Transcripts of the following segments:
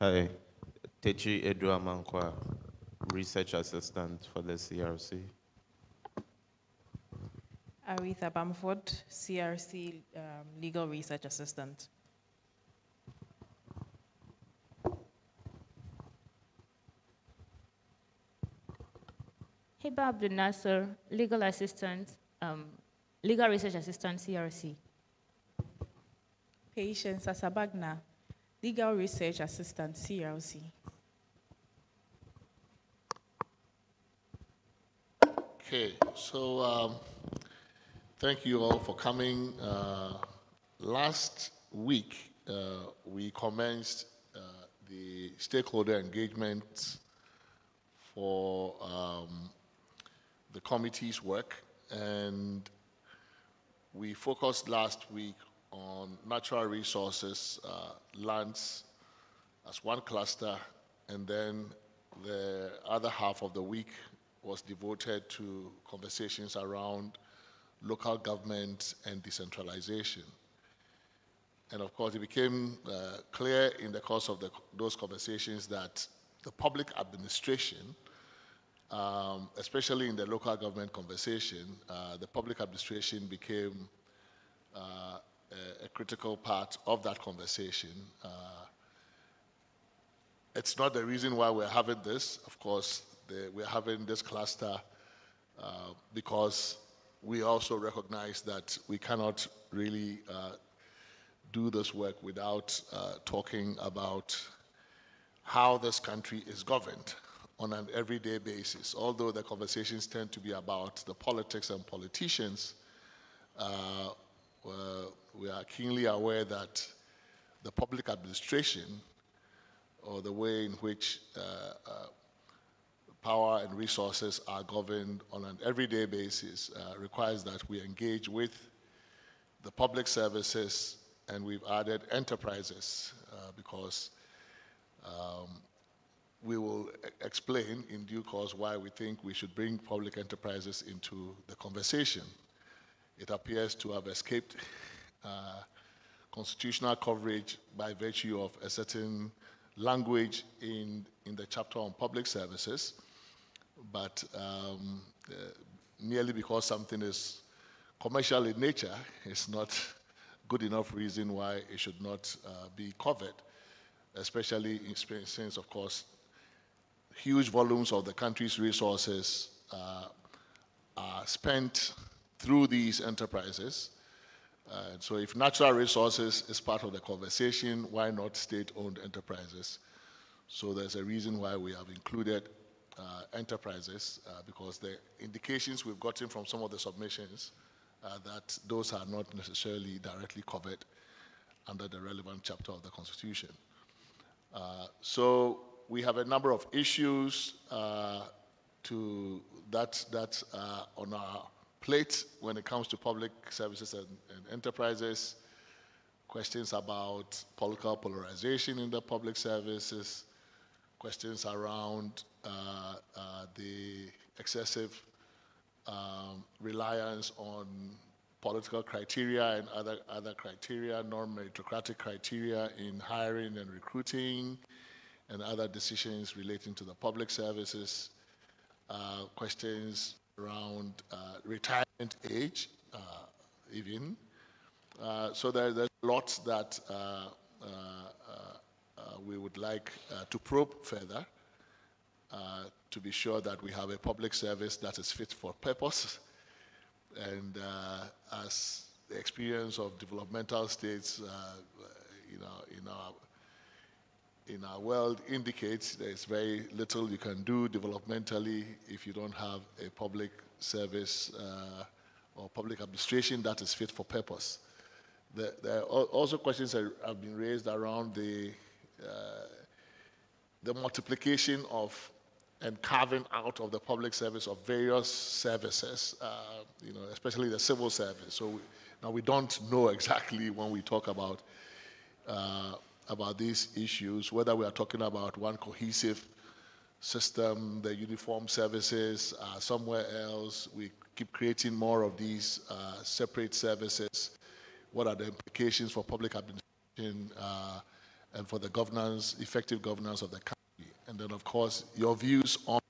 Hi, Techi Eduamankwa, Research Assistant for the CRC. Aretha Bamford, CRC Legal Research Assistant. Hiba Abdul Nasser, Legal Assistant, Legal Research Assistant, CRC. Patience Asabagna, Legal Research Assistant, CRC. Okay, so thank you all for coming. Last week, we commenced the stakeholder engagement for the committee's work, and we focused last week on natural resources, lands as one cluster, and then the other half of the week was devoted to conversations around local government and decentralization. And of course, it became clear in the course of those conversations that the public administration, especially in the local government conversation, the public administration became a critical part of that conversation. It's not the reason why we're having this. Of course, we're having this cluster because we also recognize that we cannot really do this work without talking about how this country is governed on an everyday basis. Although the conversations tend to be about the politics and politicians, we are keenly aware that the public administration, or the way in which power and resources are governed on an everyday basis, requires that we engage with the public services, and we've added enterprises because we will explain in due course why we think we should bring public enterprises into the conversation. It appears to have escaped constitutional coverage by virtue of a certain language in the chapter on public services, but merely because something is commercial in nature is not good enough reason why it should not be covered, especially since, of course, huge volumes of the country's resources are spent through these enterprises. So if natural resources is part of the conversation, why not state-owned enterprises? So there's a reason why we have included enterprises, because the indications we've gotten from some of the submissions that those are not necessarily directly covered under the relevant chapter of the Constitution. So we have a number of issues that on our plate when it comes to public services and enterprises. Questions about political polarization in the public services, questions around the excessive reliance on political criteria and other criteria, non-meritocratic criteria in hiring and recruiting, and other decisions relating to the public services, questions around retirement age, even. So there's a lot that we would like to probe further to be sure that we have a public service that is fit for purpose. And as the experience of developmental states, in our world indicates, there's very little you can do developmentally if you don't have a public service or public administration that is fit for purpose. There are also questions that have been raised around the multiplication of and carving out of the public service of various services, especially the civil service. So now we don't know exactly when we talk about these issues, whether we are talking about one cohesive system, the uniform services, somewhere else. We keep creating more of these separate services. What are the implications for public administration and for the governance, effective governance of the country. And then, of course, your views on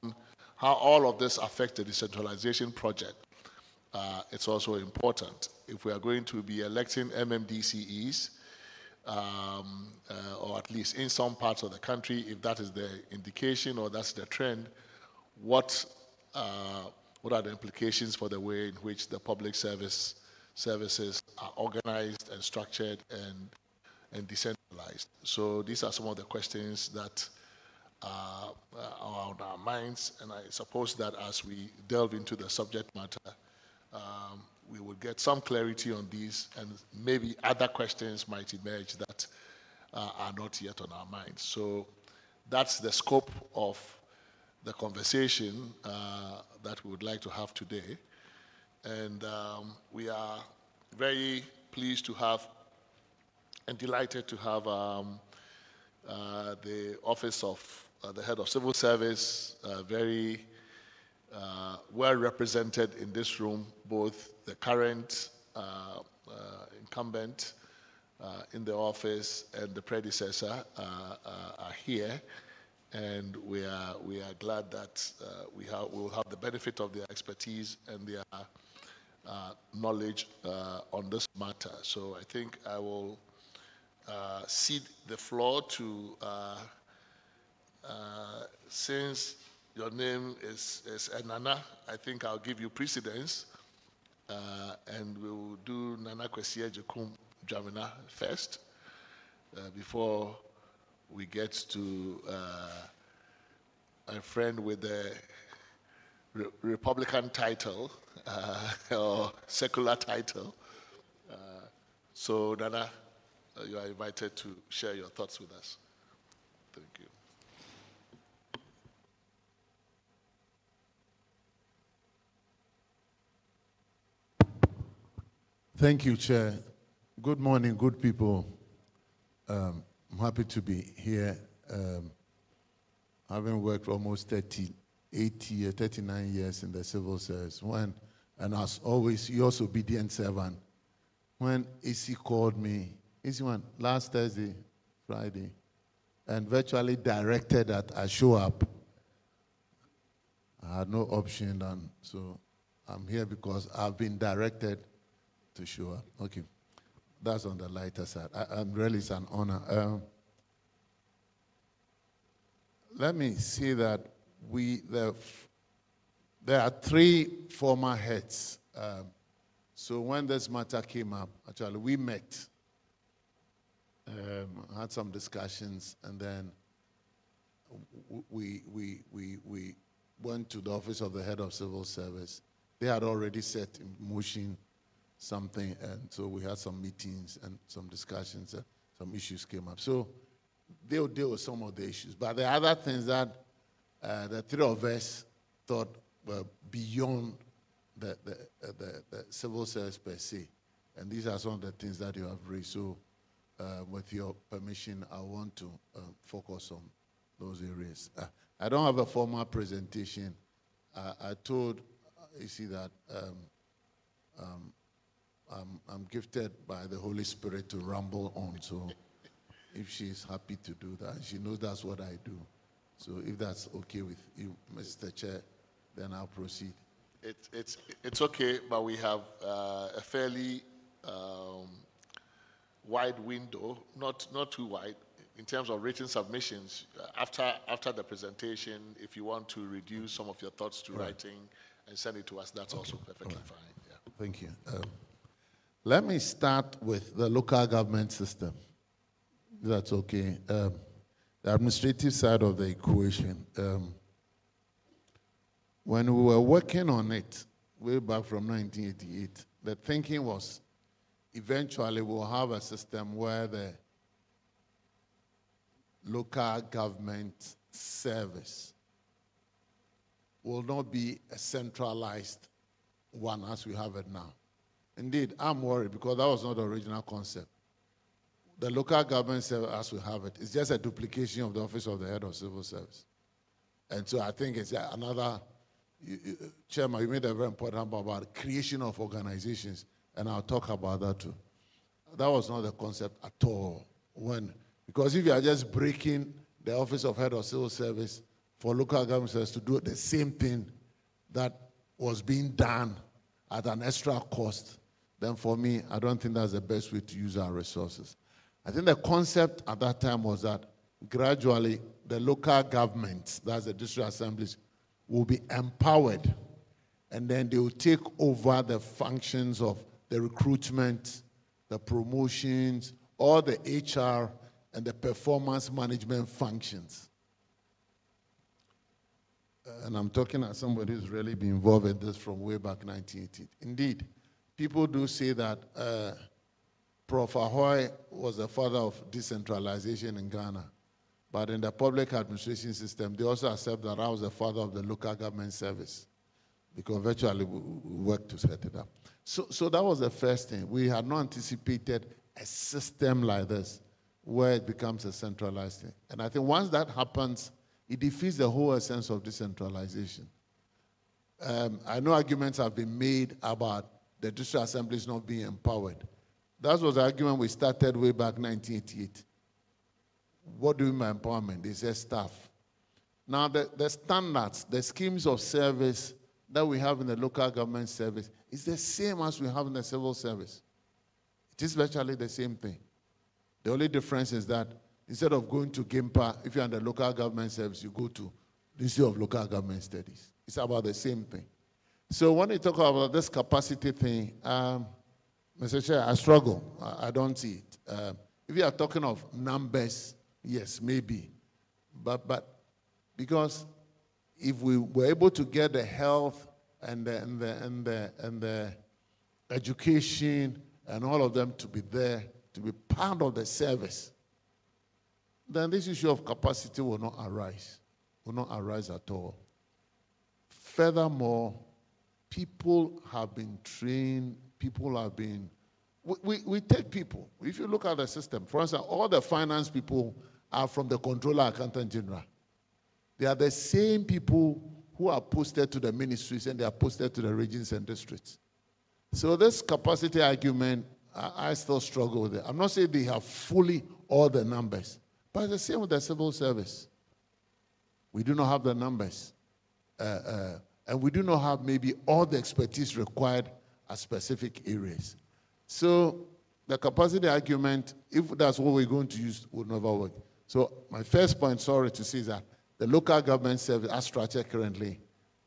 how all of this affects the decentralization project. It's also important. If we are going to be electing MMDCEs, or at least in some parts of the country, if that is the indication or that's the trend, what are the implications for the way in which the public services are organized and structured and decentralized? So these are some of the questions that are on our minds, and I suppose that as we delve into the subject matter, we will get some clarity on these, and maybe other questions might emerge that are not yet on our minds. So that's the scope of the conversation that we would like to have today. And we are very pleased to have and delighted to have the Office of the Head of Civil Service very well represented in this room. Both the current incumbent in the office and the predecessor are here, and we are glad that we will have the benefit of their expertise and their knowledge on this matter. So I think I will cede the floor to, since your name is Enana, I think I'll give you precedence, and we will do Nana Kwesi Ejekum Dwamena first, before we get to a friend with the Republican title or secular title. So Nana, you are invited to share your thoughts with us. Thank you. Thank you, Chair. Good morning, good people. I'm happy to be here. Having worked almost 39 years in the civil service. And as always, yours obedient servant. When AC called me, last Thursday, Friday, and virtually directed that I show up, I had no option, and so I'm here because I've been directed to show up. Okay, that's on the lighter side. Really, it's an honor. Let me say that there are three former heads. So when this matter came up, actually we met, had some discussions, and then we went to the Office of the Head of Civil Service. They had already set in motion something, and so we had some meetings and some discussions, and some issues came up. So they'll deal with some of the issues. But the other things that the three of us thought were beyond the civil service per se. And these are some of the things that you have raised. So with your permission, I want to focus on those areas. I don't have a formal presentation. I told AC that I'm gifted by the Holy Spirit to ramble on. So if she's happy to do that, she knows that's what I do. So if that's okay with you, Mr. Chair, then I'll proceed. It's okay, but we have a fairly wide window, not too wide, in terms of written submissions. After the presentation, if you want to reduce some of your thoughts to writing and send it to us, that's also perfectly fine. Yeah. Thank you. Let me start with the local government system. That's okay. The administrative side of the equation. When we were working on it, way back from 1988, the thinking was eventually we'll have a system where the local government service will not be a centralized one as we have it now. Indeed, I'm worried because that was not the original concept. The local government service as we have it is just a duplication of the Office of the Head of Civil Service. And so I think it's another, Chairman, you made a very important point about creation of organizations, and I'll talk about that too. That was not the concept at all when we Because if you are just breaking the Office of Head of Civil Service for local governments to do the same thing that was being done at an extra cost, then for me, I don't think that's the best way to use our resources. I think the concept at that time was that gradually the local governments, that's the district assemblies, will be empowered, and then they will take over the functions of the recruitment, the promotions, all the HR and the performance management functions. And I'm talking as somebody who's really been involved in this from way back 1980. Indeed, people do say that Prof. Ahoy was the father of decentralization in Ghana. But in the public administration system, they also accept that I was the father of the local government service, because virtually we worked to set it up. So that was the first thing. We had not anticipated a system like this where it becomes a centralized thing. And I think once that happens, it defeats the whole essence of decentralization. I know arguments have been made about the district assemblies not being empowered. That was the argument we started way back 1988. What do you mean by empowerment? They said staff. Now the standards, the schemes of service that we have in the local government service is the same as we have in the civil service. It is virtually the same thing. The only difference is that instead of going to GIMPA, if you're in the local government service, you go to the Institute of Local Government Studies. It's about the same thing. So when you talk about this capacity thing, Mr. Chair, I struggle. I don't see it. If you are talking of numbers, yes, maybe. But because if we were able to get the health and the education and all of them to be there, to be part of the service, then this issue of capacity will not arise at all. Furthermore, people have been trained, people have been, we take people. If you look at the system, for instance, all the finance people are from the Controller Accountant General. They are the same people who are posted to the ministries and they are posted to the regions and districts. So this capacity argument, I still struggle with it. I'm not saying they have fully all the numbers, but it's the same with the civil service. We do not have the numbers. And we do not have maybe all the expertise required at specific areas. So the capacity argument, if that's what we're going to use, will never work. So my first point, sorry to say, is that the local government service as structured currently,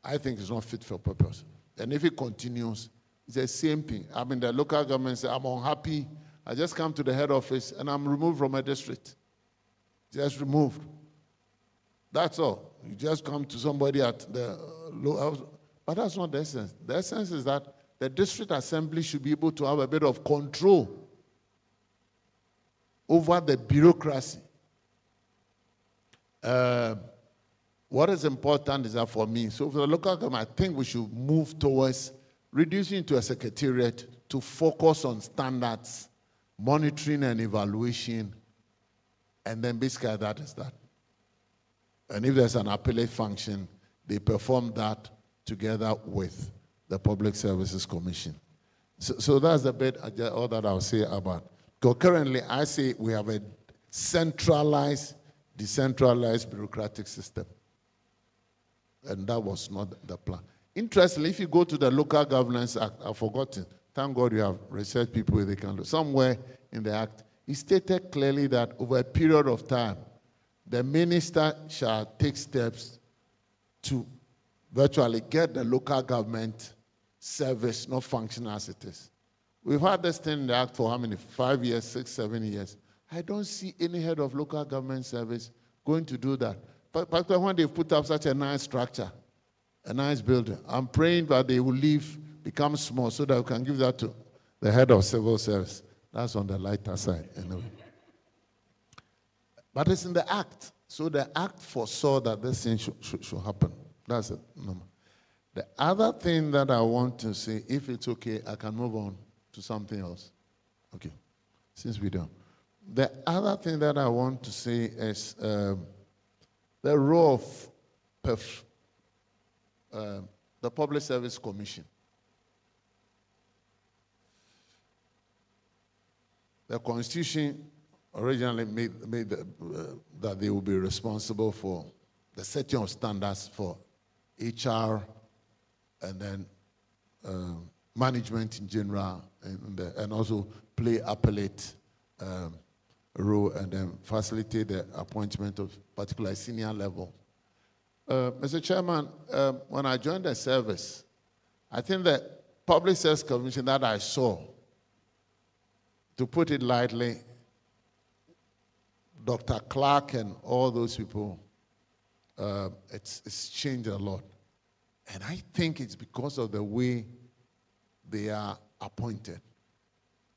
I think is not fit for purpose. And if it continues, it's the same thing. I mean, the local government says, I'm unhappy. I just come to the head office and I'm removed from a district. Just removed. That's all. You just come to somebody at the low house. But that's not the essence. The essence is that the district assembly should be able to have a bit of control over the bureaucracy. What is important is that for me, so for the local government, I think we should move towards reducing to a secretariat to focus on standards, monitoring and evaluation, and then basically that is that. And if there's an appellate function, they perform that together with the Public Services Commission. So that's a bit all that I'll say about. Because currently, I say we have a centralized, decentralized bureaucratic system. And that was not the plan. Interestingly, if you go to the Local Governance Act, I've forgotten. Thank God you have research people where they can look. Somewhere in the Act, it stated clearly that over a period of time, the minister shall take steps to virtually get the local government service not function as it is. We've had this thing in the Act for how many? 5 years, 6, 7 years. I don't see any head of local government service going to do that. Particularly when they've put up such a nice structure, a nice building. I'm praying that they will leave, become small, so that we can give that to the head of civil service. That's on the lighter side, anyway. But it's in the Act. So the Act foresaw that this thing should happen. That's it. The other thing that I want to say, if it's okay, I can move on to something else. Okay, since we don't. The other thing that I want to say is the role of the Public Service Commission. The Constitution originally made that they will be responsible for the setting of standards for HR and then management in general, and also play appellate role and then facilitate the appointment of particular senior level. Mr. Chairman, when I joined the service, I think the Public Service Commission that I saw, to put it lightly, Dr. Clark and all those people, it's changed a lot. And I think it's because of the way they are appointed.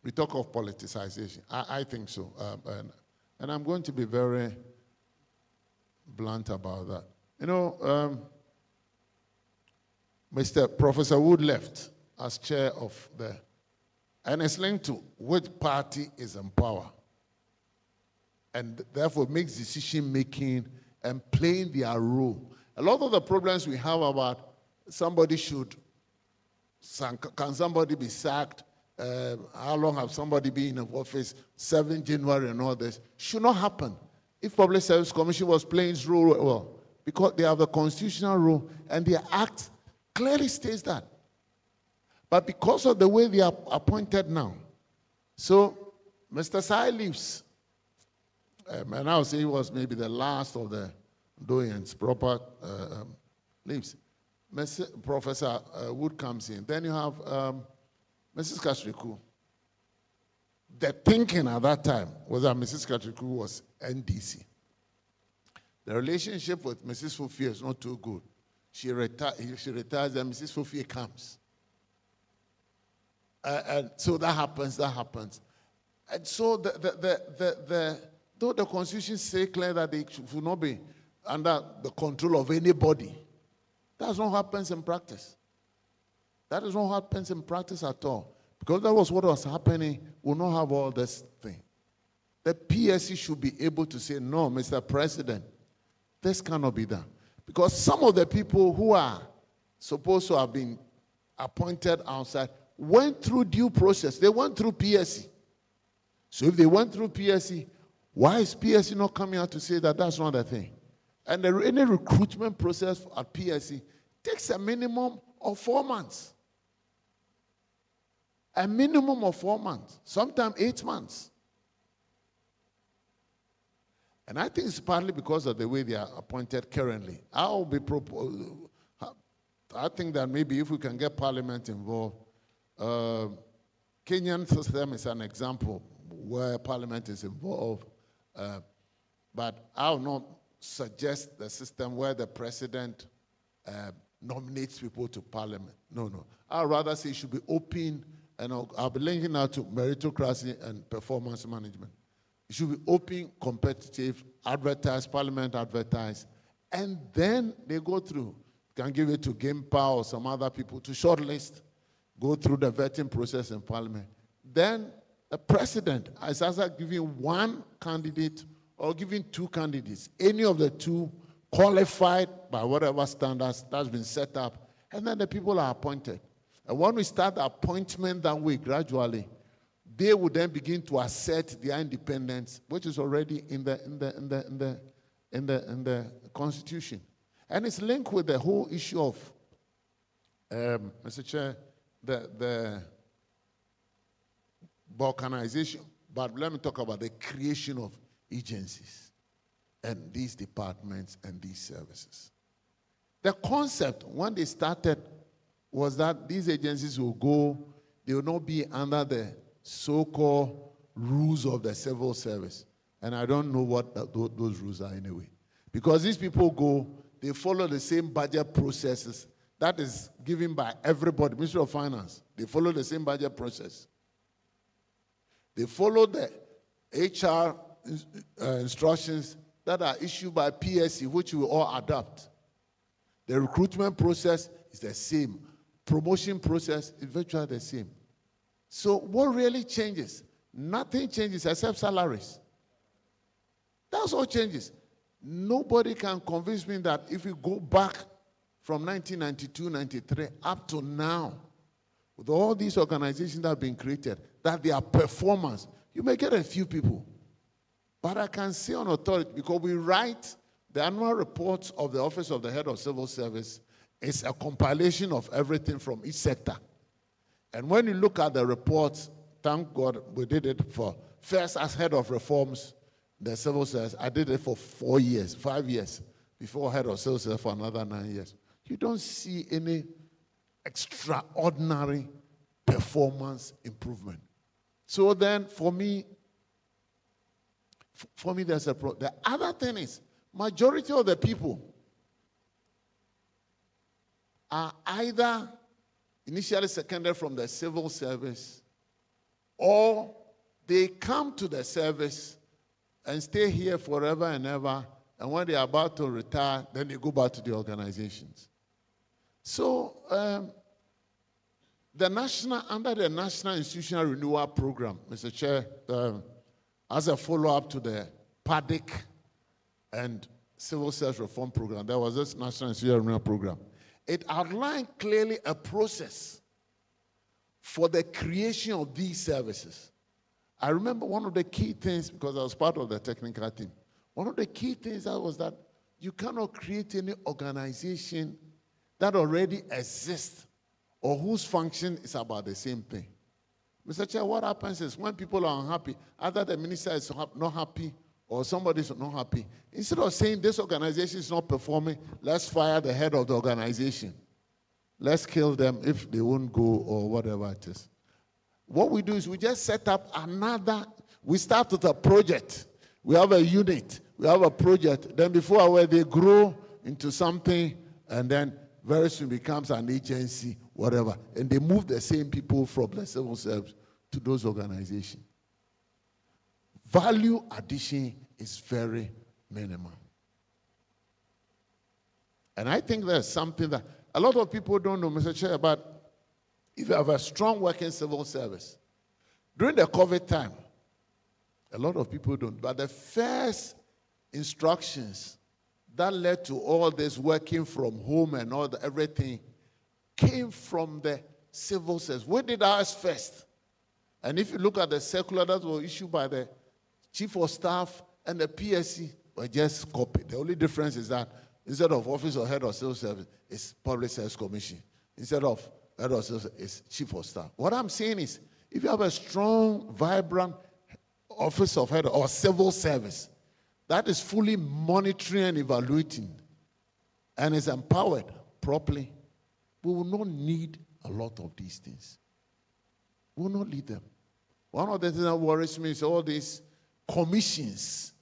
We talk of politicization. I think so. And I'm going to be very blunt about that. You know, Professor Wood left as chair of the, and it's linked to which party is in power. And therefore makes decision making and playing their role. A lot of the problems we have about somebody can somebody be sacked, how long have somebody been in office, 7 January and all this, should not happen. If Public Service Commission was playing its role well, because they have the constitutional role and their act clearly states that. But because of the way they are appointed now, so Mr. Sai leaves, and I would say he was maybe the last of the doyens, proper leaves. Professor Wood comes in. Then you have Mrs. Kashriku. The thinking at that time was that Mrs. Kashriku was NDC. The relationship with Mrs. Fufie is not too good. She retires and Mrs. Fufie comes. And so that happens. And so though the Constitution say clear that they should not be under the control of anybody, that's not what happens in practice. That is not what happens in practice at all. Because that was what was happening, we'll not have all this thing. The PSC should be able to say, no, Mr. President, this cannot be done. Because some of the people who are supposed to have been appointed outside went through due process. They went through PSC. So if they went through PSC, why is PSC not coming out to say that that's not the thing? And any recruitment process at PSC takes a minimum of 4 months. A minimum of 4 months, sometimes 8 months. And I think it's partly because of the way they are appointed currently. I think that maybe if we can get Parliament involved, Kenyan system is an example where Parliament is involved, but I will not suggest the system where the President nominates people to Parliament. No. I would rather say it should be open, and I'll be linking out to meritocracy and performance management. It should be open, competitive, advertised, Parliament advertised, and then they go through. You can give it to GIMPA or some other people to shortlist, go through the vetting process in Parliament. Then the President is either giving one candidate or giving 2 candidates, any of the 2 qualified by whatever standards that's been set up, and then the people are appointed. And when we start the appointment that way gradually, they would then begin to assert their independence, which is already in the Constitution. And it's linked with the whole issue of, Mr. Chair, the balkanization. But let me talk about the creation of agencies and these departments and these services. The concept, when they started, was that these agencies will go, they will not be under the so-called rules of the civil service. And I don't know what those rules are anyway. Because these people go, they follow the same budget processes that is given by everybody, Ministry of Finance. They follow the same budget process. They follow the HR instructions that are issued by PSC, which we all adopt. The recruitment process is the same. Promotion process is virtually the same. So what really changes? Nothing changes except salaries. That's all changes. Nobody can convince me that if you go back from 1992, 93 up to now, with all these organizations that have been created, that their performance, you may get a few people. But I can say on authority, because we write the annual reports of the Office of the Head of Civil Service is a compilation of everything from each sector. And when you look at the reports, thank God we did it for, first as head of reforms, the civil service, I did it for 4 years, 5 years, before head of civil service for another 9 years. You don't see any extraordinary performance improvement. So then, for me, there's a problem. The other thing is, majority of the people are either initially seconded from the civil service, or they come to the service and stay here forever and ever, and when they're about to retire, then they go back to the organizations. So, under the National Institutional Renewal Program, Mr. Chair, as a follow-up to the PADIC and Civil Service Reform Program, there was this National Institutional Renewal Program. It outlined clearly a process for the creation of these services. I remember one of the key things, because I was part of the technical team, one of the key things was that you cannot create any organization that already exists or whose function is about the same thing. Mr. Chair, what happens is when people are unhappy, either the minister is not happy or somebody is not happy, instead of saying this organization is not performing, let's fire the head of the organization. Let's kill them if they won't go or whatever it is. What we do is we just set up we start with a project. We have a unit, we have a project. Then before they grow into something, and then very soon becomes an agency, whatever. And they move the same people from the civil service to those organizations. Value addition is very minimal. And I think there's something that a lot of people don't know, Mr. Chair, but if you have a strong working civil service, during the COVID time, a lot of people don't, but the first instructions that led to all this working from home and everything came from the civil service. We did ours first. And if you look at the circular that was issued by the Chief of Staff and the PSC, were just copied. The only difference is that instead of Office or Head of Civil Service, it's Public Service Commission. Instead of Head of Civil Service, it's Chief of Staff. What I'm saying is, if you have a strong, vibrant Office of Head or Civil Service that is fully monitoring and evaluating and is empowered properly, we will not need a lot of these things. We will not need them. One of the things that worries me is all these commissions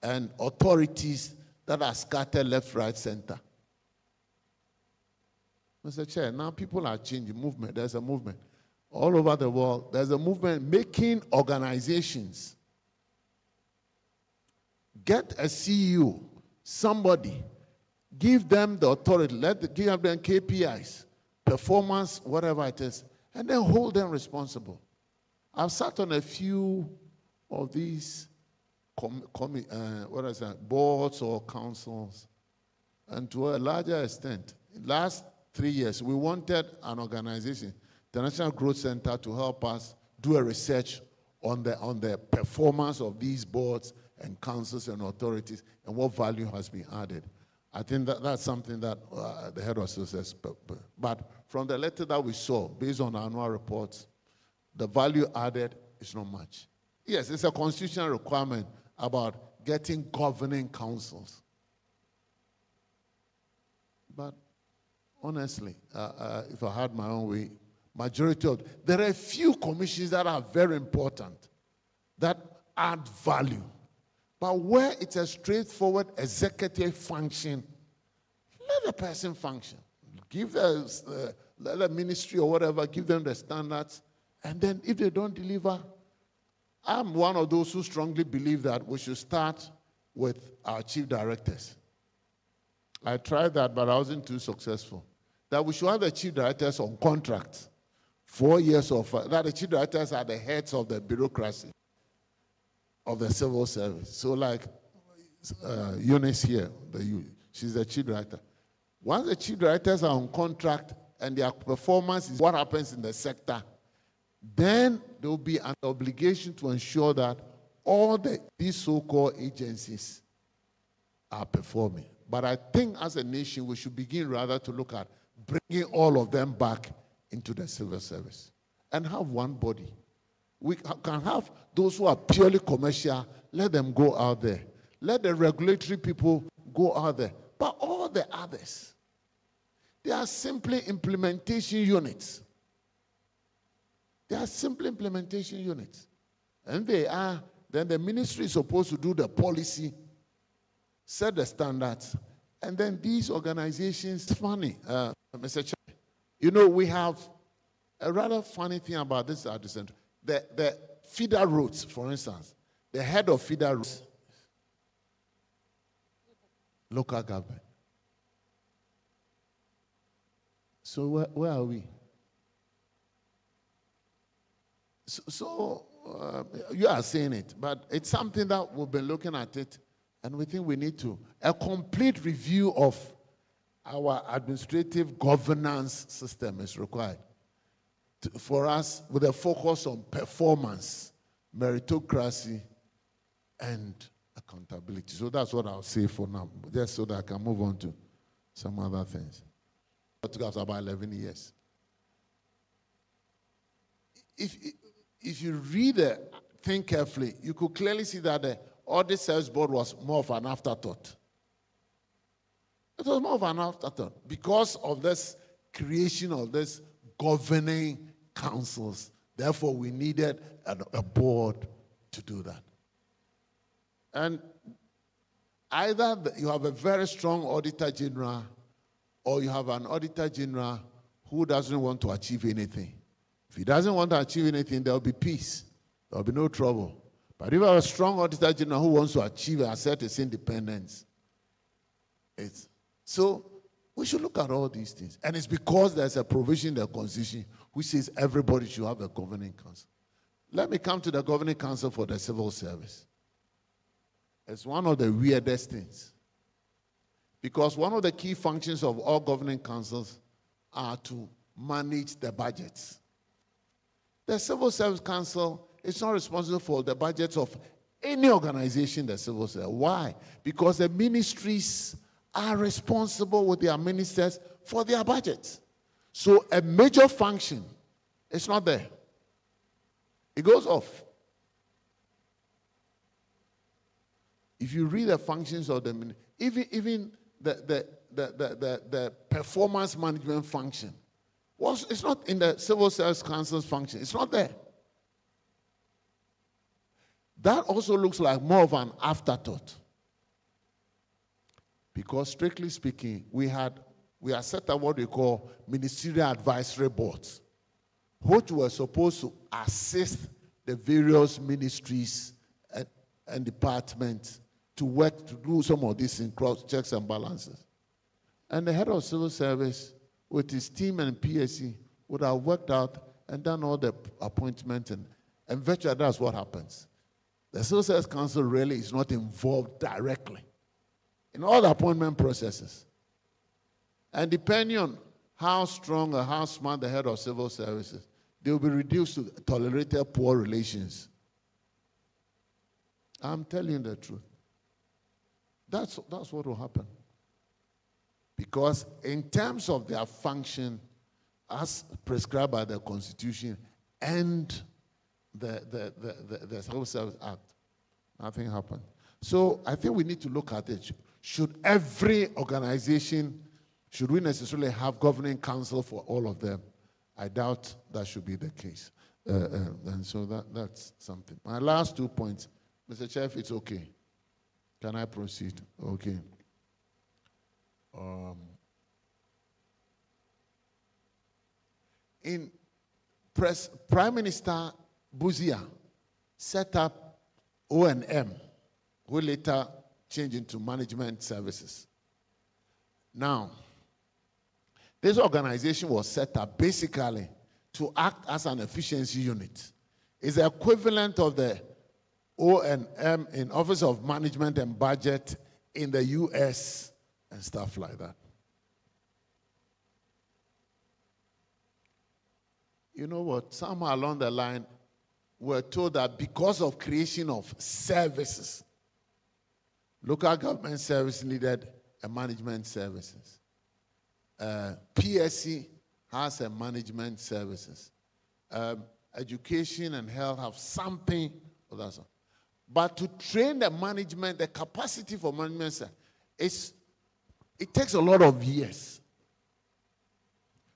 and authorities that are scattered left, right, center. Mr. Chair, now people are changing movement. There's a movement all over the world. There's a movement making organizations. Get a CEO, somebody, give them the authority, give them KPIs, performance, whatever it is, and then hold them responsible. I've sat on a few of these boards or councils, and to a larger extent, in the last 3 years, we wanted an organization, the National Growth Center, to help us do a research on the performance of these boards and councils and authorities and what value has been added. I think that's something that the head of says. But from the letter that we saw, based on our annual reports, the value added is not much. Yes, it's a constitutional requirement about getting governing councils. But honestly, if I had my own way, there are a few commissions that are very important, that add value. But where it's a straightforward executive function, let the person function. Give the ministry or whatever, give them the standards, and then if they don't deliver, I'm one of those who strongly believe that we should start with our chief directors. I tried that, but I wasn't too successful. That we should have the chief directors on contract. 4 years that the chief directors are the heads of the bureaucracy of the civil service. So like Eunice here, she's the chief director. Once the chief directors are on contract and their performance is what happens in the sector, then there will be an obligation to ensure that all these so-called agencies are performing. But I think as a nation, we should begin rather to look at bringing all of them back into the civil service and have one body. We can have those who are purely commercial, let them go out there. Let the regulatory people go out there. But all the others, they are simply implementation units. They are simply implementation units. And then the ministry is supposed to do the policy, set the standards, and then these organizations, it's funny, Mr. Chair, we have a rather funny thing about this at the center. The feeder roads, for instance, the head of feeder roads, local government. So where are we? So you are saying it, but it's something that we've been looking at it, and we think we need a complete review of our administrative governance system is required for us, with a focus on performance, meritocracy, and accountability. So that's what I'll say for now, just so that I can move on to some other things. It took us about 11 years. If you read the thing carefully, you could clearly see that the Audit Service Board was more of an afterthought. It was more of an afterthought because of this creation of this governing councils. Therefore, we needed a board to do that. And either you have a very strong Auditor General, or you have an Auditor General who doesn't want to achieve anything. If he doesn't want to achieve anything, there will be peace. There will be no trouble. But if you have a strong Auditor General who wants to achieve and assert his independence, so we should look at all these things. And it's because there's a provision in the Constitution which says everybody should have a governing council. Let me come to the governing council for the civil service. It's one of the weirdest things. Because one of the key functions of all governing councils are to manage the budgets. The Civil Service Council is not responsible for the budgets of any organization in the civil service. Why? Because the ministries are responsible with their ministers for their budgets. So a major function is not there. It goes off. If you read the functions of the even the performance management function, it's not in the Civil Service Council's function. It's not there. That also looks like more of an afterthought. Because strictly speaking, we are set up what we call ministerial advisory boards, which were supposed to assist the various ministries and departments to work to do some of these in cross checks and balances. And the head of civil service, with his team and PSC, would have worked out and done all the appointments, and virtually that's what happens. The Civil Service Council really is not involved directly in all the appointment processes. And depending on how strong or how smart the head of civil services, they will be reduced to tolerated poor relations. I'm telling you the truth. That's what will happen. Because in terms of their function, as prescribed by the Constitution and the Civil Service Act, nothing happened. So I think we need to look at it. Should every organization, should we necessarily have governing council for all of them? I doubt that should be the case. And so that's something. My last 2 points. Mr. Chair, if it's okay. Can I proceed? Okay. Prime Minister Buzia set up O&M, who later changed into management services. Now, this organization was set up basically to act as an efficiency unit. It's the equivalent of the O&M in Office of Management and Budget in the US and stuff like that. You know what? Somewhere along the line, were told that because of creation of services, local government service needed a management services. PSC has a management services. Education and health have something of that sort. But to train the management, the capacity for management, it takes a lot of years.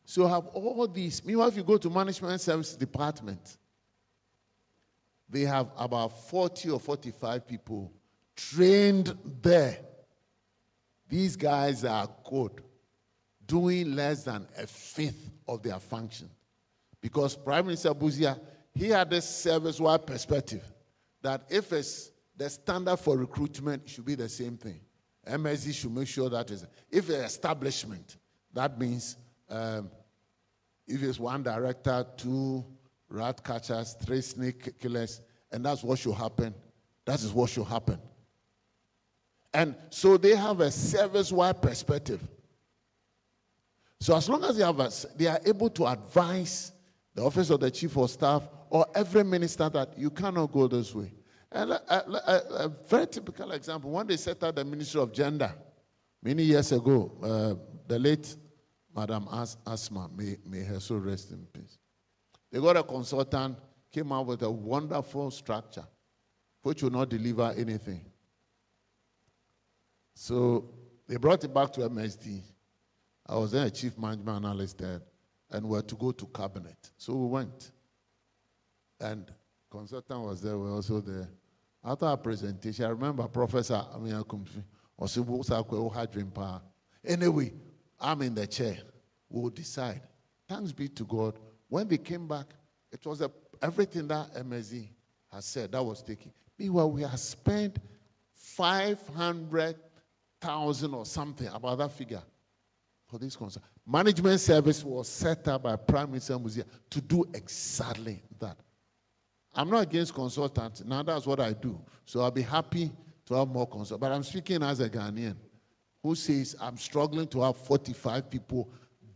So have all these. Meanwhile, if you go to management service department, they have about 40 or 45 people trained there. These guys are good, doing less than a fifth of their function. Because Prime Minister Buzia, he had this service-wide perspective that if it's the standard for recruitment, it should be the same thing. MSD should make sure that is. If it's establishment, that means if it's one director, 2 rat catchers, 3 snake killers, and that's what should happen. That is what should happen. And so they have a service-wide perspective. So as long as they are able to advise the office of the chief of staff or every minister that you cannot go this way. And a very typical example, when they set up the Ministry of Gender many years ago, the late Madam Asma, may her soul rest in peace. They got a consultant, came out with a wonderful structure, which will not deliver anything. So they brought it back to MSD. I was then a chief management analyst there, and we were to go to cabinet. So we went. And consultant was there, we were also there. After our presentation, I remember Professor Amina Kumfi, anyway, I'm in the chair. We'll decide. Thanks be to God. When they came back, it was everything that MSD has said, that was taken. Meanwhile, we have spent 500,000 or something, about that figure, for this concern. Management service was set up by Prime Minister Muzia to do exactly that. I'm not against consultants. Now that's what I do. So I'll be happy to have more consultants. But I'm speaking as a Ghanaian who says I'm struggling to have 45 people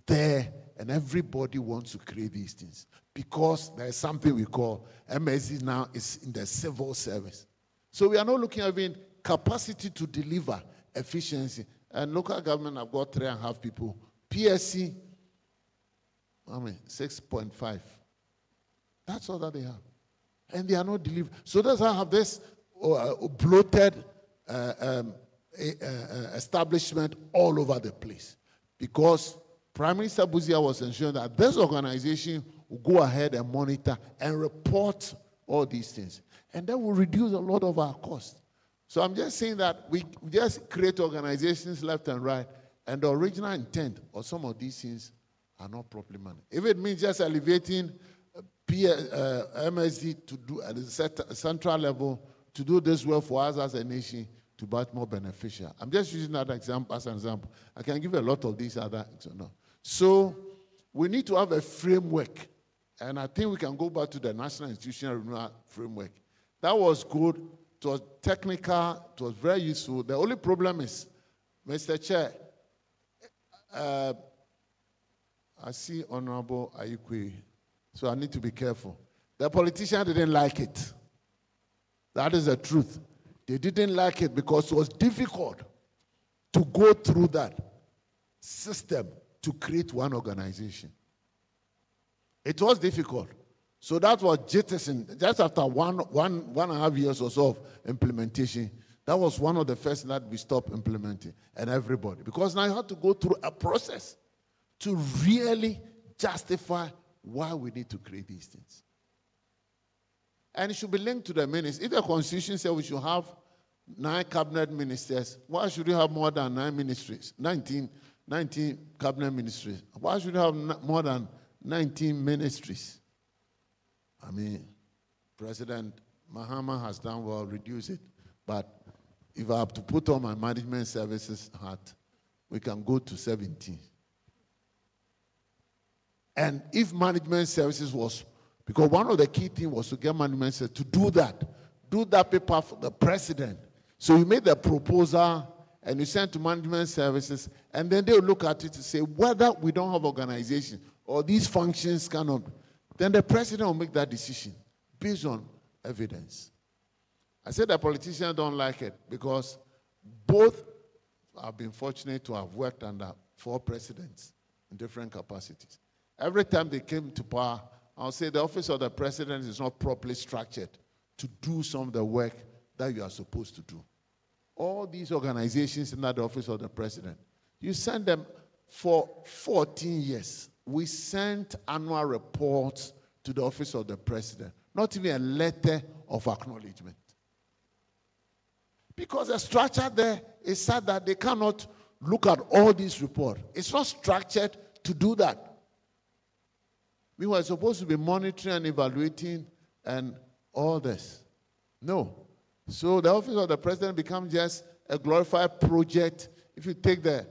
there and everybody wants to create these things. Because there's something we call MSD now is in the civil service. So we are not looking at even capacity to deliver efficiency. And local government have got 3.5 people. PSC, 6.5. That's all that they have. And they are not delivering. So that's why I have this bloated establishment all over the place. Because Prime Minister Buzia was ensuring that this organization will go ahead and monitor and report all these things. And that will reduce a lot of our costs. So I'm just saying that we just create organizations left and right, and the original intent of some of these things are not properly managed. If it means just elevating MSD to do at the central level, to do this well for us as a nation, to be more beneficial. I'm just using that example as an example. I can give a lot of these other examples. So we need to have a framework, and I think we can go back to the National Institutional Renewal Framework. That was good. It was technical. It was very useful. The only problem is, Mr. Chair, I see Honorable Ayikwe, so I need to be careful. The politicians didn't like it. That is the truth. They didn't like it because it was difficult to go through that system to create one organization. It was difficult. So that was jettisoned. Just after one and a half years or so of implementation, that was one of the first that we stopped implementing, and everybody. Because now you have to go through a process to really justify why we need to create these things. And it should be linked to the ministers. If the Constitution says we should have 9 cabinet ministers, why should we have more than 9 ministries? 19 cabinet ministries. Why should we have more than 19 ministries? I mean, President Mahama has done well, reduce it. But if I have to put on my management services hat, we can go to 17. And if management services was, because one of the key things was to get management services to do that paper for the president. So you made the proposal and you sent to management services, and then they'll look at it to say whether we don't have organization or these functions cannot, then the president will make that decision based on evidence. I said the politicians don't like it because both have been fortunate to have worked under 4 presidents in different capacities. Every time they came to power, I'll say the office of the president is not properly structured to do some of the work that you are supposed to do. All these organizations in the office of the president, you send them for 14 years. We sent annual reports to the office of the president, not even a letter of acknowledgement. Because the structure there is such that they cannot look at all these reports. It's not structured to do that. We were supposed to be monitoring and evaluating and all this. No. So the office of the president becomes just a glorified project. If you take the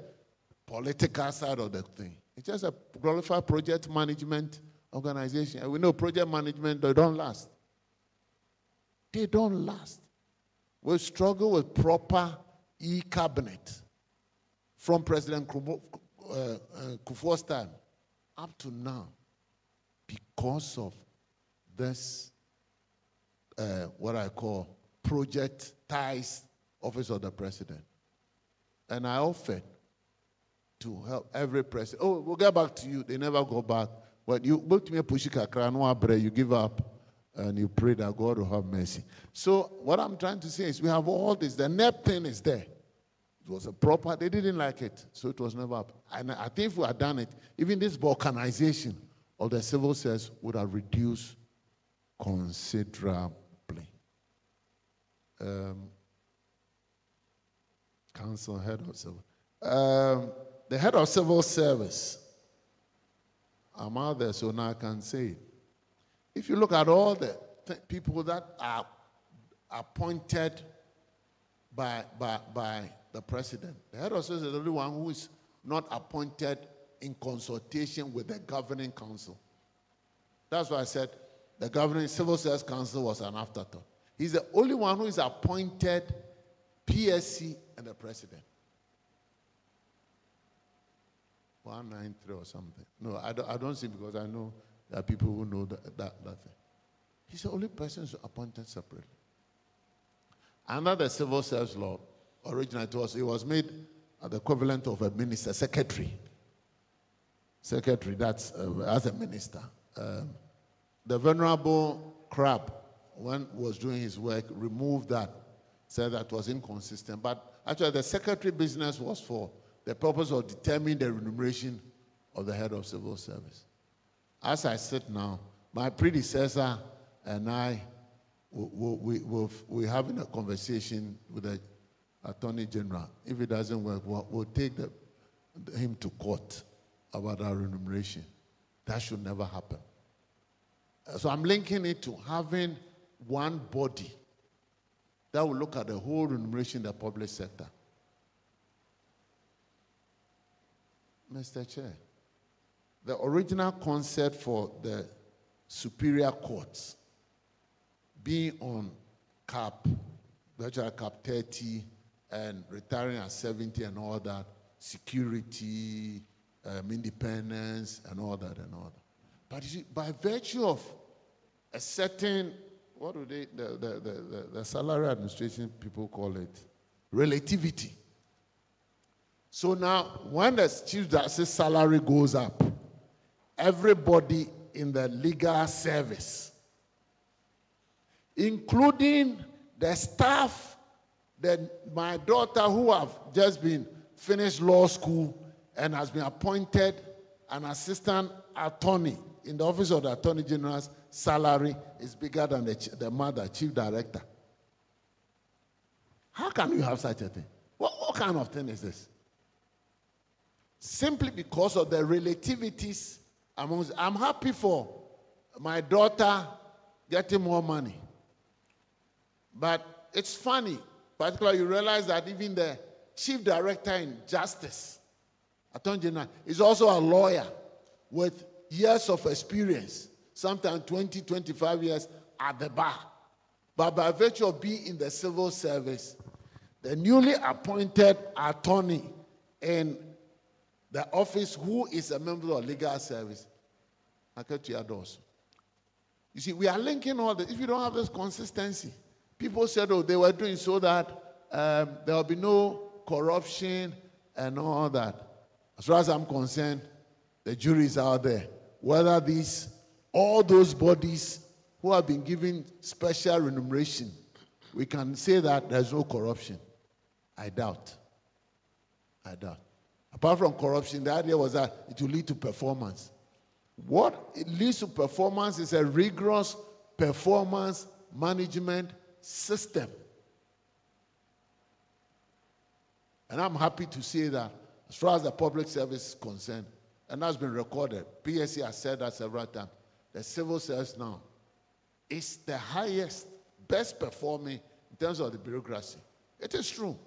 political side of the thing, it's just a glorified project management organization. And we know project management, they don't last. They don't last. We struggle with proper e-cabinet from President Kufuor's time up to now because of this, what I call project ties office of the president. And I offered to help every president. Oh, we'll get back to you. They never go back. When you book me a pushika, you give up and you pray that God will have mercy. So what I'm trying to say is we have all this. The NEP thing is there. It was a proper, they didn't like it, so it was never up. And I think if we had done it, even this balkanization of the civil service would have reduced considerably. Council head of civil. The head of civil service. I'm out there, so now I can say it. If you look at all the people that are appointed by the president, the head of service is the only one who is not appointed in consultation with the governing council. That's why I said the governing civil service council was an afterthought. He's the only one who is appointed PSC and the president. 193 or something. No, I don't see, because I know there are people who know that thing. He's the only person who's appointed separately. Under the civil service law, originally it was made the equivalent of a minister, secretary. Secretary, that's as a minister. The Venerable Crab, when was doing his work, removed that, said that was inconsistent. But actually, the secretary business was for the purpose of determining the remuneration of the head of civil service. As I sit now, my predecessor and I, we're having a conversation with the Attorney General. If it doesn't work, we'll take him to court about our remuneration. That should never happen. So I'm linking it to having one body that will look at the whole remuneration in the public sector. Mr. Chair, the original concept for the superior courts being on cap, virtual cap 30 and retiring at 70 and all that, security, independence and all that. But you see, by virtue of a certain, what do they, the salary administration people call it, relativity. So now, when the chief justice salary goes up, everybody in the legal service, including the staff, my daughter who have just been finished law school and has been appointed an assistant attorney in the office of the Attorney General's salary is bigger than the mother, chief director. How can you have such a thing? What kind of thing is this? Simply because of the relativities amongst. I'm happy for my daughter getting more money. But it's funny, particularly you realize that even the chief director in justice, Attorney General, is also a lawyer with years of experience, sometimes 20, 25 years at the bar. But by virtue of being in the civil service, the newly appointed attorney in the office who is a member of legal service, You see, we are linking all this. If you don't have this consistency, people said, oh, they were doing so that there will be no corruption and all that. As far as I'm concerned, the jury is out there. Whether all those bodies who have been given special remuneration, we can say that there's no corruption. I doubt. Apart from corruption, the idea was that it will lead to performance. What it leads to performance is a rigorous performance management system. And I'm happy to say that as far as the public service is concerned, and that's been recorded, PSC has said that several times, the civil service now is the highest, best performing in terms of the bureaucracy. It is true.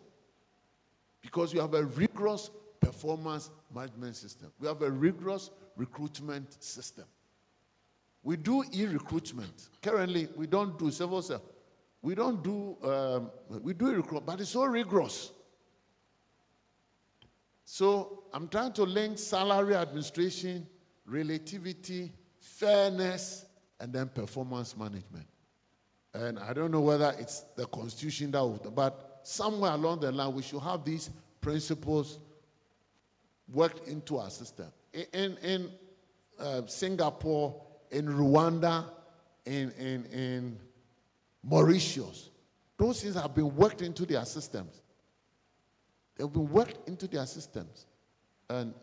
Because we have a rigorous performance management system. We have a rigorous recruitment system. We do e-recruitment. Currently, we don't do civil service. We don't do, we do e-recruitment, but it's so rigorous. So I'm trying to link salary administration, relativity, fairness, and then performance management. And I don't know whether it's the constitution that would, but somewhere along the line, we should have these principles worked into our system. In Singapore, in Rwanda, in Mauritius, those things have been worked into their systems. They've been worked into their systems. And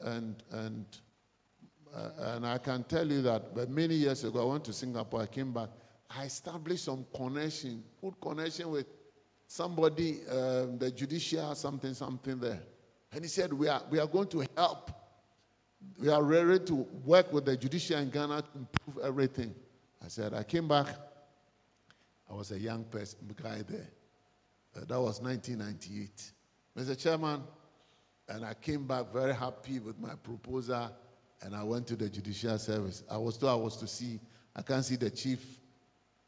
I can tell you that many years ago, I went to Singapore, I came back, I established some connection, good connection with somebody, the judicial something there. And he said, we are going to help. We are ready to work with the judicial in Ghana to improve everything. I said, I came back. I was a young person, guy there. That was 1998. Mr. Chairman, and I came back very happy with my proposal, and I went to the judicial service. I was told I was to see, I can't see the Chief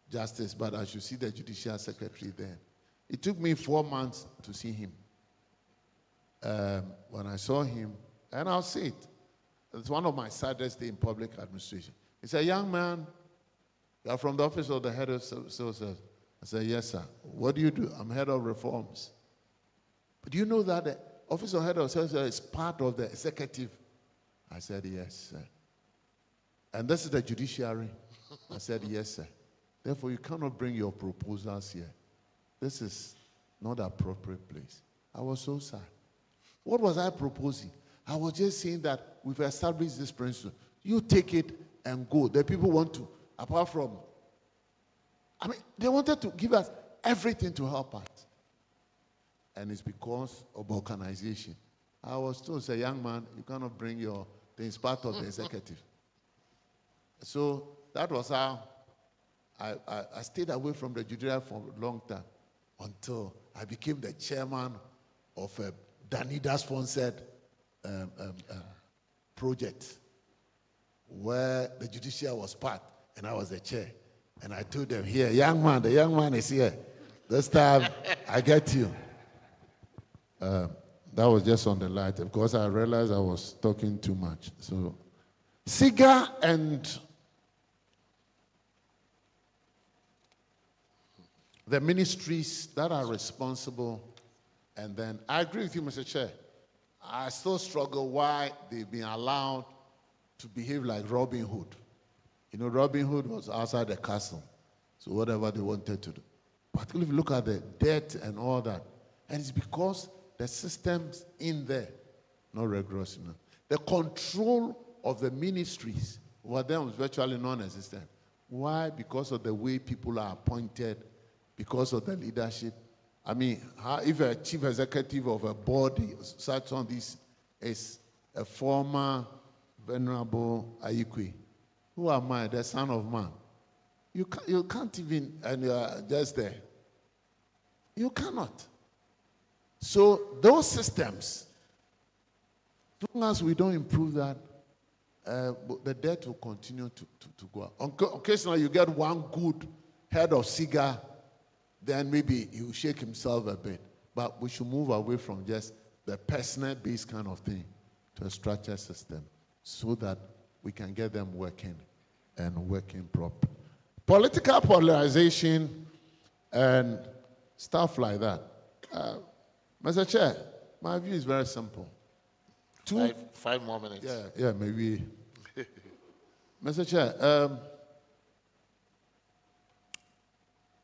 Justice, but I should see the judicial secretary there. It took me 4 months to see him. When I saw him, and I'll say it, it's one of my saddest days in public administration. He said, young man, you are from the office of the head of civil service. I said, yes, sir. What do you do? I'm head of reforms. But do you know that the office of head of civil service is part of the executive? I said, yes, sir. And this is the judiciary? I said, yes, sir. Therefore, you cannot bring your proposals here. This is not the appropriate place. I was so sad. What was I proposing? I was just saying that we've established this principle. You take it and go. The people want to, apart from, I mean, they wanted to give us everything to help us. And it's because of organization. I was told, say, young man, you cannot bring your things part of the executive. So that was how I stayed away from the judiciary for a long time until I became the chairman of a Danida-sponsored project where the judiciary was part and I was the chair. And I told them, here, young man, the young man is here. This time, I get you. That was just on the light because I realized I was talking too much. So, SIGA and the ministries that are responsible, and then I agree with you, Mr. Chair. I still struggle why they've been allowed to behave like Robin Hood. You know, Robin Hood was outside the castle, so whatever they wanted to do. But if you look at the debt and all that, and it's because the systems in there not rigorous enough. The control of the ministries over them was virtually non-existent. Why? Because of the way people are appointed, because of the leadership. I mean, if a chief executive of a body, such on this, is a former venerable Ayikwe, who am I, the son of man? You can't even, and you are just there. You cannot. So those systems, as long as we don't improve that, the debt will continue to go up. Occasionally you get one good head of SIGA, then maybe he will shake himself a bit. But we should move away from just the personal-based kind of thing to a structured system so that we can get them working and working Political polarization and stuff like that. Mr. Chair, my view is very simple. Five more minutes. Yeah, maybe. Mr. Chair,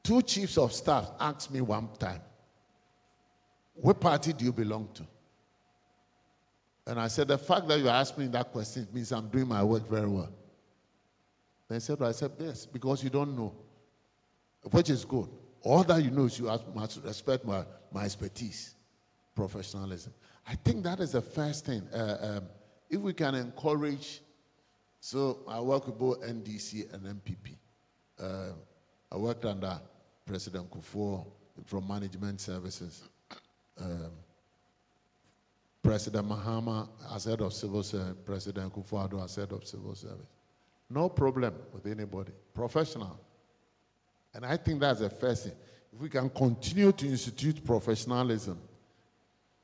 two chiefs of staff asked me one time, what party do you belong to? And I said, the fact that you asked me that question means I'm doing my work very well. They said, well, I said, yes, because you don't know, which is good. All that you know is you must respect my expertise, professionalism. I think that is the first thing. If we can encourage, so I work with both NDC and MPP. I worked under President Kufuor from Management Services. President Mahama as head of civil service, President Kufuor as head of civil service. No problem with anybody, professional. And I think that's the first thing. If we can continue to institute professionalism,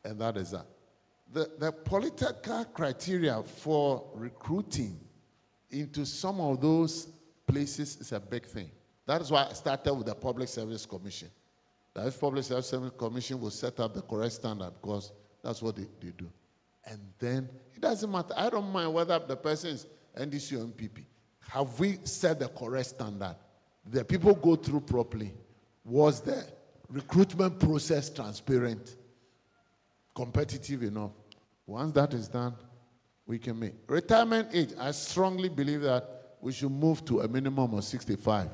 and that is that. The political criteria for recruiting into some of those places is a big thing. That is why I started with the Public Service Commission. The Public Service Commission will set up the correct standard because that's what they do. And then it doesn't matter. I don't mind whether the person is NDC or MPP. Have we set the correct standard? The people go through properly. Was the recruitment process transparent, competitive enough? Once that is done, we can make. Retirement age, I strongly believe that we should move to a minimum of 65.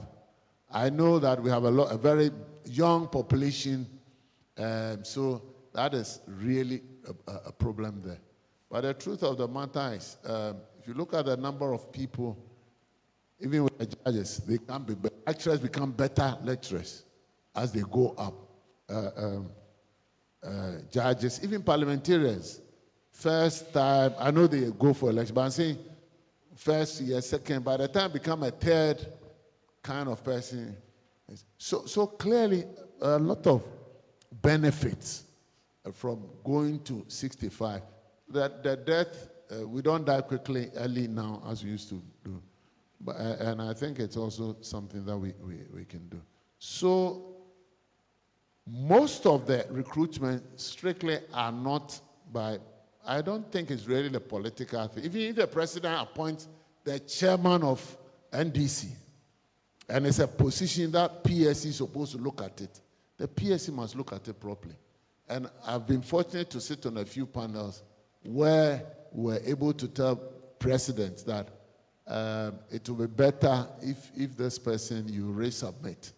I know that we have a very young population, so that is really a problem there. But the truth of the matter is, if you look at the number of people, even with the judges, they can be lecturers become better lecturers as they go up. Judges, even parliamentarians, first time, I know they go for election, but I'm saying first year, second, by the time become a third kind of person. So clearly, a lot of benefits from going to 65. The death, we don't die quickly, early now, as we used to do. But, and I think it's also something that we can do. So most of the recruitment strictly are not by, I don't think it's really the political thing. Even if the president appoints the chairman of NDC, and it's a position that PSC is supposed to look at it, the PSC must look at it properly. And I've been fortunate to sit on a few panels where we're able to tell presidents that it will be better if this person you resubmit.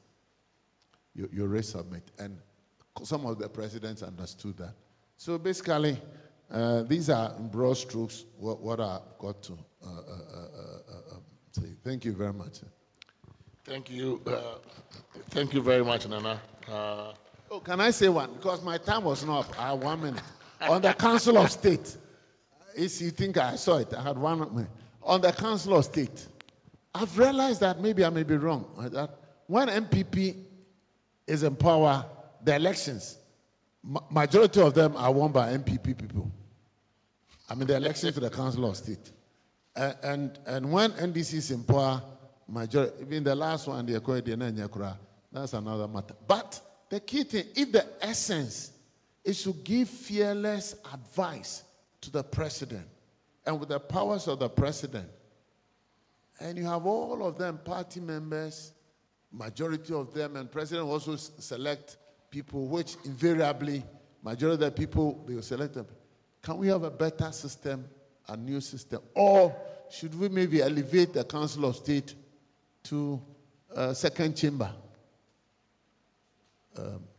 You resubmit. And some of the presidents understood that. So basically, these are in broad strokes what I've got to say. Thank you very much. Thank you. Thank you very much, Nana. Oh, can I say one? Because my time was not up. I had 1 minute. On the Council of State, if you think I saw it, I had 1 minute. On the Council of State, I've realized that maybe I may be wrong. That when MPP is in power, the elections, majority of them are won by MPP people. I mean, the elections to the Council of State. And when NDC is in power, majority, even the last one, that's another matter. But the key thing, if the essence is to give fearless advice to the president, and with the powers of the president, and you have all of them party members, majority of them, and president will also select people, which invariably, majority of the people, they will select them. Can we have a better system, a new system? Or should we maybe elevate the Council of State to a second chamber?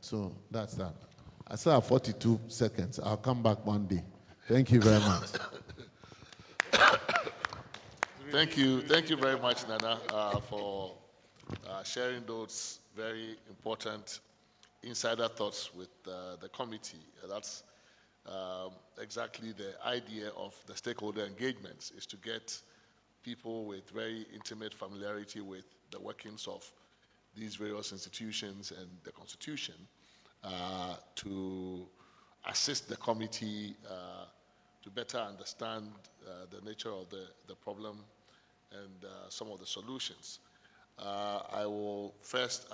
So that's that. I still have 42 seconds. I'll come back one day. Thank you very much. Thank you very much, Nana, for sharing those very important insider thoughts with the committee. That's exactly the idea of the stakeholder engagements, is to get people with very intimate familiarity with the workings of these various institutions and the Constitution to assist the committee to better understand the nature of the problem and some of the solutions. I will first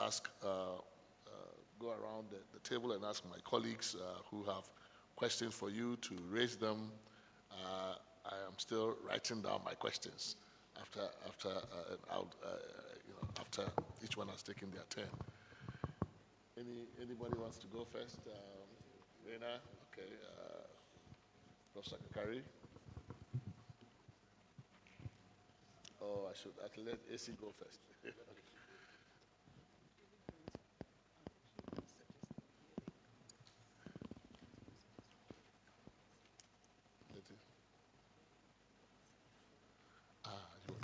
go around the table and ask my colleagues who have questions for you to raise them. I am still writing down my questions after each one has taken their turn. Anybody wants to go first? Reina, okay. Professor Kakari. Oh, I should let AC go first.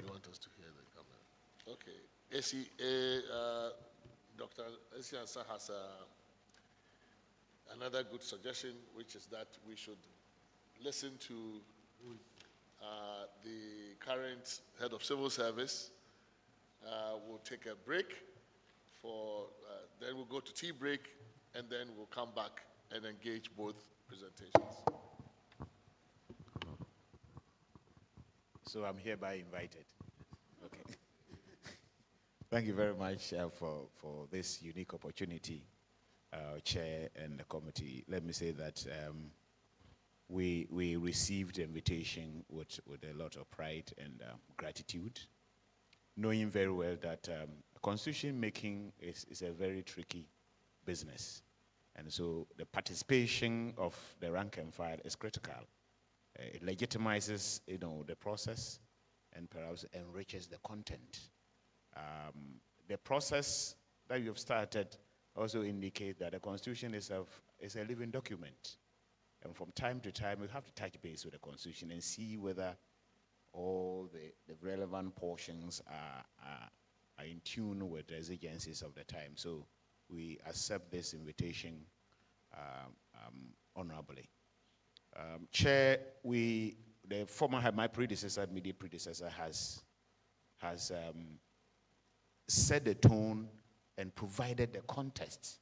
You want us to hear the comment? Okay. AC, Dr. AC Ansa has another good suggestion, which is that we should listen to the current head of civil service. We'll take a break then we'll go to tea break, and then we'll come back and engage both presentations. So I'm hereby invited. Okay. Thank you very much for this unique opportunity, Chair and the committee. Let me say that we received the invitation with a lot of pride and gratitude, knowing very well that constitution making is a very tricky business. And so the participation of the rank and file is critical. It legitimizes, the process and perhaps enriches the content. The process that you've started also indicates that the Constitution is a living document. And from time to time, we have to touch base with the Constitution and see whether all the relevant portions are in tune with the exigencies of the time. So we accept this invitation honorably. Chair, my predecessor, immediate predecessor, has set the tone and provided the context,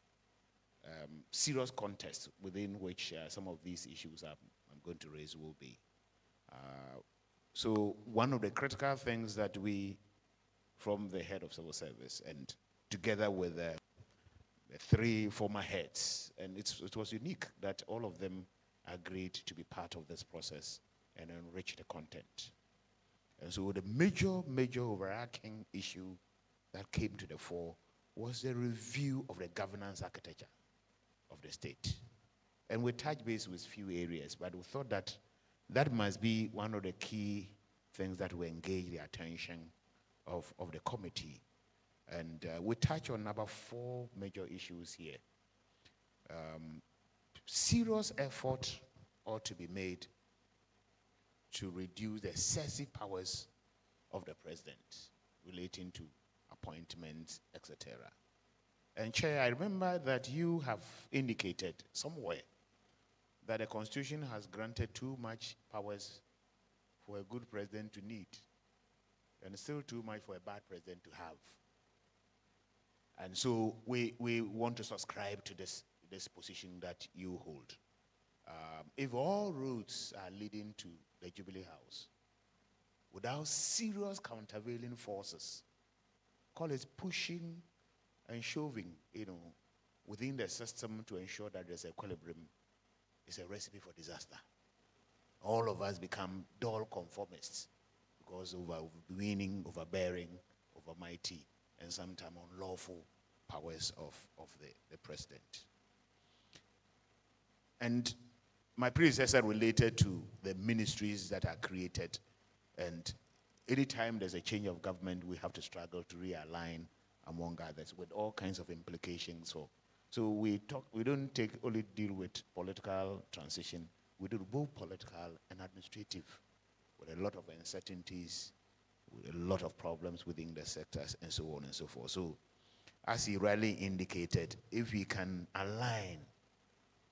serious context within which some of these issues I'm going to raise will be. So one of the critical things that we, from the head of civil service and together with the three former heads, and it was unique that all of them agreed to be part of this process and enrich the content. And so the major overarching issue that came to the fore was the review of the governance architecture of the state. And we touched base with few areas, but we thought that that must be one of the key things that will engage the attention of the committee. And we touch on about 4 major issues here. Serious effort ought to be made to reduce the excessive powers of the president relating to appointments, etc. And Chair, I remember that you have indicated somewhere that the Constitution has granted too much powers for a good president to need, and still too much for a bad president to have. And so we want to subscribe to this position that you hold. If all roads are leading to the Jubilee House, without serious countervailing forces, call it pushing and shoving, within the system to ensure that there's equilibrium, is a recipe for disaster. All of us become dull conformists because of overweening, overbearing, overmighty, and sometimes unlawful powers of the president. And my predecessor related to the ministries that are created, and anytime there's a change of government, we have to struggle to realign, among others, with all kinds of implications. So we don't only deal with political transition, we do both political and administrative, with a lot of uncertainties, with a lot of problems within the sectors, and so on and so forth. So, as he rightly indicated, if we can align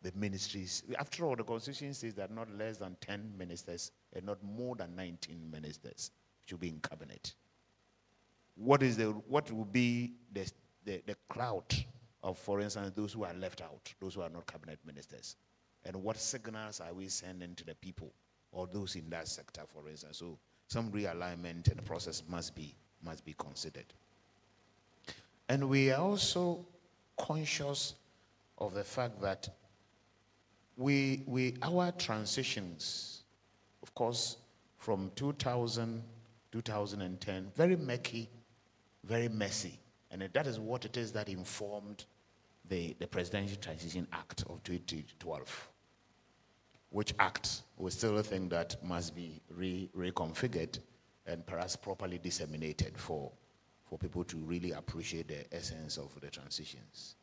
the ministries, after all, the Constitution says that not less than 10 ministers and not more than 19 ministers should be in cabinet. What will be the clout of, for instance, those who are left out, those who are not cabinet ministers? And what signals are we sending to the people or those in that sector, for instance? So some realignment and process must be considered. And we are also conscious of the fact that our transitions, of course, from 2000, 2010, very murky, very messy. And that is what it is that informed the Presidential Transition Act of 2012, which act we still think that must be reconfigured and perhaps properly disseminated for people to really appreciate the essence of the transitions.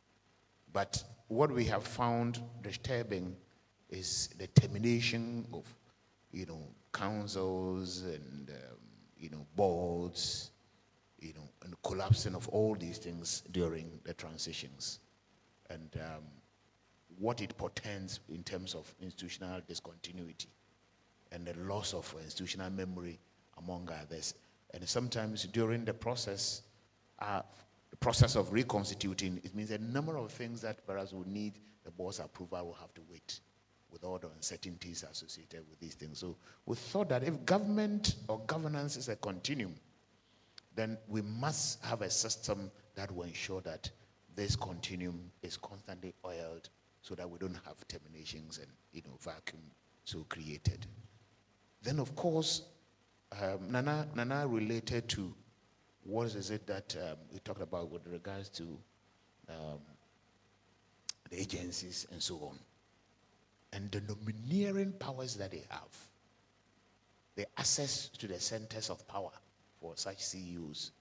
But what we have found disturbing is the termination of, councils and, boards, and the collapsing of all these things during the transitions. And what it portends in terms of institutional discontinuity and the loss of institutional memory, among others. And sometimes during the process of reconstituting, it means a number of things that perhaps would need the board's approval will have to wait with all the uncertainties associated with these things. So we thought that if government or governance is a continuum, then we must have a system that will ensure that this continuum is constantly oiled so that we don't have terminations and vacuum so created. Then of course, Nana related to what is it that we talked about with regards to the agencies and so on, and the domineering powers that they have, the access to the centers of power for such CEOs,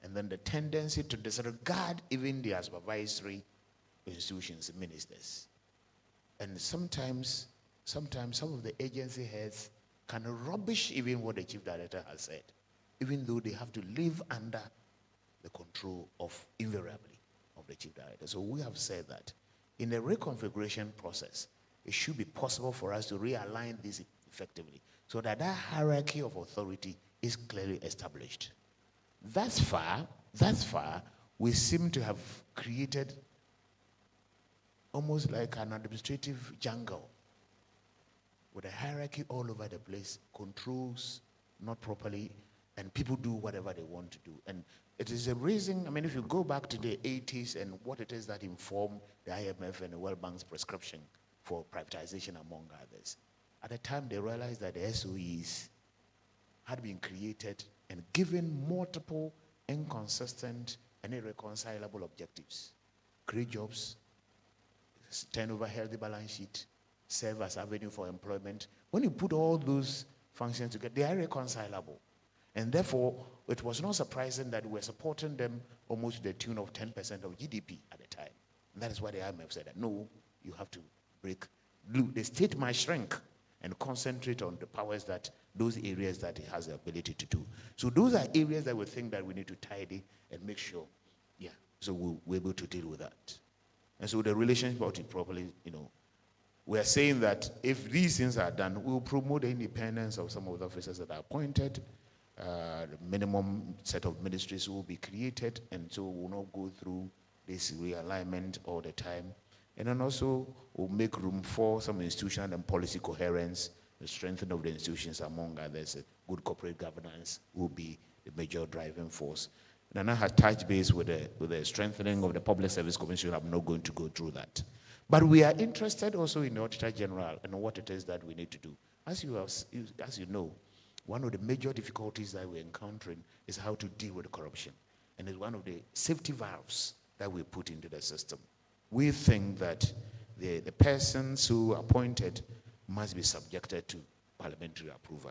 and then the tendency to disregard even their supervisory institutions, ministers. And sometimes some of the agency heads can rubbish even what the chief director has said, even though they have to live under the control of, invariably, of the chief director. So we have said that in the reconfiguration process, it should be possible for us to realign this effectively so that that hierarchy of authority is clearly established. Thus far, we seem to have created almost like an administrative jungle with a hierarchy all over the place, controls not properly, and people do whatever they want to do. And it is a reason, if you go back to the 80s and what it is that informed the IMF and the World Bank's prescription for privatization, among others, at the time they realized that the SOEs had been created and given multiple inconsistent and irreconcilable objectives. Create jobs, turn over healthy balance sheet, serve as avenue for employment. When you put all those functions together, they are irreconcilable. And therefore, it was not surprising that we were supporting them almost to the tune of 10% of GDP at the time. And that is why the IMF said that, no, you have to break. The state must shrink and concentrate on the powers that, those areas that it has the ability to do. So those are areas that we think that we need to tidy and make sure, so we're able to deal with that. And so the relationship about it properly, we are saying that if these things are done, we'll promote the independence of some of the officers that are appointed. The minimum set of ministries will be created, and so we'll not go through this realignment all the time. And then also, we'll make room for some institutional and policy coherence, the strengthening of the institutions, among others. Good corporate governance will be the major driving force. Nana has touched base with the strengthening of the Public Service Commission. I'm not going to go through that. But we are interested also in the Auditor General and what it is that we need to do. As you know, one of the major difficulties that we're encountering is how to deal with corruption. And it's one of the safety valves that we put into the system. We think that the persons who are appointed must be subjected to parliamentary approval.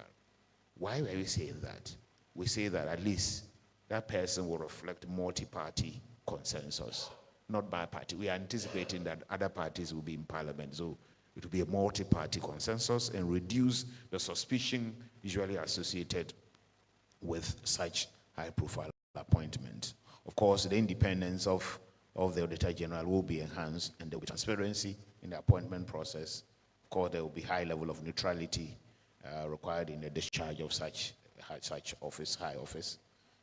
Why are we saying that? We say that at least that person will reflect multi-party consensus, not bi-party. We are anticipating that other parties will be in parliament, so it will be a multi-party consensus and reduce the suspicion usually associated with such high-profile appointment. Of course, the independence of the Auditor General will be enhanced, and there will be transparency in the appointment process. Of course, there will be high level of neutrality required in the discharge of such high office,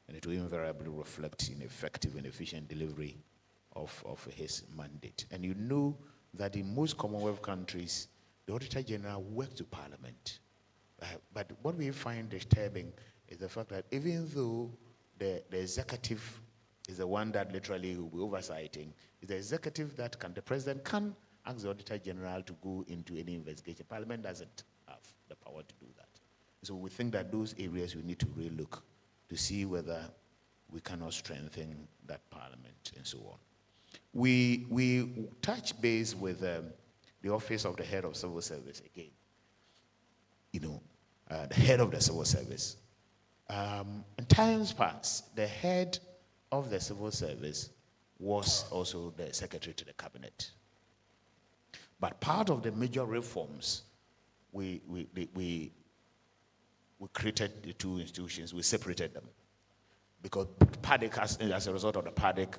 and it will invariably reflect in effective and efficient delivery of his mandate. And you know that in most Commonwealth countries, the Auditor General works to Parliament. But what we find disturbing is the fact that even though the executive is the one that literally will be oversighting. It's the executive that can, the president can ask the Auditor General to go into any investigation. Parliament doesn't have the power to do that. So we think that those areas we need to relook to see whether we cannot strengthen that Parliament and so on. We touch base with the Office of the Head of Civil Service again. The head of the Civil Service. In times past, the head of the Civil Service was also the Secretary to the Cabinet. But part of the major reforms, we created the two institutions, we separated them. Because PADIC, as a result of the PADIC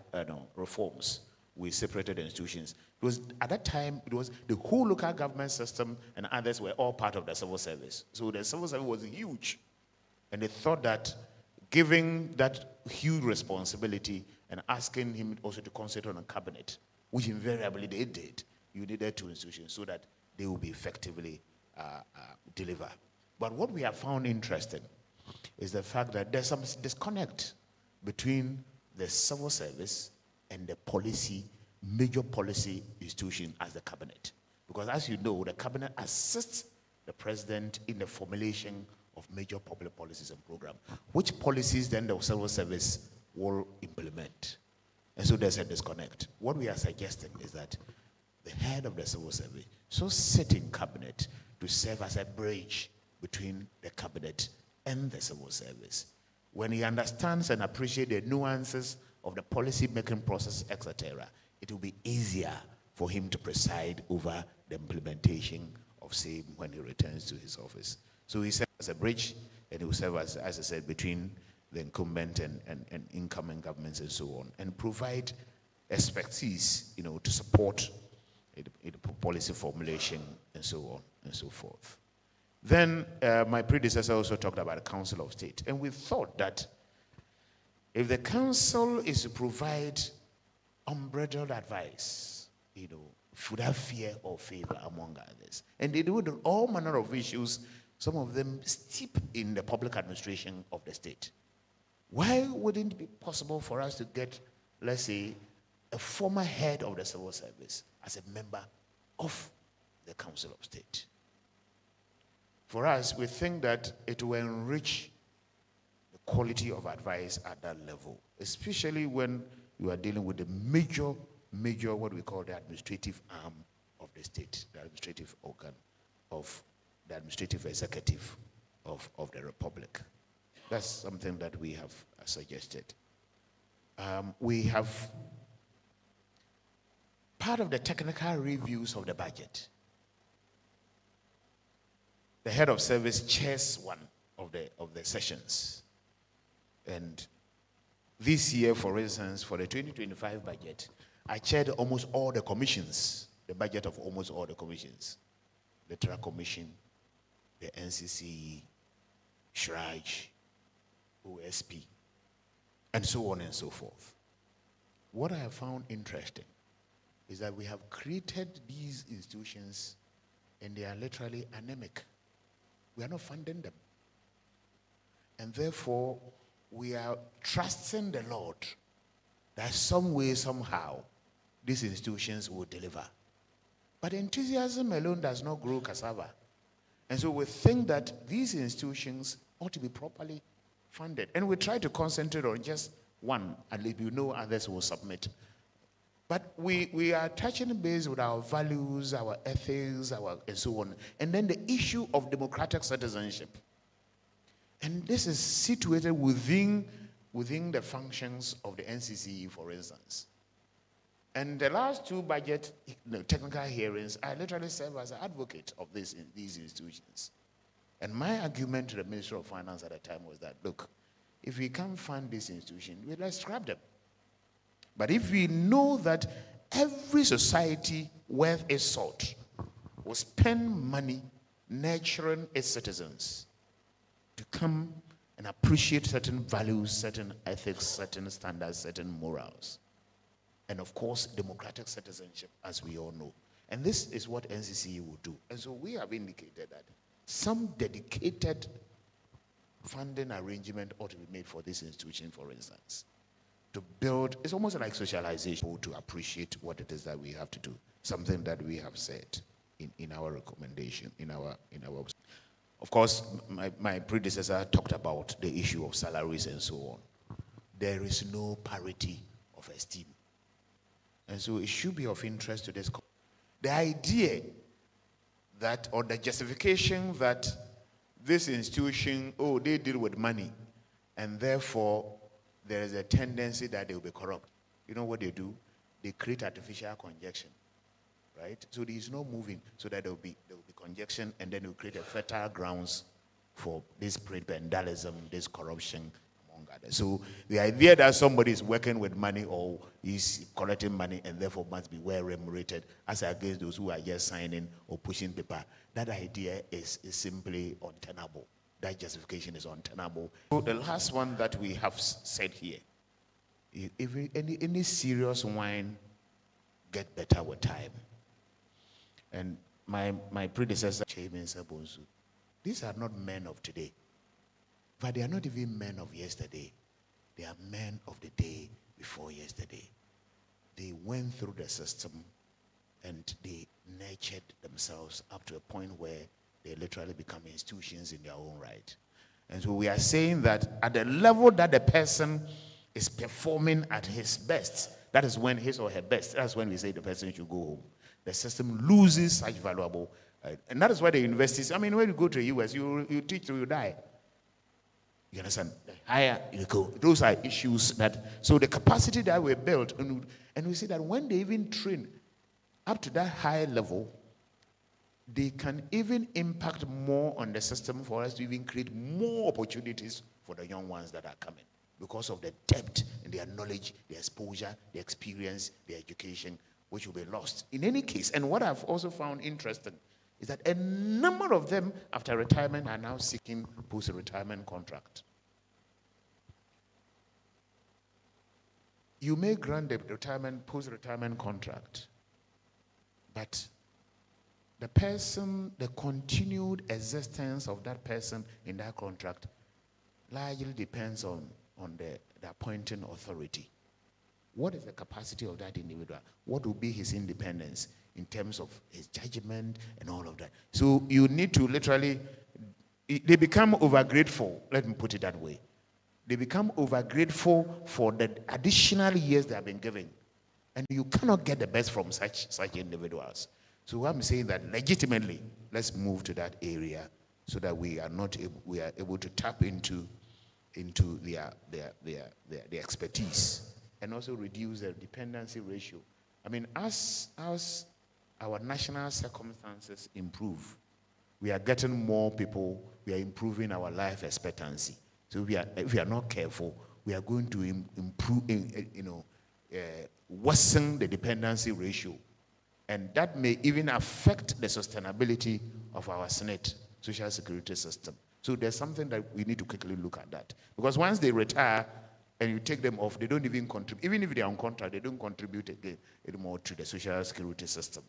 reforms, we separated the institutions. It was, at that time, it was the whole local government system and others were all part of the civil service. So the civil service was huge. And they thought that giving that huge responsibility and asking him also to concentrate on the cabinet, which invariably they did, you needed two institutions so that they will be effectively deliver. But what we have found interesting is the fact that there's some disconnect between the civil service and the policy, major policy institution as the cabinet. Because as you know, the cabinet assists the president in the formulation of major public policies and programs, which policies then the civil service will implement. And so there's a disconnect. What we are suggesting is that the head of the civil service should sit in cabinet to serve as a bridge between the cabinet and the civil service. When he understands and appreciates the nuances of the policy-making process, etc., it will be easier for him to preside over the implementation of same when he returns to his office. So he serves as a bridge, and he will serve as I said, between the incumbent and incoming governments and so on, and provide expertise, to support policy formulation and so on and so forth. Then my predecessor also talked about the Council of State, and we thought that if the council is to provide unbridled advice, without fear or favor among others, and they do it on all manner of issues, some of them steep in the public administration of the state. Why wouldn't it be possible for us to get, let's say, a former head of the civil service as a member of the Council of State? For us, we think that it will enrich the quality of advice at that level, especially when you are dealing with the major, what we call the administrative arm of the state, the administrative organ of the administrative executive of the republic. That's something that we have suggested. We have part of the technical reviews of the budget. The head of service chairs one of the sessions. And this year, for instance, for the 2025 budget, I chaired almost all the commissions, the budget of almost all the commissions. The Track Commission, the NCC, SHRAJ, OSP, and so on and so forth. What I have found interesting is that we have created these institutions and they are literally anemic. We are not funding them. And therefore, we are trusting the Lord that some way, somehow, these institutions will deliver. But enthusiasm alone does not grow cassava. And so we think that these institutions ought to be properly funded. And we try to concentrate on just one, and if you know others will submit. But we are touching base with our values, our ethics, and so on. And then the issue of democratic citizenship. And this is situated within the functions of the NCCE, for instance. And the last two budget technical hearings, I literally serve as an advocate of these institutions. And my argument to the Minister of Finance at the time was that, look, if we can't fund this institution, let's scrap them. But if we know that every society worth its salt will spend money nurturing its citizens to come and appreciate certain values, certain ethics, certain standards, certain morals, and of course, democratic citizenship, as we all know. And this is what NCCE will do. And so we have indicated that some dedicated funding arrangement ought to be made for this institution, for instance. to build, it's almost like socialization, to appreciate what it is that we have to do, something that we have said in our recommendation, in our. Of course, my predecessor talked about the issue of salaries and so on. There is no parity of esteem. And so it should be of interest to this. The idea that, or the justification that this institution, oh, they deal with money, and therefore there is a tendency that they will be corrupt. You know what they do? They create artificial conjunction, right? So there is no moving, so that there will be conjunction, and then it will create a fertile grounds for this prebendalism, this corruption, among others. So the idea that somebody is working with money or is collecting money and therefore must be well remunerated as against those who are just signing or pushing paper, that idea is simply untenable. That justification is untenable. So the last one that we have said here, if any serious wine get better with time. And my predecessor, Chairman Sabonsu, these are not men of today. But they are not even men of yesterday. They are men of the day before yesterday. They went through the system and they nurtured themselves up to a point where they literally become institutions in their own right. And so we are saying that at the level that the person is performing at his best, that is when his or her best, that's when we say the person should go home. The system loses such valuable, and that is why the universities, I mean, when you go to the US, you teach till you die. You understand? The higher you go, those are issues that, so the capacity that we built, and we see that when they even train up to that high level, they can even impact more on the system for us to even create more opportunities for the young ones that are coming because of the depth in their knowledge, their exposure, their experience, their education, which will be lost in any case. And what I've also found interesting is that a number of them after retirement are now seeking post-retirement contract. You may grant the post-retirement contract, but the person, the continued existence of that person in that contract largely depends on the appointing authority. What is the capacity of that individual? What will be his independence in terms of his judgment and all of that? So you need to literally, they become overgrateful, let me put it that way. They become overgrateful for the additional years they have been given. And you cannot get the best from such individuals. So I'm saying that legitimately, let's move to that area so that we are able to tap into their expertise and also reduce the dependency ratio. I mean, as our national circumstances improve, we are getting more people, we are improving our life expectancy. So if we are not careful, we are going to improve, worsen the dependency ratio. And that may even affect the sustainability of our Senate social security system. So there's something that we need to quickly look at that. Because once they retire and you take them off, they don't even contribute. Even if they are on contract, they don't contribute again anymore to the social security system.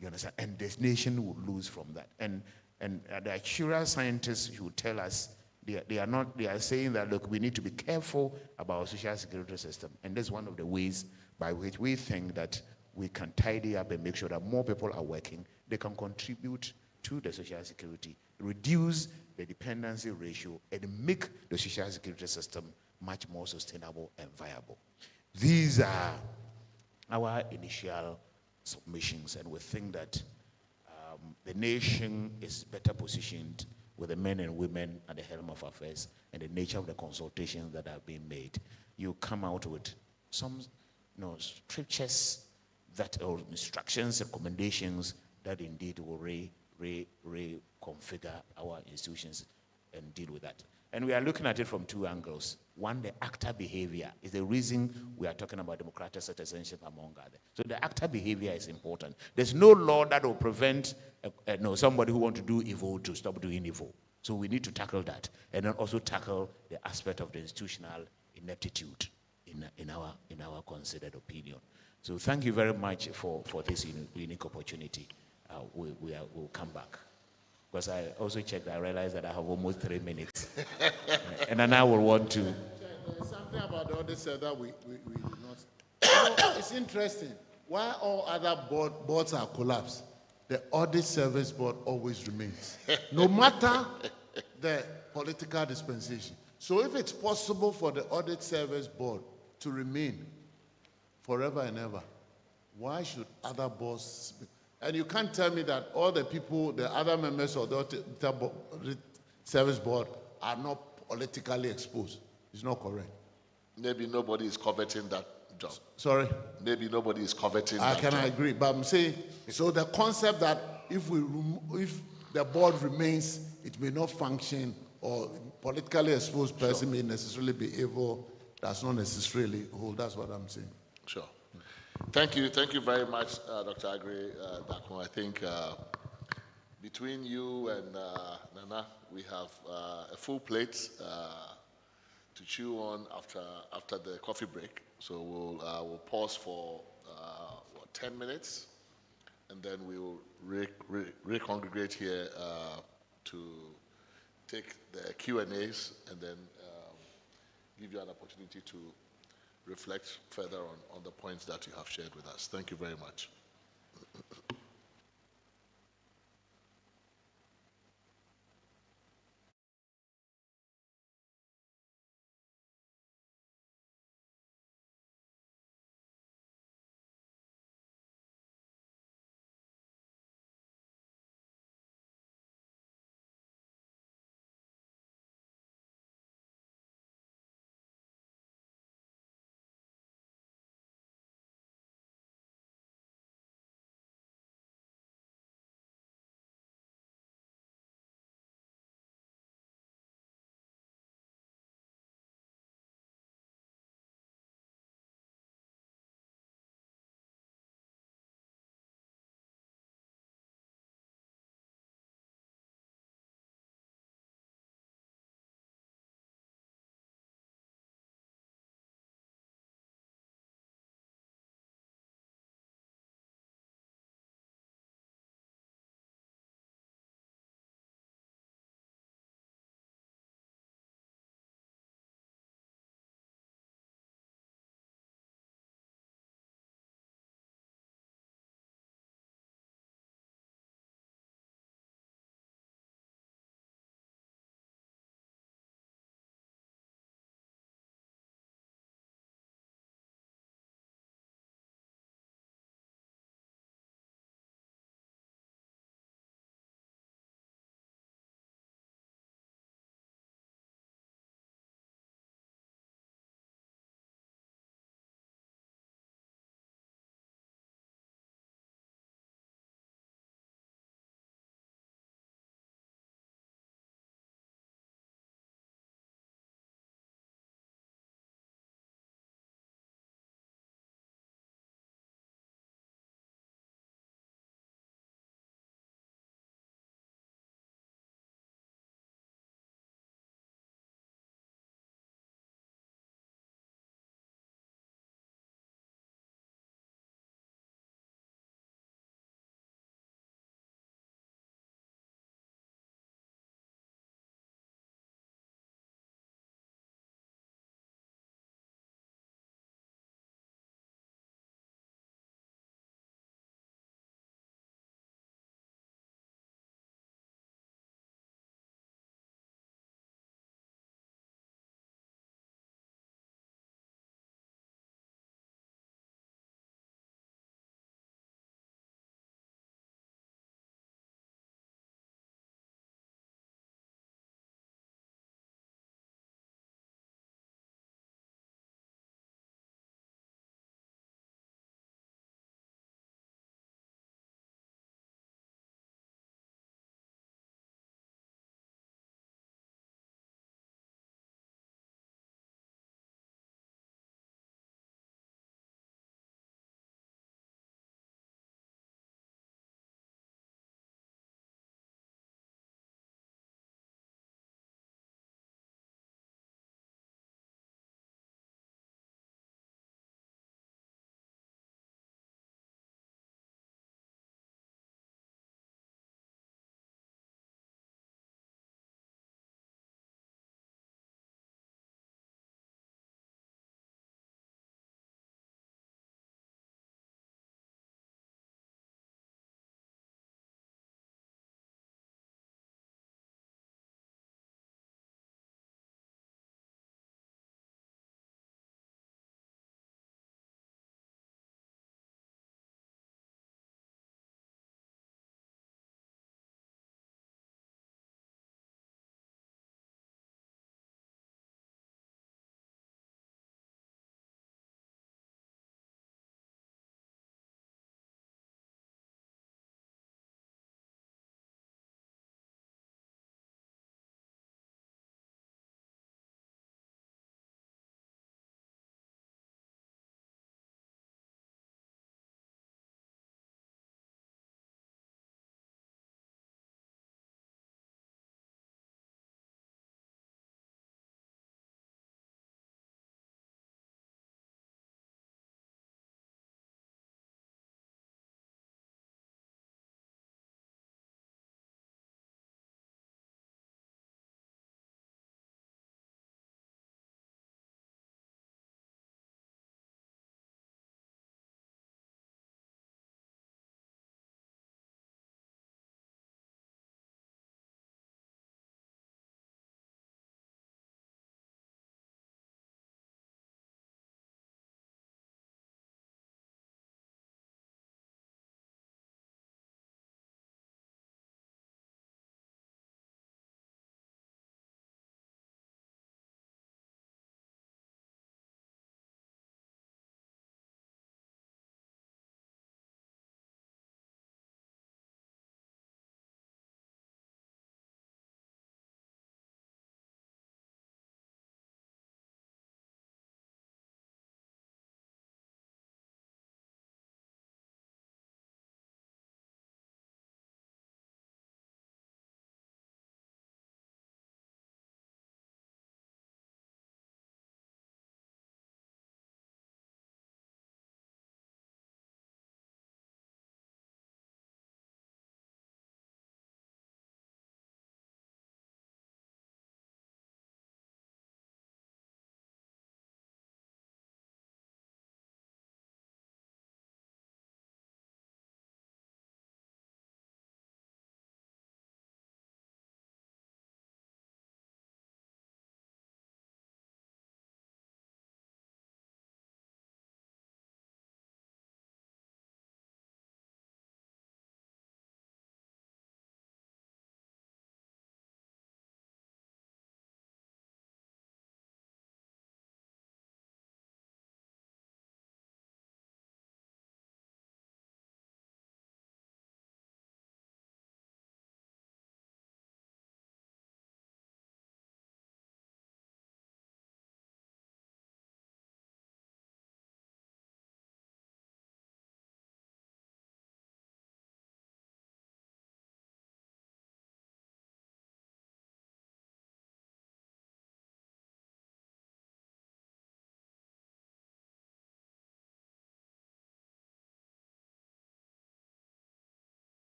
You understand? And this nation will lose from that. And the actuarial scientists who tell us they are saying that, look, we need to be careful about our social security system. And that's one of the ways by which we think that we can tidy up and make sure that more people are working. They can contribute to the social security, reduce the dependency ratio, and make the social security system much more sustainable and viable. These are our initial submissions, and we think that the nation is better positioned with the men and women at the helm of affairs and the nature of the consultations that have been made. You come out with some scriptures that, or instructions, recommendations that indeed will reconfigure our institutions and deal with that. And we are looking at it from two angles. One, the actor behavior is the reason we are talking about democratic citizenship among others. So the actor behavior is important. There's no law that will prevent somebody who wants to do evil to stop doing evil. So we need to tackle that. And then also tackle the aspect of the institutional ineptitude in our considered opinion. So thank you very much for this unique opportunity. We'll come back. Because I also checked, I realized that I have almost 3 minutes. And then I will want to there's something about the audit service that we did not. You know, it's interesting. While all other boards are collapsed, the audit service board always remains, no matter the political dispensation. So if it's possible for the audit service board to remain forever and ever, why should other boards? And you can't tell me that all the people, the other members of the audit service board are not politically exposed. It's not correct. Maybe nobody is coveting that job. Sorry? Maybe nobody is coveting I that can job. agree, but I'm saying, so the concept that if the board remains, it may not function, or politically exposed person may necessarily be able, that's not necessarily hold. That's what I'm saying. Sure. Thank you very much, Dr. Agri Dakmo. I think between you and Nana, we have a full plate to chew on after the coffee break. So we'll pause for 10 minutes, and then we will recongregate here to take the Q&As, and then give you an opportunity to reflect further on the points that you have shared with us. Thank you very much.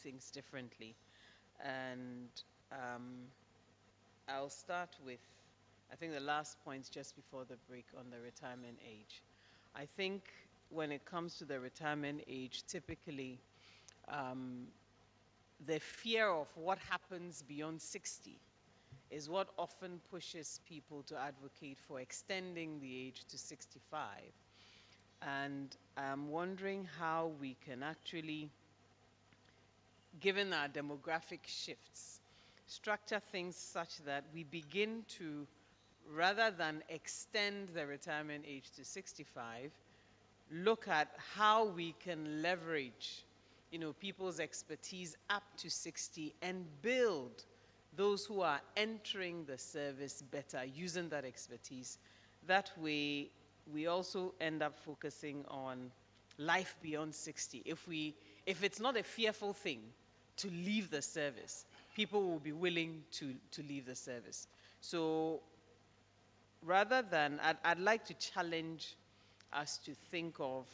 things differently. And I'll start with, I think the last point just before the break on the retirement age. I think when it comes to the retirement age, typically the fear of what happens beyond 60 is what often pushes people to advocate for extending the age to 65. And I'm wondering how we can actually, given our demographic shifts, structure things such that we begin to, rather than extend the retirement age to 65, look at how we can leverage, people's expertise up to 60 and build those who are entering the service better using that expertise. That way, we also end up focusing on life beyond 60. If it's not a fearful thing to leave the service, people will be willing to leave the service. So rather than, I'd like to challenge us to think of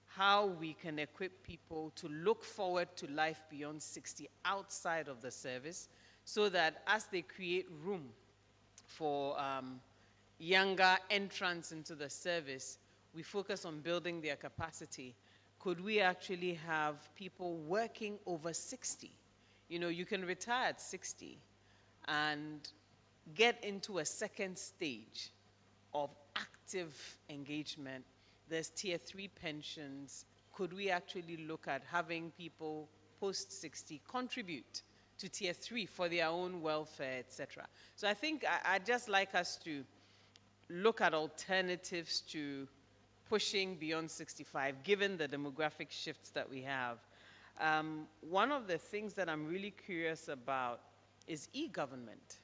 how we can equip people to look forward to life beyond 60 outside of the service, so that as they create room for younger entrants into the service, we focus on building their capacity. Could we actually have people working over 60? You can retire at 60 and get into a second stage of active engagement. There's tier 3 pensions. Could we actually look at having people post 60 contribute to tier 3 for their own welfare, etc.? So I think I'd just like us to look at alternatives to pushing beyond 65, given the demographic shifts that we have. One of the things that I'm really curious about is e-government,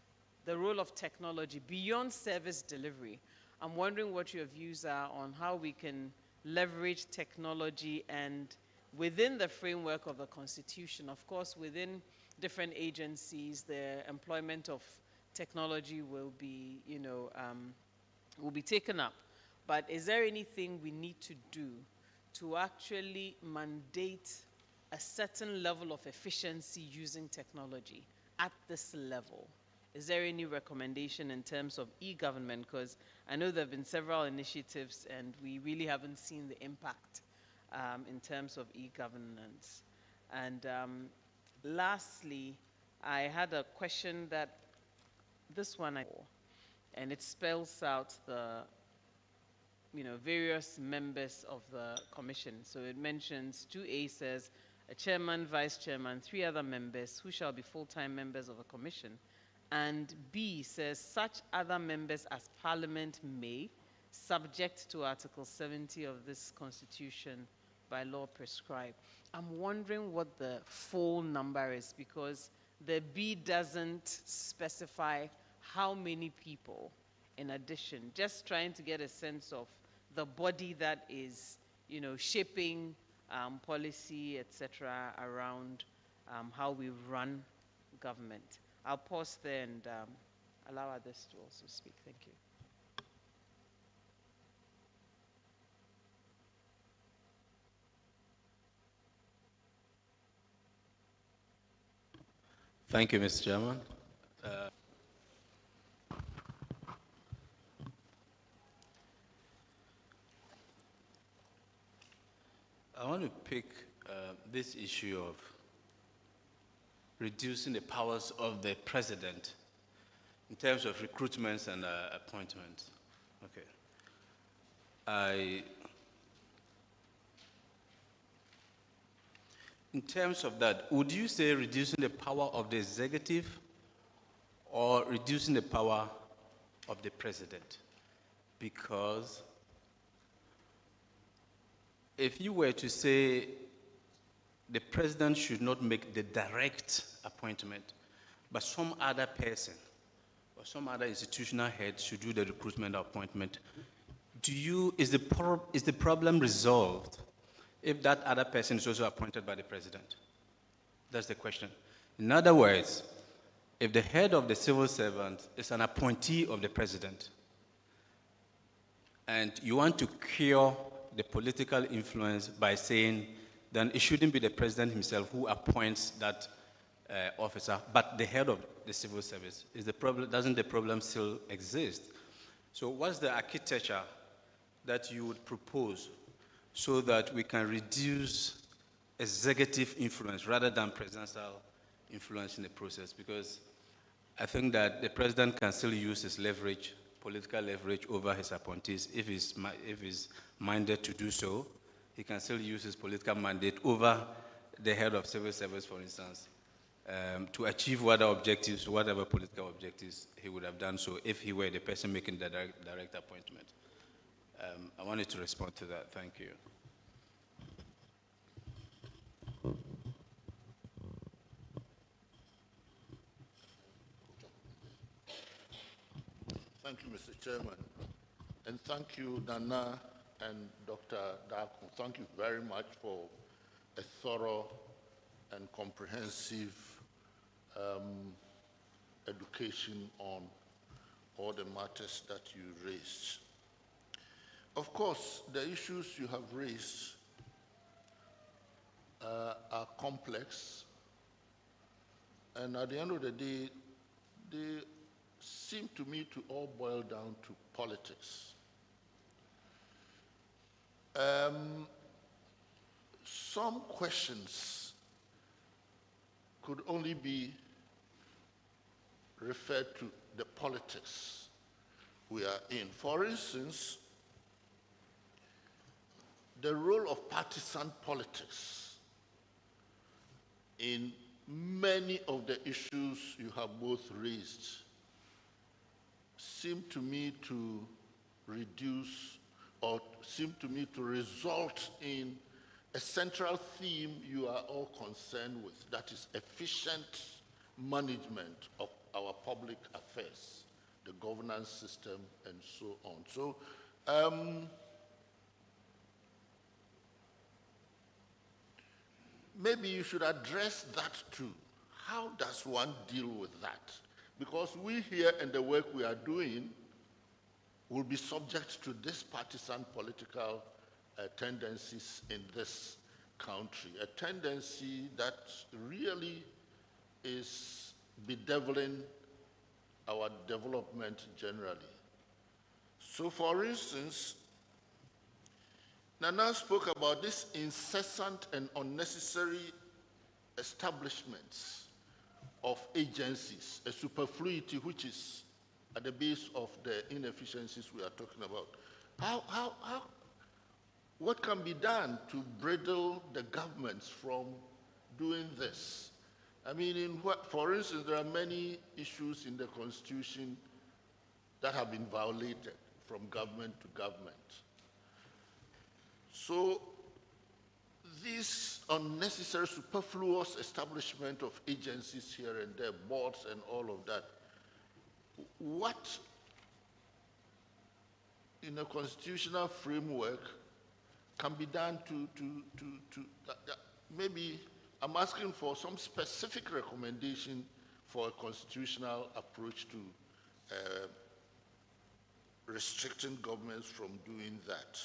the role of technology beyond service delivery. I'm wondering what your views are on how we can leverage technology, and within the framework of the Constitution, of course, within different agencies, the employment of technology will be, will be taken up. But is there anything we need to do to actually mandate a certain level of efficiency using technology at this level? Is there any recommendation in terms of e-government? Because I know there have been several initiatives and we really haven't seen the impact in terms of e-governance. And lastly, I had a question that this one, and it spells out the various members of the commission. So it mentions 2A says, a chairman, vice chairman, 3 other members who shall be full-time members of a commission. And B says, such other members as Parliament may, subject to Article 70 of this Constitution, by law prescribe. I'm wondering what the full number is, because the B doesn't specify how many people in addition. Just trying to get a sense of the body that is, shaping policy, etc., around how we run government. I'll pause there and allow others to also speak. Thank you. Thank you, Mr. Chairman. I want to pick this issue of reducing the powers of the president in terms of recruitments and appointments. Okay. In terms of that, would you say reducing the power of the executive or reducing the power of the president? Because if you were to say the president should not make the direct appointment, but some other person or some other institutional head should do the recruitment appointment, is the problem resolved if that other person is also appointed by the president? That's the question. In other words, if the head of the civil servant is an appointee of the president, and you want to cure the political influence by saying then it shouldn't be the president himself who appoints that officer, but the head of the civil service. Is the problem, doesn't the problem still exist? So what's the architecture that you would propose so that we can reduce executive influence rather than presidential influence in the process? Because I think that the president can still use his leverage, political leverage over his appointees if he's minded to do so. He can still use his political mandate over the head of civil service, for instance, to achieve whatever political objectives he would have done so if he were the person making the direct appointment. I wanted to respond to that. Thank you. Thank you, Mr. Chairman. And thank you, Nana and Dr. Darko. Thank you very much for a thorough and comprehensive education on all the matters that you raised. Of course, the issues you have raised are complex, and at the end of the day, they seem to me to all boil down to politics. Some questions could only be referred to the politics we are in. For instance, the role of partisan politics in many of the issues you have both raised seem to me to reduce or seem to me to result in a central theme you are all concerned with, that is efficient management of our public affairs, the governance system, and so on. So, maybe you should address that too. How does one deal with that? Because we here and the work we are doing will be subject to this partisan political tendencies in this country, a tendency that really is bedeviling our development generally. So for instance, Nana spoke about this incessant and unnecessary establishments of agencies, a superfluity which is at the base of the inefficiencies we are talking about. What can be done to bridle the governments from doing this? I mean, for instance, there are many issues in the Constitution that have been violated from government to government. So this unnecessary, superfluous establishment of agencies here and there, boards and all of that, what in a constitutional framework can be done to maybe I'm asking for some specific recommendation for a constitutional approach to restricting governments from doing that.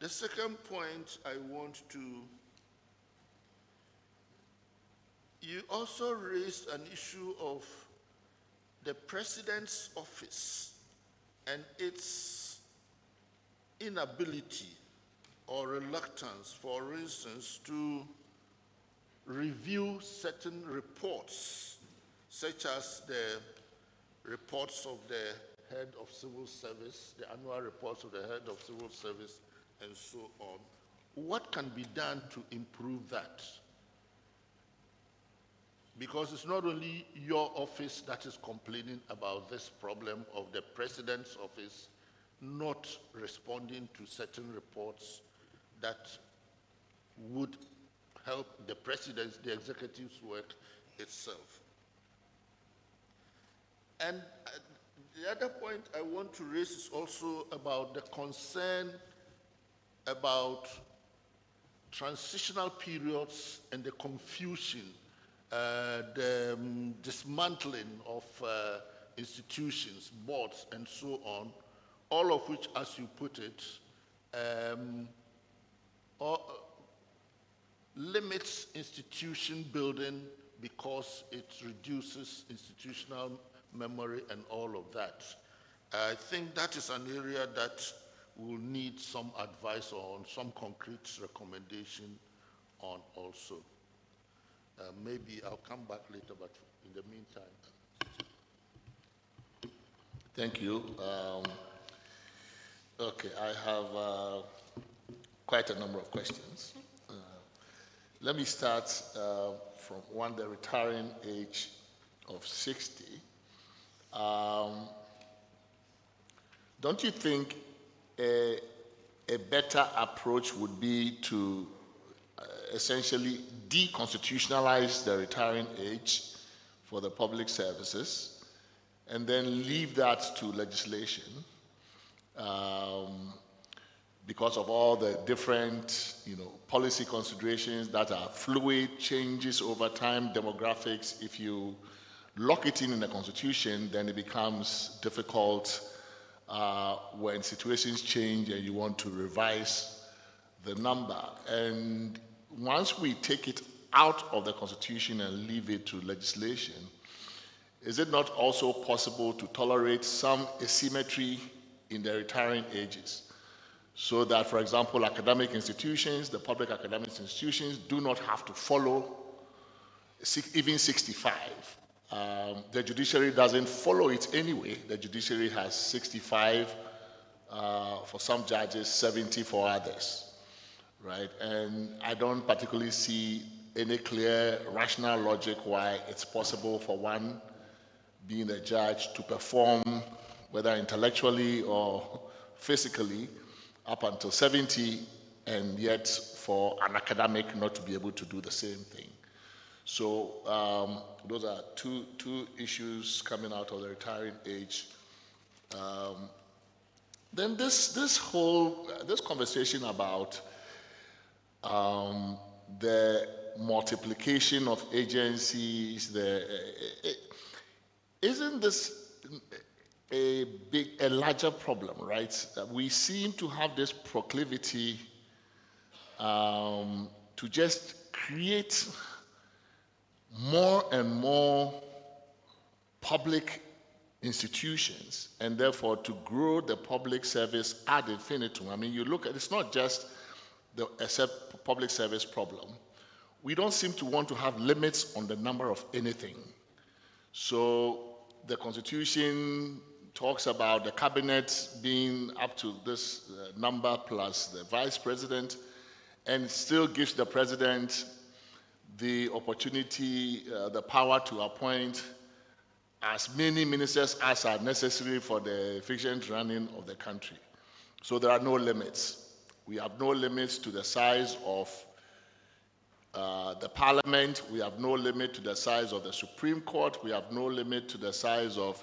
The second point I want to, you also raised an issue of the president's office and its inability or reluctance, for instance, to review certain reports, such as the reports of the head of civil service, the annual reports of the head of civil service, and so on. What can be done to improve that? Because it's not only your office that is complaining about this problem of the president's office not responding to certain reports that would help the president's, the executive's work itself. And the other point I want to raise is also about the concern about transitional periods and the confusion, the dismantling of institutions, boards, and so on, all of which, as you put it, limits institution building because it reduces institutional memory and all of that. I think that is an area that will need some advice on, some concrete recommendation on also. Maybe I'll come back later, but in the meantime. Thank you. Okay, I have quite a number of questions. Let me start from one, the retiring age of 60. Don't you think a better approach would be to essentially deconstitutionalize the retiring age for the public services and then leave that to legislation because of all the different policy considerations that are fluid, changes over time, demographics? If you lock it in the constitution, then it becomes difficult when situations change and you want to revise the number. And once we take it out of the constitution and leave it to legislation, is it not also possible to tolerate some asymmetry in the retiring ages? So that, for example, academic institutions, the public academic institutions, do not have to follow even 65. The judiciary doesn't follow it anyway. The judiciary has 65 for some judges, 70 for others, right? And I don't particularly see any clear rational logic why it's possible for one being a judge to perform, whether intellectually or physically, up until 70, and yet for an academic not to be able to do the same thing. So those are two issues coming out of the retiring age. Then this conversation about the multiplication of agencies, isn't this a larger problem, right? We seem to have this proclivity to just create more and more public institutions, and therefore to grow the public service ad infinitum. I mean, you look at, it's not just the public service problem. We don't seem to want to have limits on the number of anything. So the Constitution talks about the cabinet being up to this number plus the vice president, and still gives the president the opportunity, the power to appoint as many ministers as are necessary for the efficient running of the country. So there are no limits. We have no limits to the size of the parliament. We have no limit to the size of the Supreme Court. We have no limit to the size of...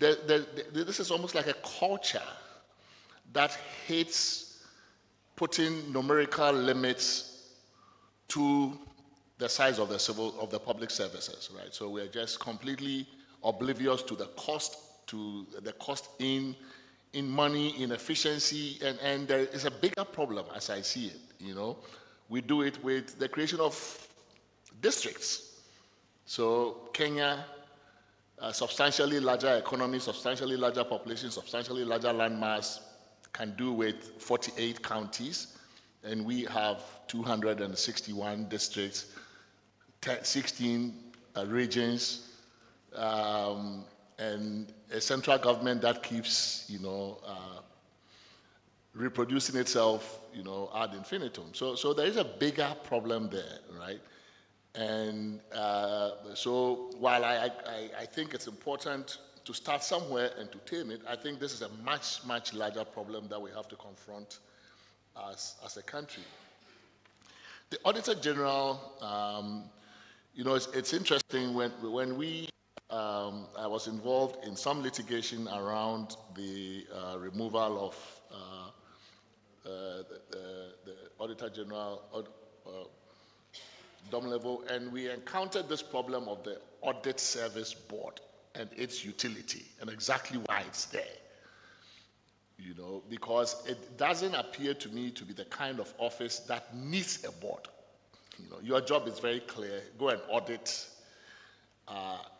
this is almost like a culture that hates putting numerical limits to the size of the public services, right? So we're just completely oblivious to the cost in money, in efficiency, and there is a bigger problem as I see it. We do it with the creation of districts. So Kenya, substantially larger economy, substantially larger population, substantially larger landmass, can do with 48 counties, and we have 261 districts, 16 regions, and a central government that keeps, reproducing itself, ad infinitum. So there is a bigger problem there, right? And so while I think it's important to start somewhere and to tame it, I think this is a much, much larger problem that we have to confront as a country. The Auditor General, it's interesting when we, I was involved in some litigation around the removal of the Auditor General DOM level, and we encountered this problem of the Audit Service Board and its utility and exactly why it's there. Because it doesn't appear to me to be the kind of office that needs a board. Your job is very clear. Go and audit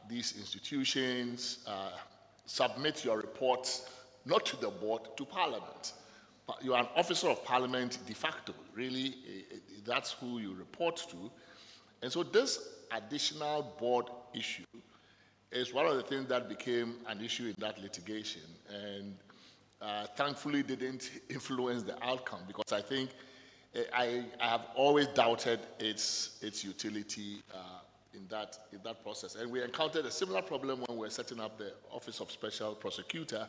these institutions, submit your reports, not to the board, to Parliament. But you are an officer of Parliament de facto. Really, that's who you report to. And so this additional board issue is one of the things that became an issue in that litigation, and thankfully didn't influence the outcome, because I think I have always doubted its utility in that process. And we encountered a similar problem when we were setting up the Office of Special Prosecutor,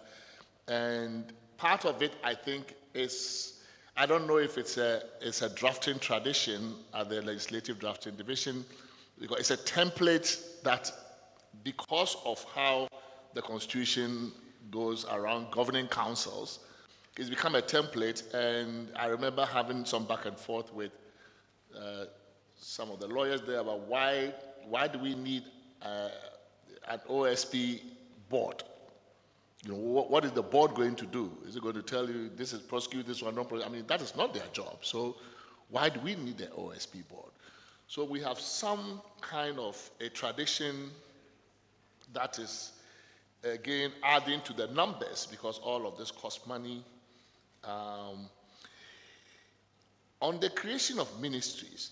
and part of it, I think, is, I don't know if it's a drafting tradition at the Legislative Drafting Division, because it's a template that, because of how the Constitution goes around governing councils, it's become a template. And I remember having some back and forth with some of the lawyers there about why do we need an OSP board? What is the board going to do? Is it going to tell you this is prosecute, this one don't prosecute? I mean, that is not their job. So why do we need the OSP board? So we have some kind of a tradition that is, again, adding to the numbers, because all of this costs money. On the creation of ministries,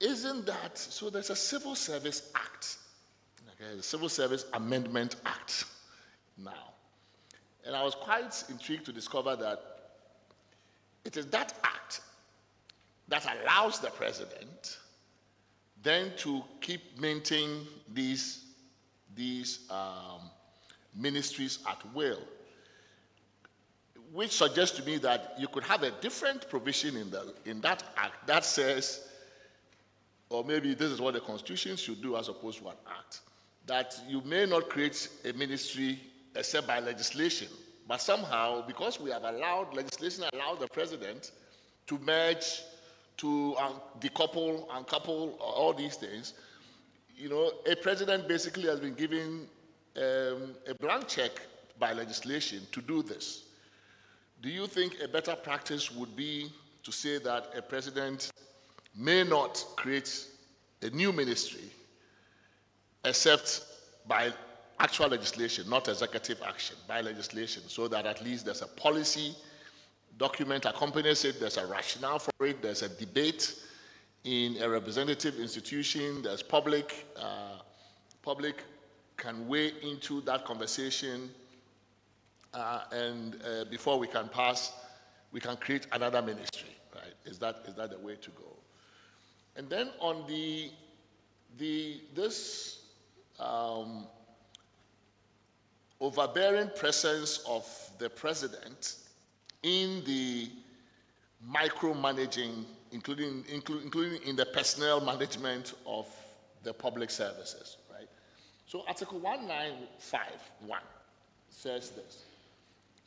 isn't that, so there's a Civil Service Act, okay, the Civil Service Amendment Act now. And I was quite intrigued to discover that it is that act that allows the president then to keep maintaining these ministries at will, which suggests to me that you could have a different provision in that act that says, or maybe this is what the Constitution should do as opposed to an act, that you may not create a ministry except by legislation, but somehow, because we have allowed, legislation allowed the president to merge, to decouple, uncouple, all these things, a president basically has been given a blank check by legislation to do this. Do you think a better practice would be to say that a president may not create a new ministry except by actual legislation, not executive action, by legislation, so that at least there's a policy document accompanies it, there's a rationale for it, there's a debate in a representative institution, there's public can weigh into that conversation, and before we can pass, we can create another ministry, right? Is that the way to go? And then on this overbearing presence of the president in the micromanaging, including in the personnel management of the public services, right? So Article 1951 says this: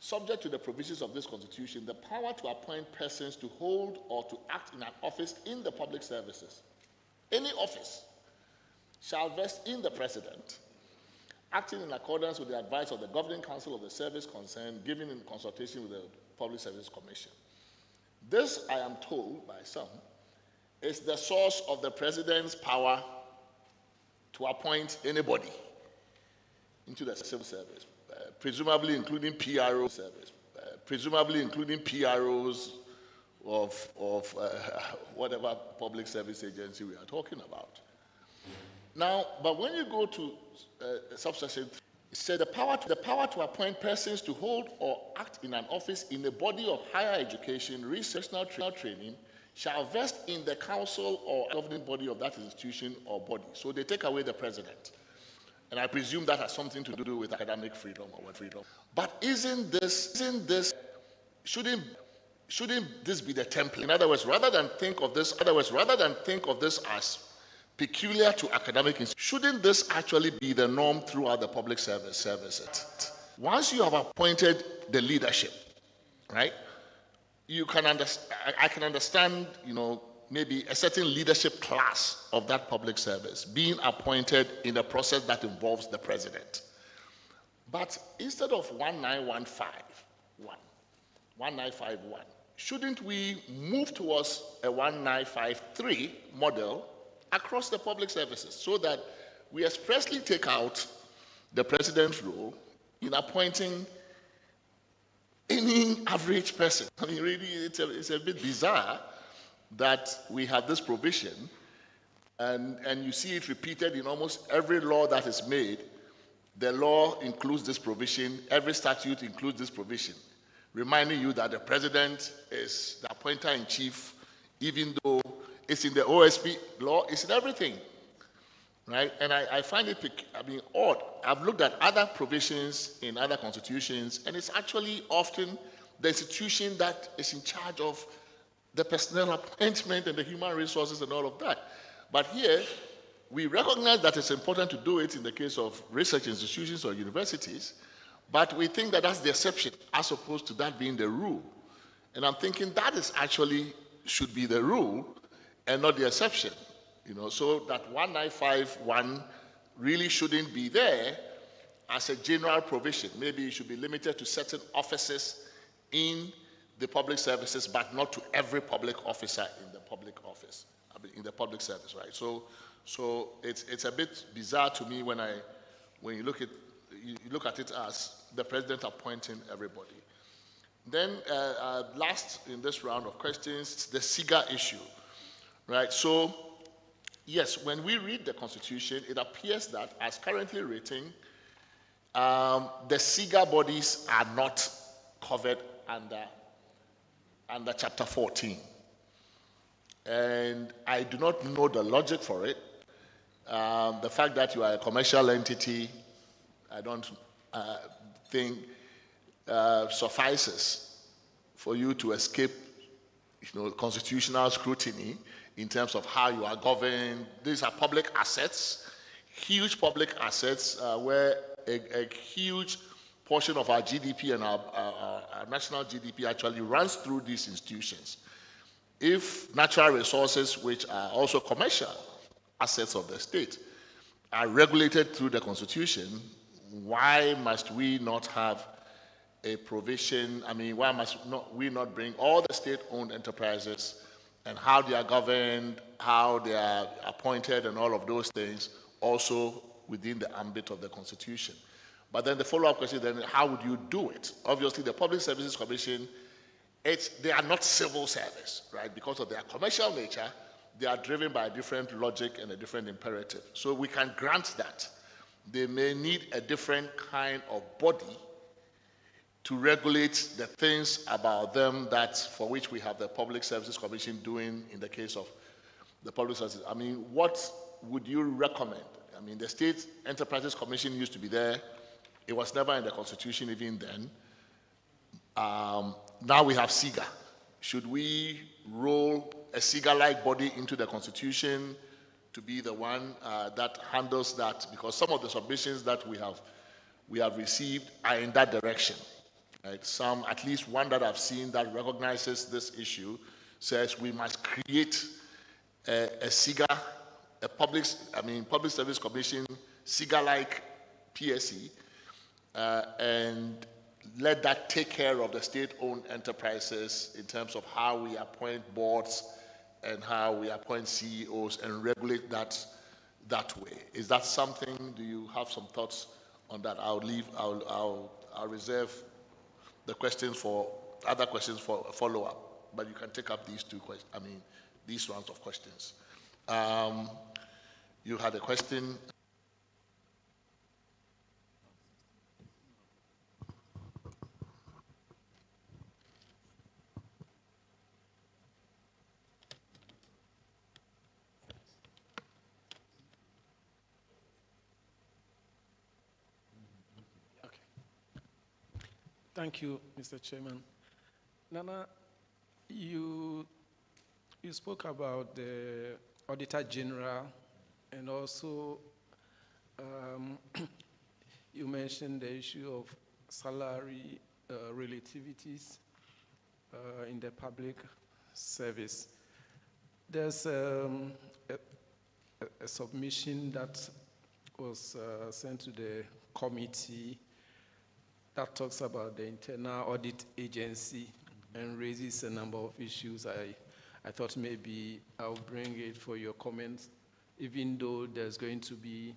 subject to the provisions of this Constitution, the power to appoint persons to hold or to act in an office in the public services, any office, shall vest in the president, acting in accordance with the advice of the Governing Council of the service concerned, given in consultation with the Public Service Commission. This, I am told by some, is the source of the president's power to appoint anybody into the civil service, presumably including PRO service, presumably including PROs of whatever public service agency we are talking about. Now, but when you go to subsection 3, it said the power to appoint persons to hold or act in an office in a body of higher education, research, training, shall vest in the council or governing body of that institution or body. So they take away the president. And I presume that has something to do with academic freedom or what freedom. But shouldn't this be the template? In other words, rather than think of this as peculiar to academic institutions, shouldn't this actually be the norm throughout the public services? Once you have appointed the leadership, right? I can understand, maybe a certain leadership class of that public service being appointed in a process that involves the president. But instead of 1951, shouldn't we move towards a 1953 model across the public services so that we expressly take out the president's role in appointing any average person? I mean, really, it's a bit bizarre that we have this provision, and you see it repeated in almost every law that is made. The law includes this provision, every statute includes this provision, reminding you that the president is the appointer in chief, even though it's in the OSP law, it's in everything, right? And I find it, odd. I've looked at other provisions in other constitutions, and it's actually often the institution that is in charge of the personnel appointment and the human resources and all of that. But here, we recognize that it's important to do it in the case of research institutions or universities, but we think that that's the exception as opposed to that being the rule. And I'm thinking that is actually should be the rule and not the exception. So that 1951 really shouldn't be there as a general provision. Maybe it should be limited to certain offices in the public services, but not to every public officer in the public office, in the public service, right? So it's a bit bizarre to me when you look at it as the president appointing everybody. Then last in this round of questions, the SIGA issue, right? So yes, when we read the Constitution, it appears that as currently written, the SIGA bodies are not covered under Chapter 14. And I do not know the logic for it. The fact that you are a commercial entity, I don't think suffices for you to escape constitutional scrutiny in terms of how you are governed. These are public assets, huge public assets, where a huge portion of our GDP and our national GDP actually runs through these institutions. If natural resources, which are also commercial assets of the state, are regulated through the Constitution, why must we not have a provision? I mean, why must we not bring all the state-owned enterprises and how they are governed, how they are appointed, and all of those things also within the ambit of the Constitution? But then the follow-up question, then how would you do it? Obviously, the Public Services Commission, they are not civil service, right? Because of their commercial nature, they are driven by a different logic and a different imperative. So we can grant that. They may need a different kind of body to regulate the things about them for which we have the Public Services Commission doing in the case of the Public Services. I mean, what would you recommend? I mean, the State Enterprises Commission used to be there. It was never in the Constitution even then. Now we have SIGA. Should we roll a SIGA-like body into the Constitution to be the one that handles that? Because some of the submissions that we have received are in that direction. Right? Some, at least one that I've seen that recognizes this issue, says we must create a SIGA, a Public Service Commission, SIGA-like PSC, and let that take care of the state-owned enterprises in terms of how we appoint boards and how we appoint CEOs and regulate that way. Is that something? Do you have some thoughts on that? I'll reserve the questions for other questions for follow-up, but you can take up these these rounds of questions. You had a question. Thank you, Mr. Chairman. Nana, you spoke about the Auditor General, and also you mentioned the issue of salary relativities in the public service. There's a submission that was sent to the committee that talks about the Internal Audit Agency and raises a number of issues. I thought maybe I'll bring it for your comments, even though there's going to be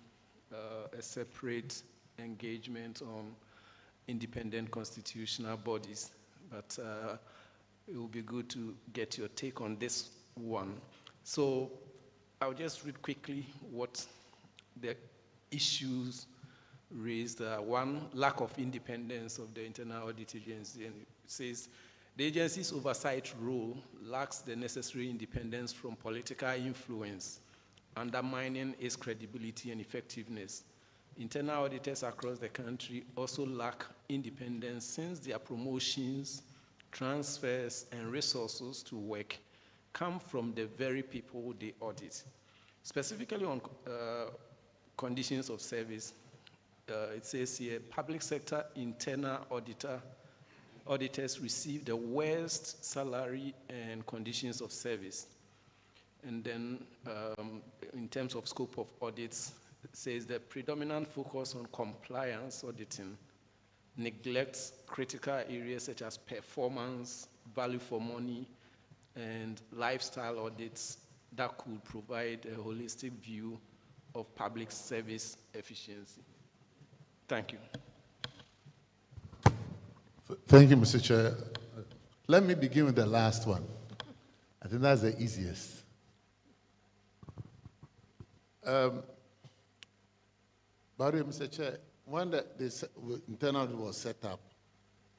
a separate engagement on independent constitutional bodies. But it will be good to get your take on this one. So I'll just read quickly what the issues raised. One, lack of independence of the Internal Audit Agency. And it says, the agency's oversight role lacks the necessary independence from political influence, undermining its credibility and effectiveness. Internal auditors across the country also lack independence since their promotions, transfers, and resources to work come from the very people they audit. Specifically on conditions of service, it says here, public sector internal auditors receive the worst salary and conditions of service. And then in terms of scope of audits, it says the predominant focus on compliance auditing neglects critical areas such as performance, value for money, and lifestyle audits that could provide a holistic view of public service efficiency. Thank you. Thank you, Mr. Chair. Let me begin with the last one. I think that's the easiest. By the way, Mr. Chair, when the internal audit was set up,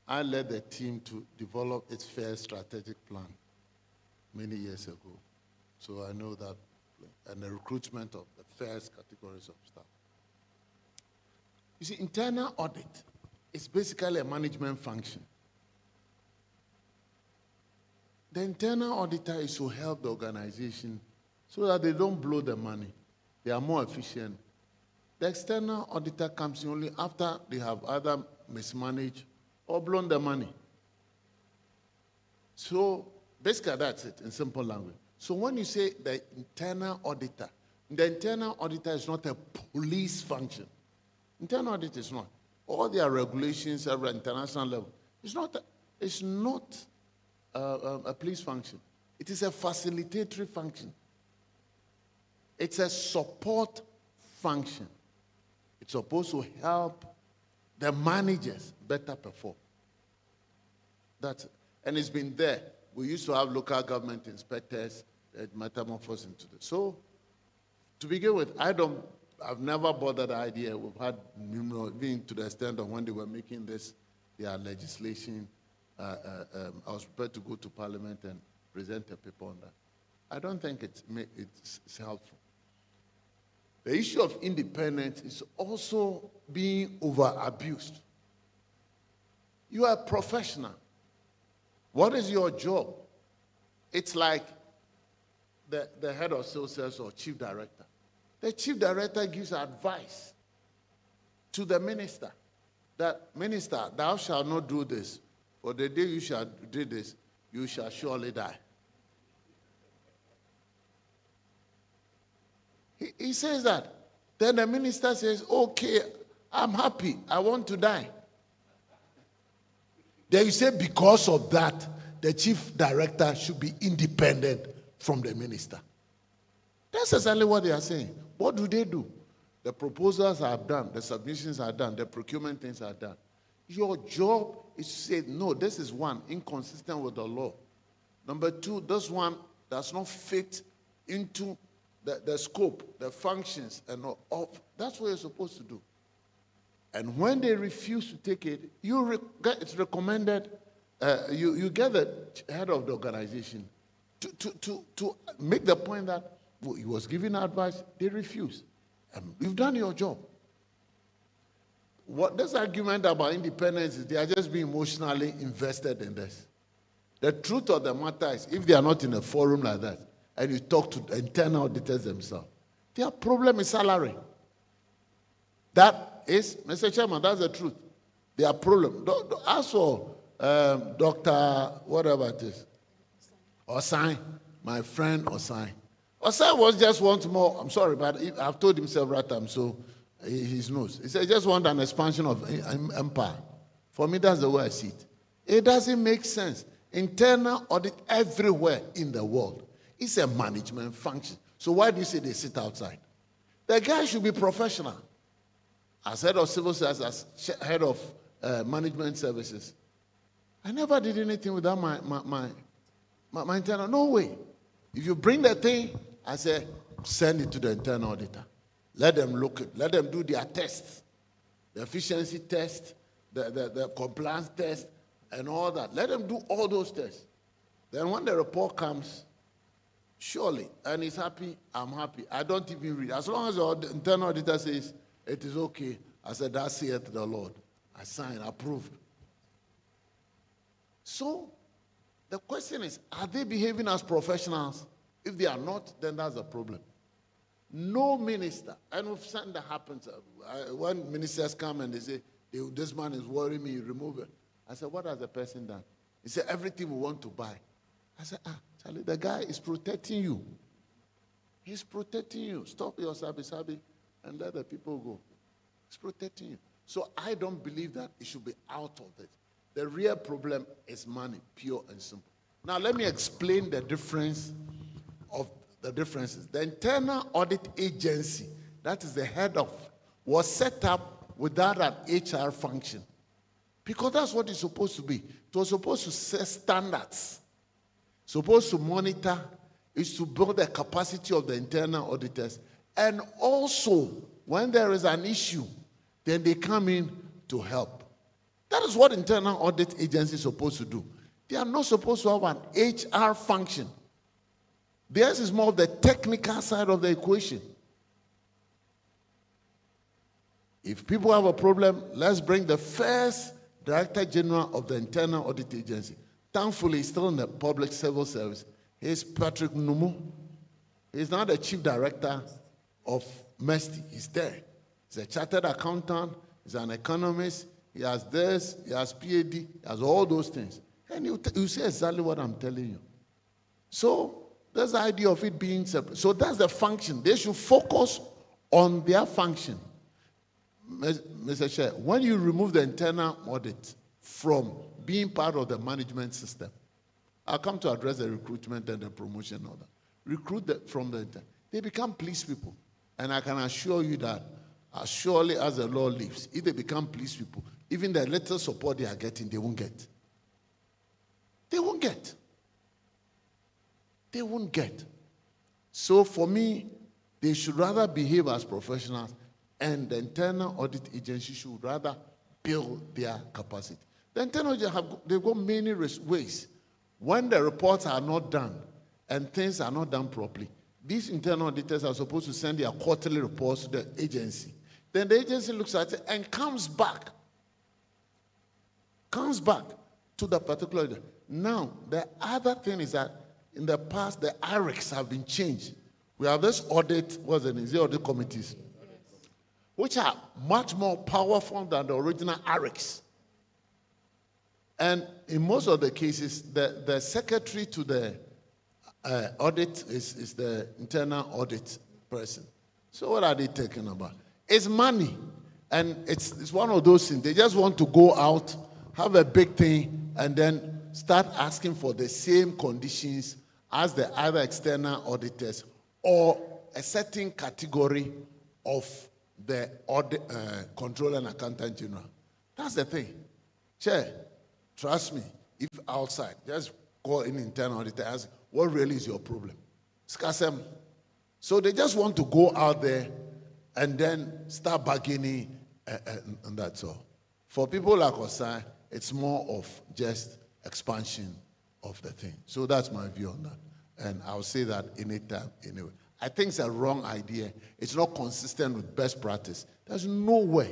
I led the team to develop its first strategic plan many years ago. So I know that, and the recruitment of the first categories of staff. You see, internal audit is basically a management function. The internal auditor is to help the organization so that they don't blow the money. They are more efficient. The external auditor comes in only after they have either mismanaged or blown the money. So basically that's it in simple language. So when you say the internal auditor is not a police function. Internal audit is not. All their regulations at international level, it's not a police function. It is a facilitatory function. It's a support function. It's supposed to help the managers better perform. That's it. And it's been there. We used to have local government inspectors that metamorphose into this. So, to begin with, I've never bought that idea. We've had numerous, being to the extent of when they were making this, their legislation, I was prepared to go to Parliament and present a paper on that. I don't think it's helpful. The issue of independence is also being over-abused. You are a professional. What is your job? It's like the head of sales or chief director. The chief director gives advice to the minister that, minister, thou shalt not do this. For the day you shall do this, you shall surely die. He says that. Then the minister says, okay, I'm happy. I want to die. Then you say, because of that, the chief director should be independent from the minister. That's exactly what they are saying. What do? The proposals are done, the submissions are done, the procurement things are done. Your job is to say, no, this is one, inconsistent with the law. Number two, this one does not fit into the scope, the functions, and all. That's what you're supposed to do. And when they refuse to take it, it's recommended, you get the head of the organization to make the point that he was giving advice, they refuse. And you've done your job. What this argument about independence is they are just being emotionally invested in this. The truth of the matter is, if they are not in a forum like that, and you talk to the internal auditors themselves, their problem is salary. That is, Mr. Chairman, that's the truth. Their problem. As for Dr. whatever it is, Osai, my friend Osai. Osai was just once more, I'm sorry, but I've told him several times, so he knows. He said, just want an expansion of empire. For me, that's the way I see it. It doesn't make sense. Internal audit everywhere in the world is a management function. So why do you say they sit outside? The guy should be professional. As head of civil service, as head of management services, I never did anything without my internal. No way. If you bring the thing, I say, send it to the internal auditor. Let them look it. Let them do their tests, the efficiency test, the compliance test, and all that. Let them do all those tests. Then when the report comes, surely, and he's happy, I'm happy. I don't even read. As long as the internal auditor says, it is okay, I said, that saith the Lord. I sign, approved. So, the question is, are they behaving as professionals? If they are not, then that's a problem. No minister, and we've seen that happens. When ministers come and they say, this man is worrying me, remove it. I said, what has the person done? He said, everything we want to buy. I said, Charlie, the guy is protecting you. He's protecting you. Stop your sabi and let the people go. He's protecting you. So I don't believe that it should be out of it. The real problem is money, pure and simple. Now let me explain the differences. The Internal Audit Agency, that is the head of, was set up without an HR function. Because that's what it's supposed to be. It was supposed to set standards, supposed to monitor, is to build the capacity of the internal auditors. And also, when there is an issue, then they come in to help. That is what Internal Audit Agency is supposed to do. They are not supposed to have an HR function. Theirs is more of the technical side of the equation. If people have a problem, let's bring the first Director General of the Internal Audit Agency. Thankfully, he's still in the public civil service. He's Patrick Numu. He's now the Chief Director of MESTI. He's there. He's a chartered accountant. He's an economist. He has this. He has PhD. He has all those things. And you say exactly what I'm telling you. So there's the idea of it being separate. So that's the function. They should focus on their function. Mr. Chair, when you remove the internal audit from being part of the management system, I'll come to address the recruitment and the promotion and all that. Recruit from the internal. They become police people. And I can assure you that as surely as the law lives, if they become police people, even the little support they are getting, they won't get. They won't get. They won't get. So for me, they should rather behave as professionals, and the Internal Audit Agency should rather build their capacity. The Internal Agency, they've got many ways. When the reports are not done and things are not done properly, these internal auditors are supposed to send their quarterly reports to the agency. Then the agency looks at it and comes back to the particular agency. Now, the other thing is that in the past, the IRECs have been changed. We have this audit, audit committees, which are much more powerful than the original IRECs. And in most of the cases, the secretary to the audit is the internal audit person. So what are they talking about? It's money. And it's one of those things. They just want to go out, have a big thing, and then start asking for the same conditions as the other external auditors or a certain category of the controller and accountant general. That's the thing. Chair, trust me, if outside, just call in internal auditor and ask, what really is your problem? Skasem. So they just want to go out there and then start bargaining, and that's all. For people like Osai, it's more of just expansion of the thing. So that's my view on that. And I'll say that anytime, anyway. I think it's a wrong idea. It's not consistent with best practice. There's nowhere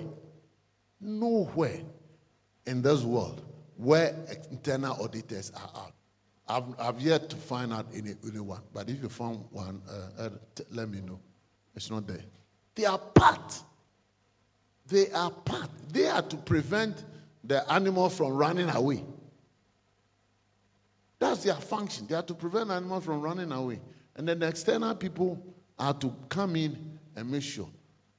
in this world where internal auditors are out. I've yet to find out anyone. But if you found one, let me know. It's not there. They are part. They are part. They are to prevent the animal from running away. That's their function. They are to prevent animals from running away. And then the external people are to come in and make sure.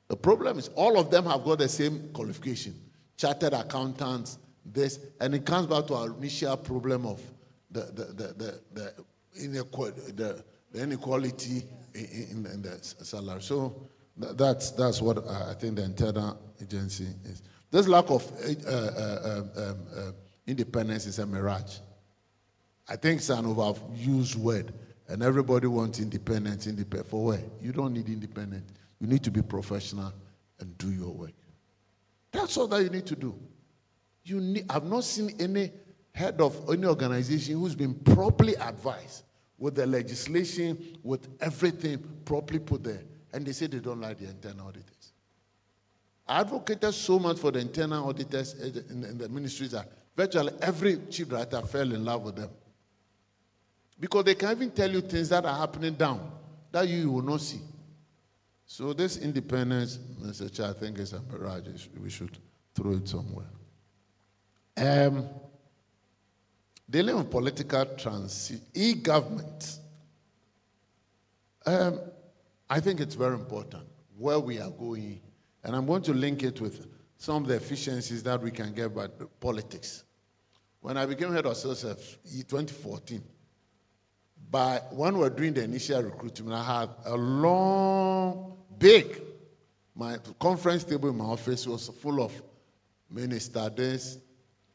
The problem is all of them have got the same qualification. Chartered accountants, this. And it comes back to our initial problem of the inequality in the salary. So that's what I think the internal agency is. This lack of independence is a mirage. I think it's an overused word, and everybody wants independence. Independent for where? You don't need independence. You need to be professional and do your work. That's all that you need to do. I've not seen any head of any organization who's been properly advised with the legislation, with everything properly put there, and they say they don't like the internal auditors. I advocated so much for the internal auditors in the ministries that virtually every chief director fell in love with them. Because they can even tell you things that are happening down that you will not see. So this independence, Mr. Chair, I think is a mirage. We should throw it somewhere. Dealing with political transition, e-government. I think it's very important where we are going. And I'm going to link it with some of the efficiencies that we can get by politics. When I became head of sales in 2014, when we were doing the initial recruitment, I had a long, big, my conference table in my office was full of ministers,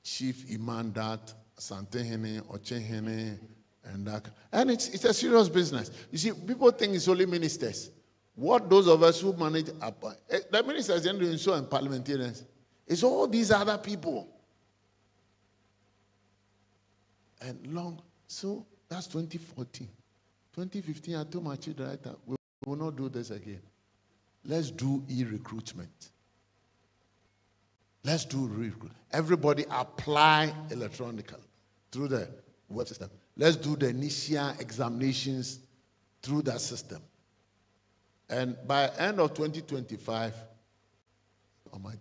chief imam that, Santehene, Ochehene, and that. And it's a serious business. You see, people think it's only ministers. What those of us who manage, the ministers and doing so and parliamentarians, it's all these other people. And so that's 2014. 2015, I told my chief director, we will not do this again. Let's do e-recruitment. Let's do recruitment. Everybody apply electronically through the web system. Let's do the initial examinations through that system. And by end of 2025, on my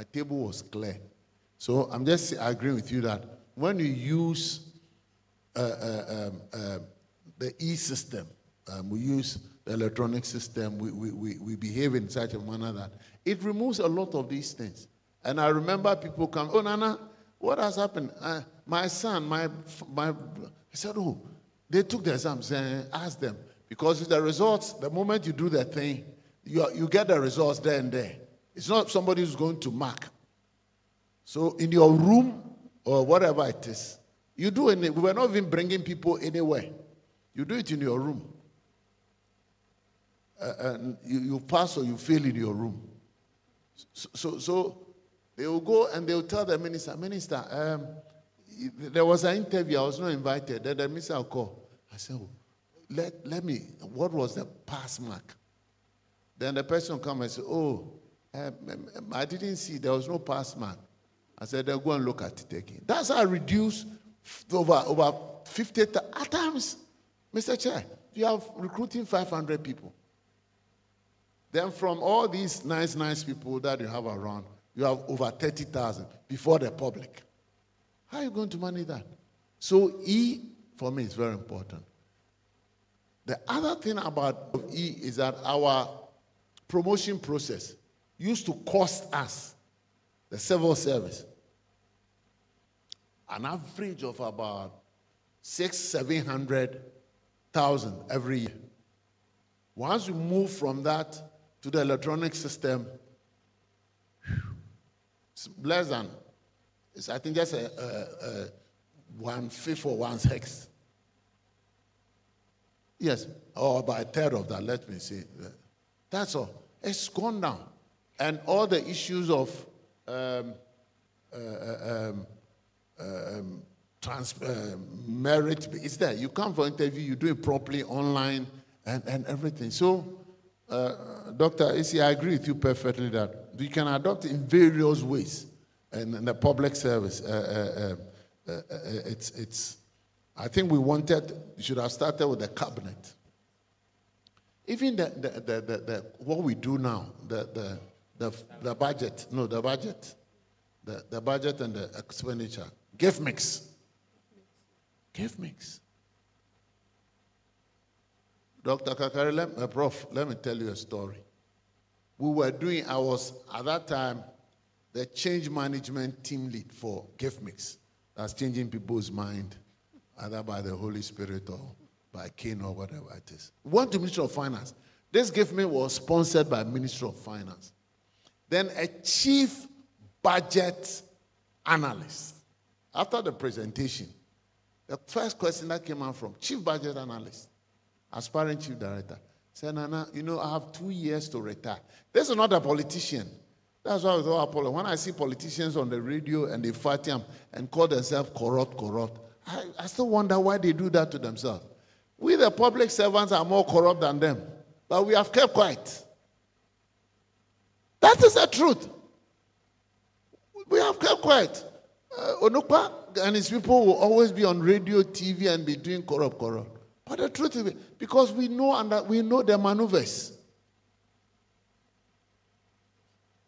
table was clear. So I'm just agreeing with you that when you use the e-system, we use the electronic system, we behave in such a manner that it removes a lot of these things. And I remember people come, oh, Nana, what has happened? My son, I said, oh, they took the exams and asked them. Because the results, the moment you do the thing, you get the results there and there. It's not somebody who's going to mark. So in your room or whatever it is, you do it. We were not even bringing people anywhere. You do it in your room. And you pass or you fail in your room. So they will go and they will tell the minister, there was an interview, I was not invited. Then the minister will call. I said, oh, let me, what was the pass mark? Then the person will come and say, oh, I didn't see, there was no pass mark. I said, they'll go and look at it again. That's how I reduced over 50 at times. Mr. Chair, you have recruiting 500 people. Then from all these nice people that you have around, you have over 30,000 before the public. How are you going to manage that? So E, for me, is very important. The other thing about E is that our promotion process used to cost us, the civil service, an average of about 700,000 every year. Once we move from that to the electronic system, it's less than, it's, I think, just a 1/5 or 1/6. Yes, or about a third of that, let me say. That's all. It's gone down. And all the issues of merit, it's there. You come for interview, you do it properly online and everything. So, Dr. Isi, I agree with you perfectly that we can adopt it in various ways. And in the public service, I think we should have started with the cabinet. Even what we do now, the budget, the budget and the expenditure, gift mix. Dr. Kakari, Prof, let me tell you a story. I was at that time the change management team lead for gift mix. That's changing people's mind either by the Holy Spirit or by Cain or whatever it is. We went to Ministry of Finance. This gift me was sponsored by Ministry of Finance. Then a chief budget analyst. After the presentation, the first question that came out from chief budget analyst, aspiring chief director, said, Nana, you know, I have 2 years to retire. This is not a politician. That's why with all Apollo, when I see politicians on the radio and they fight him and call themselves corrupt, I still wonder why they do that to themselves. We, the public servants, are more corrupt than them, but we have kept quiet. That is the truth. We have kept quiet. Onukpa and his people will always be on radio, TV, and be doing corrupt. But the truth is, because we know the maneuvers.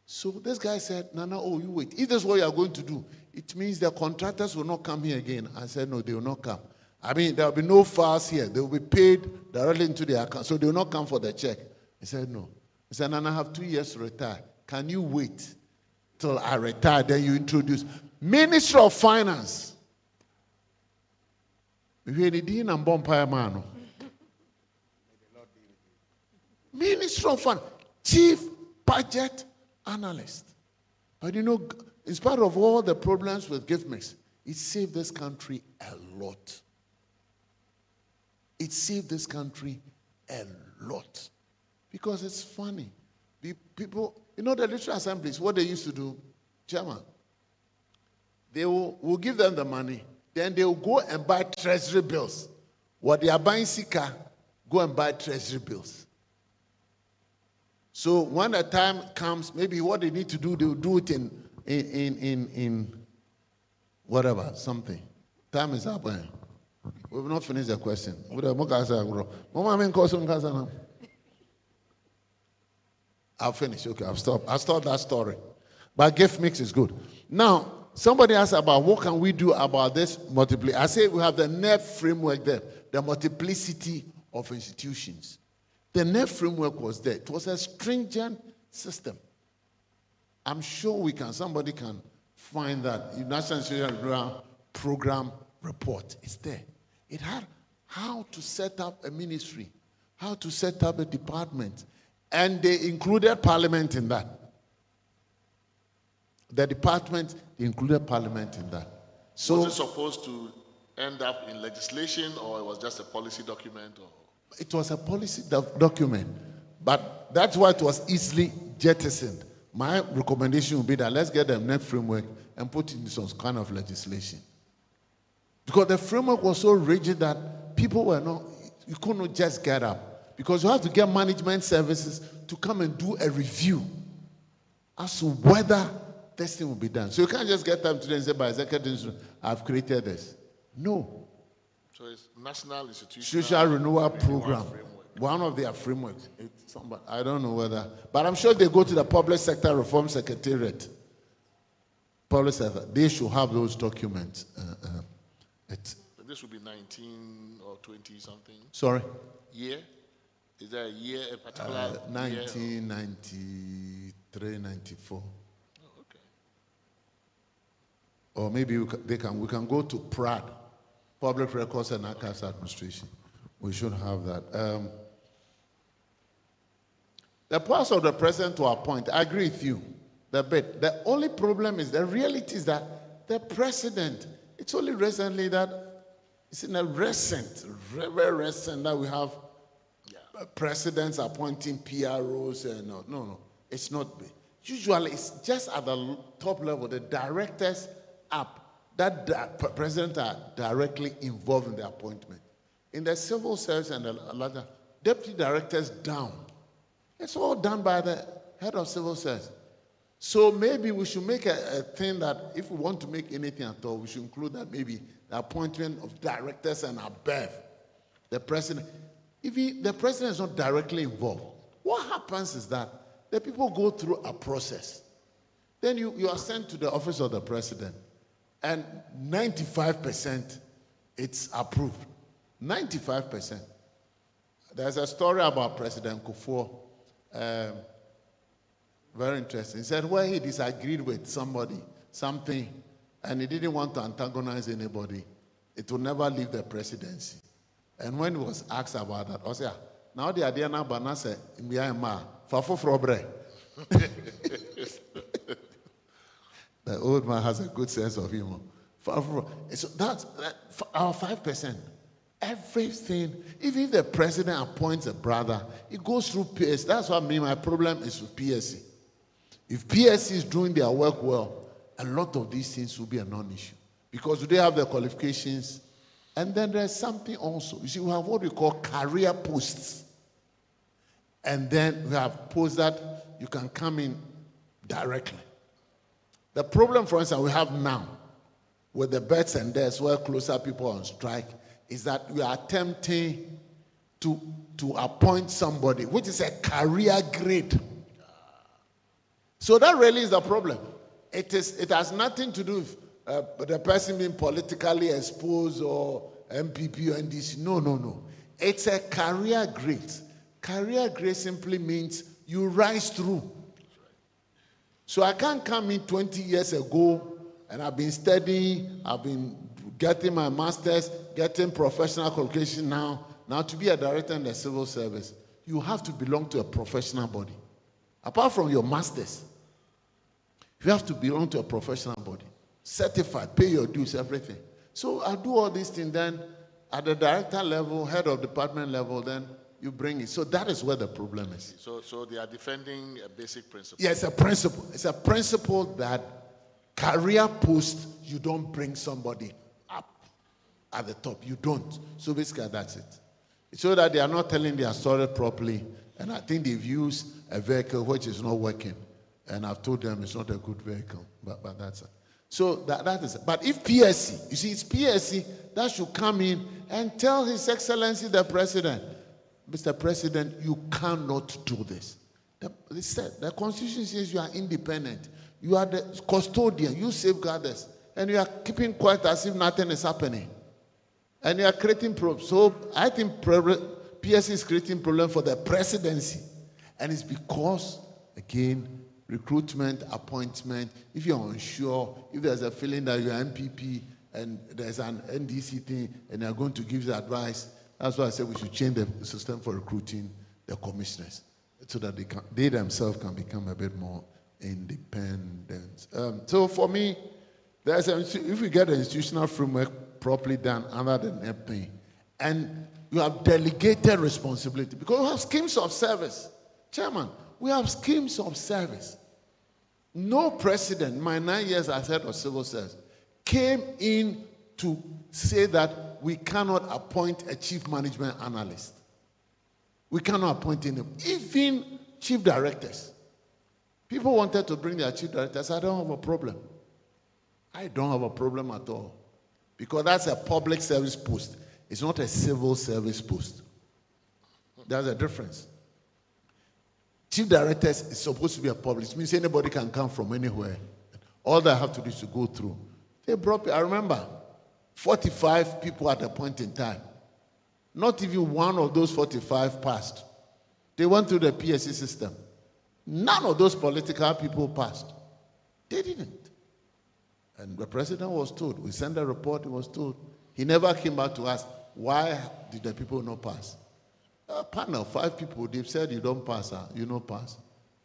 So this guy said, Nana, oh, you wait. If this is what you are going to do, it means the contractors will not come here again. I said, no, they will not come. I mean, there will be no files here. They will be paid directly into their account. So they will not come for the check. He said, no. He said, Nana, I have 2 years to retire. Can you wait till I retire? Then you introduce Ministry of Finance. Ministry of Finance. Chief Budget Analyst. But you know, in spite of all the problems with gift mix, it saved this country a lot. It saved this country a lot. Because it's funny. The people, you know, the literary assemblies, what they used to do, Chairman, they will give them the money, then they will go and buy treasury bills. What they are buying Sika, go and buy treasury bills. So when the time comes, maybe what they need to do, they will do it in whatever, something. Time is up. We've not finished the question. I'll finish. Okay, I'll stop that story. But gift mix is good. Now, somebody asked about what can we do about this multiplicity. I say we have the NEP framework there, the multiplicity of institutions. The NEP framework was there. It was a stringent system. I'm sure somebody can find that. National Institutional Program report. It's there. It had how to set up a ministry, how to set up a department, and they included Parliament in that. The department included Parliament in that. So was it supposed to end up in legislation, or it was just a policy document? Or? It was a policy document, but that's why it was easily jettisoned. My recommendation would be that let's get the NEP framework and put it in some kind of legislation. Because the framework was so rigid that people were not, you couldn't just get up. Because you have to get management services to come and do a review as to whether this thing will be done. So you can't just get them today and say, by executive, I've created this. No. So it's National Institutional Renewal Program. One of their frameworks. I don't know whether, but I'm sure they go to the Public Sector Reform Secretariat. Public sector, they should have those documents. This would be 19 or 20 something. Sorry? Year? Is there a year, a particular 1993, 94. Oh, okay. Or maybe we can go to PRAD, Public Records and Archives Administration. We should have that. The powers of the president to appoint, I agree with you. The only problem is, the reality is that the president, it's only recently that, it's in a recent, very recent that we have presidents appointing PROs and no, it's not. Usually it's just at the top level, the directors up, that presidents are directly involved in the appointment. In the civil service and the latter, deputy directors down. It's all done by the head of civil service. So maybe we should make a thing that if we want to make anything at all, we should include that maybe the appointment of directors and above. The president, if the president is not directly involved, what happens is that the people go through a process. Then you are sent to the office of the president, and 95% it's approved. 95%. There's a story about President Kufuor. Very interesting. He said where he disagreed with something, and he didn't want to antagonize anybody. it will never leave the presidency. And when he was asked about that, I said, now the idea now, but now say, Fafo Frobre. The old man has a good sense of humor. So that's our 5%. Everything, even if the president appoints a brother, it goes through PSC. That's what I mean. My problem is with PSC. If PSC is doing their work well, a lot of these things will be a non-issue because they have the qualifications. And then there's something also. You see, we have what we call career posts. And then we have posts that you can come in directly. The problem, for instance, we have now with the births and deaths where closer people are on strike is that we are attempting to appoint somebody which is a career grade. So that really is the problem. It has nothing to do with the person being politically exposed or MPP or NDC. No. It's a career grade. Career grade simply means you rise through. So I can't come in 20 years ago and I've been studying, I've been getting my master's, getting professional qualification now. Now to be a director in the civil service, you have to belong to a professional body. Apart from your master's, you have to belong to a professional body. Certified, pay your dues, everything. So I do all these things, then at the director level, head of department level, then you bring it. So that is where the problem is. So they are defending a basic principle. Yeah, it's a principle. It's a principle that career post, you don't bring somebody up at the top. You don't. So basically, that's it. So that they are not telling their story properly. And I think they've used a vehicle which is not working. And I've told them it's not a good vehicle. But that's it. So that is it. But if PSC, you see, it's PSC that should come in and tell His Excellency the President, Mr. President, you cannot do this. They said, the Constitution says you are independent. You are the custodian. You safeguard us. And you are keeping quiet as if nothing is happening. And you are creating problems. So I think PSC is creating problem for the presidency. And it's because, again, recruitment, appointment, if you're unsure, if there's a feeling that you're MPP and there's an NDC thing and they're going to give you advice, that's why I said we should change the system for recruiting the commissioners so that they themselves can become a bit more independent. So for me, if we get the institutional framework properly done under the NEP, and you have delegated responsibility, because we have schemes of service. Chairman, we have schemes of service. No president, my 9 years as head of civil service, came in to say that we cannot appoint a chief management analyst. We cannot appoint him. Even chief directors. People wanted to bring their chief directors. I don't have a problem. I don't have a problem at all. Because that's a public service post. It's not a civil service post. There's a difference. Chief directors is supposed to be a public. It means anybody can come from anywhere. All they have to do is to go through. They brought, I remember, 45 people at a point in time. Not even one of those 45 passed. They went through the PSC system. None of those political people passed. They didn't. And the president was told, we sent a report, he was told. He never came back to ask, why did the people not pass? A panel, 5 people, they've said you don't pass, you don't pass.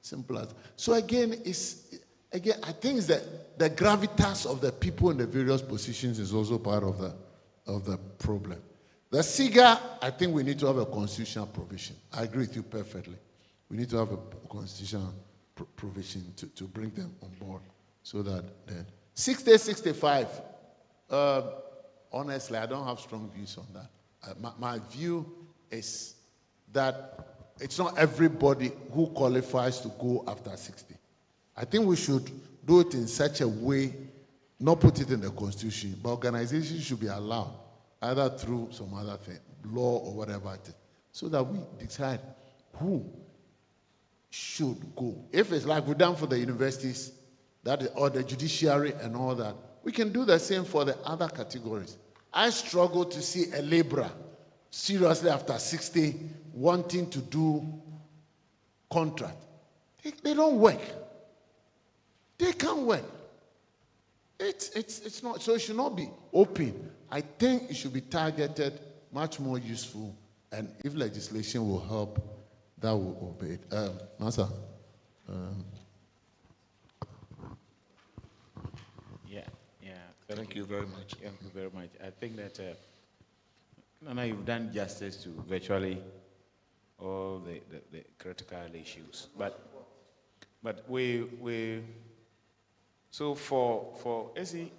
Simple as. So again, I think that the gravitas of the people in the various positions is also part of the problem. The SIGA, I think we need to have a constitutional provision. I agree with you perfectly. We need to have a constitutional provision to bring them on board so that then 60, 65, honestly, I don't have strong views on that. My view is that it's not everybody who qualifies to go after 60. I think we should do it in such a way, not put it in the Constitution, but organizations should be allowed, either through some other thing, law or whatever it is, so that we decide who should go. If it's like we've done for the universities, or the judiciary and all that, we can do the same for the other categories. I struggle to see a laborer seriously after 60 wanting to do contract. They don't work. They can't work. It's not, so it should not be open I think it should be targeted, much more useful, and if legislation will help, that will obey it. Master. Yeah, yeah. Thank you very much. Thank you very much. I think that, Nana, you've done justice to virtually all the critical issues. But so for SE,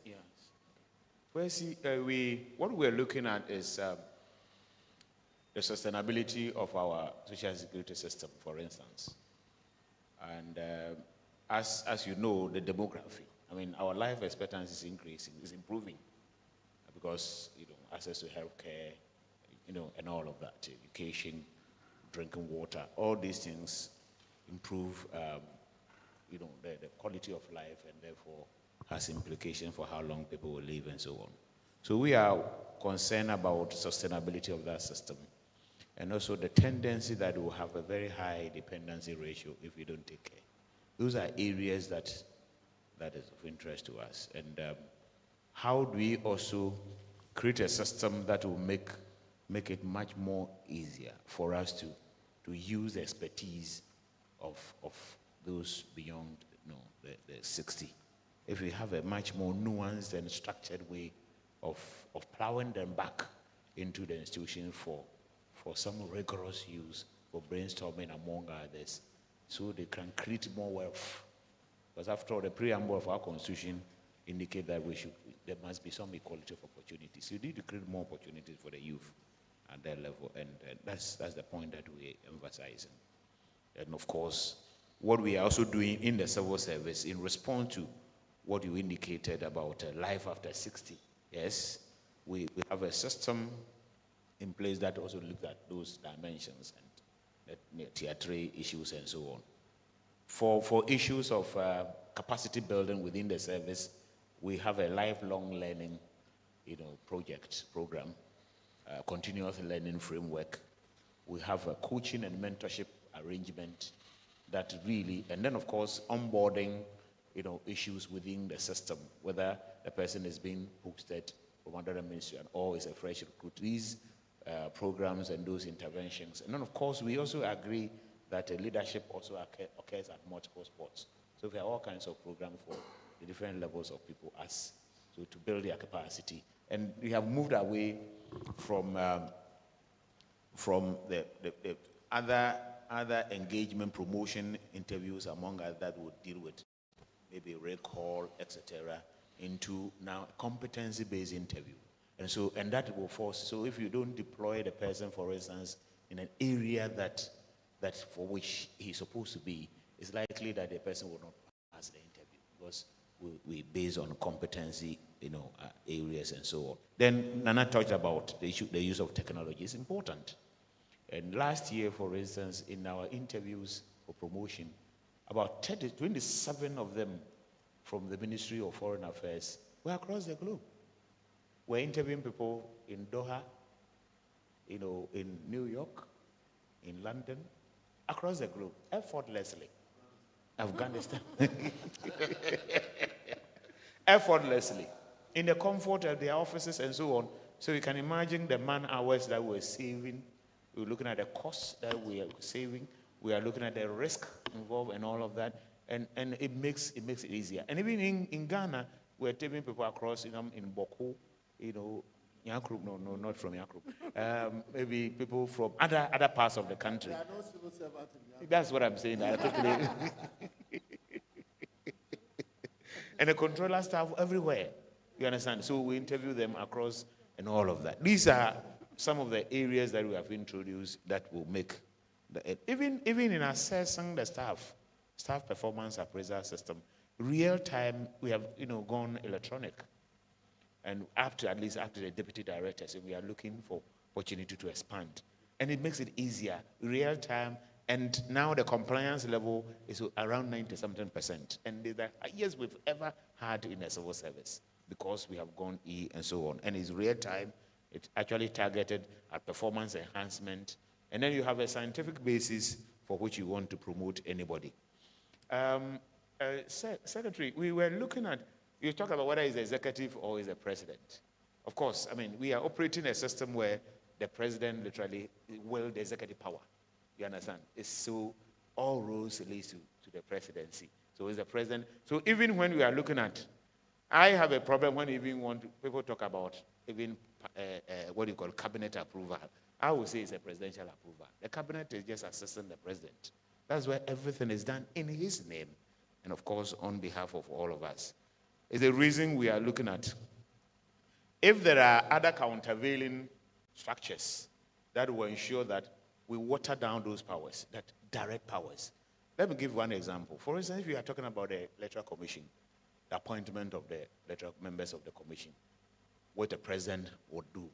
yes. For SE, what we're looking at is the sustainability of our social security system, for instance. And as you know, the demography. I mean, our life expectancy is increasing, is improving, because access to healthcare, and all of that, education, drinking water, all these things improve, the quality of life, and therefore has implications for how long people will live and so on. So we are concerned about sustainability of that system, and also the tendency that we'll have a very high dependency ratio if we don't take care. Those are areas that is of interest to us. And how do we also create a system that will make it much more easier for us to use the expertise of those beyond the 60. If we have a much more nuanced and structured way of plowing them back into the institution for some rigorous use, for brainstorming among others, so they can create more wealth. Because after all, the preamble of our constitution indicate that there must be some equality of opportunities. You need to create more opportunities for the youth at that level, and that's the point that we emphasize. And of course, what we are also doing in the civil service in response to what you indicated about life after 60. Yes, we have a system in place that also looks at those dimensions and the tier 3 issues and so on. For issues of capacity building within the service, we have a lifelong learning, program, continuous learning framework. We have a coaching and mentorship arrangement that really, and then of course onboarding, issues within the system, whether the person is being posted from another ministry or is a fresh recruit. These programs and those interventions, and then of course we also agree that leadership also occurs at multiple spots. So we have all kinds of programs for the different levels of people to build their capacity. And we have moved away from the other engagement, promotion, interviews, among others, that would deal with maybe recall, etc., into now competency-based interview. And that will force, so if you don't deploy the person, for instance, in an area that for which he's supposed to be, it's likely that the person will not pass the interview, because we base on competency, areas and so on. Then Nana talked about the use of technology. It's important. And last year, for instance, in our interviews for promotion, about 27 of them from the Ministry of Foreign Affairs were across the globe. We're interviewing people in Doha, in New York, in London, across the globe, effortlessly. Afghanistan. Effortlessly. In the comfort of their offices and so on. So you can imagine the man hours that we're saving. We're looking at the costs that we are saving. We are looking at the risk involved and all of that. And it makes it easier. And even in Ghana, we're taking people across, in Boko, Yakrup, no, not from Yakrup. Maybe people from other parts of the country. There are no civil servants in Ghana. That's what I'm saying. And the controller staff everywhere. You understand? So we interview them across and all of that. These are some of the areas that we have introduced that will make even in assessing the staff performance appraisal system, real time, we have gone electronic. And at least up to the deputy director, so we are looking for opportunity to expand. And it makes it easier, real time, and now the compliance level is around 90-something%. And the highest we've ever had in the civil service, because we have gone and so on. And it's real time, it's actually targeted at performance enhancement. And then you have a scientific basis for which you want to promote anybody. Secretary, we were looking at, you talk about whether it's the executive or is the president Of course, I mean, we are operating a system where the president literally will the executive power. You understand? It's so all roads lead to the presidency. So it's the president. So even when we are looking at, I have a problem when even people talk about even what you call cabinet approval. I would say it's a presidential approval. The cabinet is just assisting the president. That's where everything is done in his name, and of course on behalf of all of us. It's the reason we are looking at, if there are other countervailing structures that will ensure that we water down those powers, that direct powers. Let me give one example. For instance, if we are talking about the electoral commission, the appointment of the electoral members of the commission, what the president would do.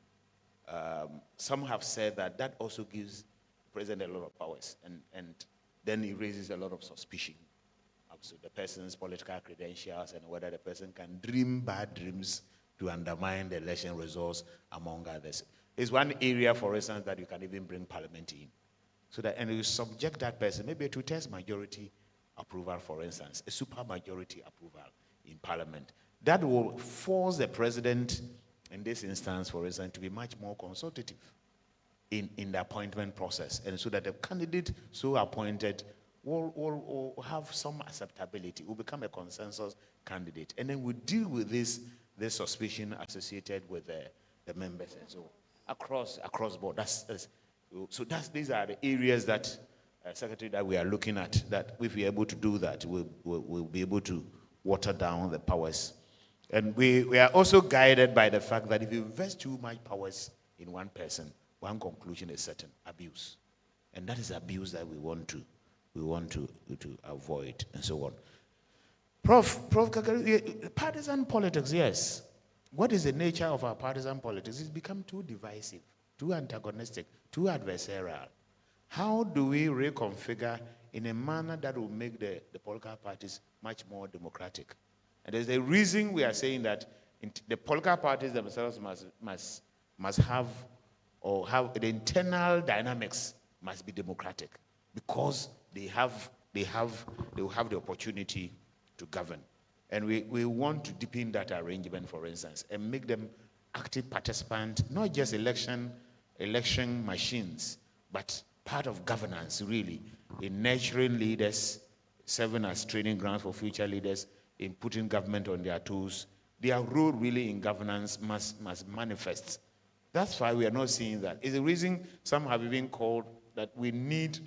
Some have said that that also gives the president a lot of powers, and then it raises a lot of suspicion as to the person's political credentials and whether the person can dream bad dreams to undermine the election results, among others. It's one area, for instance, that you can even bring parliament in. So that, and you subject that person maybe to test majority approval, for instance, a super majority approval in parliament. That will force the president, in this instance, for instance, to be much more consultative in the appointment process. And so that the candidate so appointed will have some acceptability, will become a consensus candidate. And then we deal with this suspicion associated with the members and so across board. These are the areas that, Secretary, that we are looking at, that if we are able to do that, we'll be able to water down the powers. And we are also guided by the fact that if you invest too much powers in one person, one conclusion is certain: abuse. And that is abuse that we want to avoid, and so on. Prof Kakari, partisan politics, yes. What is the nature of our partisan politics? It's become too divisive, too antagonistic, too adversarial. How do we reconfigure in a manner that will make the political parties much more democratic? And there's a reason we are saying that the political parties themselves must have the internal dynamics must be democratic, because they will have the opportunity to govern. And we want to deepen that arrangement, for instance, and make them active participants, not just election machines, but part of governance, really, in nurturing leaders, serving as training grounds for future leaders, in putting government on their toes. Their role really in governance must manifest. That's why we are not seeing that. It's the reason some have even called that we need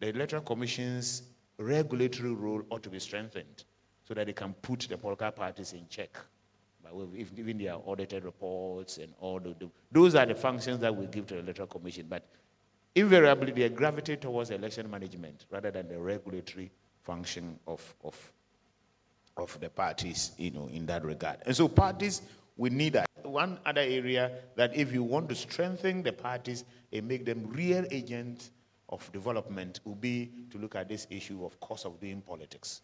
the Electoral Commission's regulatory role ought to be strengthened so that they can put the political parties in check. Even their audited reports and all those are the functions that we give to the Electoral Commission. But invariably, they gravitate towards election management rather than the regulatory function of the parties, in that regard. And so parties, we need that. One other area that if you want to strengthen the parties and make them real agents of development will be to look at this issue of cost of doing politics.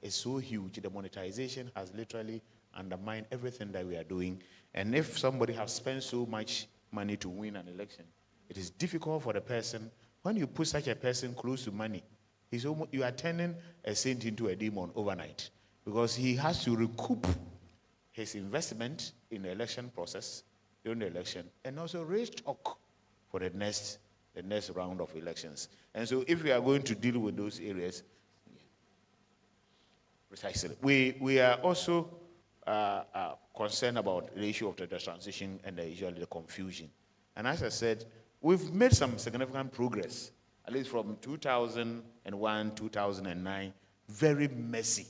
It's so huge. The monetization has literally undermined everything that we are doing. And if somebody has spent so much money to win an election, it is difficult for the person. When you put such a person close to money, you are turning a saint into a demon overnight, because he has to recoup his investment in the election process during the election and also raise stock for the next round of elections. And so if we are going to deal with those areas, precisely, we are also concerned about the issue of the transition and usually the confusion. And as I said, we've made some significant progress, at least from 2001, 2009, very messy.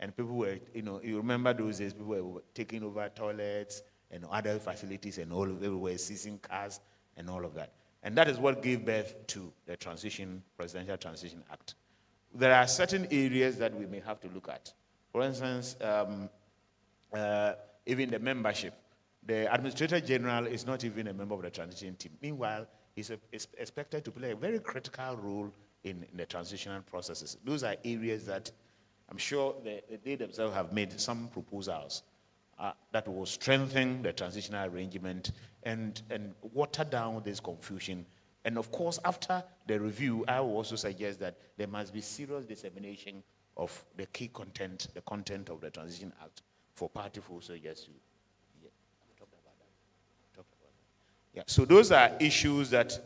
And people were, you remember those days, people were taking over toilets and other facilities and all of them were seizing cars and all of that. And that is what gave birth to the Presidential Transition Act. There are certain areas that we may have to look at. For instance, even the membership. The Administrator General is not even a member of the transition team. Meanwhile, he's expected to play a very critical role in the transitional processes. Those are areas that I'm sure they themselves have made some proposals that will strengthen the transitional arrangement and water down this confusion. And of course, after the review, I will also suggest that there must be serious dissemination of the key content, the content of the Transition Act for party folks. So yes, I've talked about that. Yeah, so those are issues that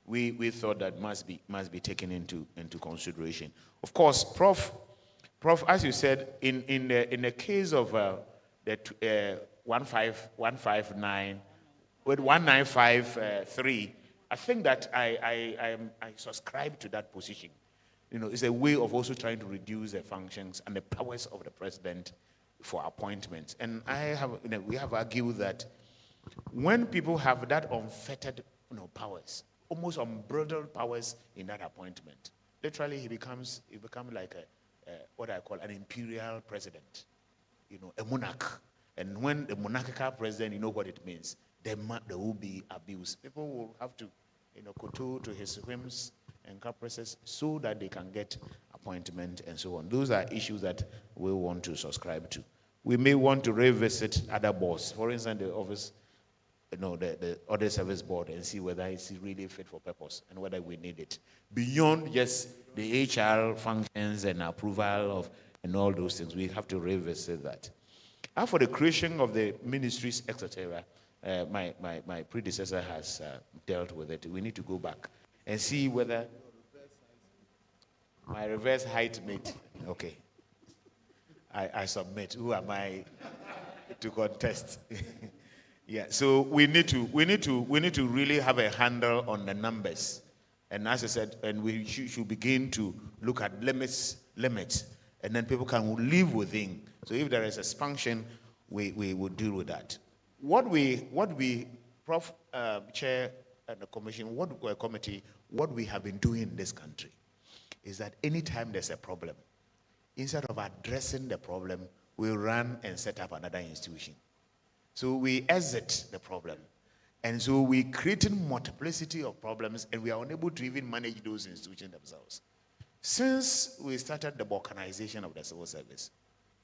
we thought that must be taken into consideration. Of course, Prof, as you said, in the case of the 15159 with 1953, I think that I subscribe to that position. You know, it's a way of also trying to reduce the functions and the powers of the president for appointments. And we have argued that when people have that unfettered, powers, almost unbridled powers in that appointment, literally he becomes like what I call an imperial president, a monarch. And when the monarchical president, you know what it means. There will be abuse. People will have to, kowtow to his whims and caprices so that they can get appointment and so on. Those are issues that we want to subscribe to. We may want to revisit other boards. For instance, the office, the Audit Service Board, and see whether it's really fit for purpose and whether we need it. Beyond just the HR functions and approval of and all those things, we have to revisit that. As for the creation of the ministries, etc., my predecessor has dealt with it. We need to go back and see whether my reverse height mate. Okay, I submit. Who am I to contest? Yeah. So we need to really have a handle on the numbers, and as I said, and we should begin to look at limits, and then people can live within. So if there is expansion, we will deal with that. What we, Prof. Chair and the commission, committee, what we have been doing in this country is that anytime there's a problem, instead of addressing the problem, we run and set up another institution. So we exit the problem. And so we creating multiplicity of problems, and we are unable to even manage those institutions themselves. Since we started the balkanization of the civil service,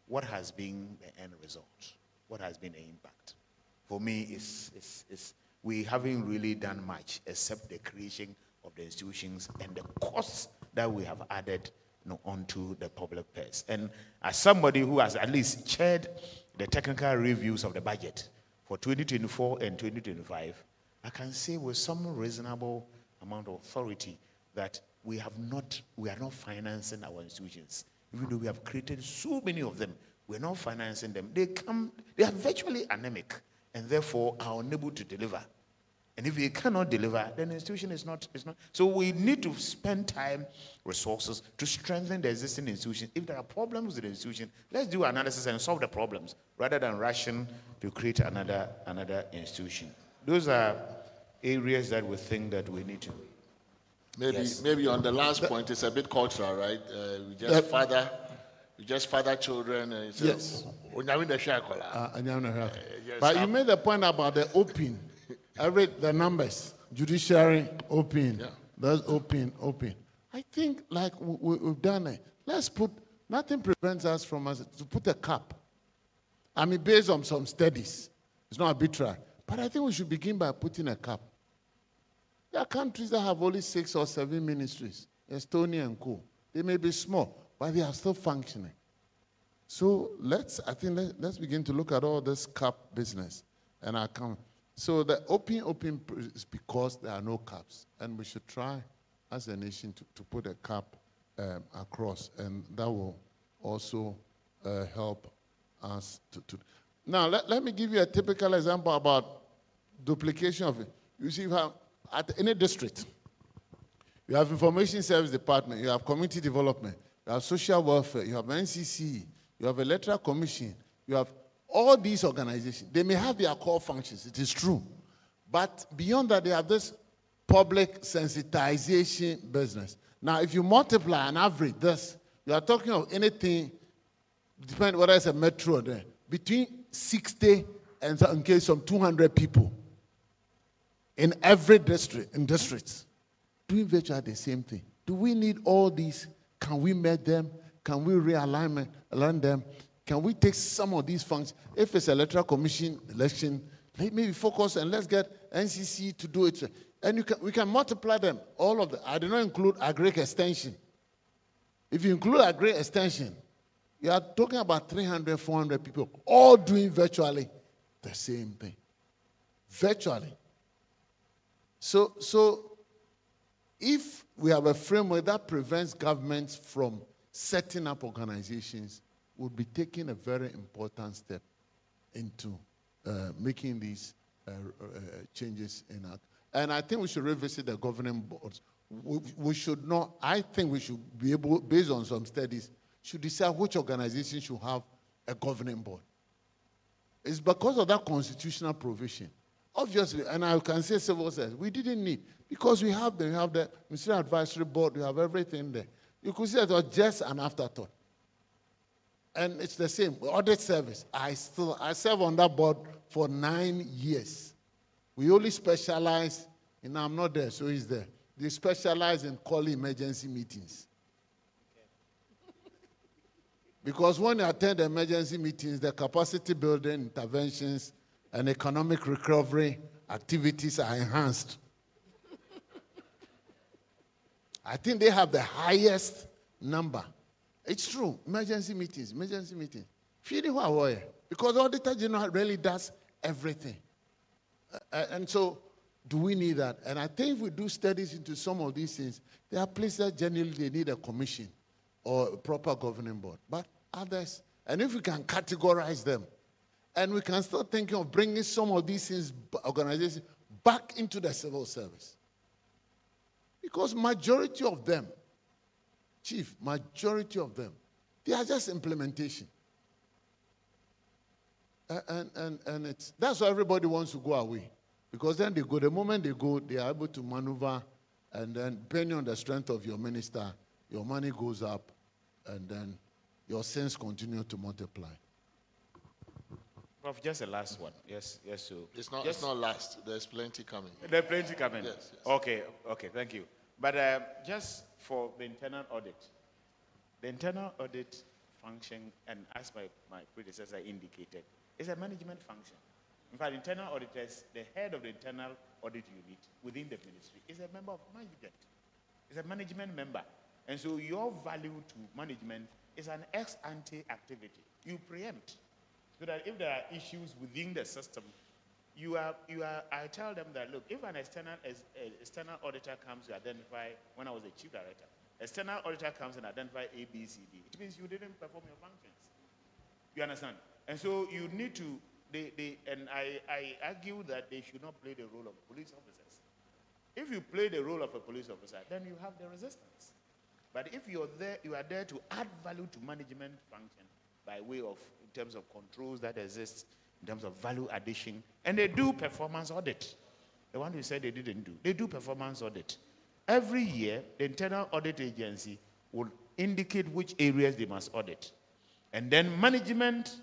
what has been the end result? What has been the impact? For me, we haven't really done much except the creation of the institutions and the costs that we have added onto the public purse. And as somebody who has at least chaired the technical reviews of the budget for 2024 and 2025, I can say with some reasonable amount of authority that we are not financing our institutions. Even though we have created so many of them, we're not financing them. They are virtually anemic and therefore are unable to deliver. And if we cannot deliver, then the institution is not. So we need to spend time, resources to strengthen the existing institution. If there are problems with the institution, let's do analysis and solve the problems rather than rushing to create another institution. Those are areas that we think that we need to. Maybe on the last point, it's a bit cultural, right? We just father children. Yes. Yes, But you made the point about the open. The numbers, judiciary, open. Yeah. That's open. I think like we've done it. Nothing prevents us from to put a cap. I mean, based on some studies. It's not arbitrary. But I think we should begin by putting a cap. There are countries that have only 6 or 7 ministries. Estonia and co. They may be small, but they are still functioning. So let's begin to look at all this cap business and our account. So the open is because there are no caps. And we should try as a nation to put a cap across. And that will also help us to. Now, let me give you a typical example about duplication of it. You see, you have at any district, you have information service department, you have community development, you have social welfare, you have NCC, you have electoral commission, you have all these organizations. They may have their core functions, it is true. But beyond that, they have this public sensitization business. Now, if you multiply and average this, you are talking of anything, depending whether it's a metro or there, between 60 and in case some 200 people in every districts, doing virtually the same thing. Do we need all these? Can we make them? Can we realign them? Can we take some of these functions? If it's electoral commission election, let me focus and let's get NCC to do it. And we can multiply them, all of them. I do not include agric extension. If you include agric extension, you are talking about 300, 400 people, all doing virtually the same thing. Virtually. So if we have a framework that prevents governments from setting up organizations, we'll be taking a very important step into making these changes in our. And I think we should revisit the governing boards. We should not, I think we should be able, based on some studies, should decide which organization should have a governing board. It's because of that constitutional provision. Obviously, and I can say civil service, we didn't need, because we have the Ministerial Advisory Board, we have everything there. You could say it was just an afterthought. And it's the same, audit service. I serve on that board for 9 years. We only specialize, and I'm not there, so he's there. They specialize in calling emergency meetings. Because when you attend emergency meetings, the capacity building interventions and economic recovery activities are enhanced. I think they have the highest number. It's true, emergency meetings. Feeding who are because Auditor General really does everything. And so, do we need that? And I think if we do studies into some of these things, there are places that generally they need a commission or a proper governing board. But others, and if we can categorize them, and we can start thinking of bringing some of these things, organizations, back into the civil service. Because majority of them, Chief, majority of them, they are just implementation. And that's why everybody wants to go away. Because then they go, the moment they go, they are able to maneuver, and then depending on the strength of your minister, your money goes up, and then your sins continue to multiply. Prof, just the last one. Yes, so. It's not last. There's plenty coming. There's plenty coming? Yes. Okay, thank you. But just for the internal audit function, and as my predecessor indicated, is a management function. In fact, internal auditors, the head of the internal audit unit within the ministry is a member of management. Is a management member. And so your value to management is an ex-ante activity. You preempt. So that if there are issues within the system, I tell them that, look, if an external auditor comes to identify, when I was a chief director, external auditor comes and identify A, B, C, D, it means you didn't perform your functions. You understand? And so you need to, and I argue that they should not play the role of police officers. If you play the role of a police officer, then you have the resistance. But if you are there to add value to management function by way of, in terms of controls that exist, in terms of value addition, and they do performance audit. The one who said they didn't do, they do performance audit. Every year, the internal audit agency will indicate which areas they must audit. And then management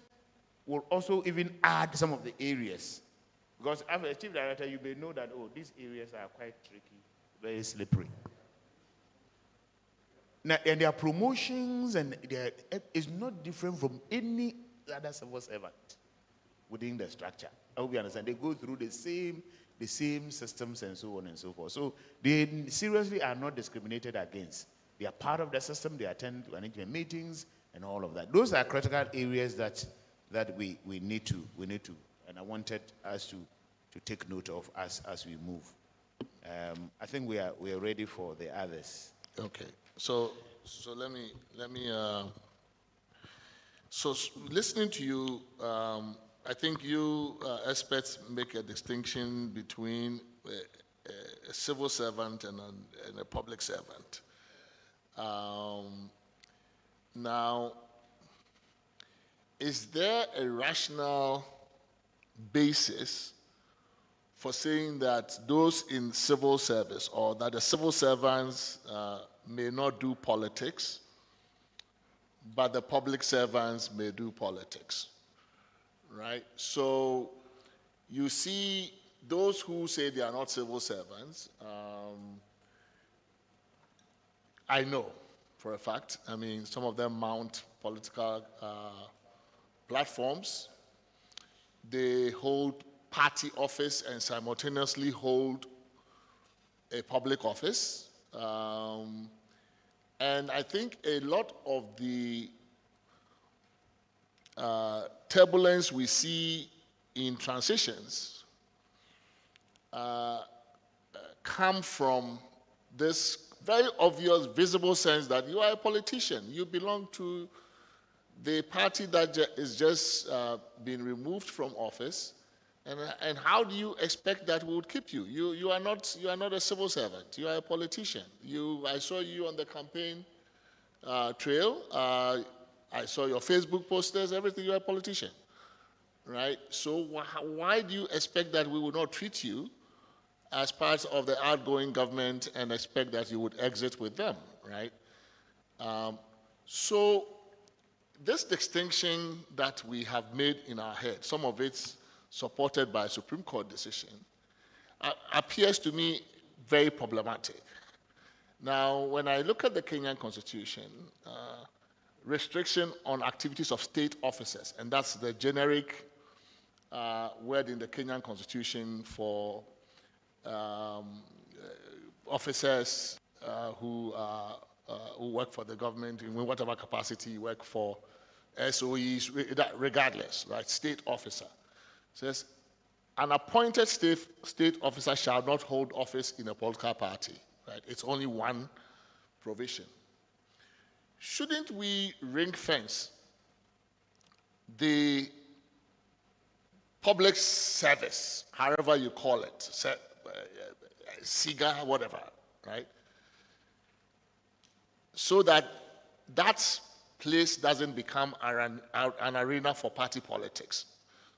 will also even add some of the areas. Because as a chief director, you may know that, oh, these areas are quite tricky, very slippery. Now, and their promotions is not different from any other civil servant within the structure. I hope you understand. They go through the same systems and so on and so forth. So they seriously are not discriminated against. They are part of the system. They attend management meetings and all of that. Those are critical areas that we need to, and I wanted us to take note of as we move. I think we are ready for the others. Okay. So let me listening to you, I think you experts make a distinction between a civil servant and a public servant. Now, is there a rational basis for saying that those in civil service, or that the civil servants may not do politics, but the public servants may do politics, right? So you see those who say they are not civil servants, I know for a fact, I mean, some of them mount political platforms. They hold party office and simultaneously hold a public office. And I think a lot of the turbulence we see in transitions come from this very obvious, visible sense that you are a politician. You belong to the party that is just being removed from office. And how do you expect that we would keep you? You are not a civil servant. You are a politician. I saw you on the campaign trail. I saw your Facebook posters. Everything. You are a politician, right? So why do you expect that we would not treat you as part of the outgoing government and expect that you would exit with them, right? So this distinction that we have made in our head, some of it supported by a Supreme Court decision, appears to me very problematic. Now, when I look at the Kenyan Constitution, restriction on activities of state officers, and that's the generic word in the Kenyan Constitution for officers who work for the government in whatever capacity, work for SOEs, regardless, right? State officer says an appointed state officer shall not hold office in a political party, right? It's only one provision. Shouldn't we ring fence the public service, however you call it, SIGA, whatever, right? So that that place doesn't become an arena for party politics.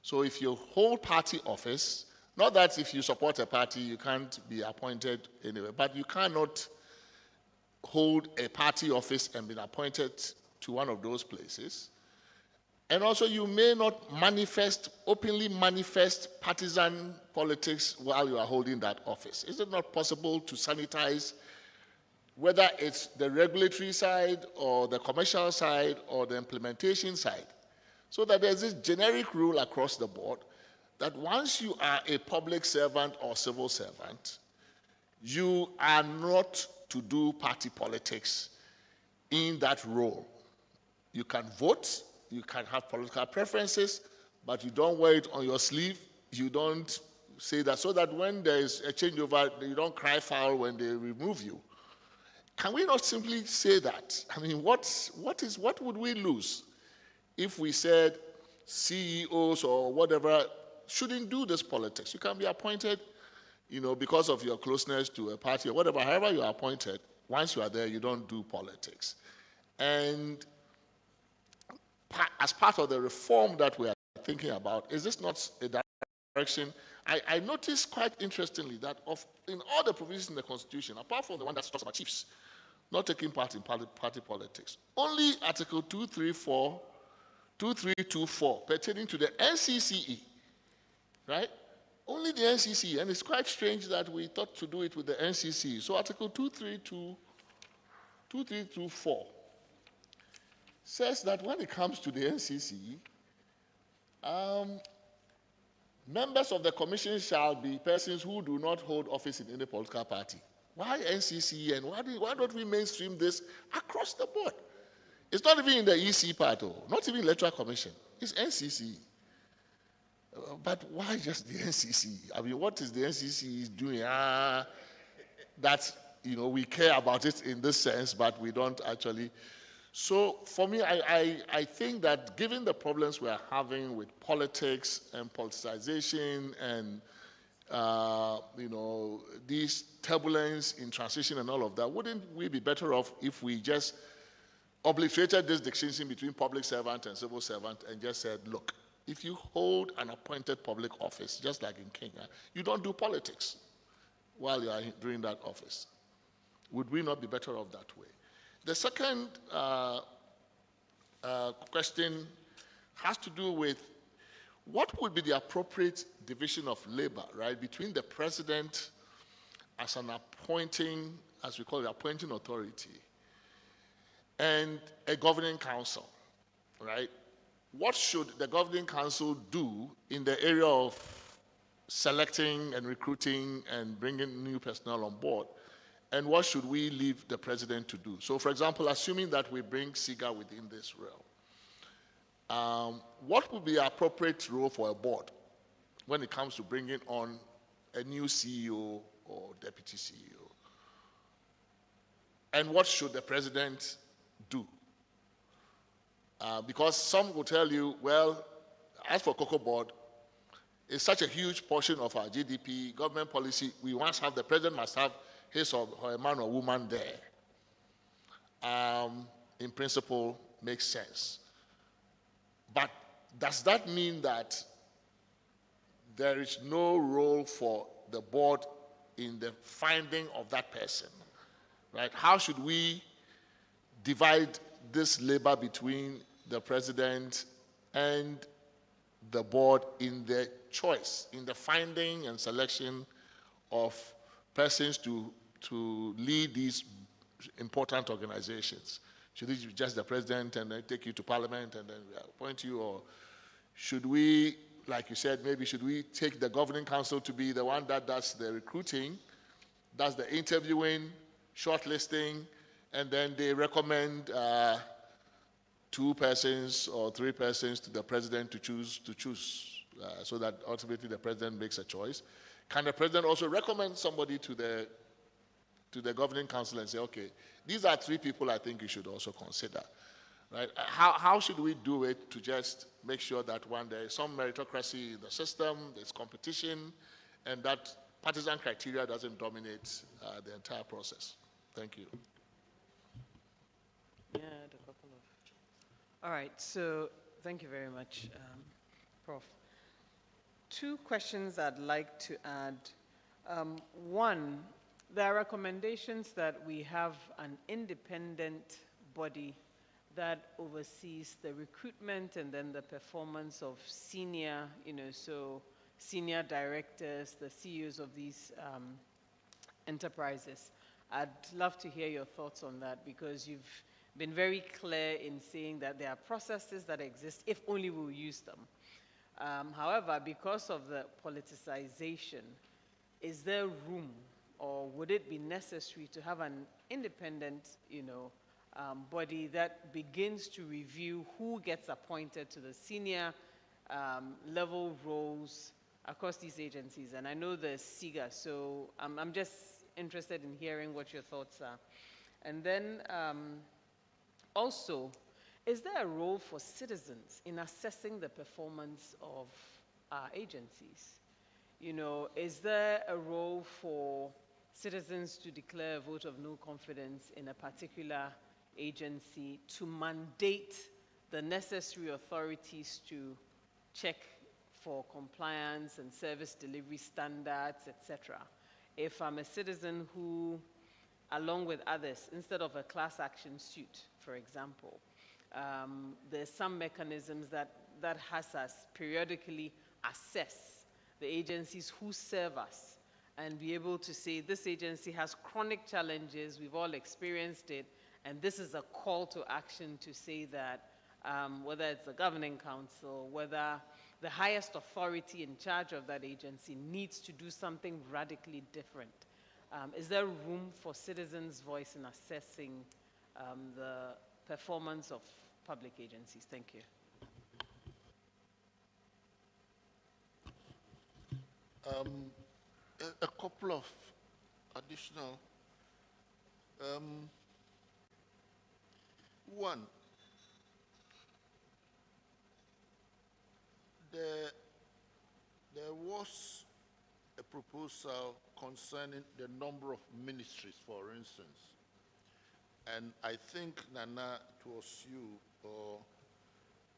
So if you hold party office, not that if you support a party, you can't be appointed anywhere, but you cannot hold a party office and be appointed to one of those places. And also you may not openly manifest partisan politics while you are holding that office. Is it not possible to sanitize, whether it's the regulatory side or the commercial side or the implementation side, so that there's this generic rule across the board that once you are a public servant or civil servant, you are not to do party politics in that role. You can vote, you can have political preferences, but you don't wear it on your sleeve. You don't say that, so that when there is a changeover, you don't cry foul when they remove you. Can we not simply say that? I mean, what would we lose if we said CEOs or whatever shouldn't do this politics? You can be appointed, because of your closeness to a party or whatever, however you are appointed. Once you are there, you don't do politics. And as part of the reform that we are thinking about, is this not a direction? I noticed quite interestingly that in all the provisions in the Constitution, apart from the one that talks about chiefs not taking part in party politics, only Article 2324 pertaining to the NCCE, right? Only the NCCE, and it's quite strange that we thought to do it with the NCCE. So Article 2324 says that when it comes to the NCCE, members of the commission shall be persons who do not hold office in any political party. Why NCCE, and why don't we mainstream this across the board? It's not even in the EC part, not even Electoral Commission. It's NCCE. But why just the NCCE? I mean, what is the NCCE doing? That, we care about it in this sense, but we don't actually. So for me, I think that given the problems we are having with politics and politicization and this turbulence in transition and all of that, wouldn't we be better off if we just obliterated this distinction between public servant and civil servant and just said, look, if you hold an appointed public office, just like in Kenya, you don't do politics while you are doing that office? Would we not be better off that way? The second question has to do with what would be the appropriate division of labor, right, between the president as an appointing, as we call it, appointing authority, and a governing council, right? What should the governing council do in the area of selecting and recruiting and bringing new personnel on board? And what should we leave the president to do? So, for example, assuming that we bring SIGA within this realm, what would be the appropriate role for a board when it comes to bringing on a new CEO or deputy CEO. And what should the president do? Because some will tell you, well, as for Cocoa Board, it's such a huge portion of our GDP, government policy, we must have, the president must have his or her man or woman there. In principle, makes sense. But does that mean that there is no role for the board in the finding of that person? Right? How should we divide this labor between the president and the board in the choice, in the finding and selection of persons to lead these important organizations? Should it be just the president and then take you to parliament and then appoint you? Or should we, like you said, maybe should we take the governing council to be the one that does the recruiting, does the interviewing, shortlisting, and then they recommend 2 persons or 3 persons to the president to choose, so that ultimately the president makes a choice? Can the president also recommend somebody to the governing council and say, okay, these are 3 people I think you should also consider, right? How should we do it to just make sure that when there is some meritocracy in the system, there's competition, and that partisan criteria doesn't dominate the entire process? Thank you. Yeah, a couple of. All right, so thank you very much, Prof. 2 questions I'd like to add. One, there are recommendations that we have an independent body that oversees the recruitment and then the performance of senior, so senior directors, the CEOs of these enterprises. I'd love to hear your thoughts on that, because you've been very clear in saying that there are processes that exist if only we'll use them. However, because of the politicization, is there room, or would it be necessary to have an independent, body that begins to review who gets appointed to the senior level roles across these agencies? And I know there's SIGA, so I'm just interested in hearing what your thoughts are. And then also, is there a role for citizens in assessing the performance of our agencies? Is there a role for citizens to declare a vote of no confidence in a particular agency, to mandate the necessary authorities to check for compliance and service delivery standards, etc.? If I'm a citizen who, along with others, instead of a class action suit, for example, there's some mechanisms that has us periodically assess the agencies who serve us and be able to say, this agency has chronic challenges, we've all experienced it, and this is a call to action to say that whether it's the governing council, whether the highest authority in charge of that agency needs to do something radically different. Is there room for citizens' voice in assessing the performance of public agencies? Thank you. A couple of additional. One, there was a proposal concerning the number of ministries, for instance. And I think, Nana, it was you or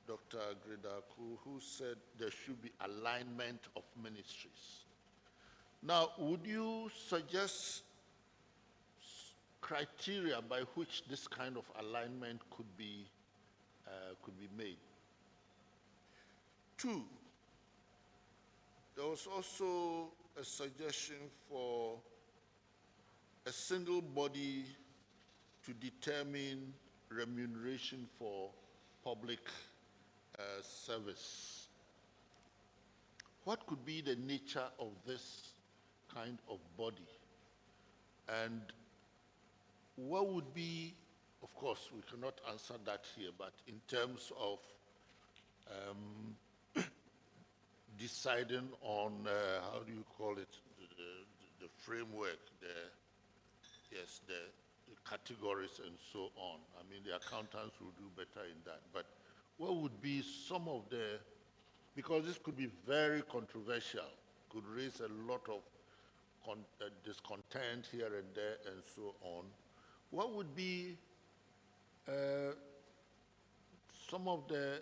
Dr. Gredaku who said there should be alignment of ministries. Now, would you suggest criteria by which this kind of alignment could be made? 2, there was also a suggestion for a single body to determine remuneration for public service. What could be the nature of this kind of body? And what would be, of course, we cannot answer that here, but in terms of deciding on, how do you call it, the framework, yes, the categories and so on. I mean, the accountants will do better in that. But what would be some of the, because this could be very controversial, could raise a lot of discontent here and there and so on. What would be some of the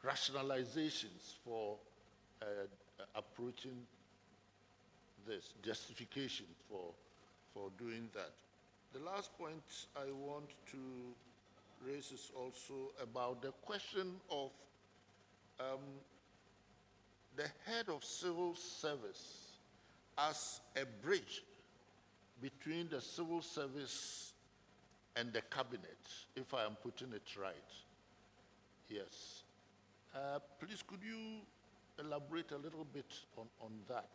rationalizations for approaching this, justification for doing that? The last point I want to raise is also about the question of the head of civil service as a bridge between the civil service and the cabinet, if I am putting it right. Yes. Please, could you elaborate a little bit on that?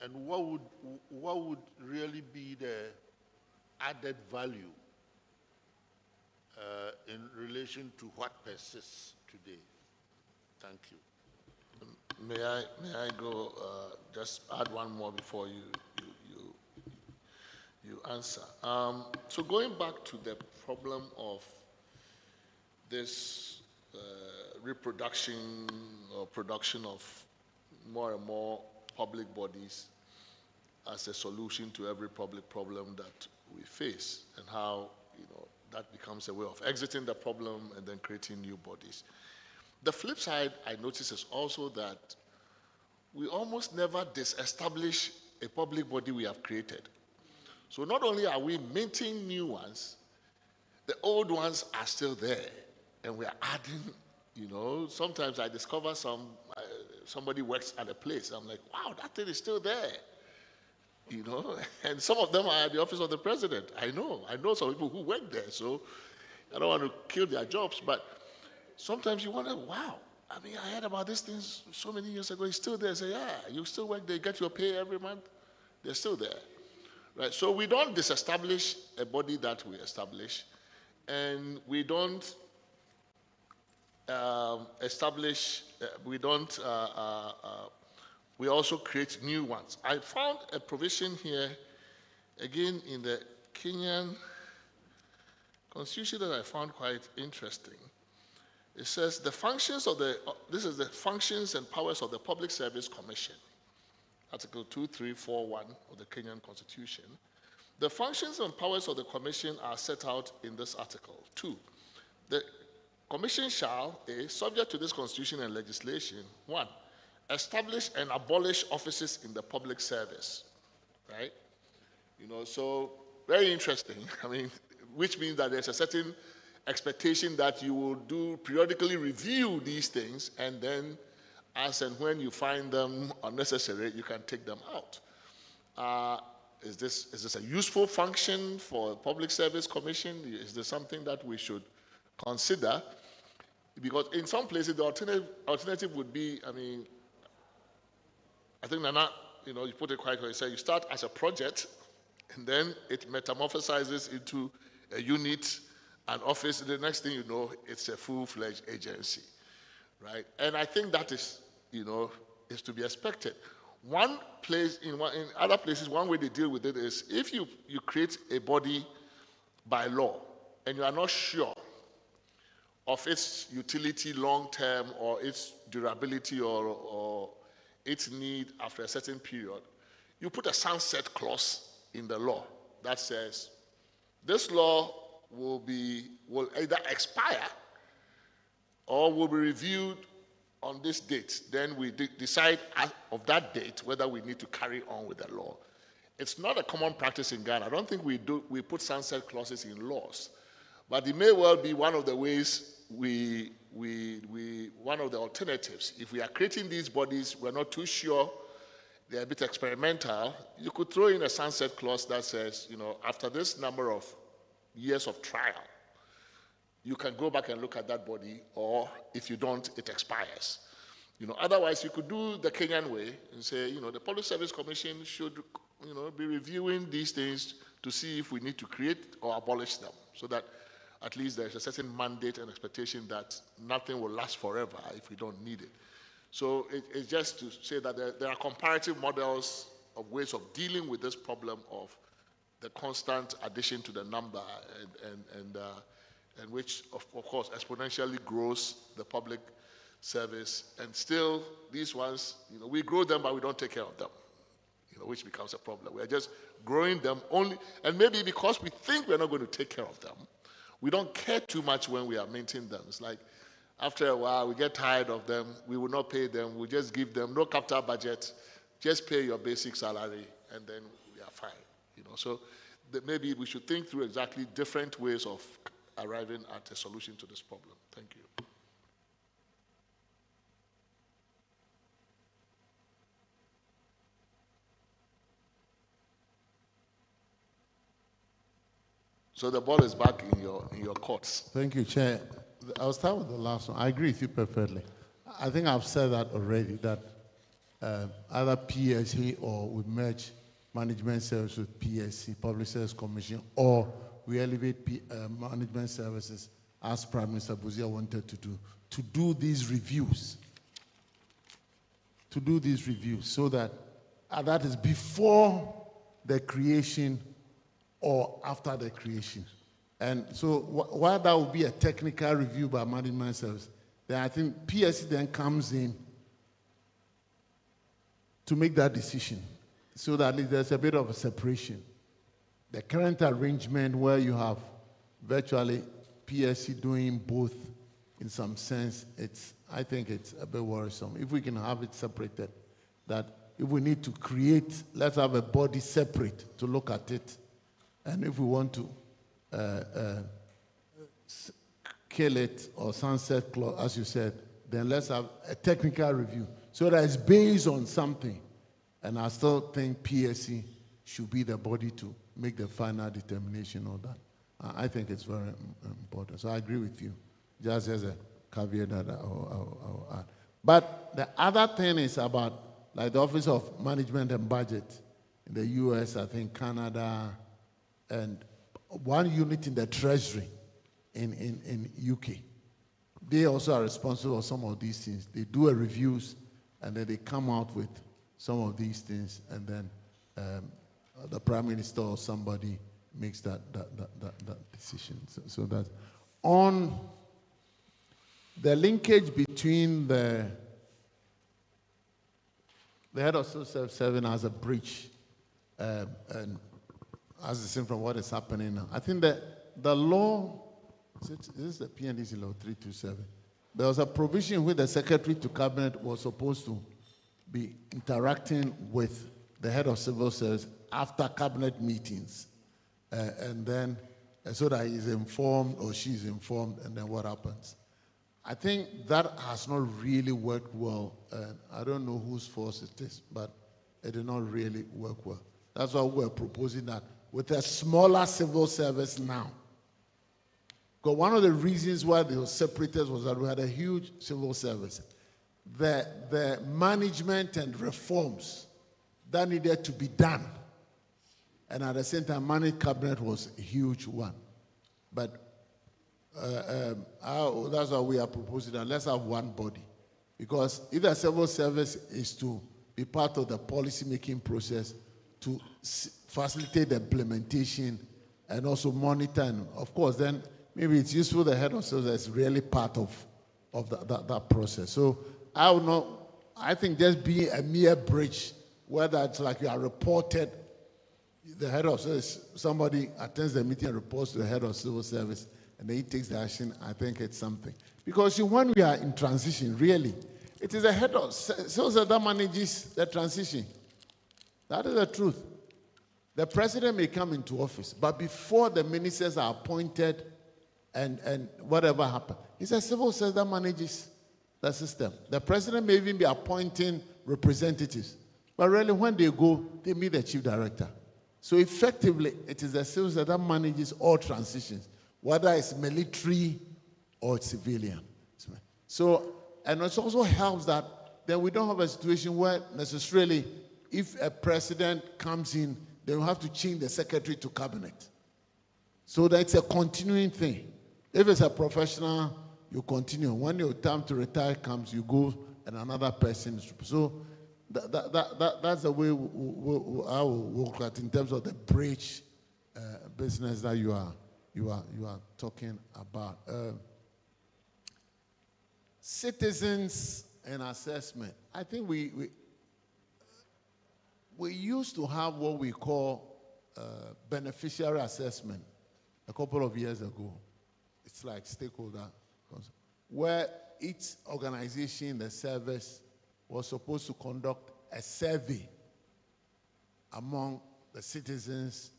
And what would really be the added value in relation to what persists today? Thank you. May I go, just add one more before you answer. So going back to the problem of this reproduction or production of more and more public bodies as a solution to every public problem that we face, and how that becomes a way of exiting the problem and then creating new bodies. The flip side I notice is also that we almost never disestablish a public body we have created. So not only are we minting new ones, the old ones are still there, and we are adding, sometimes I discover somebody works at a place. I'm like, wow, that thing is still there. And some of them are at the office of the president. I know some people who work there, so I don't want to kill their jobs, but sometimes you wonder, wow, I mean, I heard about these things so many years ago. It's still there. I say, yeah, you still work there, get your pay every month. They're still there, right? So we don't disestablish a body that we establish, and we don't we also create new ones. I found a provision here, again, in the Kenyan constitution that I found quite interesting. It says the functions of this is the functions and powers of the Public Service Commission, Article 2341 of the Kenyan Constitution. The functions and powers of the Commission are set out in this article. 2, the Commission shall, subject to this Constitution and legislation, 1, establish and abolish offices in the public service, right? So very interesting. I mean, which means that there's a certain expectation that you will periodically review these things, and then as and when you find them unnecessary, you can take them out. Is this a useful function for a public service commission? Is this something that we should consider? Because in some places, the alternative would be, I think Nana, you put it quite well. You say you start as a project, and then it metamorphosizes into a unit, an office. The next thing you know, it's a full-fledged agency, right? And I think that is, is to be expected. One place, in other places, one way they deal with it is if you create a body by law and you are not sure of its utility long-term or its durability or its need after a certain period, you put a sunset clause in the law that says this law will either expire or will be reviewed on this date. Then we decide as of that date whether we need to carry on with the law. It's not a common practice in Ghana. I don't think we put sunset clauses in laws, but it may well be one of the ways one of the alternatives. If we are creating these bodies, we're not too sure, they're a bit experimental, you could throw in a sunset clause that says, after this number of years of trial, you can go back and look at that body, or if you don't, it expires. Otherwise, you could do the Kenyan way and say, the Public Service Commission should, be reviewing these things to see if we need to create or abolish them, so that at least there's a certain mandate and expectation that nothing will last forever if we don't need it. So it's just to say that there are comparative models of ways of dealing with this problem of the constant addition to the number and which, of course, exponentially grows the public service. And still, these ones, we grow them, but we don't take care of them, which becomes a problem. We're just growing them only, and maybe because we think we're not going to take care of them, we don't care too much when we are maintaining them. It's like, after a while, we get tired of them. We will not pay them. We'll just give them no capital budget. Just pay your basic salary, and then we are fine. So maybe we should think through exactly different ways of arriving at a solution to this problem. Thank you. So the ball is back in your courts. Thank you, Chair. I'll start with the last one. I agree with you perfectly. I think I've said that already, that either PSC or we merge management service with PSC, Public Service Commission, or we elevate management services as Prime Minister Buzia wanted to do these reviews. To do these reviews so that that is before the creation or after the creation. And so while that would be a technical review by management service, then I think PSC then comes in to make that decision so that there's a bit of a separation. The current arrangement where you have virtually PSC doing both in some sense, I think it's a bit worrisome. If we can have it separated, that if we need to create, let's have a body separate to look at it. And if we want to kill it or sunset clause, as you said, then let's have a technical review so that it's based on something. And I still think PSC should be the body to make the final determination of that. I think it's very important. So I agree with you, just as a caveat that I'll add. But the other thing is about, like the Office of Management and Budget in the US, I think Canada, and one unit in the Treasury in UK. They also are responsible for some of these things. They do a reviews, and then they come out with some of these things, and then the Prime Minister or somebody makes that decision. So that on the linkage between the head of civil service serving as a breach and as seen from what is happening now. I think that the law, this is the PNDC law 327. There was a provision where the Secretary to Cabinet was supposed to be interacting with the head of civil service after cabinet meetings, and then so that he's informed or she's informed, and then what happens. I think that has not really worked well. I don't know whose fault it is, but it did not really work well. That's why we're proposing that with a smaller civil service now. Because one of the reasons why they were separated was that we had a huge civil service. The management and reforms that needed to be done, and at the same time, managed cabinet was a huge one. But that's why we are proposing that let's have one body. Because if the civil service is to be part of the policy-making process, to facilitate the implementation and also monitor, and of course, then maybe it's useful the head of service is really part of that process. So I think just be a mere bridge, whether it's like you are reported, the head of service, somebody attends the meeting and reports to the head of civil service, and then he takes the action. I think it's something. Because when we are in transition, really, it is the head of civil service that manages the transition. That is the truth. The president may come into office, but before the ministers are appointed and whatever happens, it's a civil service that manages the system. The president may even be appointing representatives, but really when they go, they meet the chief director. So effectively, it is the civil service that manages all transitions, whether it's military or it's civilian. So, and it also helps that then we don't have a situation where necessarily if a president comes in, they will have to change the secretary to cabinet. So that's a continuing thing. If it's a professional, you continue. When your time to retire comes, you go and another person is. So that's the way I will look at in terms of the bridge business that you are talking about. Citizens and assessment. I think we used to have what we call beneficiary assessment a couple of years ago. It's like stakeholder, where each organization in the service was supposed to conduct a survey among the citizens.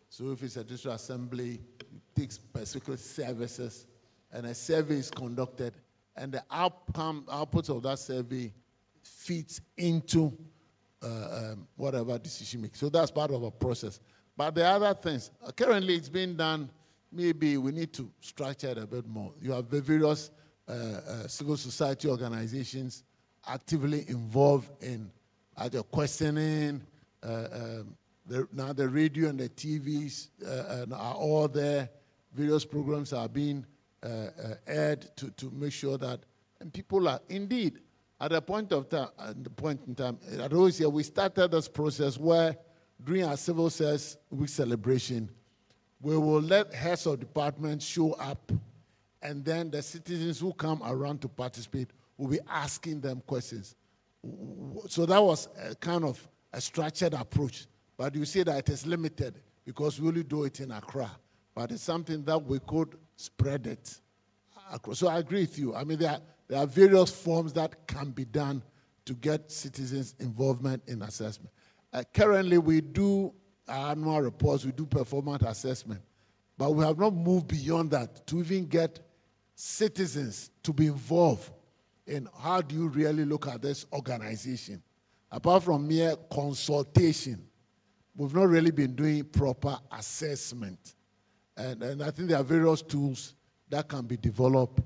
So if it's a district assembly, it takes specific services, and a survey is conducted, and the output of that survey feeds into whatever decision making. So that's part of a process. But the other things, currently it's being done, maybe we need to structure it a bit more. You have the various civil society organizations actively involved in either questioning. Now the radio and the TVs are all there. Various programs are being aired to make sure that, and people are indeed at a point of time. At the point in time, at always here we started this process where during our Civil Service Week celebration, we will let heads of departments show up, and then the citizens who come around to participate will be asking them questions. So that was a kind of a structured approach. But you see that it is limited because we only do it in Accra. But it's something that we could spread it across. So I agree with you. I mean, there are various forms that can be done to get citizens' involvement in assessment. Currently, we do our annual reports, we do performance assessment, but we have not moved beyond that to even get citizens to be involved in how do you really look at this organization. Apart from mere consultation, we've not really been doing proper assessment. And I think there are various tools that can be developed,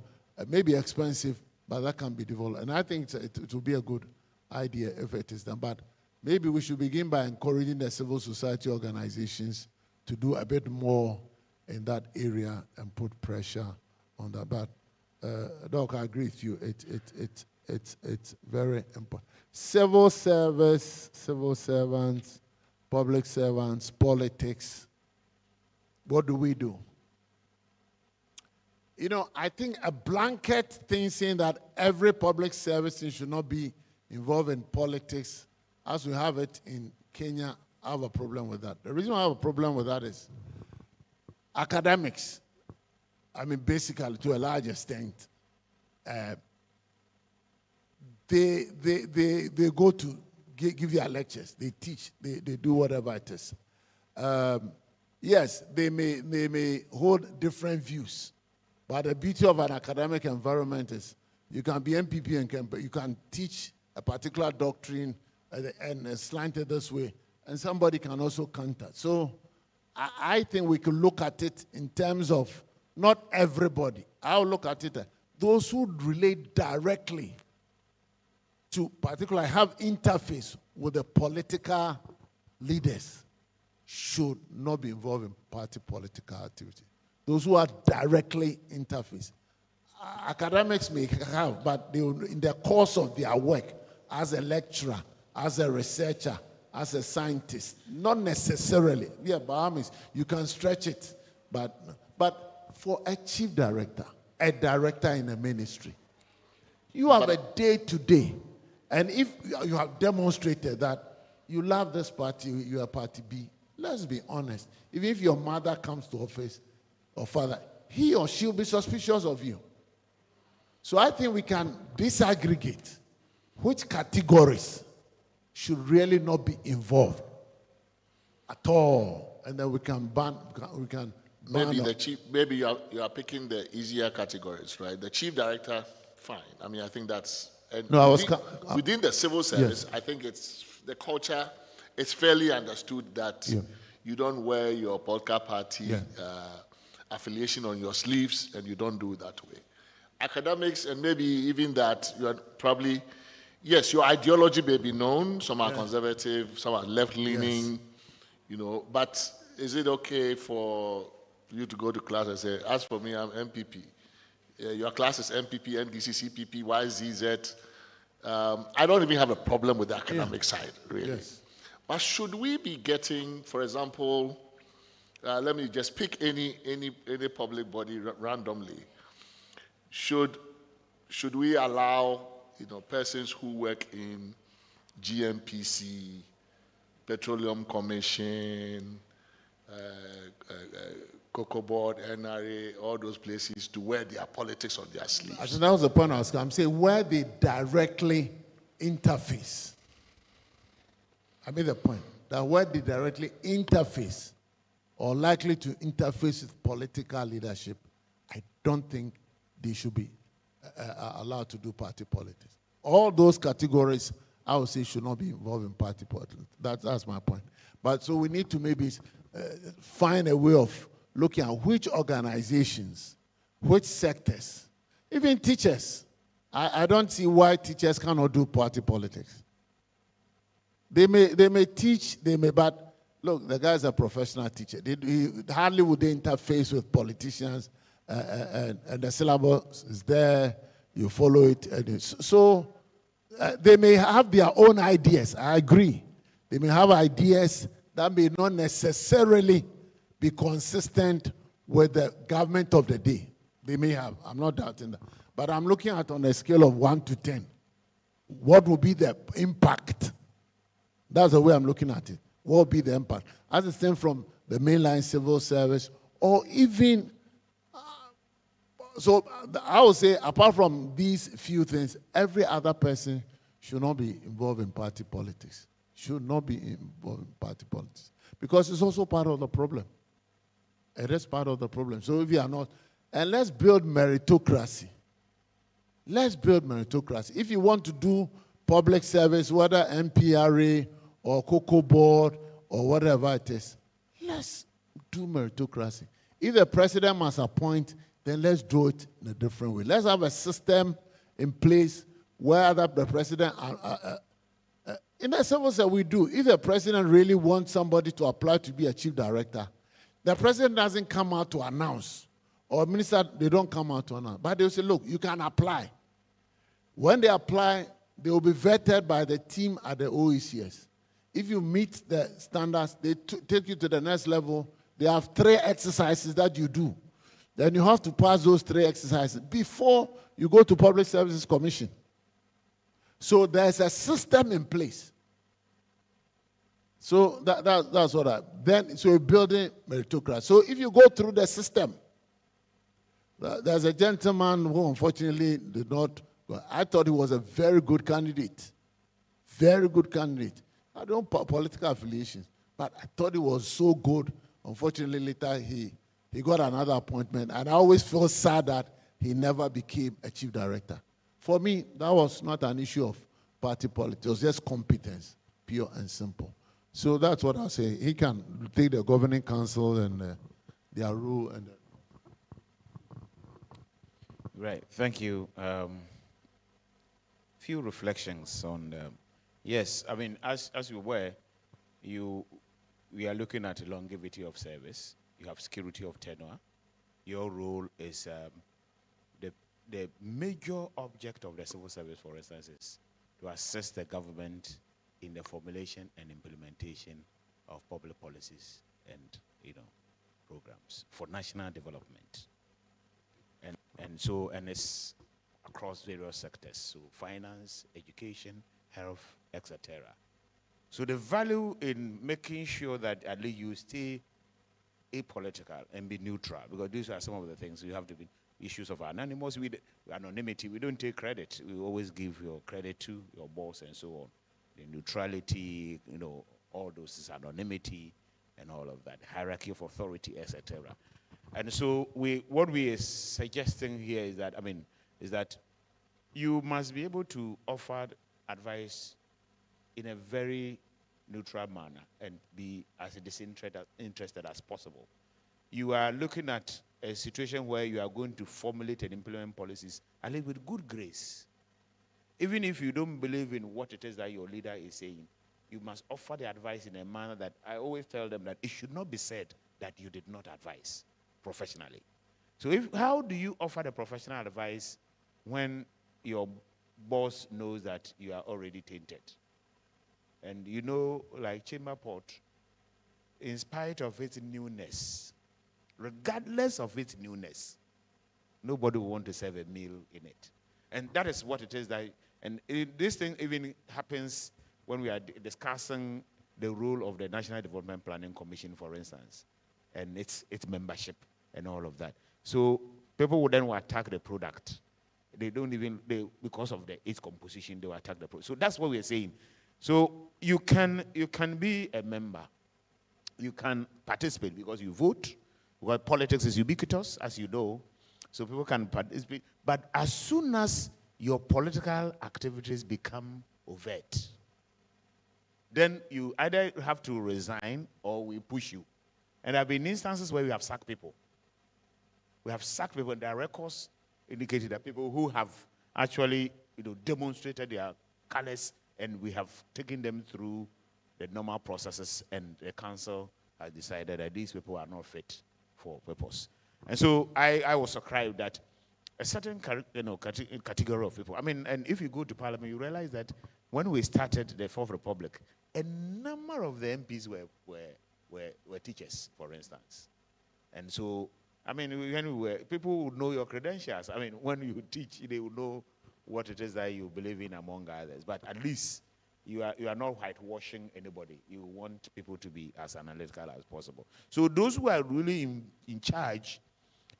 maybe expensive, but that can be developed. And I think it will be a good idea if it is done. But maybe we should begin by encouraging the civil society organizations to do a bit more in that area and put pressure on that. But Doc, I agree with you. It's very important. Civil service, civil servants, public servants, politics. What do we do? You know, I think a blanket thing saying that every public service should not be involved in politics, as we have it in Kenya, I have a problem with that. The reason I have a problem with that is academics, I mean, basically, to a large extent, they go to give their lectures, they teach, they do whatever it is. Yes, they may hold different views, but the beauty of an academic environment is you can be MPP and you can teach a particular doctrine and slant it this way, and somebody can also counter. So I think we can look at it in terms of not everybody. I'll look at it, those who relate directly to particularly have interface with the political leaders should not be involved in party political activity. Those who are directly interface. Academics may have, but they will, in the course of their work, as a lecturer, as a researcher, as a scientist, not necessarily. Yeah, by means, you can stretch it, but for a chief director, a director in a ministry, you have a day-to-day, and if you have demonstrated that you love this party, you are party B, let's be honest. Even if your mother comes to office, or father, he or she will be suspicious of you. So I think we can disaggregate which categories should really not be involved at all, and then we can ban. Maybe the chief. Maybe you are picking the easier categories, right? The chief director, fine. I mean, I think that's. And no, within the civil service, yes. I think it's the culture. It's fairly understood that you don't wear your political party affiliation on your sleeves, and you don't do it that way. Academics, and maybe even that, you are probably, yes, your ideology may be known. Some are conservative, some are left-leaning, you know. But is it okay for you to go to class and say, as for me, I'm MPP. Your class is MPP, NDC, CPP, YZZ. I don't even have a problem with the academic side, really. Yes. But should we be getting, for example, let me just pick any public body randomly. Should we allow persons who work in GMPC, Petroleum Commission, Cocoa Board, NRA, all those places to wear their politics on their sleeves? I think that was the point I was going to say, where they directly interface. I made the point that where they directly interface or likely to interface with political leadership, I don't think they should be allowed to do party politics. All those categories, I would say, should not be involved in party politics. That's my point. But so we need to maybe find a way of looking at which organizations, which sectors, even teachers. I don't see why teachers cannot do party politics. They may teach, but look, the guy's a professional teacher. Hardly would they interface with politicians, and the syllabus is there, you follow it. So they may have their own ideas, I agree. They may have ideas that may not necessarily be consistent with the government of the day. They may have, I'm not doubting that. But I'm looking at on a scale of 1 to 10. What will be the impact? That's the way I'm looking at it. What will be the impact? As it stems from the mainline civil service, or even, so I would say, apart from these few things, every other person should not be involved in party politics. Should not be involved in party politics. Because it's also part of the problem. It is part of the problem. So if you are not, and let's build meritocracy. Let's build meritocracy. If you want to do public service, whether MPRA or Cocoa Board or whatever it is, let's do meritocracy. If the president must appoint, then let's do it in a different way. Let's have a system in place where the president, in the civil service we do, if the president really wants somebody to apply to be a chief director, the president doesn't come out to announce, or minister, they don't come out to announce, but they'll say, look, you can apply. When they apply, they will be vetted by the team at the OECS. If you meet the standards, they take you to the next level. They have 3 exercises that you do. Then you have to pass those 3 exercises before you go to Public Services Commission. So there's a system in place. So that's what so we're building meritocracy. So if you go through the system, there's a gentleman who unfortunately did not go. I thought he was a very good candidate. Very good candidate. I don't political affiliations, but I thought he was so good. Unfortunately, later he got another appointment, and I always feel sad that he never became a chief director. For me, that was not an issue of party politics. It was just competence, pure and simple. So that's what I'll say. He can take the governing council and their rule. And Right. Thank you. Few reflections on. Yes, I mean, as you were, we are looking at longevity of service. You have security of tenure. Your role is the major object of the civil service, for instance, is to assist the government in the formulation and implementation of public policies and programs for national development. And it's across various sectors, so finance, education, health, etc. So the value in making sure that at least you stay apolitical and be neutral, because these are some of the things you have to be issues of anonymous, anonymity. We don't take credit. We always give your credit to your boss and so on. The neutrality, all those is anonymity and all of that, hierarchy of authority, etc. And so what we are suggesting here is that you must be able to offer advice in a very neutral manner and be as disinterested as possible. You are looking at a situation where you are going to formulate and implement policies, at least with good grace. Even if you don't believe in what it is that your leader is saying, you must offer the advice in a manner that I always tell them that it should not be said that you did not advise professionally. So how do you offer the professional advice when your boss knows that you are already tainted. And you know, like Chamber Port, in spite of its newness, regardless of its newness, nobody will want to serve a meal in it. And that is what it is. This thing even happens when we are discussing the role of the National Development Planning Commission, for instance, and its membership and all of that. So people would then attack the product. They don't even, because of its composition, they will attack the product. So that's what we're saying. So you can be a member. You can participate because you vote. Because politics is ubiquitous, as you know. So people can participate. But as soon as your political activities become overt, then you either have to resign or we push you. And there have been instances where we have sacked people. We have sacked people, and their records indicated that people who have actually demonstrated their colors, and we have taken them through the normal processes, and the council has decided that these people are not fit for purpose. And so I was surprised that a certain category of people, I mean, and if you go to Parliament, you realize that when we started the Fourth Republic, a number of the MPs were teachers, for instance. And so, I mean, people would know your credentials. I mean, when you teach, they will know what it is that you believe in, among others. But at least you are not whitewashing anybody. You want people to be as analytical as possible. So those who are really in charge,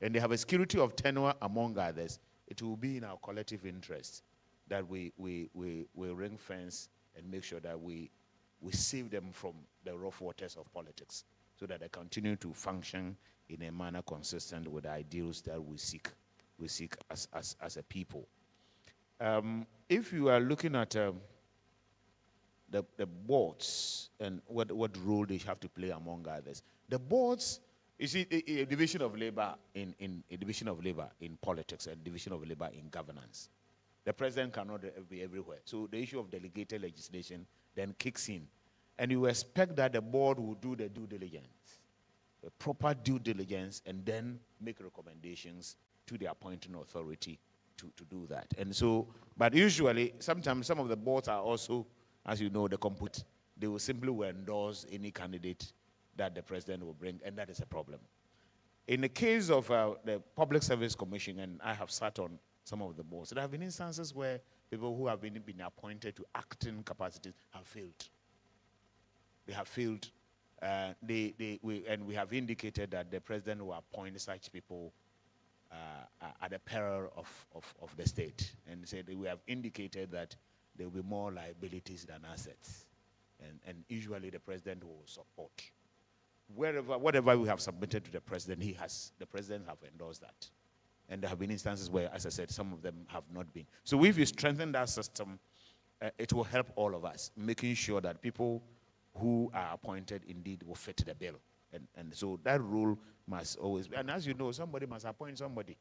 and they have a security of tenure, among others, it will be in our collective interest that we ring fence and make sure that we save them from the rough waters of politics, so that they continue to function in a manner consistent with the ideals that we seek as a people. If you are looking at the boards and what role they have to play, among others, the boards, you see, a division of labor in politics and division of labor in governance. The president cannot be everywhere. So the issue of delegated legislation then kicks in. And you expect that the board will do the due diligence, the proper due diligence, and then make recommendations to the appointing authority to do that. And so, but usually, sometimes some of the boards are also, as you know, they will simply endorse any candidate that the president will bring, and that is a problem. In the case of the Public Service Commission, and I have sat on some of the boards, there have been instances where people who have been appointed to acting capacities have failed. They have failed. And we have indicated that the president will appoint such people at the peril of the state. And said we have indicated that there will be more liabilities than assets. And usually the president will support. Whatever we have submitted to the president, the president have endorsed that. And there have been instances where, as I said, some of them have not been. So if you strengthen that system, it will help all of us, making sure that people who are appointed indeed will fit the bill. And so that rule must always be. And as you know, somebody must appoint somebody.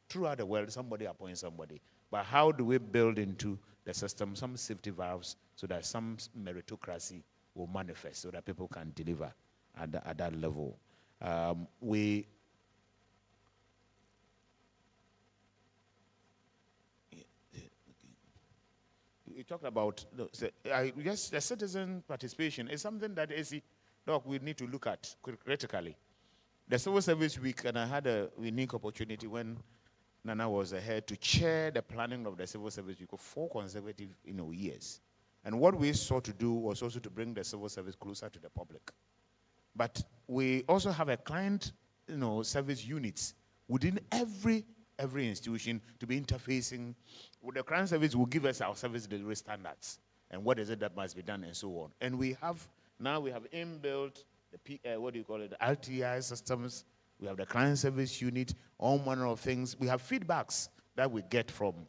Throughout the world, somebody appoints somebody. But how do we build into the system some safety valves so that some meritocracy will manifest, so that people can deliver at that level? You talked about, I guess the citizen participation is something that we need to look at critically. The Civil Service Week, and I had a unique opportunity when Nana was ahead to chair the planning of the Civil Service Week for 4 consecutive years. And what we sought to do was also to bring the civil service closer to the public. But we also have a client service units within every institution to be interfacing with the client service. Will give us our service delivery standards and what is it that must be done and so on. And we have inbuilt the the RTI systems. We have the client service unit, all manner of things. We have feedbacks that we get from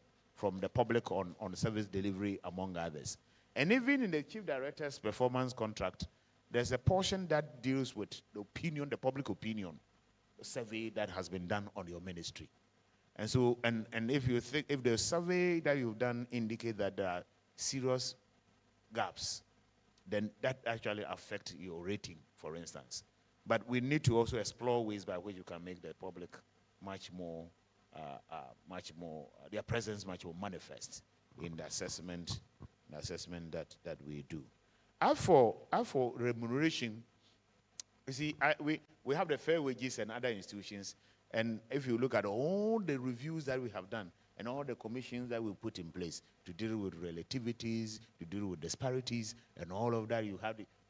the public on service delivery, among others. And even in the chief director's performance contract, there's a portion that deals with the public opinion survey that has been done on your ministry. And so, and if the survey that you've done indicate that there are serious gaps, then that actually affects your rating, for instance. But we need to also explore ways by which you can make the public much more, their presence much more manifest in the assessment that we do. As for remuneration, you see, we have the fair wages and other institutions, and if you look at all the reviews that we have done and all the commissions that we put in place to deal with relativities, to deal with disparities, and all of that,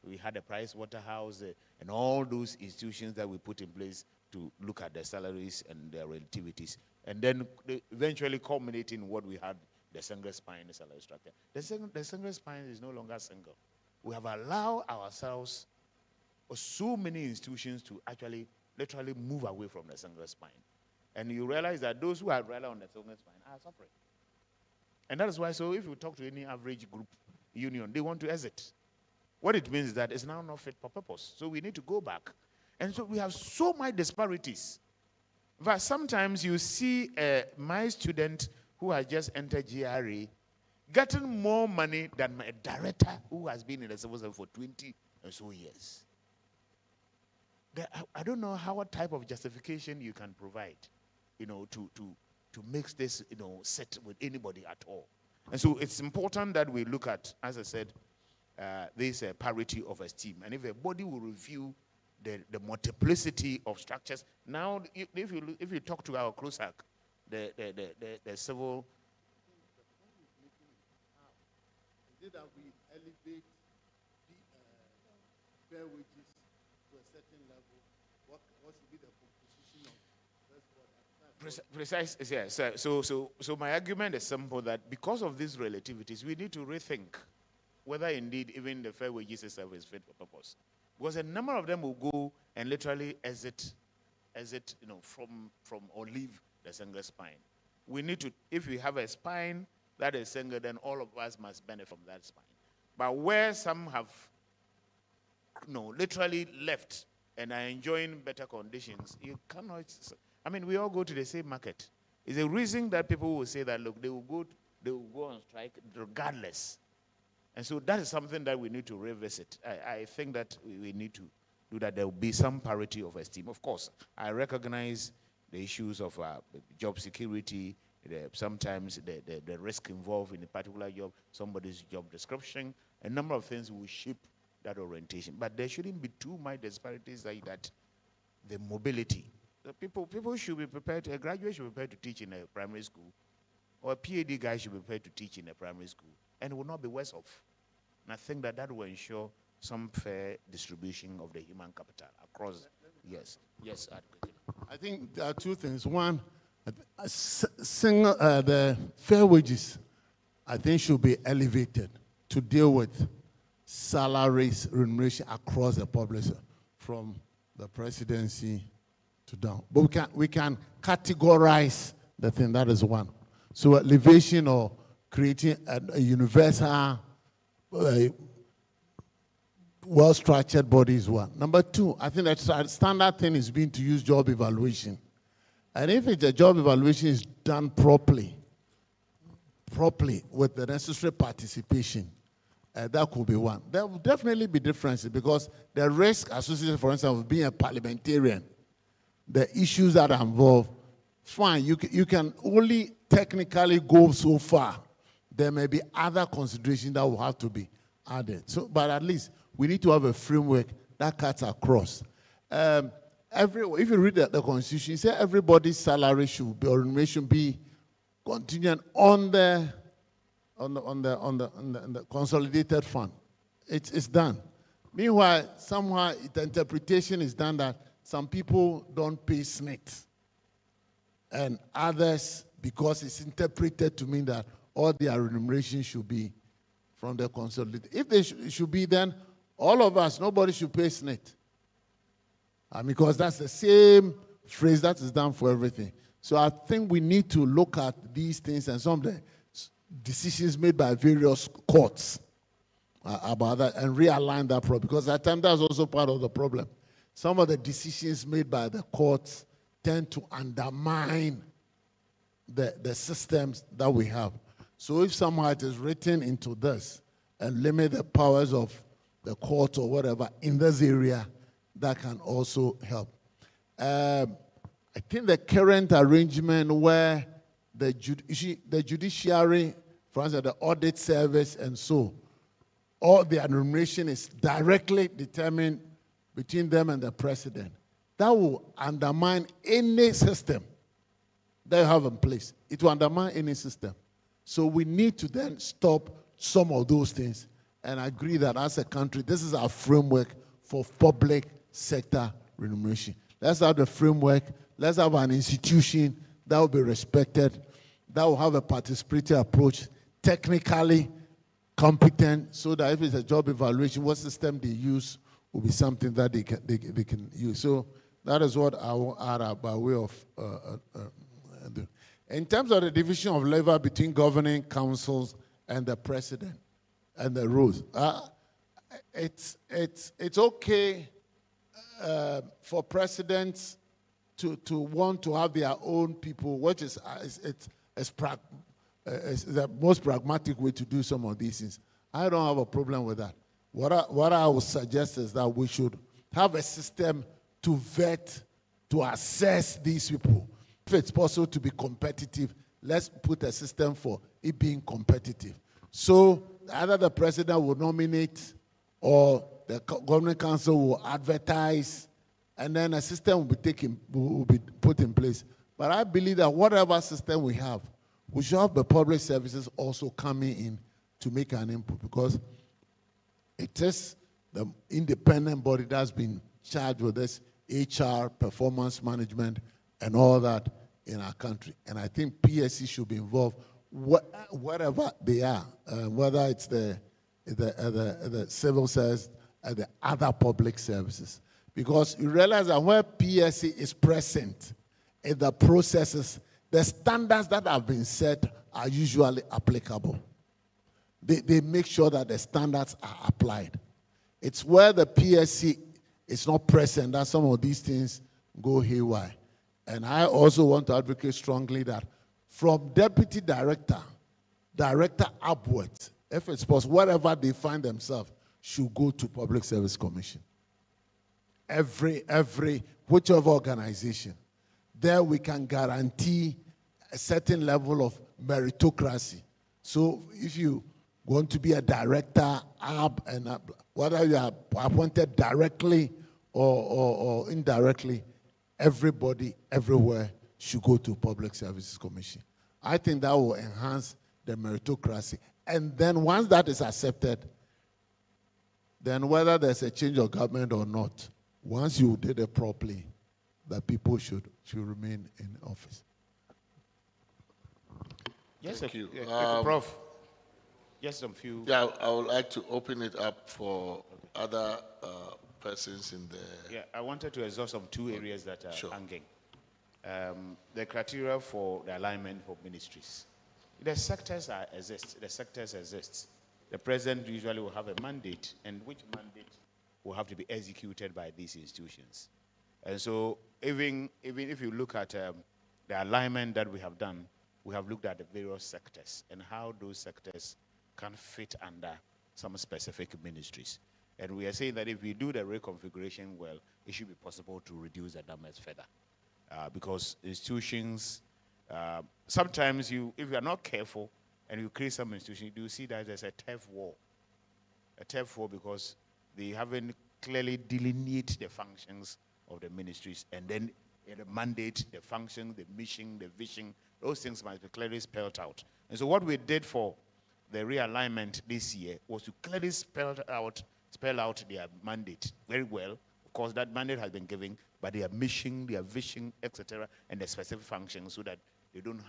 we had the Price Waterhouse and all those institutions that we put in place to look at the salaries and their relativities, and then eventually culminating what we had, the single spine salary structure. The single spine is no longer single. We have allowed ourselves, or so many institutions, to actually literally move away from the single spine. And you realize that those who are relied on the single spine are suffering. And that is why, so if you talk to any average group union, they want to exit. What it means is that it's now not fit for purpose. So we need to go back. And so we have so much disparities. But sometimes you see my student who has just entered GRA getting more money than my director who has been in the civil service for 20 or so years. I don't know what type of justification you can provide, to make this, set with anybody at all. And so it's important that we look at, as I said, this parity of esteem. And if a body will review the multiplicity of structures, now if you talk to our CROSAC, the civil. Is it that we elevate the fair wages to a certain level? What should be the composition of this body? Precise, yes. So my argument is simple, that because of these relativities, we need to rethink whether indeed even the fair wages itself is fit for purpose. Because a number of them will go and literally exit, from or leave the single spine. We need to, if we have a spine that is single, then all of us must benefit from that spine. But where some have, literally left and are enjoying better conditions, you cannot. I mean, we all go to the same market. It's a reason that people will say that, look, they will go on strike regardless. And so that is something that we need to revisit. I think that we need to do that. There will be some parity of esteem. Of course, I recognize the issues of job security, sometimes the risk involved in a particular job, somebody's job description, a number of things will shape that orientation. But there shouldn't be too much disparities like that. The mobility. The people should be prepared, a graduate should be prepared to teach in a primary school, or a PhD guy should be prepared to teach in a primary school, and will not be worse off. And I think that will ensure some fair distribution of the human capital across. Yes, Advocate. I think there are two things. One, the fair wages, I think, should be elevated to deal with salaries, remuneration across the population, from the presidency to down. But we can categorize the thing. That is one. So elevation or creating a universal, well-structured body is one. Number two, I think that standard thing is being to use job evaluation. And if the job evaluation is done properly with the necessary participation, that could be one. There will definitely be differences, because the risk associated, for instance, with being a parliamentarian, the issues that are involved, fine, you can only technically go so far. There may be other considerations that will have to be added. So, but at least we need to have a framework that cuts across. If you read the Constitution, it says everybody's salary should be, or remuneration be, contingent on the consolidated fund. It's done. Meanwhile, somehow the interpretation is done that some people don't pay SNIT, and others, because it's interpreted to mean that all their remuneration should be from the consolidated. If they should be, then all of us, nobody should pay SNIT. Because that's the same phrase that is done for everything. So I think we need to look at these things and some of the decisions made by various courts about that and realign that problem. Because at times that's also part of the problem. Some of the decisions made by the courts tend to undermine the systems that we have. So if somehow it is written into this and limit the powers of the court or whatever in this area, that can also help. I think the current arrangement where the judiciary For instance, the audit service and so, all their remuneration is directly determined between them and the president. That will undermine any system that you have in place. It will undermine any system. So we need to then stop some of those things and agree that as a country, this is our framework for public sector remuneration. Let's have the framework. Let's have an institution that will be respected, that will have a participatory approach, technically competent, so that if it's a job evaluation, what system they use will be something that they can use. So that is what I will add by way of in terms of the division of labor between governing councils and the president and the rules. It's okay for presidents to want to have their own people, which is the most pragmatic way to do some of these things. I don't have a problem with that. What I would suggest is that we should have a system to vet, to assess these people. If it's possible to be competitive, let's put a system for it being competitive. So either the president will nominate or the governing council will advertise, and then a system will be put in place. But I believe that whatever system we have, we should have the public services also coming in to make an input, because it is the independent body that's been charged with this HR, performance management, and all that in our country. And I think PSC should be involved wherever they are, whether it's the civil service and the other public services. Because you realize that where PSC is present in the processes, the standards that have been set are usually applicable. They make sure that the standards are applied. It's where the PSC is not present that some of these things go haywire. And I also want to advocate strongly that from deputy director upwards, if it's possible, wherever they find themselves, should go to Public Service Commission. Whichever organization, there we can guarantee a certain level of meritocracy. So if you want to be a director, whether you are appointed directly or indirectly, everybody, everywhere should go to Public Services Commission. I think that will enhance the meritocracy. And then once that is accepted, then whether there's a change of government or not, once you did it properly, the people should remain in office. Yes, Thank you. Prof. Yes, some few. Yeah, I would like to open it up for other persons in the... Yeah, I wanted to exhaust some two areas that are hanging. The criteria for the alignment for ministries. The sectors exist. The president usually will have a mandate, and which mandate will have to be executed by these institutions. And so even if you look at the alignment that we have done, we have looked at the various sectors and how those sectors can fit under some specific ministries. And we are saying that if we do the reconfiguration well, it should be possible to reduce the numbers further. Because institutions, sometimes if you are not careful and you create some institution, you see that there's a turf war. A turf war because they haven't clearly delineated the functions of the ministries, and then the mandate, the function, the mission, the vision, those things must be clearly spelled out. And so what we did for the realignment this year was to clearly spell out their mandate very well. Of course, that mandate has been given, but their mission, their vision, etc., and the specific functions, so that they don't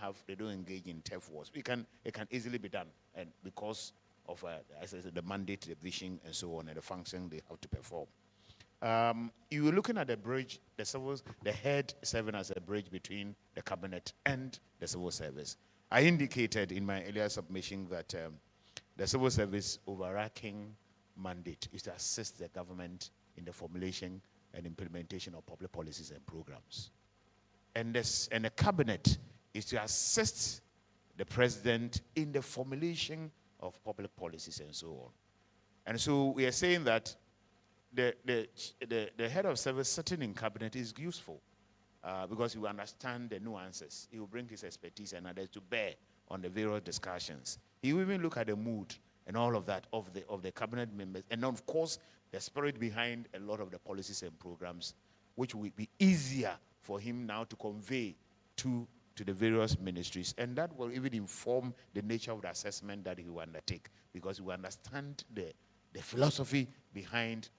engage in turf wars. It can easily be done, and because of as I said, the mandate, the vision, and so on, and the function they have to perform. You were looking at the bridge, the head serving as a bridge between the cabinet and the civil service. I indicated in my earlier submission that the civil service overarching mandate is to assist the government in the formulation and implementation of public policies and programs. And the cabinet is to assist the president in the formulation of public policies and so on. And so we are saying that the head of service sitting in cabinet is useful because he will understand the nuances. He will bring his expertise and others to bear on the various discussions. He will even look at the mood and all of that of the cabinet members, and of course the spirit behind a lot of the policies and programs, which will be easier for him now to convey to the various ministries, and that will even inform the nature of the assessment that he will undertake, because we understand the philosophy behind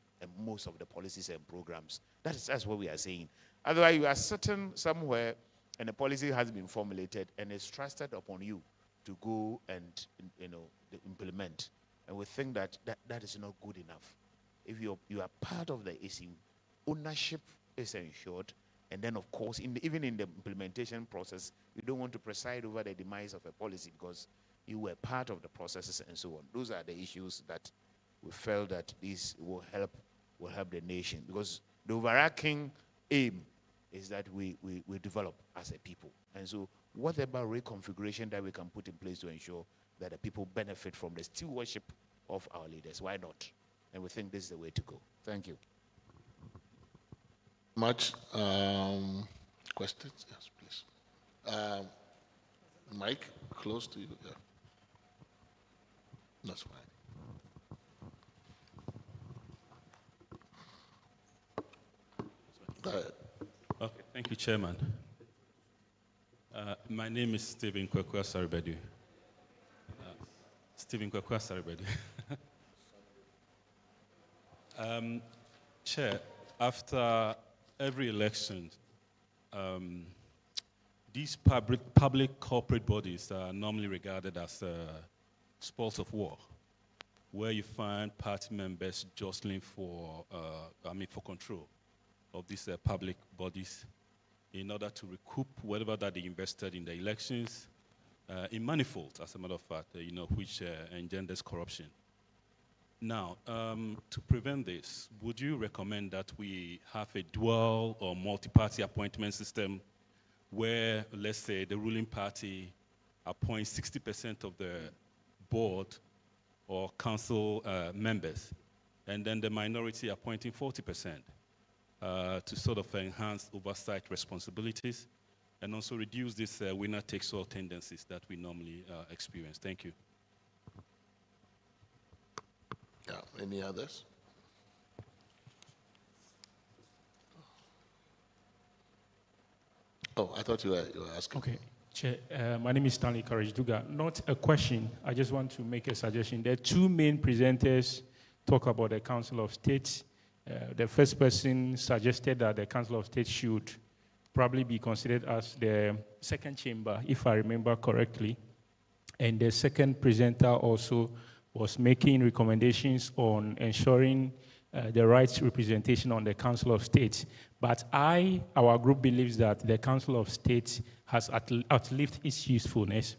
most of the policies and programs. That's what we are saying. Otherwise, you are sitting somewhere and a policy has been formulated and it's trusted upon you to go and implement, and we think that is not good enough. If you are part of the issue, ownership is ensured, and then of course even in the implementation process, you don't want to preside over the demise of a policy because you were part of the processes and so on. Those are the issues that we felt that this will help the nation, because the overarching aim is that we develop as a people. And so whatever reconfiguration that we can put in place to ensure that the people benefit from the stewardship of our leaders, why not? And we think this is the way to go. Thank you. Much questions? Yes, please. Mike, close to you. Yeah. That's fine. Go ahead. Okay, thank you, Chairman. My name is Stephen Kwekwa Saribedu. Stephen Kwekwa Saribedu. Chair, after every election, these public corporate bodies are normally regarded as spoils of war, where you find party members jostling for control of these public bodies in order to recoup whatever that they invested in the elections, in manifold, as a matter of fact, which engenders corruption. Now, to prevent this, would you recommend that we have a dual or multi-party appointment system where, let's say, the ruling party appoints 60% of the board or council members, and then the minority appointing 40%? To sort of enhance oversight responsibilities and also reduce this winner-takes-all tendencies that we normally experience. Thank you. Yeah, any others? Oh, I thought you were asking. Okay. Chair, my name is Stanley Courage Duga. Not a question. I just want to make a suggestion. There are two main presenters talk about the Council of State. The first person suggested that the Council of State should probably be considered as the second chamber, if I remember correctly. And the second presenter also was making recommendations on ensuring the rights representation on the Council of State. But our group believes that the Council of State has outlived its usefulness.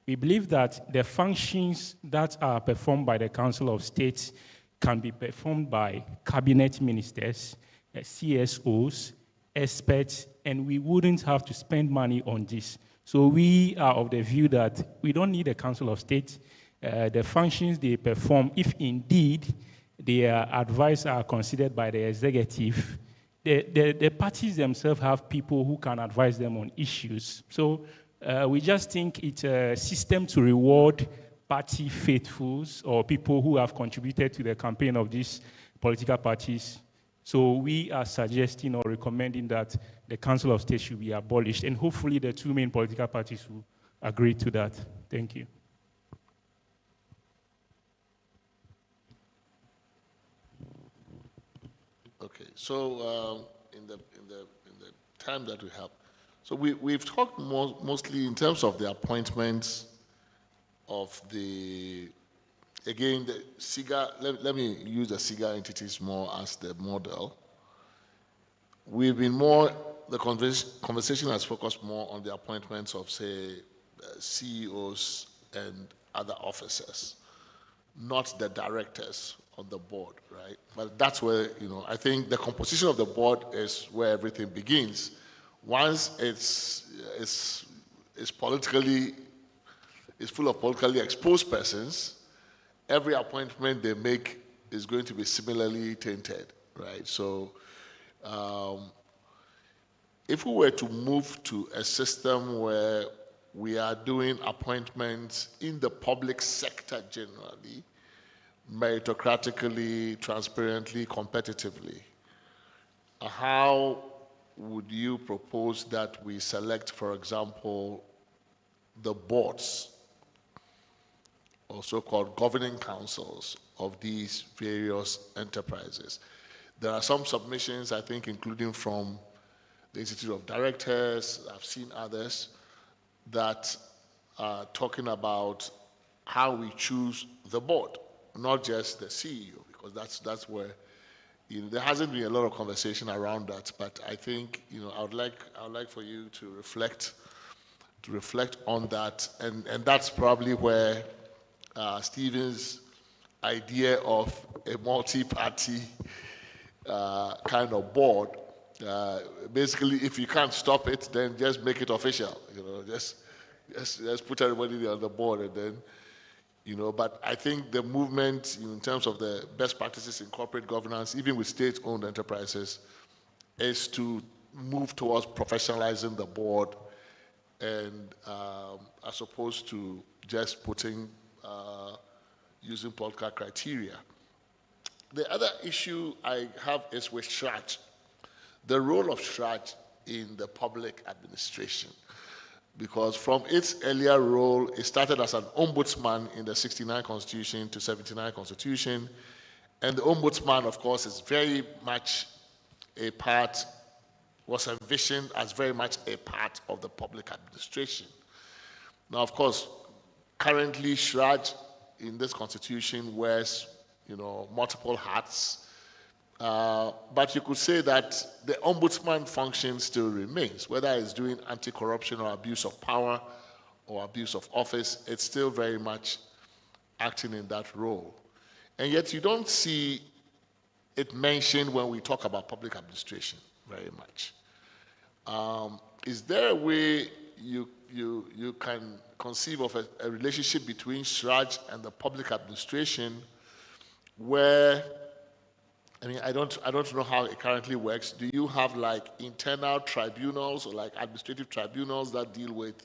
We believe that the functions that are performed by the Council of State can be performed by cabinet ministers, CSOs, experts, and we wouldn't have to spend money on this. So we are of the view that we don't need a Council of State. The functions they perform, if indeed their advice are considered by the executive, the parties themselves have people who can advise them on issues. So we just think it's a system to reward party faithfuls or people who have contributed to the campaign of these political parties. So we are suggesting or recommending that the Council of State should be abolished, and hopefully the two main political parties will agree to that. Thank you. Okay, so in the time that we have, so we've talked mostly in terms of the appointments of the, again, the SIGA, let me use the SIGA entities more as the model. We've been more, the conversation has focused more on the appointments of, say, CEOs and other officers, not the directors on the board, right? But that's where, I think the composition of the board is where everything begins. Once it's politically, is full of politically exposed persons, every appointment they make is going to be similarly tainted, right? So if we were to move to a system where we are doing appointments in the public sector generally, meritocratically, transparently, competitively. How would you propose that we select, for example, the boards or so-called governing councils of these various enterprises? There are some submissions, I think, including from the Institute of Directors, I've seen others, that are talking about how we choose the board, not just the CEO, because that's where there hasn't been a lot of conversation around that. But I think I would like for you to reflect on that, and that's probably where Stephen's idea of a multi-party kind of board. Basically, if you can't stop it, then just make it official. Just put everybody on the board, and then, But I think the movement, in terms of the best practices in corporate governance, even with state-owned enterprises, is to move towards professionalizing the board, and as opposed to just putting using political criteria. The other issue I have is with SHRAJ. The role of SHRAJ in the public administration. Because from its earlier role, it started as an ombudsman in the 69 Constitution to 79 Constitution. And the ombudsman, of course, is very much was envisioned as very much a part of the public administration. Now, of course, currently SHRAJ in this Constitution wears, multiple hats. But you could say that the ombudsman function still remains, whether it's doing anti-corruption or abuse of power or abuse of office, it's still very much acting in that role. And yet you don't see it mentioned when we talk about public administration very much. Is there a way you can conceive of a relationship between SHRAJ and the public administration where, I don't know how it currently works. Do you have like internal tribunals or like administrative tribunals that deal with,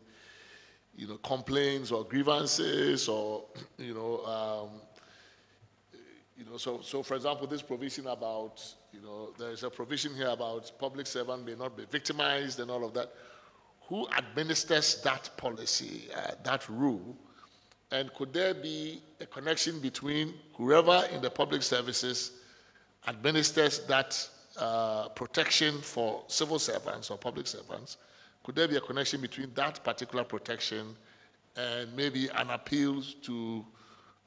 complaints or grievances or, so for example, this provision about, there is a provision here about public servant may not be victimized and all of that. Who administers that policy, that rule? And could there be a connection between whoever in the public services administers that protection for civil servants or public servants? Could there be a connection between that particular protection and maybe an appeal to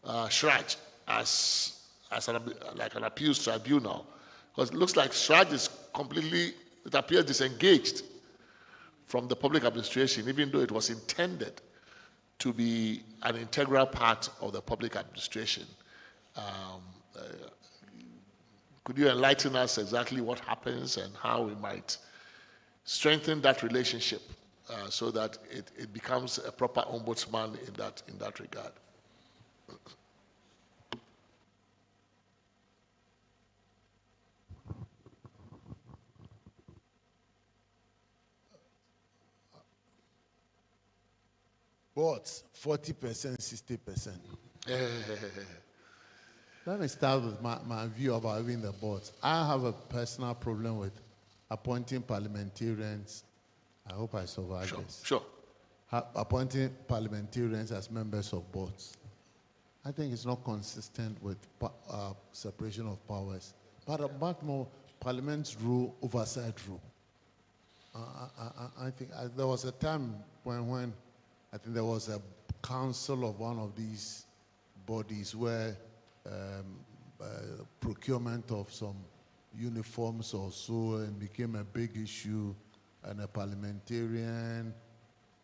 SHRAJ as an appeals tribunal? Because it looks like SHRAJ is it appears disengaged from the public administration, even though it was intended to be an integral part of the public administration. Could you enlighten us exactly what happens and how we might strengthen that relationship so that it becomes a proper ombudsman in that regard? Boards, 40%, 60%. Let me start with my view about even the boards. I have a personal problem with appointing parliamentarians. I hope I survive this. Sure. Appointing parliamentarians as members of boards. I think it's not consistent with separation of powers. But about more, Parliament's rule, oversight rule. I think there was a time when I think there was a council of one of these bodies where procurement of some uniforms or so and became a big issue, and a parliamentarian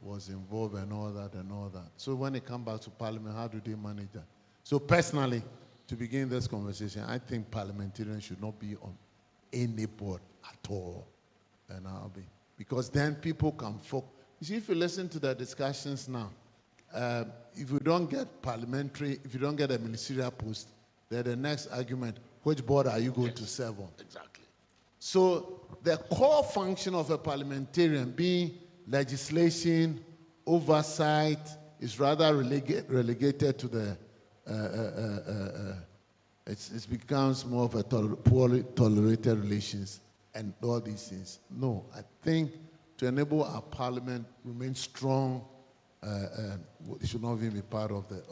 was involved and all that. So when it comes back to Parliament, how do they manage that? So personally, to begin this conversation, I think parliamentarians should not be on any board at all. And because then people can focus. You see, if you listen to the discussions now, if you don't get if you don't get a ministerial post, then the next argument, which board are you going to serve on? Exactly. So the core function of a parliamentarian being legislation oversight is rather relegated to the, it becomes more of a poorly tolerated relations and all these things. No, I think to enable our parliament remain strong, it should not even be part of the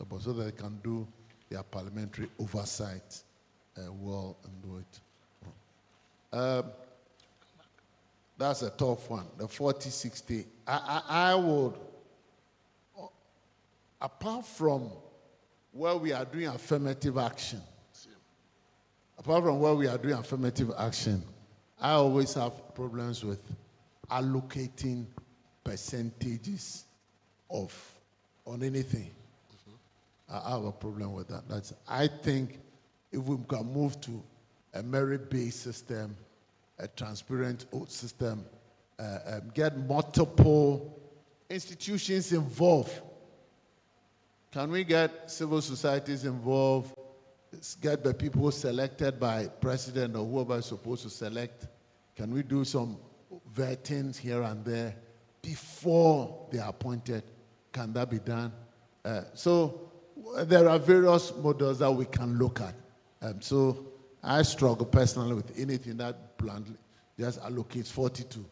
board, so that they can do their parliamentary oversight well and do it. That's a tough one. The 40-60. I would, apart from where we are doing affirmative action, I always have problems with allocating percentages on anything. I have a problem with that. I think if we can move to a merit-based system, a transparent system, get multiple institutions involved. Can we get civil societies involved? Get the people selected by president or whoever is supposed to select? Can we do some vetting here and there before they are appointed? Can that be done? So there are various models that we can look at. So I struggle personally with anything that bluntly just allocates 40 to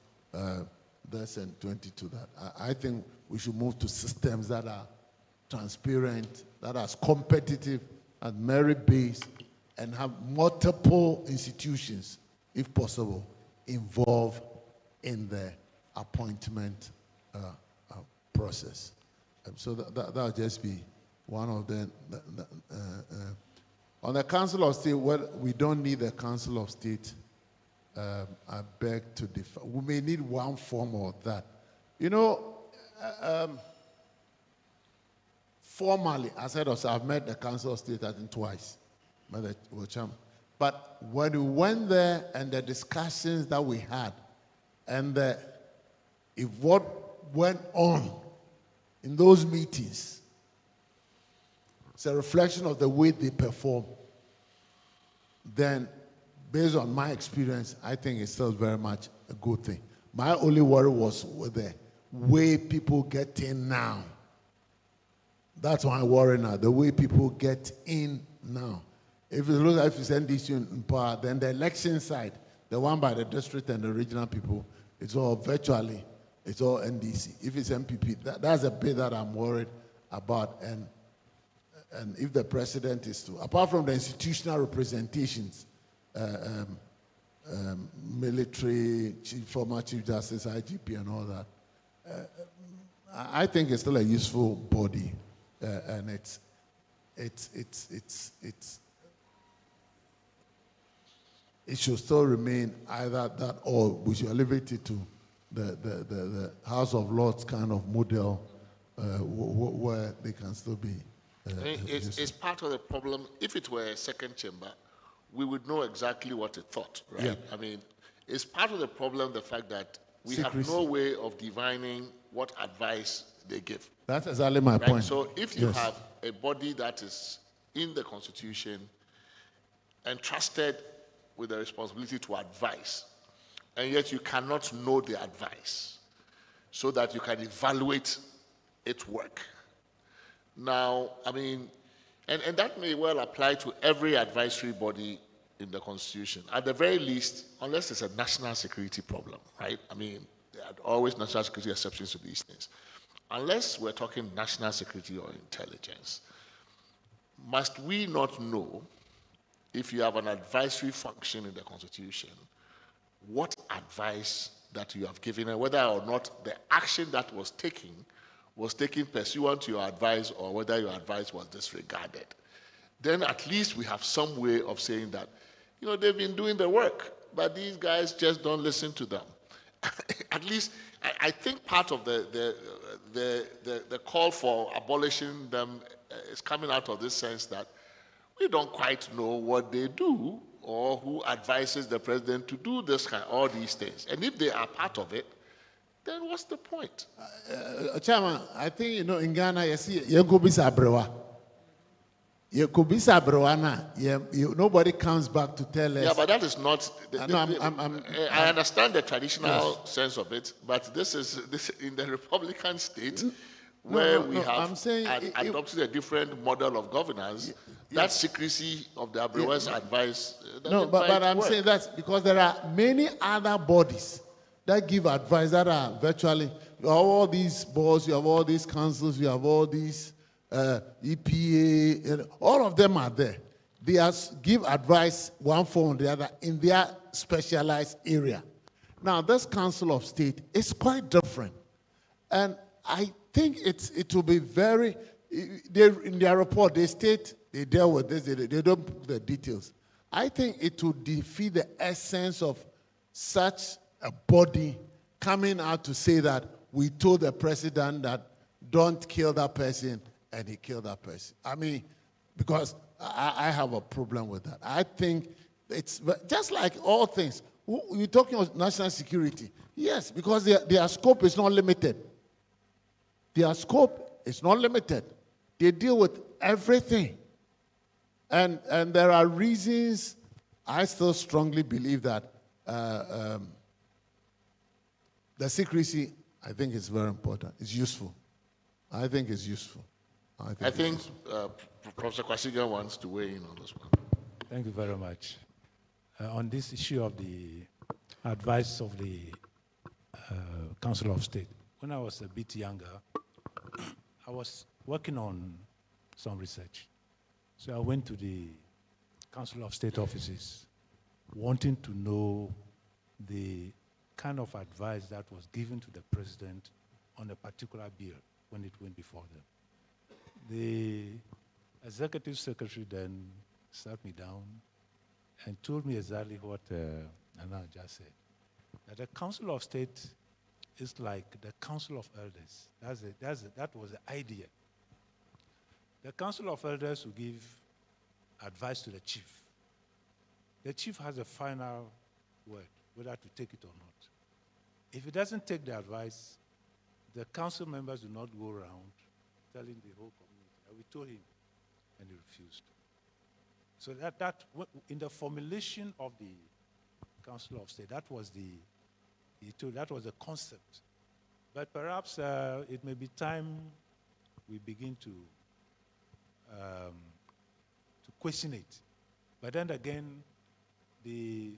this and 20 to that. I think we should move to systems that are transparent, that are competitive and merit-based, and have multiple institutions, if possible, involved in the appointment process. So that'll just be one of them. On the Council of State, well, we don't need a Council of State. I beg to differ. We may need one form of that. You know, formally, as head of state, I've met the Council of State, I think, twice. But when we went there and the discussions that we had, and if what went on in those meetings, it's a reflection of the way they perform, then based on my experience, I think it's still very much a good thing. My only worry was with the way people get in now. That's my worry now, the way people get in now. If you look at if it's NDC in power, then the election side, the one by the district and the regional people, it's all virtually, it's all NDC. If it's MPP, that's a bit that I'm worried about. And if the president is to, apart from the institutional representations, military, former Chief Justice, IGP, and all that, I think it's still a useful body, and it should still remain either that, or we should elevate it to the House of Lords kind of model, where they can still be. It's part of the problem. If it were a second chamber, we would know exactly what it thought, right? Yeah. I mean, it's part of the problem, the fact that we Secrecy. have no way of divining what advice they give. That's exactly my Right? point. So if you Yes. have a body that is in the Constitution, entrusted with the responsibility to advise, and yet you cannot know the advice so that you can evaluate its work. Now, I mean, and that may well apply to every advisory body in the Constitution. At the very least, unless it's a national security problem, right? I mean, there are always national security exceptions to these things. Unless we're talking national security or intelligence, must we not know, if you have an advisory function in the Constitution, what advice that you have given and whether or not the action that was taken pursuant to your advice, or whether your advice was disregarded? Then at least we have some way of saying that, you know, they've been doing the work, but these guys just don't listen to them. At least, I think part of the call for abolishing them is coming out of this sense that we don't quite know what they do or who advises the president to do this kind, all these things. And if they are part of it, then what's the point? Chairman, I think, you know, in Ghana, you see, Yegobis Abrewa. You could be Sabroana. Nobody comes back to tell us. Yeah, but that is not. I I'm understand the traditional sense of it, but this is in the Republican state where we have I'm saying adopted a different model of governance. That secrecy of the Abrewa's advice. But I'm saying that's because there are many other bodies that give advice that are virtually. You have all these boards, you have all these councils, you have all these EPA, all of them are there. They give advice one form or the other in their specialized area. Now, this Council of State is quite different. And I think it will be very, in their report, they state they deal with this, they don't put the details. I think it will defeat the essence of such a body coming out to say that we told the president that don't kill that person, and he killed that person. I mean, because I have a problem with that. I think it's just like all things. You're talking about national security. Yes, because their scope is not limited. Their scope is not limited. They deal with everything. And there are reasons I still strongly believe that the secrecy, I think, is very important. It's useful. I think it's useful. I think Professor Kwasiga wants to weigh in on this one. Thank you very much. On this issue of the advice of the Council of State, when I was a bit younger, I was working on some research. So I went to the Council of State offices wanting to know the kind of advice that was given to the president on a particular bill when it went before them. The executive secretary then sat me down and told me exactly what Nana just said, that the Council of State is like the Council of Elders. That was the idea. The Council of Elders will give advice to the chief. The chief has a final word, whether to take it or not. If he doesn't take the advice, the council members do not go around telling the whole community. We told him, and he refused. So that in the formulation of the Council of State, that was the concept. But perhaps it may be time we begin to question it. But then again, the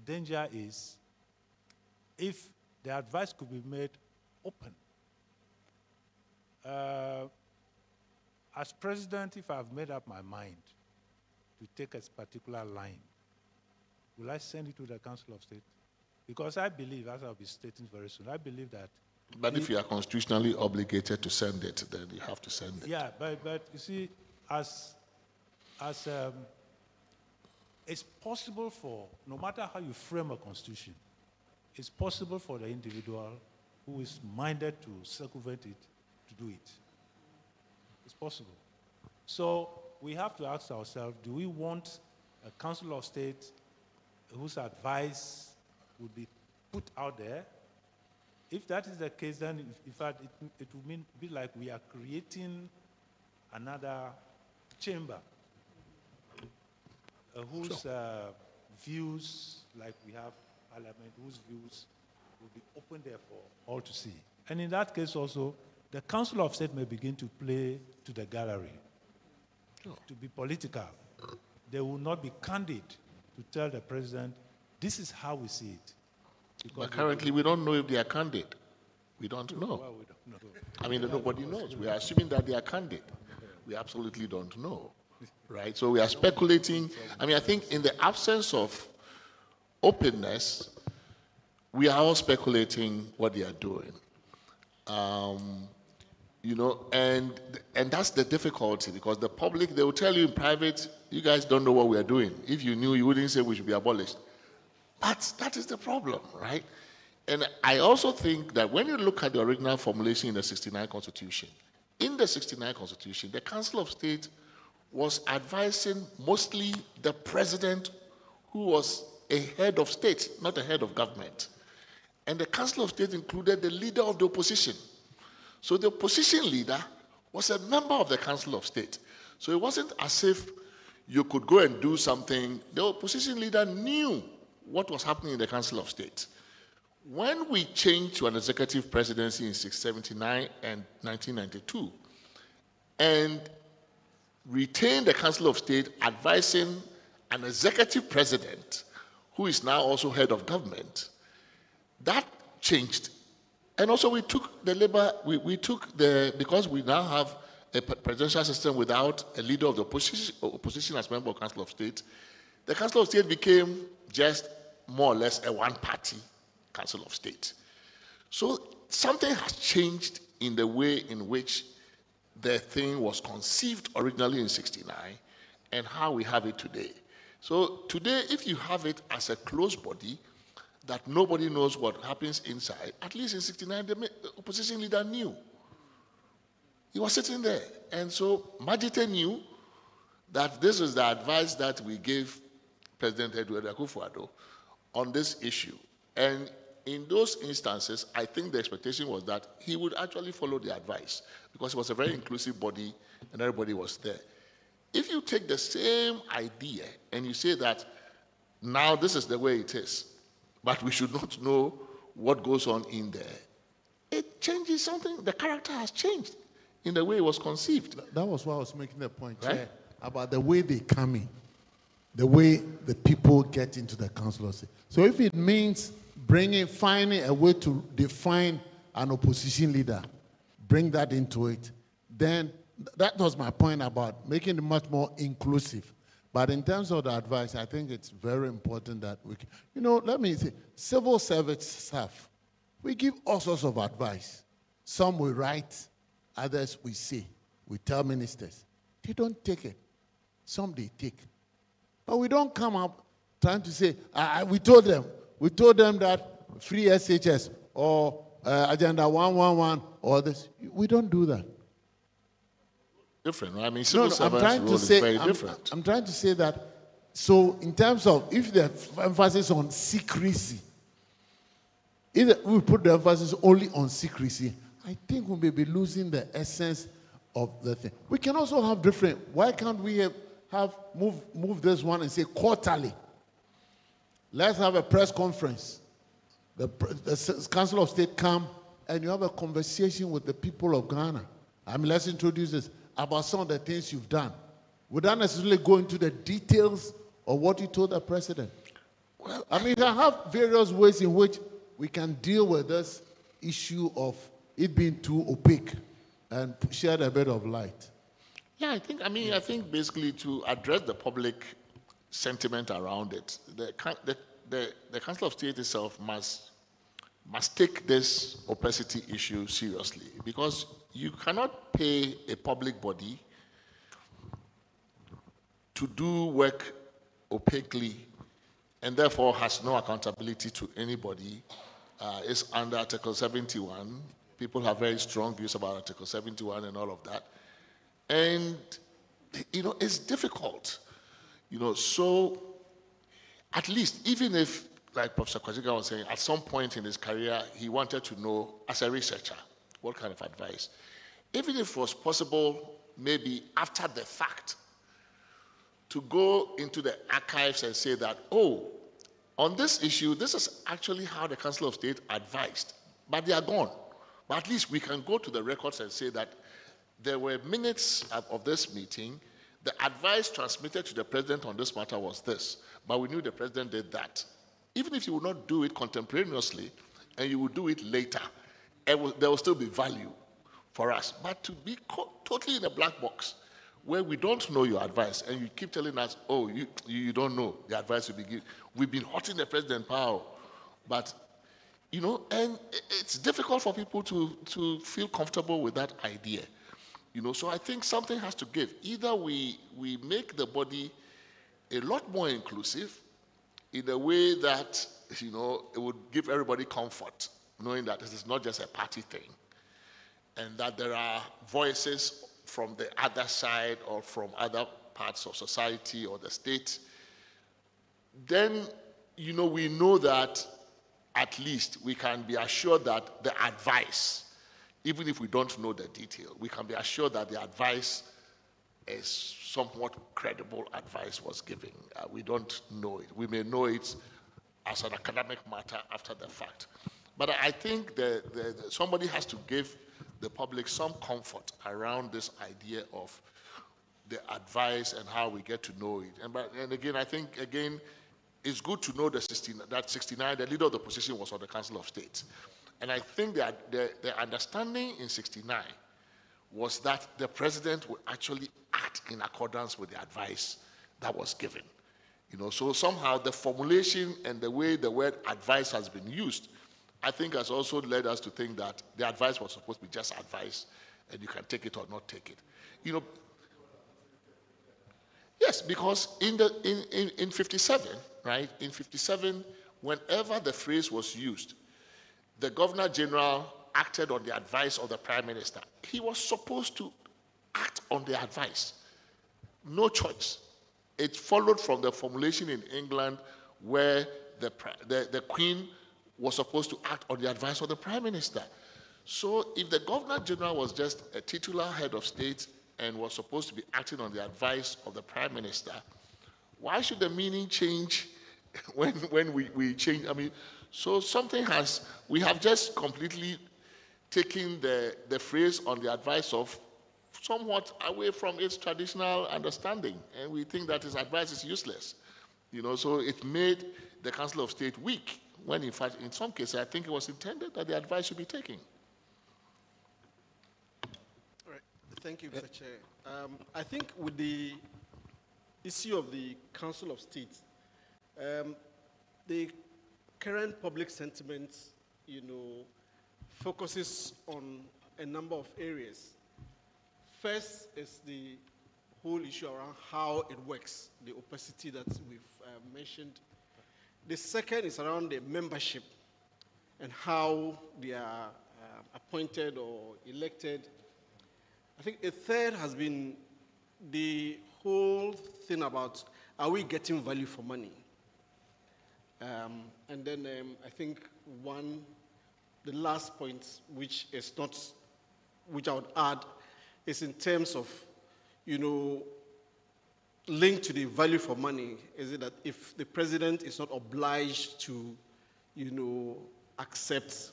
danger is if the advice could be made open. As president, if I've made up my mind to take a particular line, will I send it to the Council of State? Because I believe, as I'll be stating very soon, I believe that. But if you are constitutionally obligated to send it, then you have to send it. Yeah, but you see, it's possible for, no matter how you frame a constitution, it's possible for the individual who is minded to circumvent it to do it. It's possible. So we have to ask ourselves, do we want a Council of State whose advice would be put out there? If that is the case, then in fact it would be like we are creating another chamber whose views, like we have Parliament, whose views will be open there for all to see. And in that case also, the Council of State may begin to play to the gallery, to be political. They will not be candid to tell the president, this is how we see it. But currently, we don't know if they are candid. We don't know. Well, we don't know. I mean, nobody knows. We are assuming that they are candid. We absolutely don't know, right? So we are speculating. I mean, I think in the absence of openness, we are all speculating what they are doing. You know, and that's the difficulty, because the public, they will tell you in private, you guys don't know what we are doing. If you knew, you wouldn't say we should be abolished. But that is the problem, right? And I also think that when you look at the original formulation in the 69 Constitution, in the 69 Constitution, the Council of State was advising mostly the president, who was a head of state, not a head of government. And the Council of State included the leader of the opposition. So the opposition leader was a member of the Council of State. So it wasn't as if you could go and do something. The opposition leader knew what was happening in the Council of State. When we changed to an executive presidency in 1979 and 1992, and retained the Council of State advising an executive president who is now also head of government, that changed. And also we took the labor, because we now have a presidential system without a leader of the opposition as member of Council of State, the Council of State became just more or less a one-party Council of State. So something has changed in the way in which the thing was conceived originally in 1969 and how we have it today. So today, if you have it as a closed body, that nobody knows what happens inside, at least in 1969, the opposition leader knew. He was sitting there. And so Majite knew that this is the advice that we gave President Edward Akufo-Addo on this issue. And in those instances, I think the expectation was that he would actually follow the advice because it was a very inclusive body and everybody was there. If you take the same idea and you say that now this is the way it is, but we should not know what goes on in there, it changes something. The character has changed in the way it was conceived. That was why I was making the point, Right? Chair, about the way they come in, the way the people get into the council of state. So if it means finding a way to define an opposition leader, bring that into it, then that was my point about making it much more inclusive. But in terms of the advice, I think it's very important that we can, let me say, civil service staff, we give all sorts of advice. Some we write, others we say, we tell ministers. They don't take it. Some they take. But we don't come up trying to say, we told them that free SHS or Agenda 111 or this. We don't do that. Different, right? I mean, civil servants' role is very different. I'm trying to say that, so in terms of, if the emphasis on secrecy, if we put the emphasis only on secrecy, I think we may be losing the essence of the thing. We can also have different, why can't we move this one and say quarterly? Let's have a press conference. The Council of State come and you have a conversation with the people of Ghana. Let's introduce this about some of the things you've done. Without necessarily go into the details of what you told the president. Well, we can have various ways in which we can deal with this issue of it being too opaque and shed a bit of light. Yeah, I think basically to address the public sentiment around it, the Council of State itself must take this opacity issue seriously, because you cannot pay a public body to do work opaquely and therefore has no accountability to anybody. It's under Article 71. People have very strong views about Article 71 and all of that. And, it's difficult. So at least, even if, like Professor Kwajika was saying, at some point in his career, he wanted to know, as a researcher, what kind of advice. Even if it was possible, maybe after the fact, to go into the archives and say that, on this issue, this is actually how the Council of State advised, but they are gone. But at least we can go to the records and say that there were minutes of this meeting. The advice transmitted to the president on this matter was this, but we knew the president did that. Even if you would not do it contemporaneously and you would do it later, there will still be value for us. But to be totally in a black box where we don't know your advice and you keep telling us, you don't know the advice we be giving. We've been hurting the president, Powell. But, and it's difficult for people to feel comfortable with that idea. So I think something has to give. Either we make the body a lot more inclusive in a way that, it would give everybody comfort, knowing that this is not just a party thing, and that there are voices from the other side or from other parts of society or the state. Then, we know that at least we can be assured that the advice, even if we don't know the detail, we can be assured that the advice a somewhat credible advice was given. We don't know it. We may know it as an academic matter after the fact. But I think that somebody has to give the public some comfort around this idea of the advice and how we get to know it. And again, I think, again, it's good to know that 69, the leader of the opposition was on the Council of State. And I think that the understanding in 69 was that the president would actually act in accordance with the advice that was given. So somehow the formulation and the way the word advice has been used, I think has also led us to think that the advice was supposed to be just advice and you can take it or not take it. Yes, because in 57, right, in 57, whenever the phrase was used, the Governor General acted on the advice of the Prime Minister. He was supposed to act on the advice. No choice. It followed from the formulation in England where the Queen was supposed to act on the advice of the Prime Minister. So if the Governor General was just a titular head of state and was supposed to be acting on the advice of the Prime Minister, why should the meaning change when we change? I mean, so we have just completely taken the phrase on the advice of somewhat away from its traditional understanding, and we think that his advice is useless. So it made the Council of State weak, when in fact, in some cases, I think it was intended that the advice should be taken. All right. Thank you, Mr. Chair. I think with the issue of the Council of State, the current public sentiment, focuses on a number of areas. First is the whole issue around how it works, the opacity that we've mentioned. The second is around the membership and how they are appointed or elected. I think a third has been the whole thing about, are we getting value for money? And then I think the last point, which I would add, is in terms of, linked to the value for money, is it that if the president is not obliged to, accept,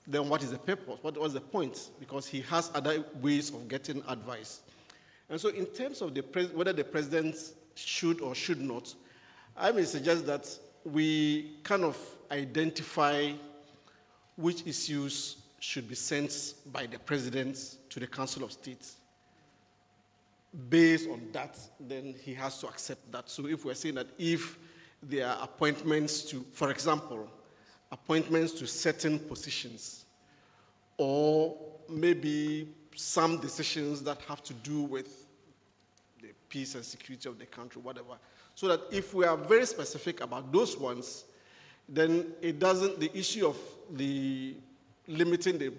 then what is the purpose? What was the point? Because he has other ways of getting advice. And so in terms of whether the president should or should not, I may suggest that we kind of identify which issues should be sent by the president to the Council of State. Based on that, then he has to accept that. So if we're saying that if there are appointments to, for example, appointments to certain positions, or maybe some decisions that have to do with the peace and security of the country, whatever, so that if we are very specific about those ones, then the issue of the limiting the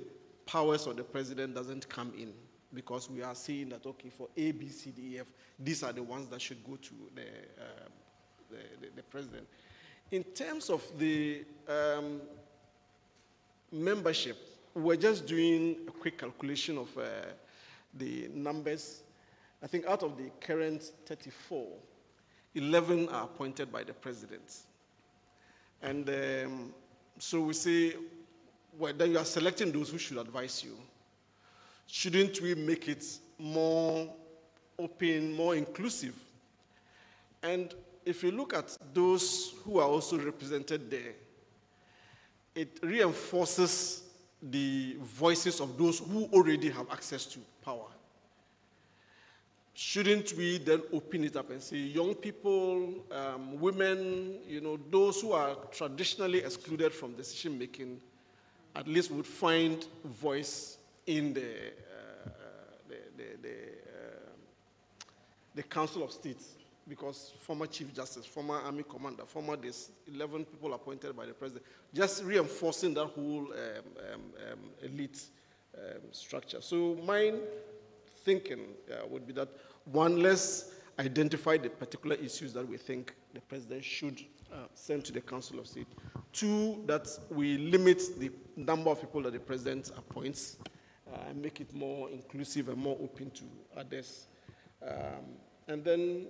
powers of the president doesn't come in, because we are seeing that, okay, for A, B, C, D, E, F, these are the ones that should go to the president. In terms of the membership, we're just doing a quick calculation of the numbers. I think out of the current 34, 11 are appointed by the president. And so we say, well, then you are selecting those who should advise you. Shouldn't we make it more open, more inclusive? And if you look at those who are also represented there, it reinforces the voices of those who already have access to power. Shouldn't we then open it up and say young people, women, those who are traditionally excluded from decision making, at least would find voice in the Council of State, because former Chief Justice, former Army Commander, former 11 people appointed by the President, just reinforcing that whole elite structure. So my thinking would be that, one, let's identify the particular issues that we think the President should send to the Council of State. Two, that we limit the number of people that the President appoints and make it more inclusive and more open to others. And then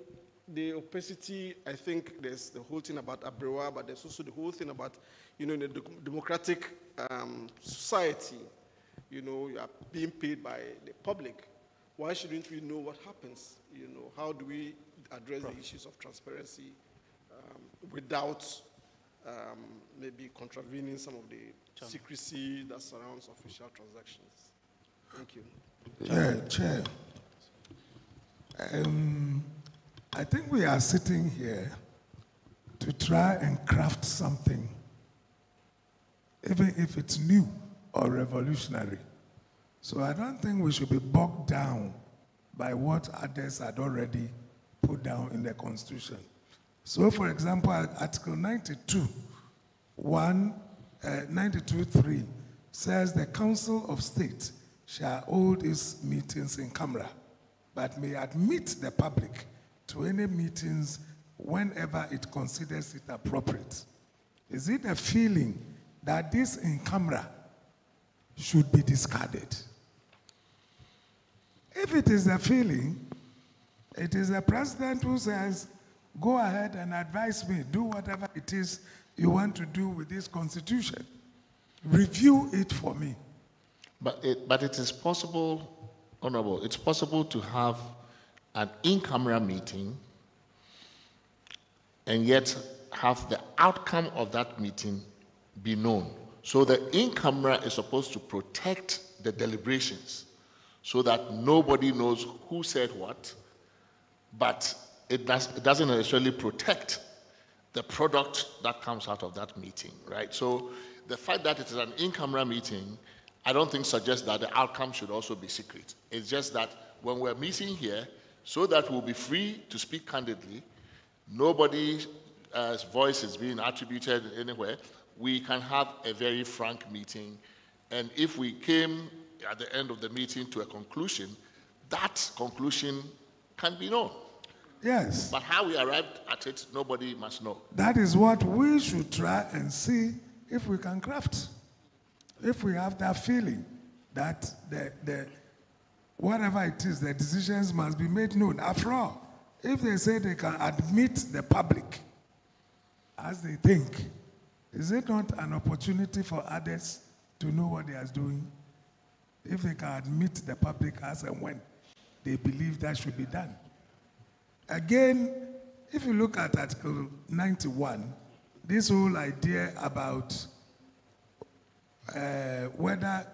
the opacity, I think there's the whole thing about Abrewa, but there's also the whole thing about, in a democratic society, you are being paid by the public. Why shouldn't we know what happens? How do we address the issues of transparency without maybe contravening some of the secrecy that surrounds official transactions? Thank you. Chair. I think we are sitting here to try and craft something, even if it's new or revolutionary. So I don't think we should be bogged down by what others had already put down in the Constitution. So, for example, Article 92, 92.3 says the Council of State shall hold its meetings in camera, but may admit the public to any meetings whenever it considers it appropriate. Is it a feeling that this in camera should be discarded? If it is a feeling, it is the president who says, go ahead and advise me, do whatever it is you want to do with this constitution. Review it for me. But it is possible, Honorable, it's possible to have an in-camera meeting and yet have the outcome of that meeting be known. So the in-camera is supposed to protect the deliberations so that nobody knows who said what, but it doesn't necessarily protect the product that comes out of that meeting, right? So the fact that it is an in-camera meeting, I don't think suggests that the outcome should also be secret. It's just that when we're meeting here, so that we'll be free to speak candidly, nobody's voice is being attributed anywhere, we can have a very frank meeting. And if we came at the end of the meeting to a conclusion, that conclusion can be known. Yes. But how we arrived at it, nobody must know. That is what we should try and see if we can craft. If we have that feeling that whatever it is, the decisions must be made known. After all, if they say they can admit the public as they think, is it not an opportunity for others to know what they are doing? If they can admit the public as and when they believe that should be done. Again, if you look at Article 91, this whole idea about whether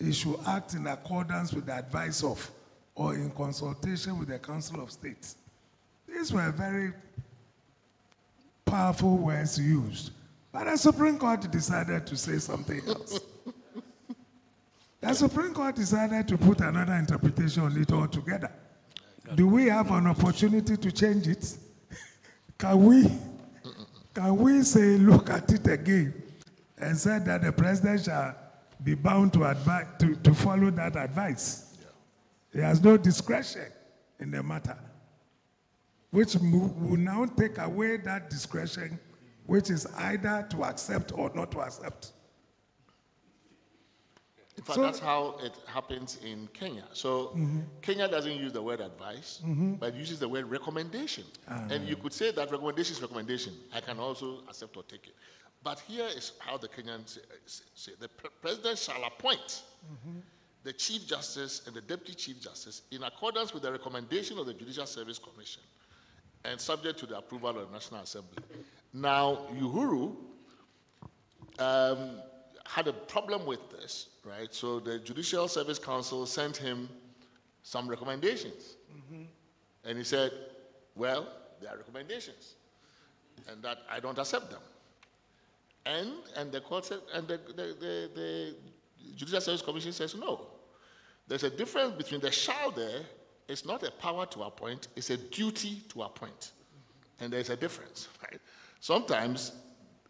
it should act in accordance with the advice of or in consultation with the Council of State. These were very powerful words used. But the Supreme Court decided to say something else. The Supreme Court decided to put another interpretation on it altogether. Do we have an opportunity to change it? Can we say, look at it again and say that the president shall be bound to follow that advice? Yeah. He has no discretion in the matter, which will now take away that discretion, which is either to accept or not to accept. In fact, that's how it happens in Kenya. So Kenya doesn't use the word advice, but uses the word recommendation. And you could say that recommendation is recommendation. I can also accept or take it. But here is how the Kenyans say. The president shall appoint the Chief Justice and the Deputy Chief Justice in accordance with the recommendation of the Judicial Service Commission and subject to the approval of the National Assembly. Now, Uhuru had a problem with this, right? So the Judicial Service Council sent him some recommendations. And he said, well, they are recommendations, and that I don't accept them. And the court said, and the Judicial Service Commission says, no. There's a difference between the shall there, it's not a power to appoint, it's a duty to appoint. And there's a difference, right? Sometimes,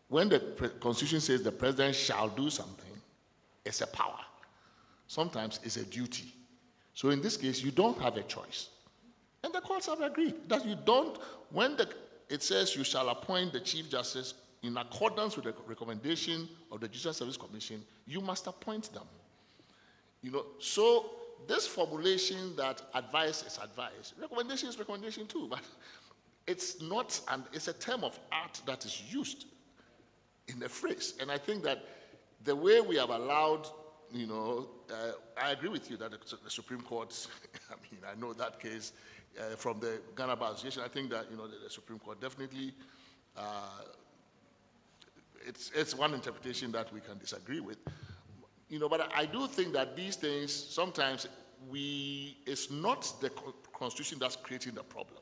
when the Constitution says the president shall do something, it's a power. Sometimes it's a duty. So in this case, you don't have a choice. And the courts have agreed that you don't, when it says you shall appoint the Chief Justice in accordance with the recommendation of the Judicial Service Commission, you must appoint them. So this formulation that advice is advice, recommendation is recommendation too, but it's not, and it's a term of art that is used in a phrase. And I think that the way we have allowed, I agree with you that the Supreme Court, I mean, I know that case from the Ghana Bar Association. I think that, the Supreme Court definitely, it's one interpretation that we can disagree with. But I do think that these things, sometimes it's not the Constitution that's creating the problem.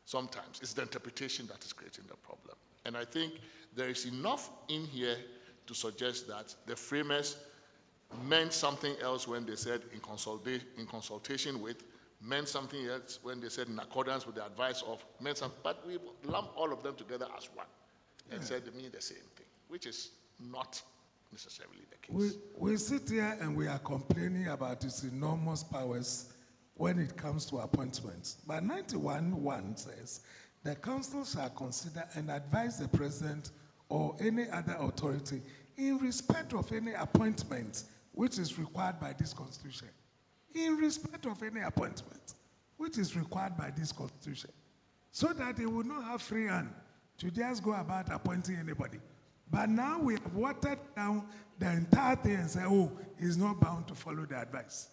Sometimes it's the interpretation that is creating the problem. And I think there is enough in here to suggest that the framers meant something else when they said in consultation with, meant something else when they said in accordance with the advice of, meant something, but we lump all of them together as one and said they mean the same thing, which is not necessarily the case. We sit here and we are complaining about its enormous powers when it comes to appointments. But 91(1) says, the council shall consider and advise the president or any other authority in respect of any appointment which is required by this constitution. In respect of any appointment which is required by this constitution. So that it will not have free hand to just go about appointing anybody. But now we have watered down the entire thing and say, oh, he's not bound to follow the advice.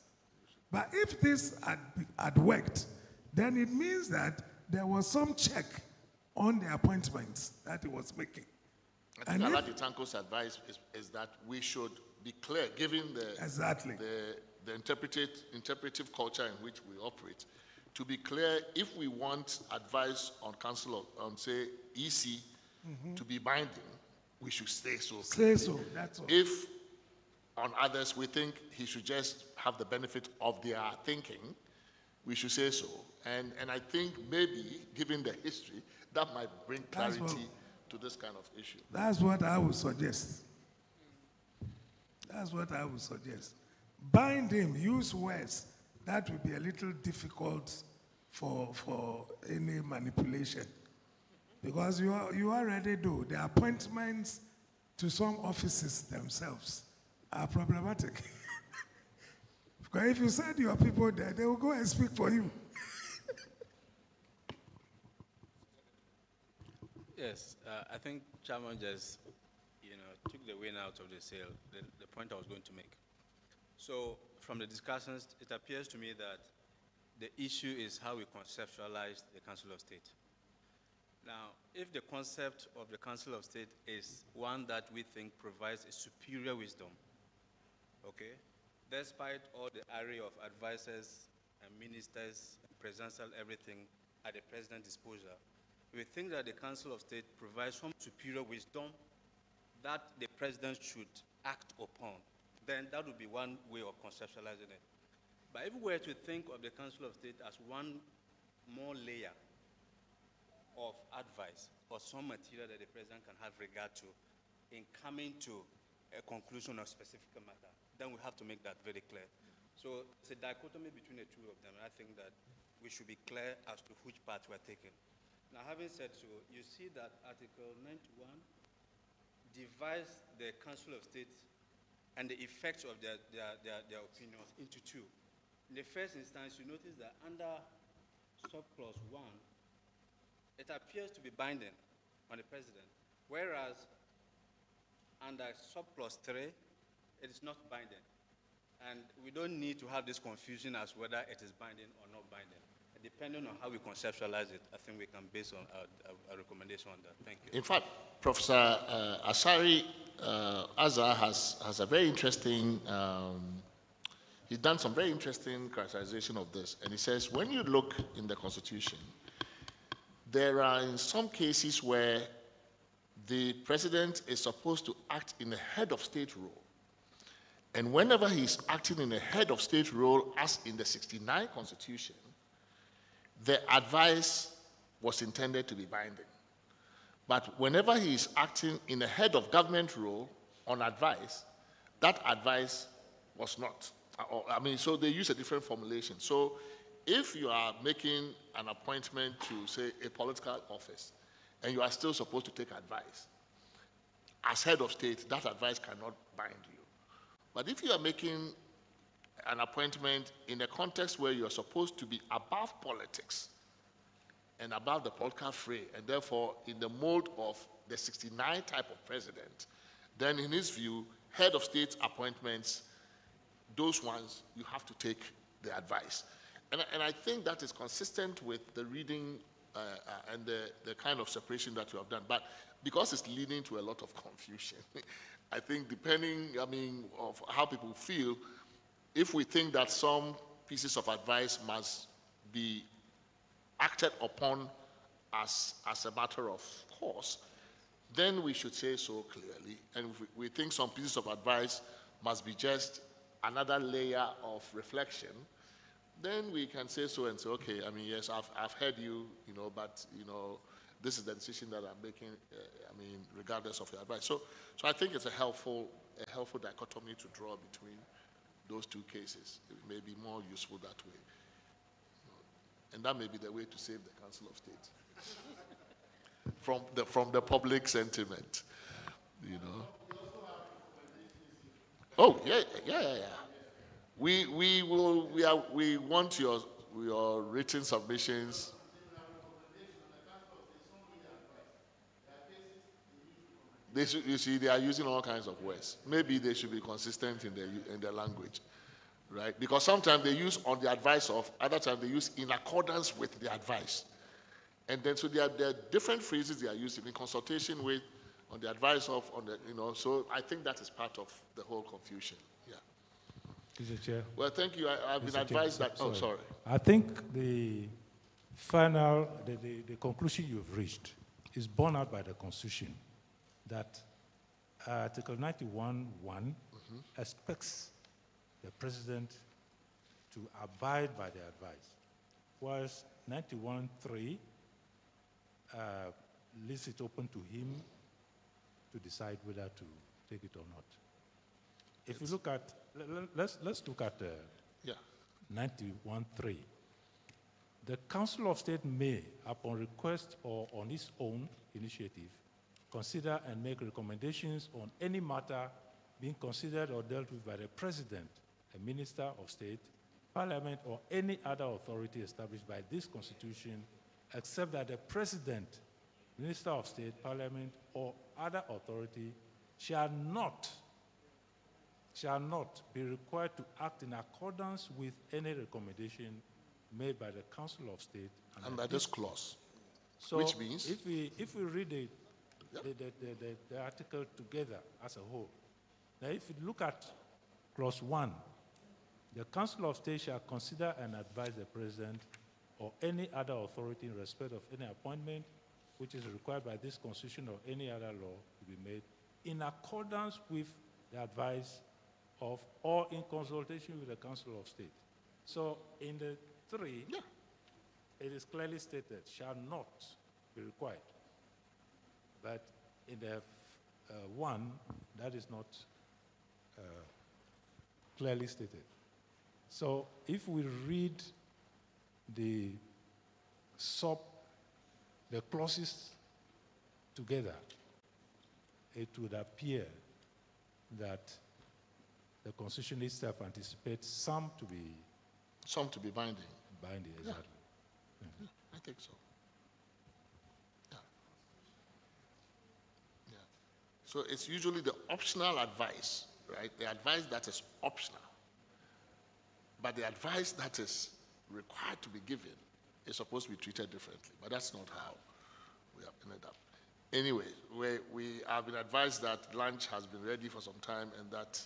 But if this had worked, then it means that there was some check on the appointments that he was making. I think Alhaji Tanko's advice is that we should be clear, given the interpretive culture in which we operate, to be clear, if we want advice on say, EC to be binding, we should say so. Say so, that's all. If on others we think he should just have the benefit of their thinking, we should say so. And I think maybe, given the history, that might bring clarity to this kind of issue. That's what I would suggest. That's what I would suggest. Bind him, use words that will be a little difficult for any manipulation. Because you already do. The appointments to some offices themselves are problematic. Because if you send your people there, they will go and speak for you. Yes, I think Chairman just, took the wind out of the sail, the point I was going to make. So from the discussions, it appears to me that the issue is how we conceptualize the Council of State. Now, if the concept of the Council of State is one that we think provides a superior wisdom, okay, despite all the array of advisors and ministers, presidential everything at the president's disposal, we think that the Council of State provides some superior wisdom that the president should act upon. Then that would be one way of conceptualizing it. But if we were to think of the Council of State as one more layer of advice or some material that the president can have regard to in coming to a conclusion of a specific matter, then we have to make that very clear. So it's a dichotomy between the two of them, and I think that we should be clear as to which path we're taking. Now, having said so, you see that Article 91 divides the Council of State and the effects of their opinions into two. In the first instance, you notice that under subclause 1, it appears to be binding on the president, whereas under subclause 3, it is not binding. And we don't need to have this confusion as whether it is binding or not binding. Depending on how we conceptualize it, I think we can base on a recommendation on that. Thank you. In fact, Professor Asari Azar has a very interesting, he's done some very interesting characterization of this. And he says, when you look in the Constitution, there are in some cases where the president is supposed to act in a head of state role. And whenever he's acting in a head of state role, as in the 69 Constitution, the advice was intended to be binding. But whenever he is acting in a head of government role on advice, that advice was not. So they use a different formulation. So if you are making an appointment to, say, a political office, and you are still supposed to take advice, as head of state, that advice cannot bind you. But if you are making an appointment in a context where you're supposed to be above politics and above the political fray, and therefore in the mode of the 69 type of president, then in his view, head of state appointments, those ones, you have to take the advice. And I think that is consistent with the reading and the kind of separation that you have done. But because it's leading to a lot of confusion, I think depending, of how people feel, if we think that some pieces of advice must be acted upon as a matter of course, then we should say so clearly. And if we think some pieces of advice must be just another layer of reflection, then we can say so and say, okay, yes, I've heard you, but, this is the decision that I'm making, regardless of your advice. So I think it's a helpful dichotomy to draw between those two cases. It may be more useful that way. And that may be the way to save the Council of State from the public sentiment, Oh, yeah. We want your written submissions. You see, they are using all kinds of words. Maybe they should be consistent in their language, right? Because sometimes they use on the advice of, other times they use in accordance with the advice. And then so there are different phrases they are using in consultation with, on the advice of, so I think that is part of the whole confusion. Yeah. Mr. Chair. Well, thank you. I've been advised that. Oh, sorry. I think the final, the conclusion you've reached is borne out by the Constitution that Article 91(1) expects the President to abide by the advice, whereas 91(3) leaves it open to him to decide whether to take it or not. If you look at, let's look at 91(3). The Council of State may, upon request or on its own initiative, consider and make recommendations on any matter being considered or dealt with by the President, a Minister of State, Parliament, or any other authority established by this Constitution, except that the President, Minister of State, Parliament, or other authority shall not be required to act in accordance with any recommendation made by the Council of State. Under this clause, so which means? If we read the article together as a whole, now if you look at clause 1, the Council of State shall consider and advise the President or any other authority in respect of any appointment which is required by this Constitution or any other law to be made in accordance with the advice of or in consultation with the Council of State. So in the 3, it is clearly stated, shall not be required. But in the 1, that is not clearly stated. So if we read the clauses together, it would appear that the Constitution itself anticipates some to be binding. Binding, exactly. Yeah, I think so. Yeah. So it's usually the optional advice, right? The advice that is optional. But the advice that is required to be given is supposed to be treated differently. But that's not how we have ended up. Anyway, we have been advised that lunch has been ready for some time and that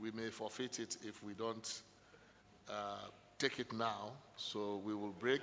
we may forfeit it if we don't take it now. So we will break.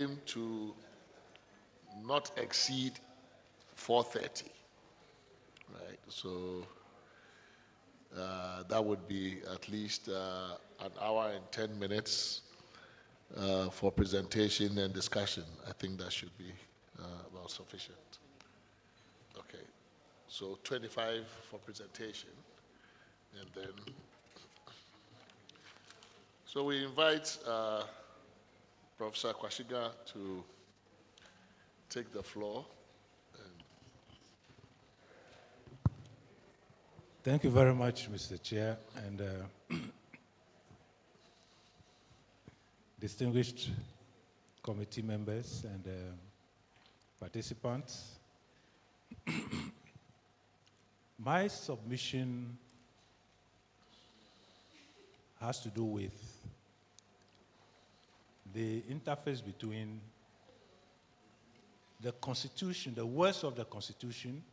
Aim to not exceed 4:30, right? So that would be at least an hour and 10 minutes for presentation and discussion. I think that should be about sufficient. Okay, so 25 for presentation, and then, so we invite Professor Kwashiga to take the floor. Thank you very much, Mr. Chair, and distinguished committee members and participants. My submission has to do with the interface between the Constitution, the words of the Constitution,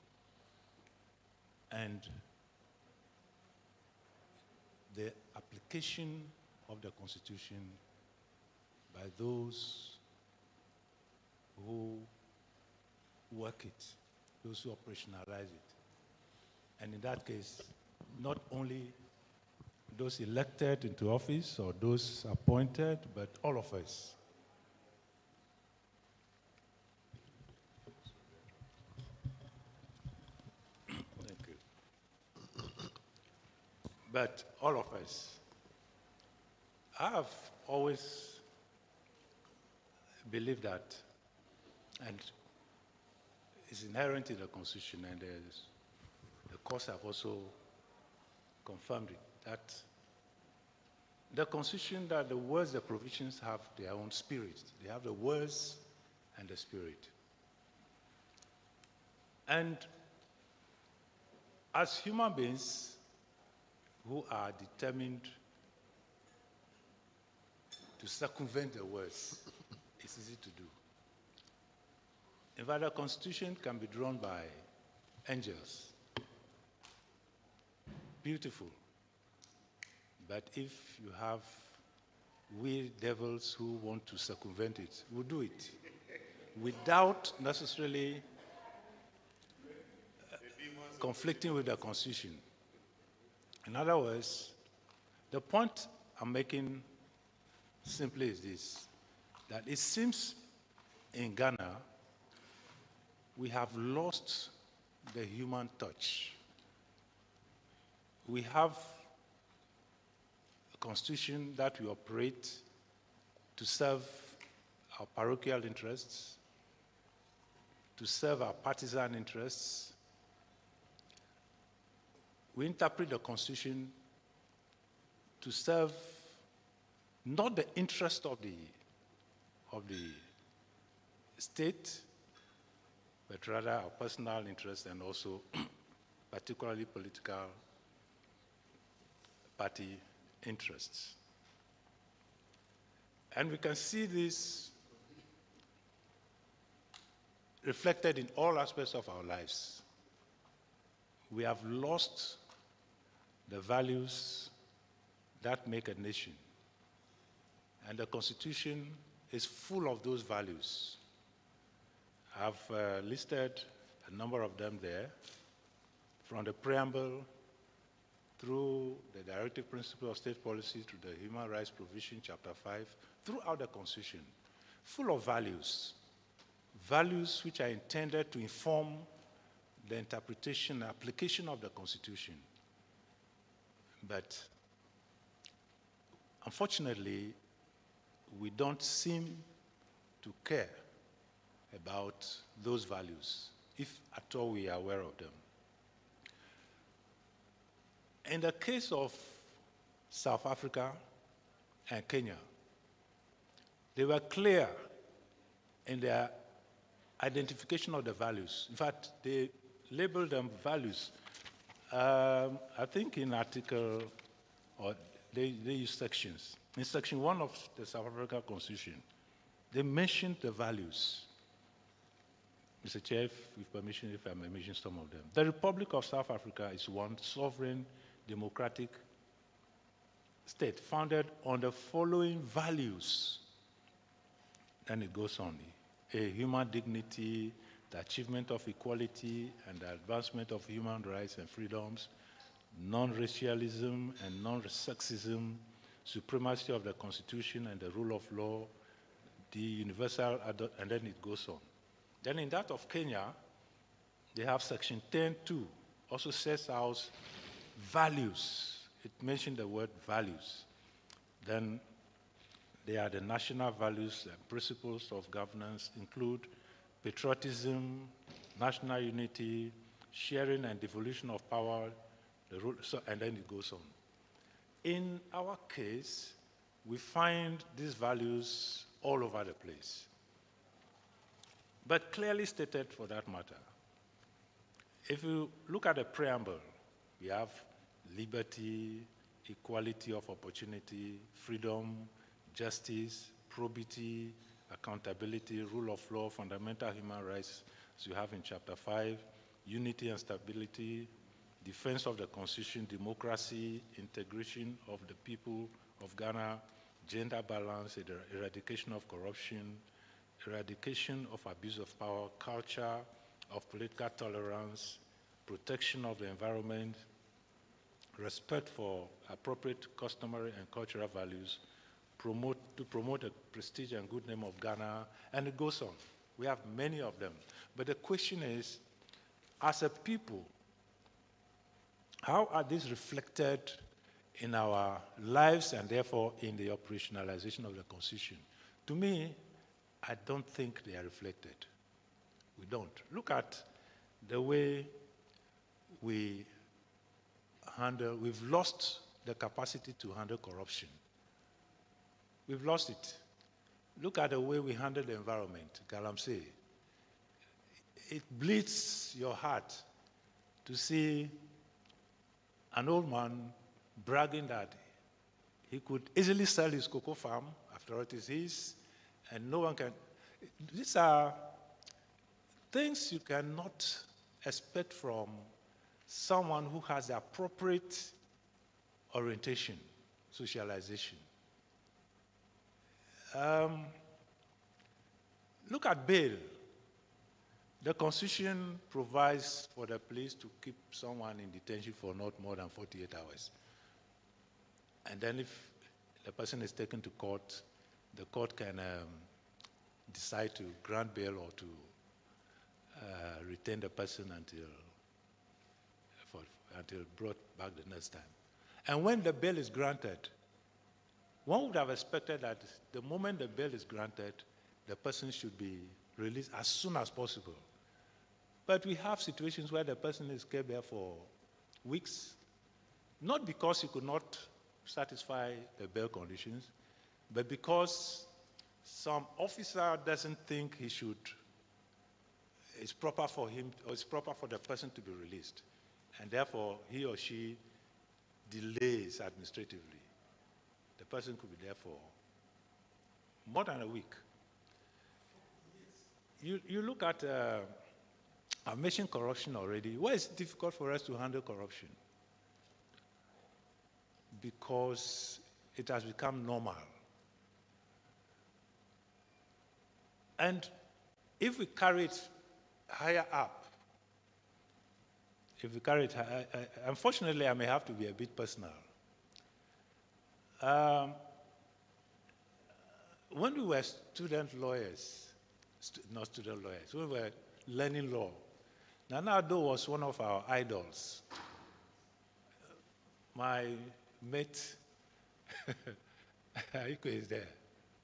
and the application of the Constitution by those who work it, those who operationalize it. And in that case, not only those elected into office or those appointed, but all of us. Thank you. But all of us. I have always believed that, and it's inherent in the Constitution, and the courts have also confirmed it, that the Constitution, that the words, the provisions have their own spirit. They have the words and the spirit. And as human beings who are determined to circumvent the words, it's easy to do. In fact, the Constitution can be drawn by angels. Beautiful. But if you have we devils who want to circumvent it, we'll do it without necessarily conflicting with the Constitution. In other words, the point I'm making simply is this, that it seems in Ghana we have lost the human touch. We have a constitution that we operate to serve our parochial interests, to serve our partisan interests. We interpret the constitution to serve not the interest of the state, but rather our personal interests and also particularly political party interests. And we can see this reflected in all aspects of our lives. We have lost the values that make a nation. And the Constitution is full of those values. I've listed a number of them there, from the preamble through the directive principle of state policy to the human rights provision, chapter 5, throughout the Constitution, full of values, values which are intended to inform the interpretation and application of the Constitution. But unfortunately, we don't seem to care about those values, if at all we are aware of them. In the case of South Africa and Kenya, they were clear in their identification of the values. In fact, they labeled them values. I think in article, or they use sections. In section 1 of the South African Constitution, they mentioned the values. Mr. Chair, with permission, if I may mention some of them. The Republic of South Africa is one sovereign, democratic state founded on the following values. then it goes on. A human dignity, the achievement of equality and the advancement of human rights and freedoms, non-racialism and non-sexism, supremacy of the Constitution and the rule of law, the universal, and then it goes on. Then in that of Kenya, they have section 10.2, also sets out values. It mentioned the word values. Then there are the national values and principles of governance include patriotism, national unity, sharing and devolution of power, and then it goes on. In our case, we find these values all over the place, but clearly stated for that matter. If you look at the preamble, we have liberty, equality of opportunity, freedom, justice, probity, accountability, rule of law, fundamental human rights, as you have in chapter 5, unity and stability, defense of the Constitution, democracy, integration of the people of Ghana, gender balance, eradication of corruption, eradication of abuse of power, culture of political tolerance, protection of the environment, respect for appropriate customary and cultural values, to promote the prestige and good name of Ghana, and it goes on. We have many of them. But the question is, as a people, how are these reflected in our lives and therefore in the operationalization of the Constitution? To me, I don't think they are reflected. We don't. Look at the way we've lost the capacity to handle corruption. We've lost it. Look at the way we handle the environment, Galamsey. It bleeds your heart to see an old man bragging that he could easily sell his cocoa farm, after all it is his, and no one can. These are things you cannot expect from someone who has the appropriate orientation, socialization. Look at bail. The Constitution provides for the police to keep someone in detention for not more than 48 hours. And then if the person is taken to court, the court can decide to grant bail or to retain the person until brought back the next time. And when the bail is granted, one would have expected that the moment the bail is granted, the person should be released as soon as possible. But we have situations where the person is kept there for weeks, not because he could not satisfy the bail conditions, but because some officer doesn't think it's proper for him, or it's proper for the person to be released. And therefore, he or she delays administratively. The person could be there for more than a week. You look at, I mentioned corruption already. Why is it difficult for us to handle corruption? Because it has become normal. And if we carry it higher up, unfortunately, I may have to be a bit personal. When we were student lawyers, not student lawyers, when we were learning law, Nana Addo was one of our idols. My mate, Iko is there.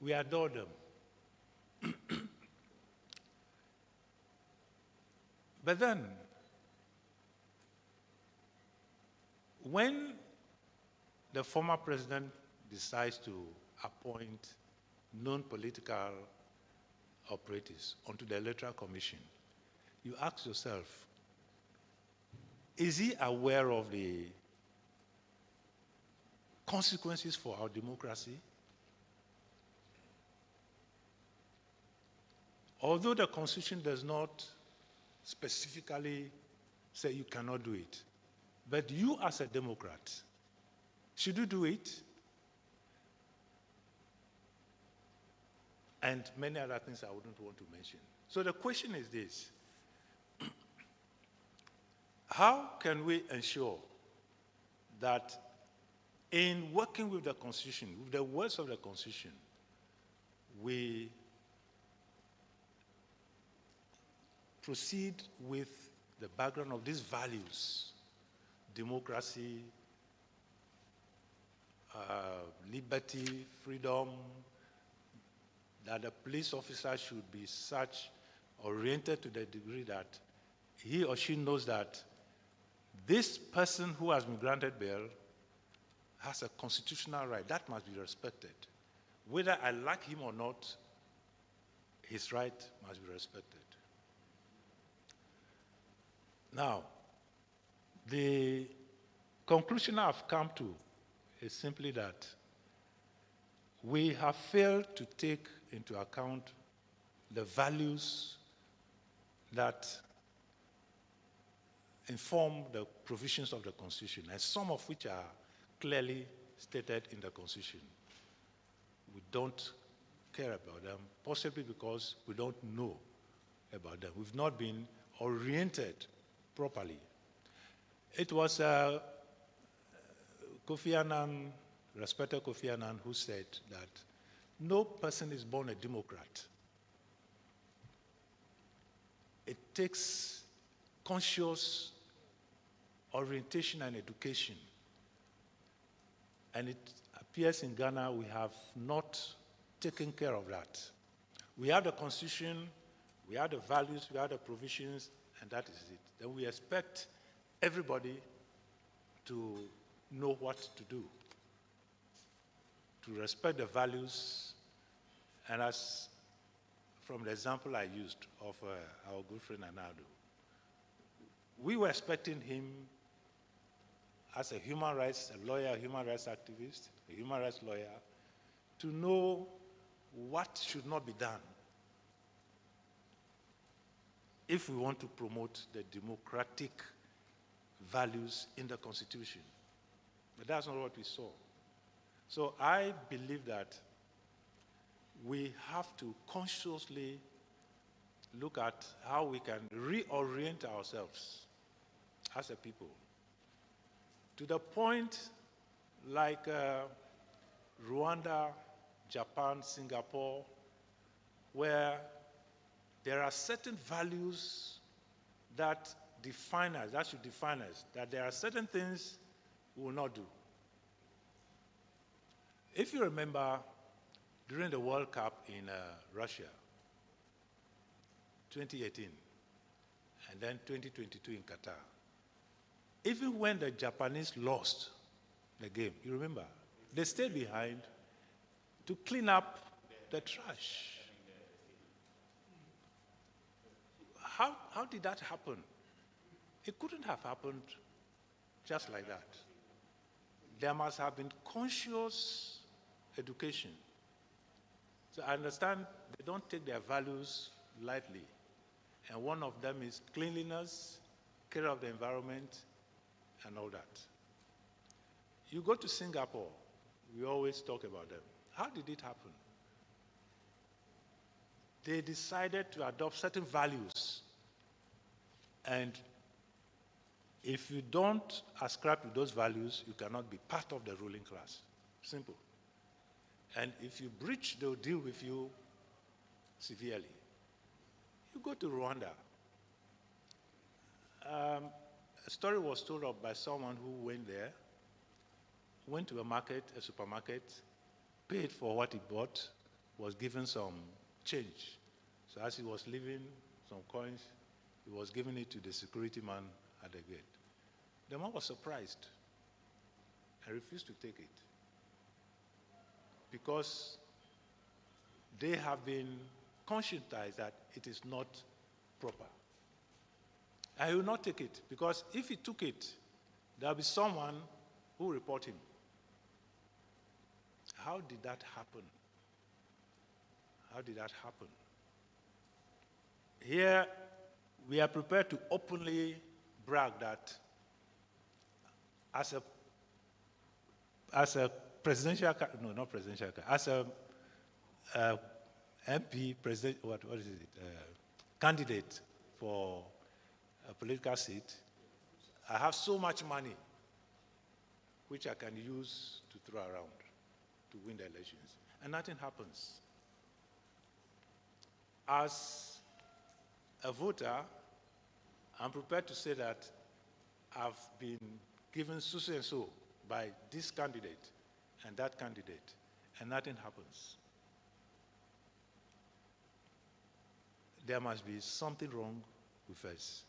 We adore them. But then, when the former president decides to appoint non-political operatives onto the Electoral Commission, you ask yourself, is he aware of the consequences for our democracy? Although the Constitution does not specifically say you cannot do it, but you as a Democrat, should you do it? and many other things I wouldn't want to mention. So the question is this: how can we ensure that in working with the Constitution, with the words of the Constitution, we proceed with the background of these values: democracy, liberty, freedom, that the police officer should be such oriented to the degree that he or she knows that this person who has been granted bail has a constitutional right. That must be respected. Whether I like him or not, his right must be respected. Now, the conclusion I've come to is simply that we have failed to take into account the values that inform the provisions of the Constitution, and some of which are clearly stated in the Constitution. We don't care about them, possibly because we don't know about them. We've not been oriented properly. It was Kofi Annan, respected Kofi Annan, who said that no person is born a Democrat. It takes conscious orientation and education. And it appears in Ghana we have not taken care of that. We have the Constitution, we have the values, we have the provisions, and that is it. Then we expect everybody to know what to do, to respect the values, and as from the example I used of our good friend Anado, we were expecting him as a human rights lawyer, a human rights activist, a human rights lawyer, to know what should not be done if we want to promote the democratic values in the Constitution. But that's not what we saw. So I believe that we have to consciously look at how we can reorient ourselves as a people to the point like Rwanda, Japan, Singapore, where there are certain values that define us, that should define us, that there are certain things we will not do. If you remember, during the World Cup in Russia, 2018, and then 2022 in Qatar, even when the Japanese lost the game, you remember, they stayed behind to clean up the trash. How did that happen? It couldn't have happened just like that. There must have been conscious education. So I understand they don't take their values lightly. And one of them is cleanliness, care of the environment, and all that. You go to Singapore, we always talk about them. How did it happen? They decided to adopt certain values. And if you don't ascribe to those values, you cannot be part of the ruling class. Simple. And if you breach, they'll deal with you severely. You go to Rwanda. A story was told of by someone who went there, went to a market, a supermarket, paid for what he bought, was given some change. So as he was leaving, some coins, he was giving it to the security man at the gate. The man was surprised and refused to take it because they have been conscientized that it is not proper. I will not take it because if he took it, there will be someone who will report him. How did that happen? How did that happen? Here, we are prepared to openly brag that as a presidential, no, not presidential, as a MP, president, what is it, candidate for a political seat, I have so much money which I can use to throw around to win the elections, and nothing happens. As a voter, I'm prepared to say that I've been given so and so by this candidate and that candidate, and nothing happens. There must be something wrong with us.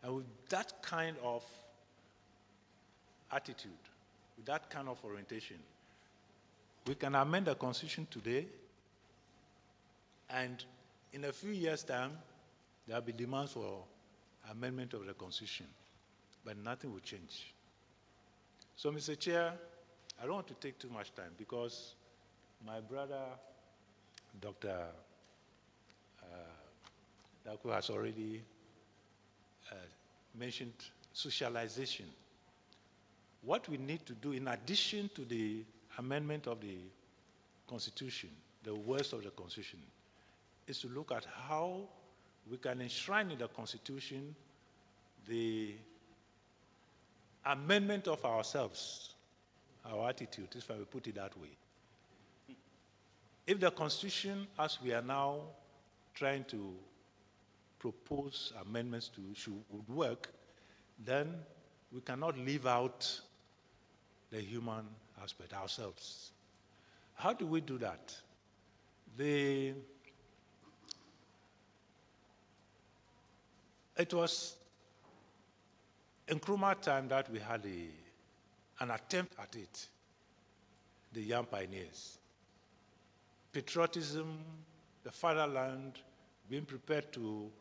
And with that kind of attitude, with that kind of orientation, we can amend the Constitution today, and in a few years' time, there will be demands for amendment of the Constitution, but nothing will change. So, Mr. Chair, I don't want to take too much time because my brother, Dr. Daku, has already mentioned socialization. What we need to do, in addition to the amendment of the Constitution, the words of the Constitution, is to look at how we can enshrine in the Constitution the amendment of ourselves, our attitude, if I will put it that way. If the Constitution, as we are now trying to propose amendments to, would work, then we cannot leave out the human aspect, ourselves. How do we do that? It was in Nkrumah time that we had an attempt at it, the young pioneers. Patriotism, the fatherland, being prepared to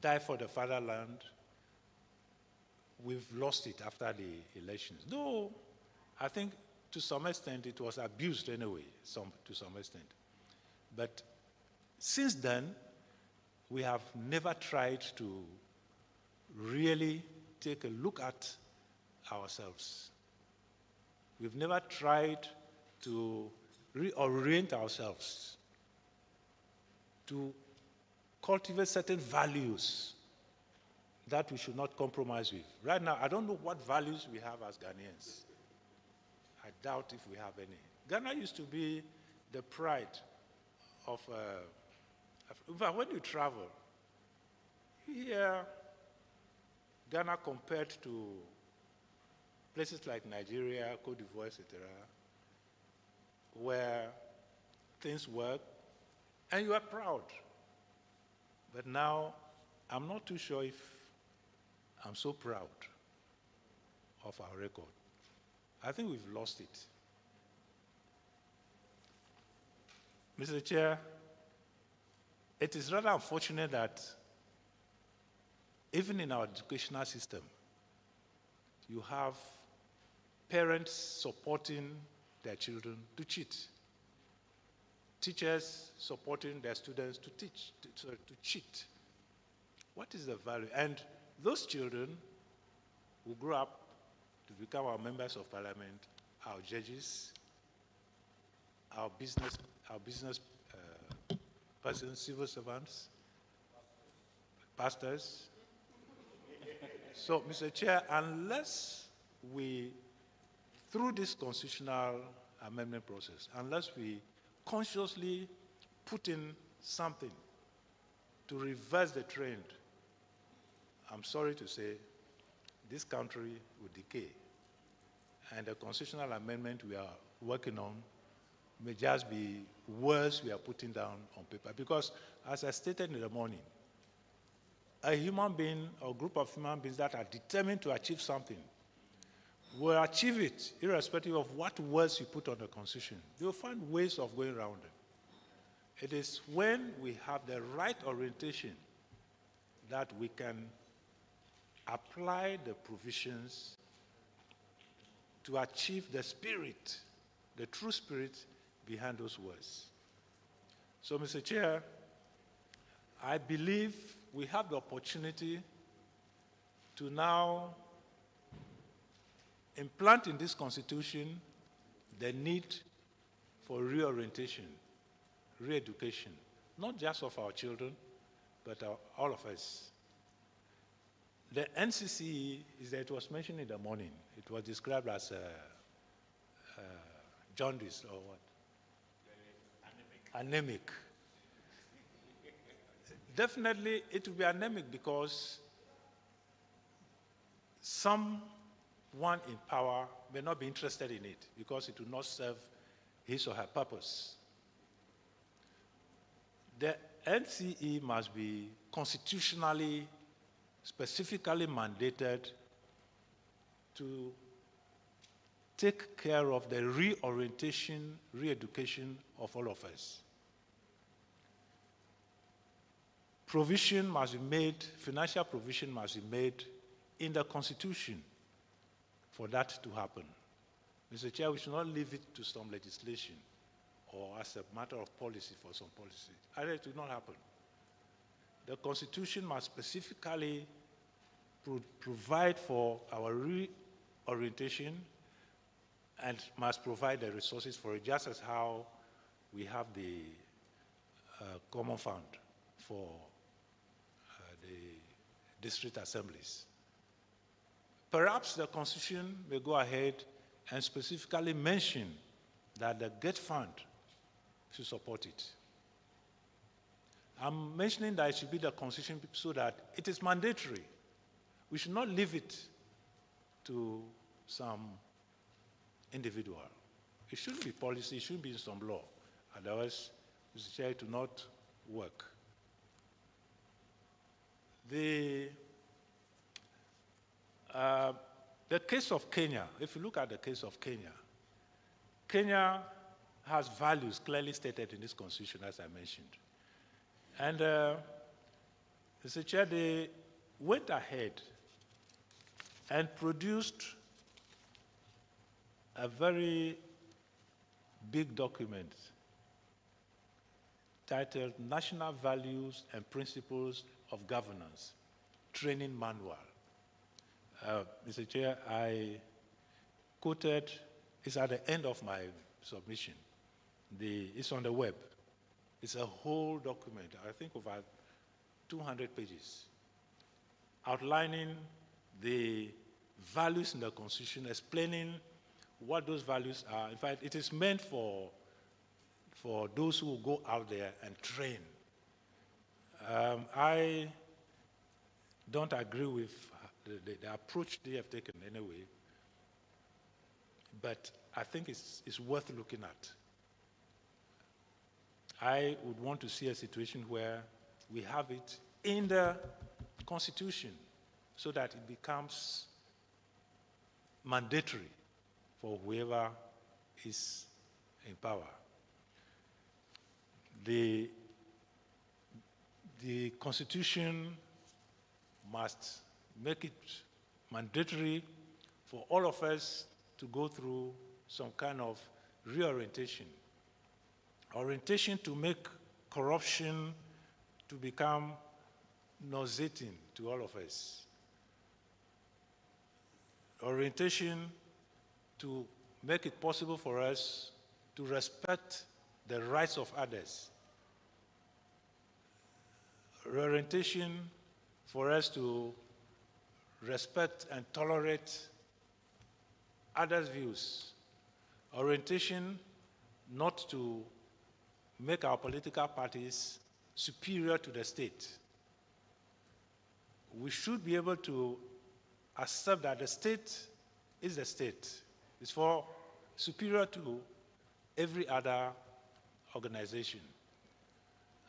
die for the fatherland. We've lost it after the elections. Though, I think to some extent it was abused anyway, to some extent. But since then, we have never tried to really take a look at ourselves. We've never tried to reorient ourselves, to cultivate certain values that we should not compromise with. Right now, I don't know what values we have as Ghanaians. I doubt if we have any. Ghana used to be the pride of, in fact, when you travel, you hear Ghana compared to places like Nigeria, Cote d'Ivoire, etc., where things work, and you are proud. But now, I'm not too sure if I'm so proud of our record. I think we've lost it. Mr. Chair, it is rather unfortunate that even in our educational system, you have parents supporting their children to cheat. Teachers supporting their students to cheat. What is the value? And those children who grow up to become our members of parliament, our judges, our business persons, civil servants, pastors. So, Mr. Chair, unless we, through this constitutional amendment process, unless we consciously put in something to reverse the trend, I'm sorry to say, this country will decay. And the constitutional amendment we are working on may just be words we are putting down on paper. Because, as I stated in the morning, a human being or group of human beings that are determined to achieve something will achieve it irrespective of what words you put on the Constitution. They will find ways of going around it. It is when we have the right orientation that we can apply the provisions to achieve the spirit, the true spirit behind those words. So, Mr. Chair, I believe we have the opportunity to now implant in this Constitution the need for reorientation, re-education, not just of our children, but all of us. The NCCE, is that it was mentioned in the morning. It was described as jaundice or what? Anemic. Definitely, it will be anemic because someone in power may not be interested in it because it will not serve his or her purpose. The NCE must be constitutionally, specifically mandated to take care of the reorientation, re-education of all of us. Provision must be made, financial provision must be made in the Constitution for that to happen. Mr. Chair, we should not leave it to some legislation or as a matter of policy for some policy. Either it will not happen. The Constitution must specifically provide for our reorientation and must provide the resources for it, just as how we have the common fund for the district assemblies. Perhaps the Constitution may go ahead and specifically mention that the GET fund should support it. I'm mentioning that it should be the Constitution so that it is mandatory. We should not leave it to some individual. It shouldn't be policy, it shouldn't be in some law. Otherwise, Mr. Chair, it will not work. The case of Kenya, if you look at the case of Kenya, Kenya has values clearly stated in this constitution, as I mentioned. And Mr. Chair, they went ahead and produced a very big document titled National Values and Principles of Governance, Training Manual. Mr. Chair, I quoted, it's at the end of my submission. It's on the web. It's a whole document, I think over 200 pages, outlining the values in the Constitution, explaining what those values are. In fact, it is meant for those who go out there and train. I don't agree with the approach they have taken anyway, but I think it's worth looking at. I would want to see a situation where we have it in the Constitution so that it becomes mandatory for whoever is in power. The Constitution must make it mandatory for all of us to go through some kind of reorientation. Orientation to make corruption to become nauseating to all of us. Orientation to make it possible for us to respect the rights of others. Orientation for us to respect and tolerate others' views. Orientation not to make our political parties superior to the state. We should be able to accept that the state is the state. It's for superior to every other organization.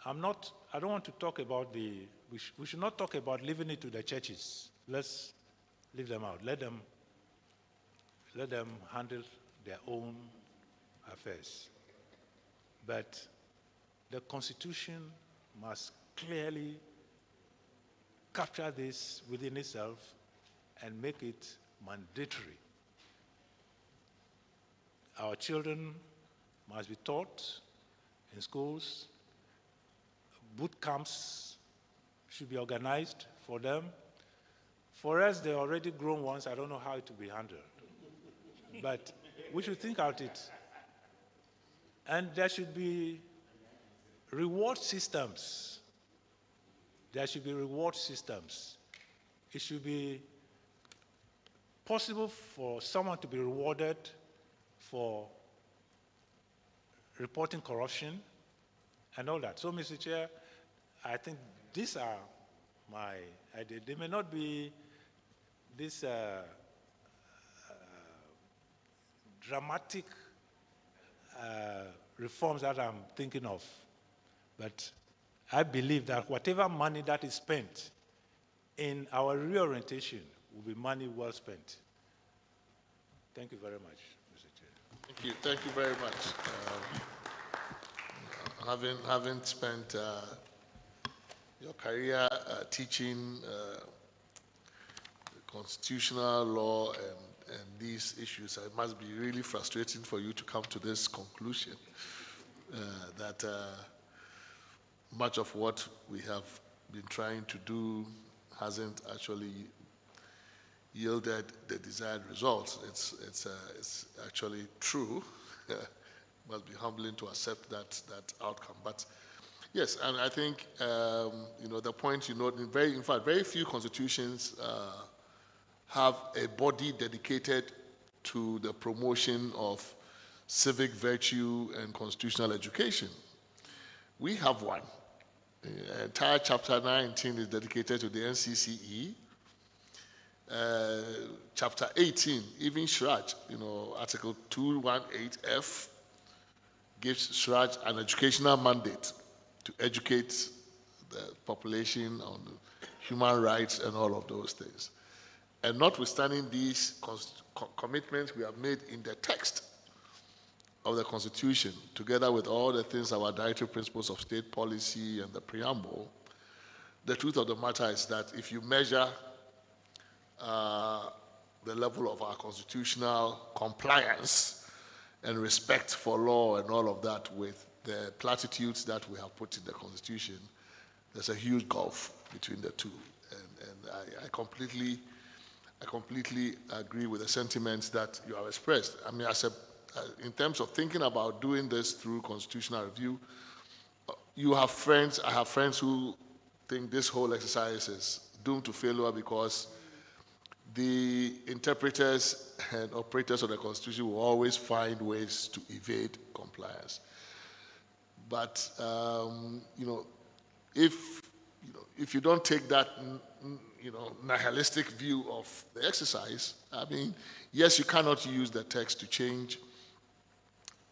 I don't want to talk about we should not talk about leaving it to the churches. Let's leave them out. Let them handle their own affairs. But the Constitution must clearly capture this within itself and make it mandatory. Our children must be taught in schools. Boot camps should be organized for them. For us, they're already grown ones. I don't know how it will be handled. But we should think about it. And there should be reward systems. There should be reward systems. It should be possible for someone to be rewarded for reporting corruption and all that. So, Mr. Chair, I think these are my ideas. They may not be these dramatic reforms that I'm thinking of, but I believe that whatever money that is spent in our reorientation will be money well spent. Thank you very much, Mr. Chair. Thank you very much. Having spent your career teaching constitutional law and these issues, it must be really frustrating for you to come to this conclusion that much of what we have been trying to do hasn't actually yielded the desired results. It's actually true. Must be humbling to accept that outcome. But yes, and I think the point you note, in fact, very few constitutions have a body dedicated to the promotion of civic virtue and constitutional education. We have one. The entire chapter 19 is dedicated to the NCCE. Chapter 18, even SHRAJ, Article 218F, gives SHRAJ an educational mandate to educate the population on human rights and all of those things. And notwithstanding these commitments we have made in the text of the Constitution, together with all the things, our dietary principles of state policy and the preamble, the truth of the matter is that if you measure the level of our constitutional compliance and respect for law and all of that with the platitudes that we have put in the Constitution, there's a huge gulf between the two. And I completely agree with the sentiments that you have expressed. I mean, in terms of thinking about doing this through constitutional review, you have friends, I have friends who think this whole exercise is doomed to failure because the interpreters and operators of the Constitution will always find ways to evade compliance. But if you don't take that nihilistic view of the exercise, I mean, yes, you cannot use the text to change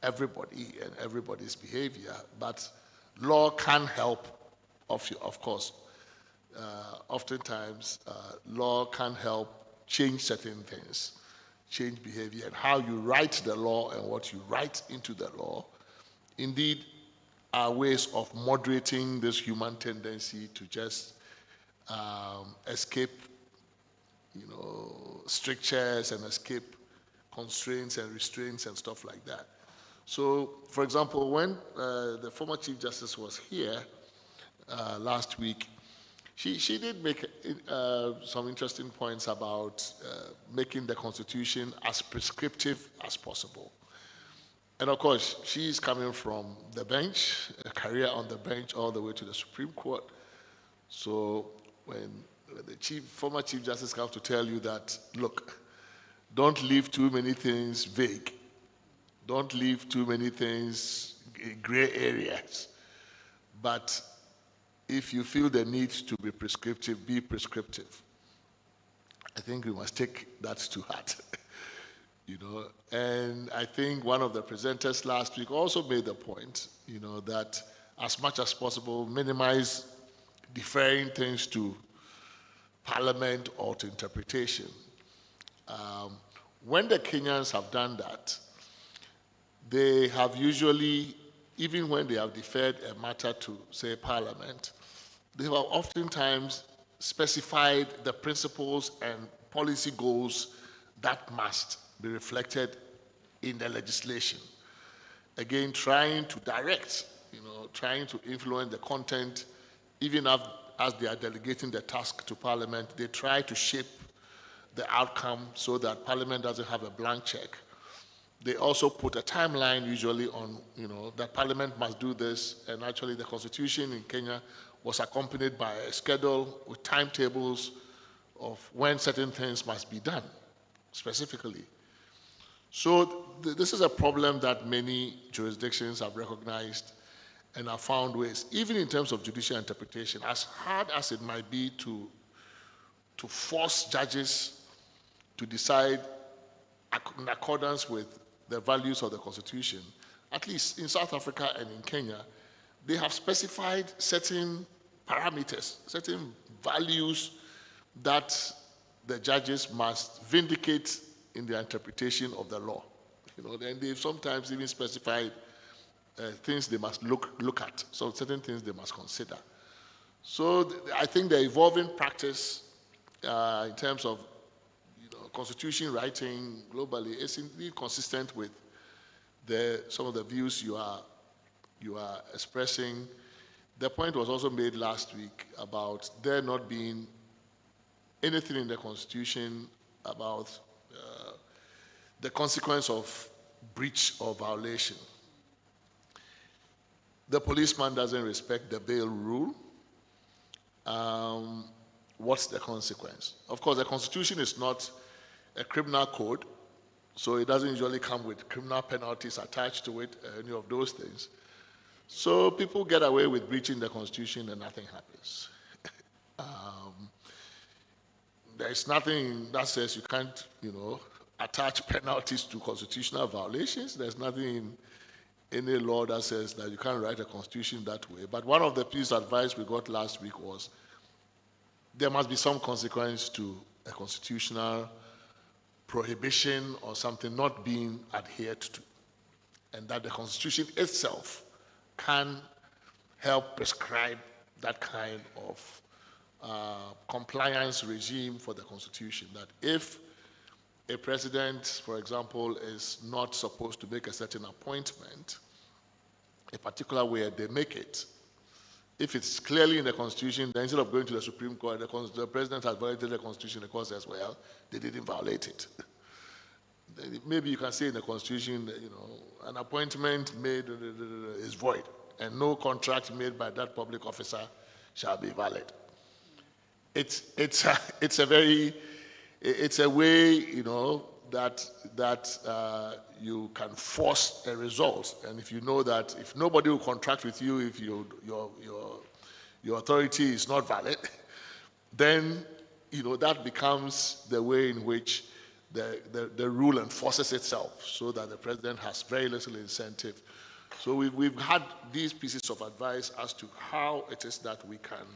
everybody and everybody's behavior, but law can help, of course. Oftentimes, law can help change certain things, change behavior, and how you write the law and what you write into the law, indeed, are ways of moderating this human tendency to just escape, strictures and escape constraints and restraints and stuff like that. So, for example, when the former Chief Justice was here last week, she did make some interesting points about making the Constitution as prescriptive as possible. And of course, she's coming from the bench, a career on the bench all the way to the Supreme Court. So when the former Chief Justice comes to tell you that, look, don't leave too many things vague. Don't leave too many things in gray areas. But if you feel the need to be prescriptive, be prescriptive. I think we must take that to heart. And I think one of the presenters last week also made the point, that as much as possible, minimize deferring things to Parliament or to interpretation. When the Kenyans have done that, they have usually, even when they have deferred a matter to, say, Parliament, they have oftentimes specified the principles and policy goals that must be reflected in the legislation. Again, trying to direct, trying to influence the content, even as they are delegating the task to Parliament, they try to shape the outcome so that Parliament doesn't have a blank check. they also put a timeline usually on, that Parliament must do this, and actually the Constitution in Kenya was accompanied by a schedule with timetables of when certain things must be done, specifically. So this is a problem that many jurisdictions have recognized and have found ways, even in terms of judicial interpretation, as hard as it might be to force judges to decide in accordance with the values of the Constitution. At least in South Africa and in Kenya, they have specified certain parameters, certain values that the judges must vindicate in their interpretation of the law. Then they've sometimes even specified things they must look at, so certain things they must consider. So I think the evolving practice in terms of constitution writing globally is indeed consistent with some of the views you are expressing. The point was also made last week about there not being anything in the Constitution about the consequence of breach or violation. The policeman doesn't respect the bail rule. What's the consequence? Of course, the Constitution is not a criminal code, so it doesn't usually come with criminal penalties attached to it, any of those things. So people get away with breaching the Constitution and nothing happens. There's nothing that says you can't, attach penalties to constitutional violations. There's nothing in any law that says that you can't write a constitution that way. But one of the pieces of advice we got last week was there must be some consequence to a constitutional prohibition or something not being adhered to, and that the Constitution itself can help prescribe that kind of compliance regime for the Constitution, that if a president, for example, is not supposed to make a certain appointment, a particular way they make it, if it's clearly in the Constitution, then instead of going to the Supreme Court, the president has violated the Constitution, the court says, well, they didn't violate it. Maybe you can say in the Constitution, an appointment made is void, and no contract made by that public officer shall be valid. It's a way, that you can force a result. And if you know that if nobody will contract with you, if your authority is not valid, then that becomes the way in which the rule enforces itself, so that the president has very little incentive. So we've had these pieces of advice as to how it is that we can,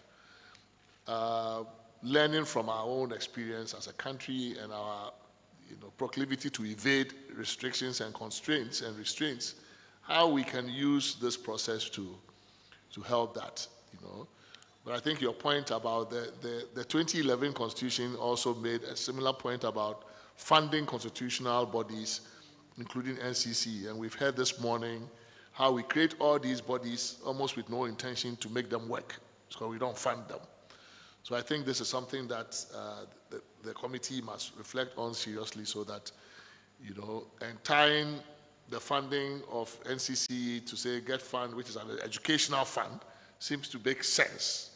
learning from our own experience as a country and our proclivity to evade restrictions and constraints and restraints, how we can use this process to help that. But I think your point about the 2011 Constitution also made a similar point about funding constitutional bodies, including NCC. And we've heard this morning how we create all these bodies almost with no intention to make them work, so we don't fund them. So I think this is something that the committee must reflect on seriously, so that, and tying the funding of NCC to say get fund, which is an educational fund, seems to make sense.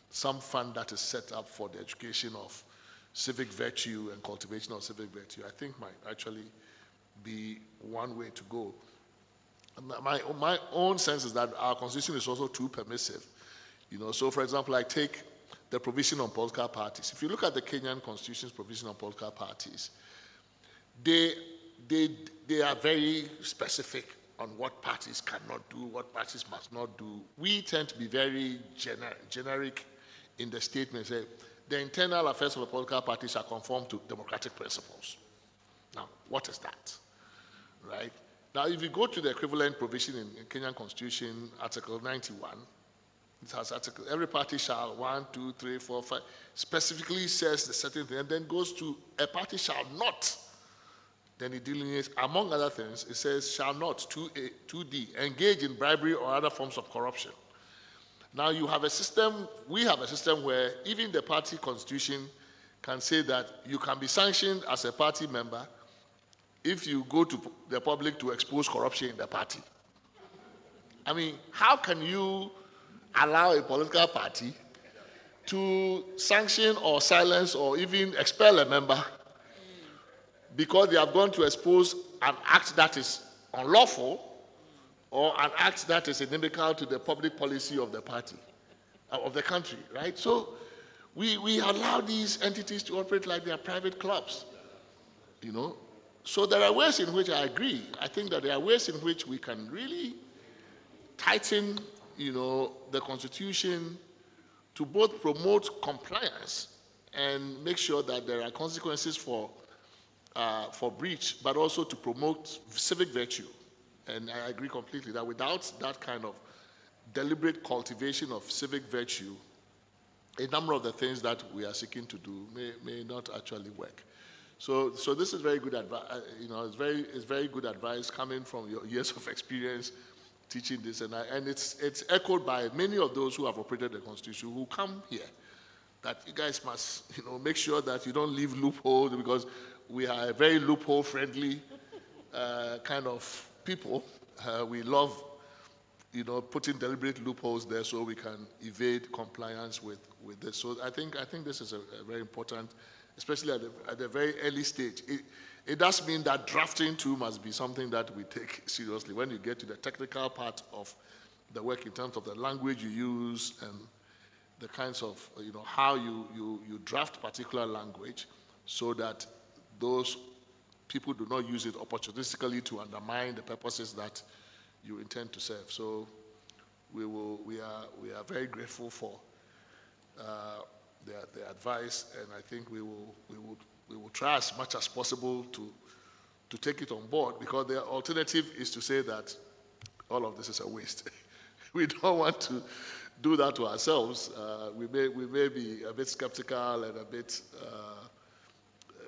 Some fund that is set up for the education of civic virtue and cultivation of civic virtue, I think might actually be one way to go. My own sense is that our Constitution is also too permissive. So for example, I take the provision on political parties. If you look at the Kenyan Constitution's provision on political parties, they are very specific on what parties cannot do, what parties must not do. We tend to be very generic in the statement. Say, the internal affairs of a political party shall conform to democratic principles. Now, what is that? Right? Now, if you go to the equivalent provision in Kenyan Constitution, Article 91, it has article, every party shall 1, 2, 3, 4, 5, specifically says the certain thing, and then goes to a party shall not. Then it delineates, among other things, it says shall not, 2A, 2D, engage in bribery or other forms of corruption. Now you have a system, we have a system where even the party constitution can say that you can be sanctioned as a party member if you go to the public to expose corruption in the party? I mean, how can you allow a political party to sanction or silence or even expel a member because they have gone to expose an act that is unlawful or an act that is inimical to the public policy of the party, of the country, right? So we allow these entities to operate like they are private clubs, you know? So there are ways in which I agree. I think that there are ways in which we can really tighten, you know, the Constitution to both promote compliance and make sure that there are consequences for breach, but also to promote civic virtue. And I agree completely that without that kind of deliberate cultivation of civic virtue, a number of the things that we are seeking to do may not actually work. So this is very good advice. You know, it's very good advice coming from your years of experience teaching this, and it's echoed by many of those who have operated the Constitution who come here. That you guys must, you know, make sure that you don't leave loopholes, because we are a very loophole-friendly kind of people. We love, you know, putting deliberate loopholes there so we can evade compliance with this. So I think this is a very important, especially at the very early stage. It does mean that drafting too must be something that we take seriously when you get to the technical part of the work in terms of the language you use and the kinds of, you know, how you draft particular language so that those people do not use it opportunistically to undermine the purposes that you intend to serve. So we are very grateful for the advice, and I think we will try as much as possible to take it on board, because the alternative is to say that all of this is a waste. We don't want to do that to ourselves. We may be a bit skeptical and a bit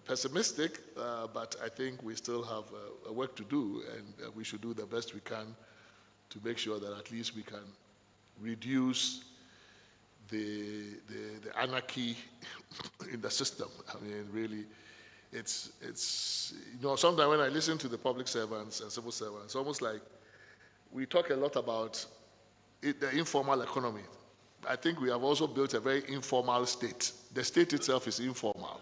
pessimistic, but I think we still have a work to do, and we should do the best we can to make sure that at least we can reduce the anarchy in the system. I mean, really, it's you know, sometimes when I listen to the public servants and civil servants, it's almost like we talk a lot about the informal economy. I think we have also built a very informal state. The state itself is informal.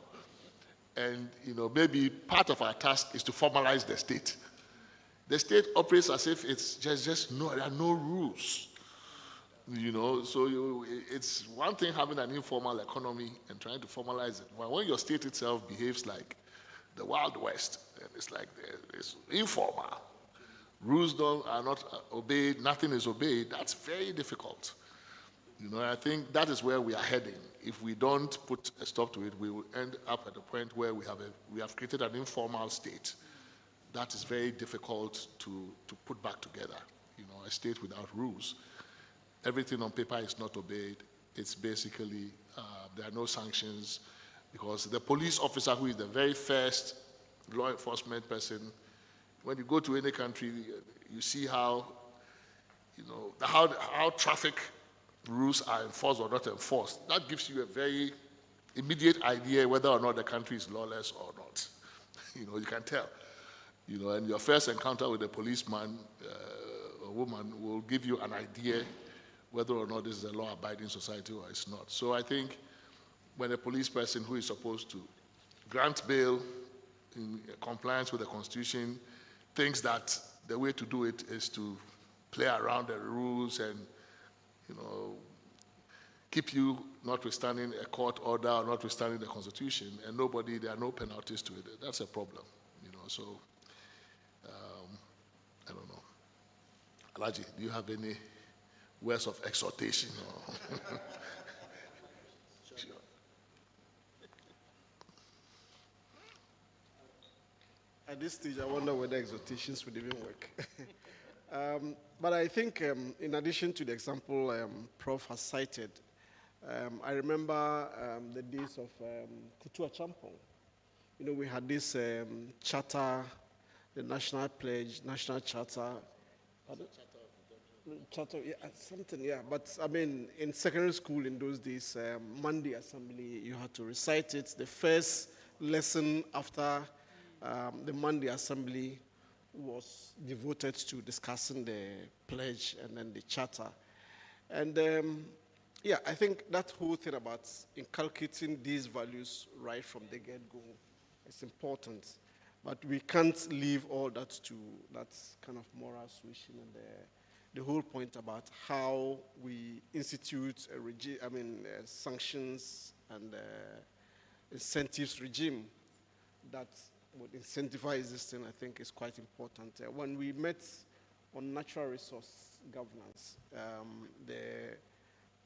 And, you know, maybe part of our task is to formalize the state. The state operates as if it's just no, there are no rules. You know, so it's one thing having an informal economy and trying to formalize it. But when your state itself behaves like the Wild West, and it's like it's informal, rules are not obeyed, nothing is obeyed, that's very difficult. You know, I think that is where we are heading. If we don't put a stop to it, we will end up at a point where we have created an informal state that is very difficult to put back together. You know, a state without rules. Everything on paper is not obeyed. It's basically, there are no sanctions, because the police officer, who is the very first law enforcement person, when you go to any country, you see how, you know, how traffic rules are enforced or not enforced. That gives you a very immediate idea whether or not the country is lawless or not. You know, you can tell. You know, and your first encounter with a policeman or woman will give you an idea whether or not this is a law-abiding society or it's not. So I think when a police person who is supposed to grant bail in compliance with the Constitution thinks that the way to do it is to play around the rules and, you know, keep you notwithstanding a court order or notwithstanding the Constitution, and there are no penalties to it, that's a problem. You know, so I don't know. Alaji, do you have any words of exhortation? Sure. At this stage, I wonder whether exhortations would even work. But I think, in addition to the example Prof has cited, I remember the days of Kutua Champong. You know, we had this charter, the National Pledge, National Charter. Charter, yeah, something, yeah. But I mean, in secondary school in those days, Monday assembly, you had to recite it. The first lesson after The Monday assembly was devoted to discussing the pledge and then the charter. And yeah, I think that whole thing about inculcating these values right from the get-go is important. But we can't leave all that to that kind of moral suasion and the whole point about how we institute a regime, sanctions and incentives regime that would incentivize this thing, I think is quite important. When we met on natural resource governance, the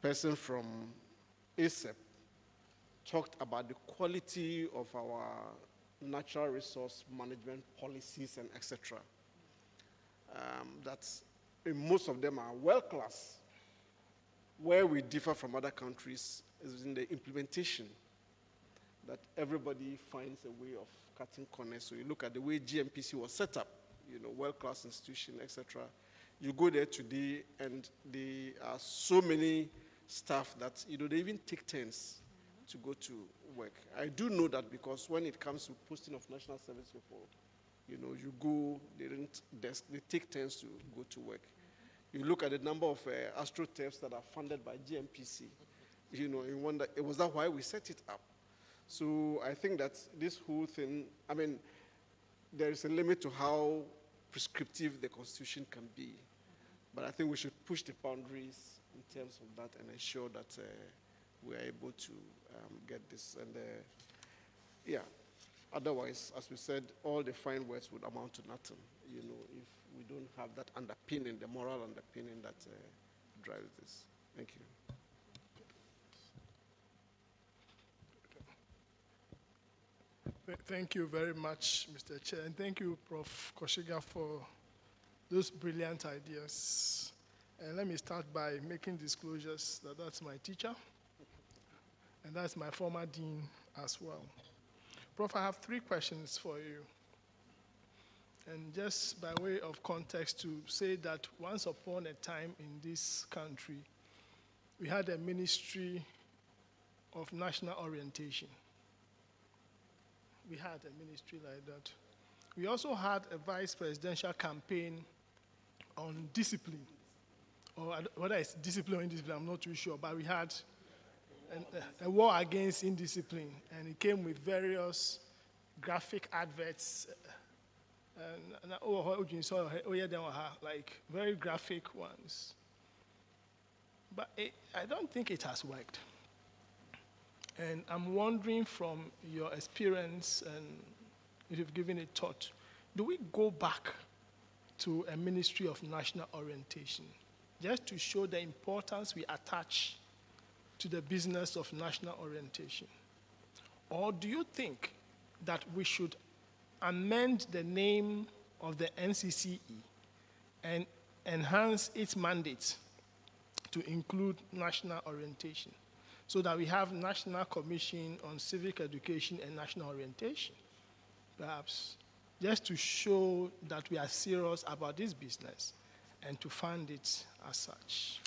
person from ASEP talked about the quality of our natural resource management policies and etc. That most of them are world-class. Where we differ from other countries is in the implementation, that everybody finds a way of cutting corners. So you look at the way GMPC was set up, world-class institution, etc. You go there today, and there are so many staff that they even take turns to go to work. I do know that because when it comes to posting of national service people, you go, they take turns to go to work. You look at the number of astroturfs that are funded by GMPC, you wonder, was that why we set it up? So I think that this whole thing, there is a limit to how prescriptive the Constitution can be. But I think we should push the boundaries in terms of that and ensure that we are able to get this. And yeah, otherwise, as we said, all the fine words would amount to nothing, if we don't have that underpinning, the moral underpinning that drives this. Thank you. Thank you very much, Mr. Chair, and thank you, Prof. Koshiga, for those brilliant ideas. And let me start by making disclosures that that's my teacher, and that's my former dean as well. Prof, I have 3 questions for you. And just by way of context, to say that once upon a time in this country, we had a Ministry of National Orientation. We had a ministry like that. We also had a vice presidential campaign on discipline, or whether it's discipline or indiscipline, I'm not too sure, but we had a war against indiscipline, and it came with various graphic adverts, like very graphic ones. But I don't think it has worked. And I'm wondering, from your experience, and if you've given it thought, do we go back to a Ministry of National Orientation just to show the importance we attach to the business of national orientation? Or do you think that we should amend the name of the NCCE and enhance its mandate to include national orientation, so that we have National Commission on Civic Education and National Orientation, perhaps, just to show that we are serious about this business and to fund it as such?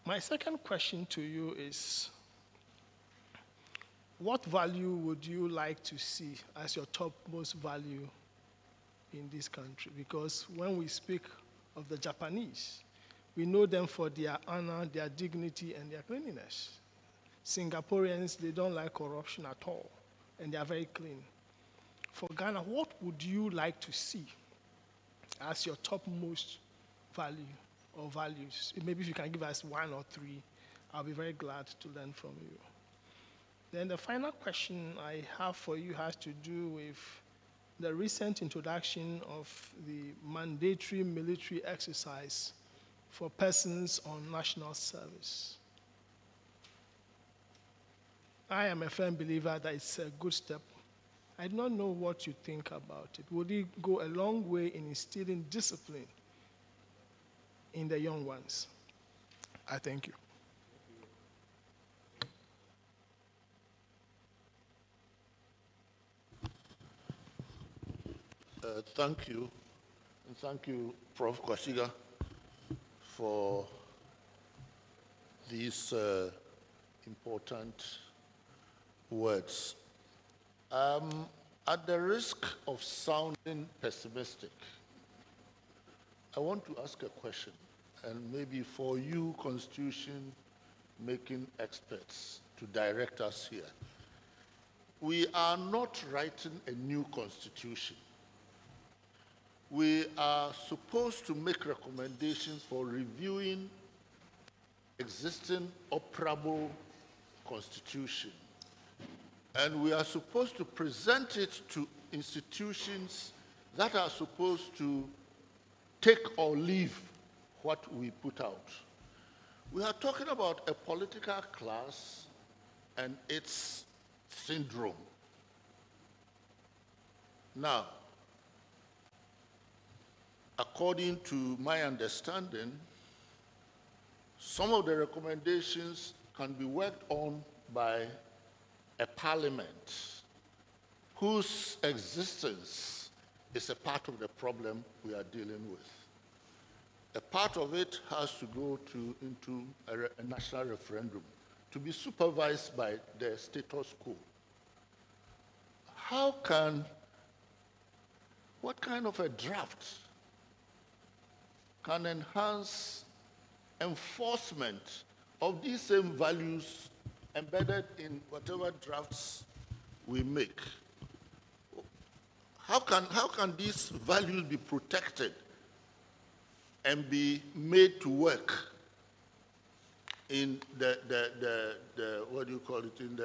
My second question to you is, what value would you like to see as your topmost value in this country? Because when we speak of the Japanese, we know them for their honor, their dignity, and their cleanliness. Singaporeans, they don't like corruption at all, and they are very clean. For Ghana, what would you like to see as your topmost value or values? Maybe if you can give us 1 or 3, I'll be very glad to learn from you. Then the final question I have for you has to do with the recent introduction of the mandatory military exercise for persons on national service. I am a firm believer that it's a good step. I do not know what you think about it. Would it go a long way in instilling discipline in the young ones? I thank you. Thank you. And thank you, Prof. Kwasiga, for these important words. At the risk of sounding pessimistic, I want to ask a question, and maybe for you, constitution-making experts, to direct us here. We are not writing a new constitution. We are supposed to make recommendations for reviewing existing operable constitution. And we are supposed to present it to institutions that are supposed to take or leave what we put out. We are talking about a political class and its syndrome. Now, according to my understanding, some of the recommendations can be worked on by a parliament whose existence is a part of the problem we are dealing with. A part of it has to go into a national referendum to be supervised by the status quo. What kind of a draft can enhance enforcement of these same values embedded in whatever drafts we make? How can these values be protected and be made to work in the what do you call it, in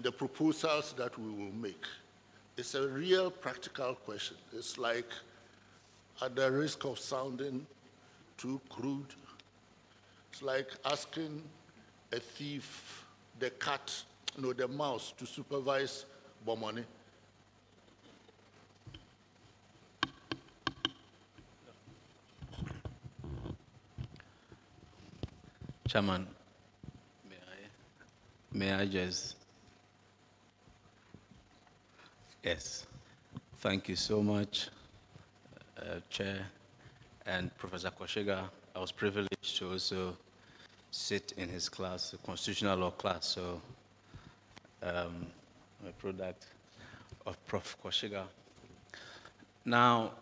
the proposals that we will make? It's a real practical question. It's like, at the risk of sounding too crude, it's like asking a thief, the mouse, to supervise Bomani. Chairman, may I just... Yes. Thank you so much, Chair and Professor Kwashega. I was privileged to also sit in his class, the constitutional law class, so I'm a product of Prof. Kwashega. Now,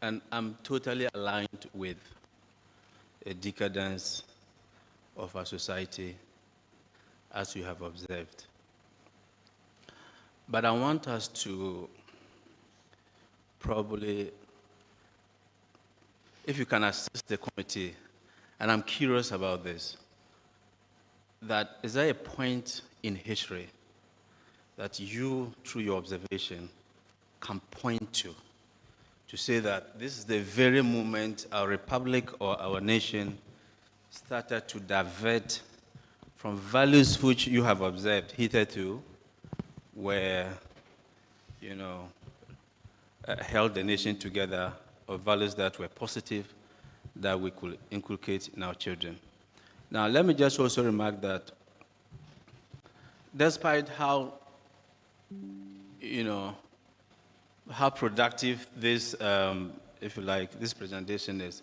and I'm totally aligned with a decadence of our society, as you have observed. But I want us to probably, if you can assist the committee, and I'm curious about this, that is there a point in history that you, through your observation, can point to say that this is the very moment our republic or our nation started to divert from values which you have observed hitherto, where, held the nation together, or values that were positive, that we could inculcate in our children. Now, let me just also remark that despite how, how productive this, if you like, this presentation is,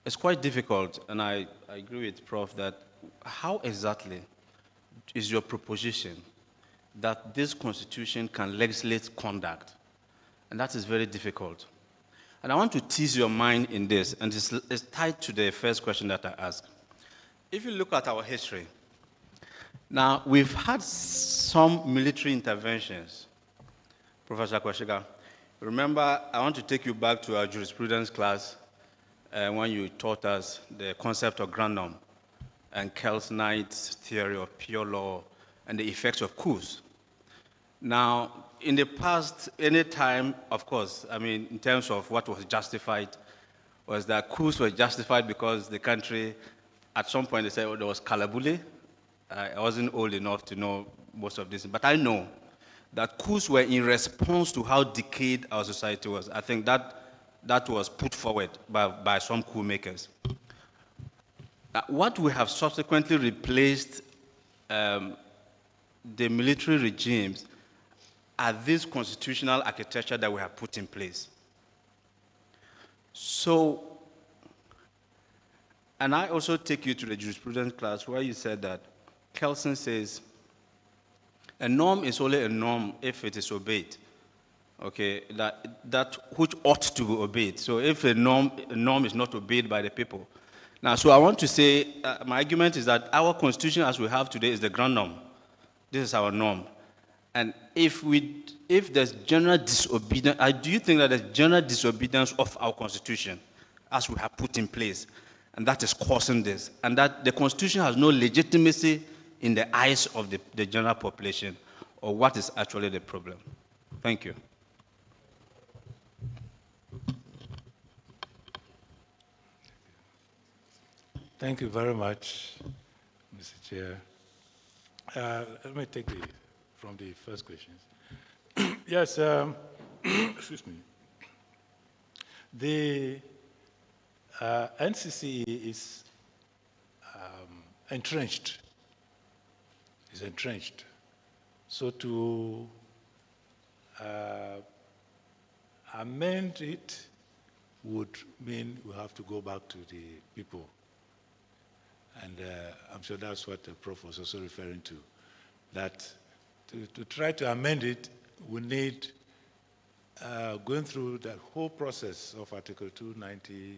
it's quite difficult, and I agree with Prof. that how exactly is your proposition that this constitution can legislate conduct? And that is very difficult. And I want to tease your mind in this, and it's tied to the first question that I asked. If you look at our history, now we've had some military interventions. Professor Kwashega, remember, I want to take you back to our jurisprudence class when you taught us the concept of grandum and Kells-Knight's theory of pure law and the effects of coups. Now, in the past, any time, of course, I mean, in terms of what was justified, was that coups were justified because the country, at some point they said, there was Kalabule. I wasn't old enough to know most of this, but I know that coups were in response to how decayed our society was. I think that was put forward by some coup makers. What we have subsequently replaced the military regimes are this constitutional architecture that we have put in place. So, and I also take you to the jurisprudence class where you said that Kelsen says A norm is only a norm if it is obeyed. Okay, that which ought to be obeyed. So if a norm is not obeyed by the people. Now, so I want to say, my argument is that our constitution as we have today is the ground norm. This is our norm. And if there's general disobedience, do you think that there's general disobedience of our constitution as we have put in place? And that is causing this. And that the constitution has no legitimacy in the eyes of the general population, or what is actually the problem? Thank you. Thank you very much, Mr. Chair. Let me take from the first questions. Yes, excuse me. The NCC is entrenched. Is entrenched. So to amend it would mean we have to go back to the people. And I'm sure that's what the Prof was also referring to, that to try to amend it, we need going through that whole process of Article 290,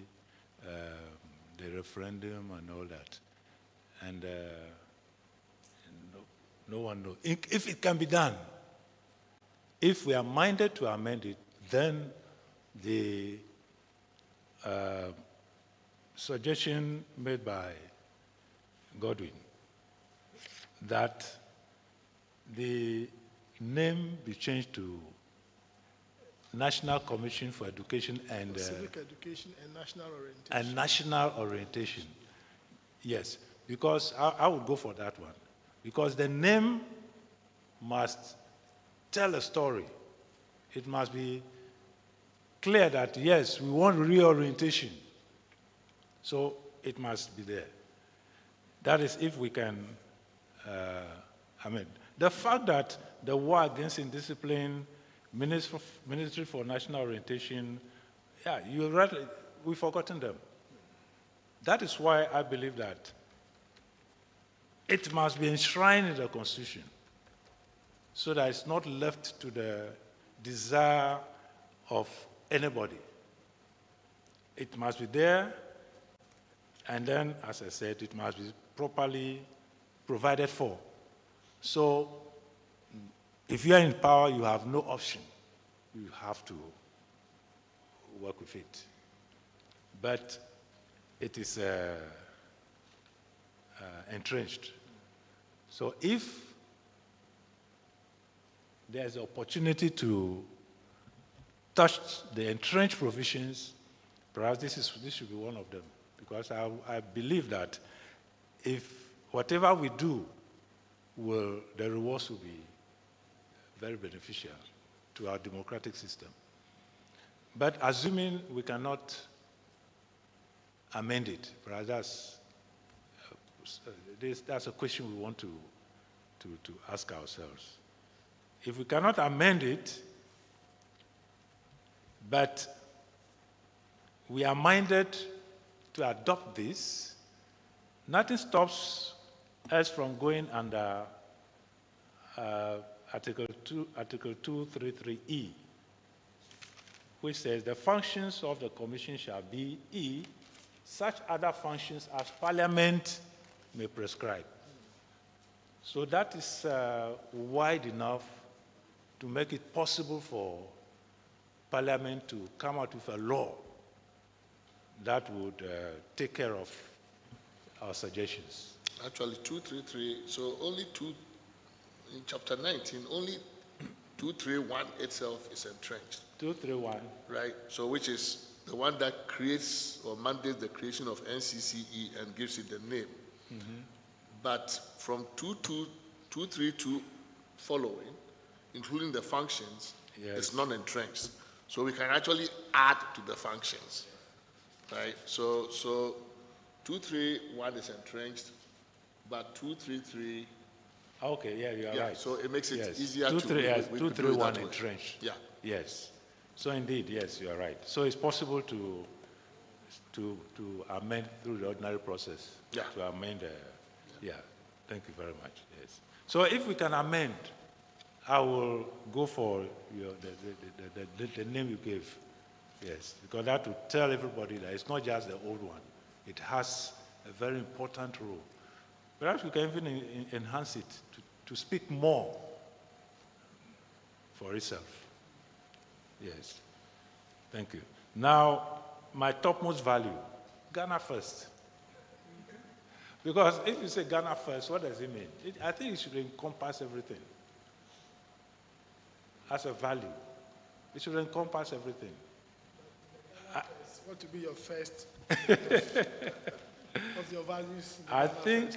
the referendum and all that. And no one knows. If it can be done, if we are minded to amend it, then the suggestion made by Godwin that the name be changed to National Commission for Education and Civic Education and National Orientation. And national orientation. Yes, because I would go for that one. Because the name must tell a story. It must be clear that, yes, we want reorientation. So it must be there. That is if we can, the fact that the war against indiscipline, Ministry for National Orientation, yeah, you're right, we've forgotten them. That is why I believe that it must be enshrined in the Constitution so that it's not left to the desire of anybody. It must be there, and then, as I said, it must be properly provided for. So, if you are in power, you have no option. You have to work with it. But it is entrenched. So if there's an opportunity to touch the entrenched provisions, perhaps this should be one of them. Because I believe that if whatever we do, the rewards will be very beneficial to our democratic system. But assuming we cannot amend it, perhaps that's a question we want to ask ourselves. If we cannot amend it, but we are minded to adopt this, nothing stops us from going under Article 233E, which says the functions of the Commission shall be E, such other functions as Parliament may prescribe. So that is wide enough to make it possible for Parliament to come out with a law that would take care of our suggestions. Actually, 233, so only in chapter 19, only 231 itself is entrenched. 231. Right, so which is the one that creates or mandates the creation of NCCE and gives it the name. Mm-hmm. But from 232 following, including the functions, yes, it's non-entrenched. So we can actually add to the functions. Right, so 231 is entrenched, but 233. Okay, yeah, you are right. So it makes it yes. easier 231 entrenched. Yeah. Yes. So indeed, yes, you are right. So it's possible to amend through the ordinary process. Yeah. To amend. Yeah. Thank you very much. Yes. So if we can amend, I will go for the name you gave. Yes, because that will tell everybody that it's not just the old one. It has a very important role. Perhaps we can even enhance it to speak more for itself. Yes. Thank you. Now, my topmost value, Ghana first. Because if you say Ghana first, what does it mean? I think it should encompass everything. As a value, it should encompass everything. What to be your first? What's your values? I think,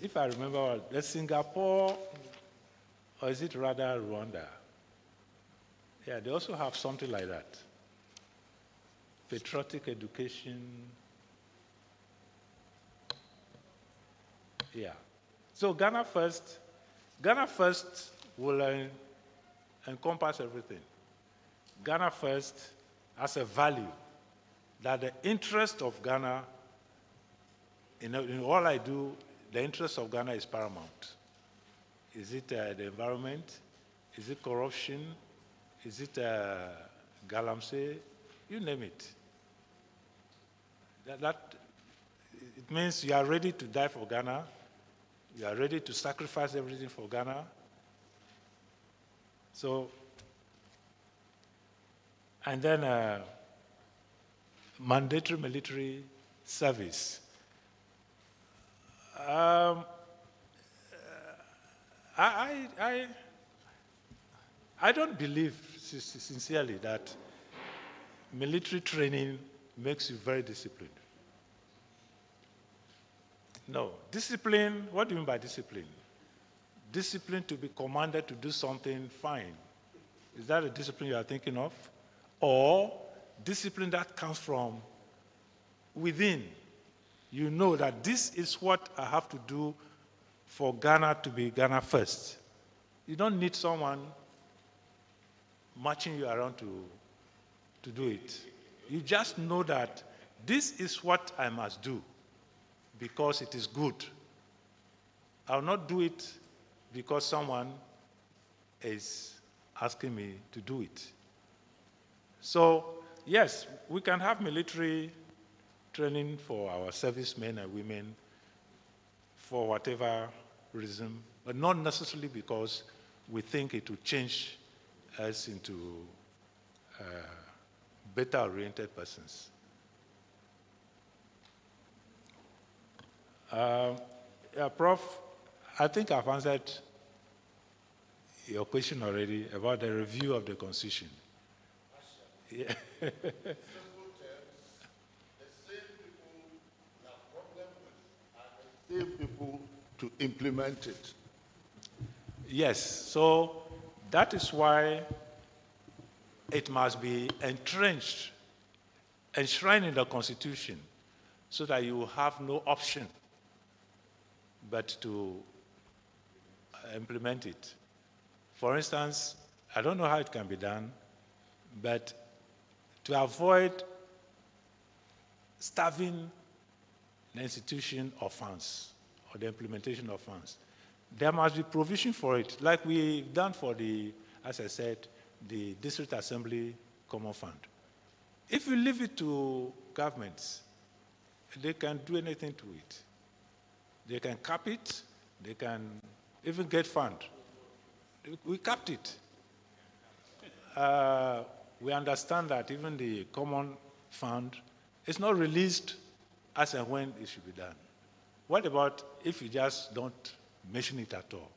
if I remember well, the Singapore, or is it rather Rwanda? Yeah, they also have something like that. Patriotic education. Yeah. So Ghana first will encompass everything. Ghana first as a value, that the interest of Ghana, in all I do, the interest of Ghana is paramount. Is it the environment? Is it corruption? Is it galamsey? You name it. It means you are ready to die for Ghana. You are ready to sacrifice everything for Ghana. So, and then mandatory military service. I don't believe sincerely that military training makes you very disciplined. No. Discipline, what do you mean by discipline? Discipline to be commanded to do something, fine. Is that a discipline you are thinking of? Or discipline that comes from within? You know that this is what I have to do for Ghana to be Ghana first. You don't need someone marching you around to do it. You just know that this is what I must do because it is good. I'll not do it because someone is asking me to do it. So, yes, we can have military training for our servicemen and women for whatever reason, but not necessarily because we think it will change us into better-oriented persons. Yeah, Prof, I think I've answered your question already about the review of the Constitution. Yeah. Same people to implement it. Yes, so that is why it must be entrenched, enshrined in the Constitution, so that you have no option but to implement it. For instance, I don't know how it can be done, but to avoid starving the institution of funds or the implementation of funds, there must be provision for it, like we've done for the, as I said, the District Assembly Common Fund. If you leave it to governments, they can do anything to it. They can cap it, they can even get fund. We capped it. We understand that even the Common Fund is not released as and when it should be done. What about if you just don't mention it at all?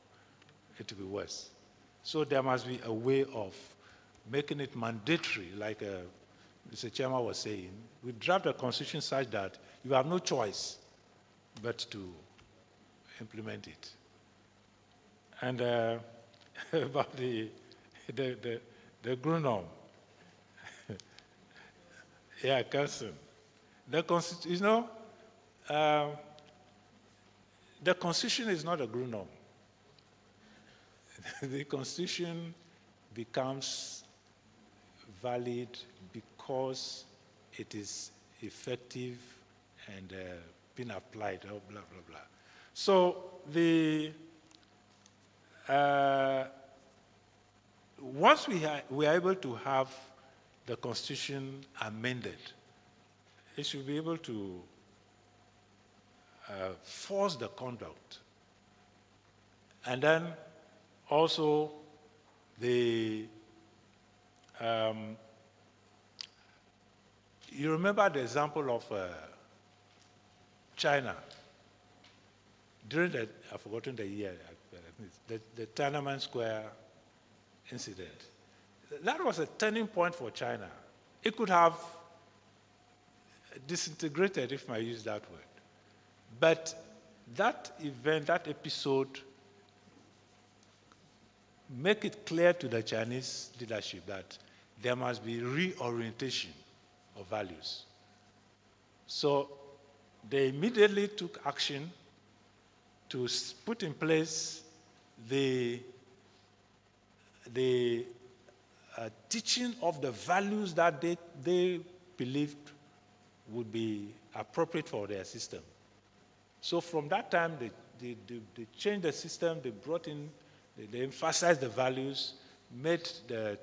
It will be worse. So there must be a way of making it mandatory, like Mr. Chairman was saying. We draft a constitution such that you have no choice but to implement it. And about the grown-up, yeah, cousin. The the Constitution is not a grown-up. The Constitution becomes valid because it is effective and being applied, blah, blah, blah. So the once we are able to have the Constitution amended, it should be able to force the conduct. And then also you remember the example of China during I've forgotten the year, the Tiananmen Square incident. That was a turning point for China. It could have disintegrated, if I use that word. But that event, that episode, make it clear to the Chinese leadership that there must be reorientation of values. So they immediately took action to put in place the teaching of the values that they believed would be appropriate for their system. So from that time, they changed the system, they brought in, they emphasized the values, made the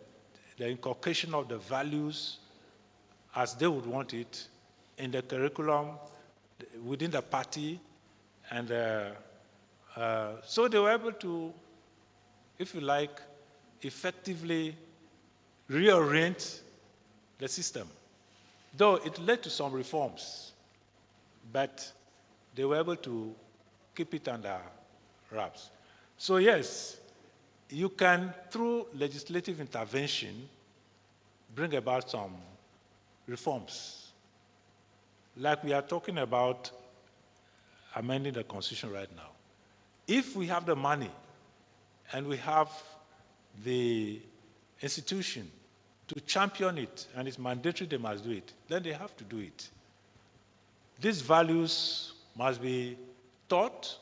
inculcation of the values as they would want it in the curriculum, within the party, and so they were able to, if you like, effectively reorient the system. Though it led to some reforms, but they were able to keep it under wraps. So yes, you can, through legislative intervention, bring about some reforms. Like we are talking about amending the Constitution right now. If we have the money and we have the institution to champion it, and it's mandatory they must do it, then they have to do it. These values must be taught.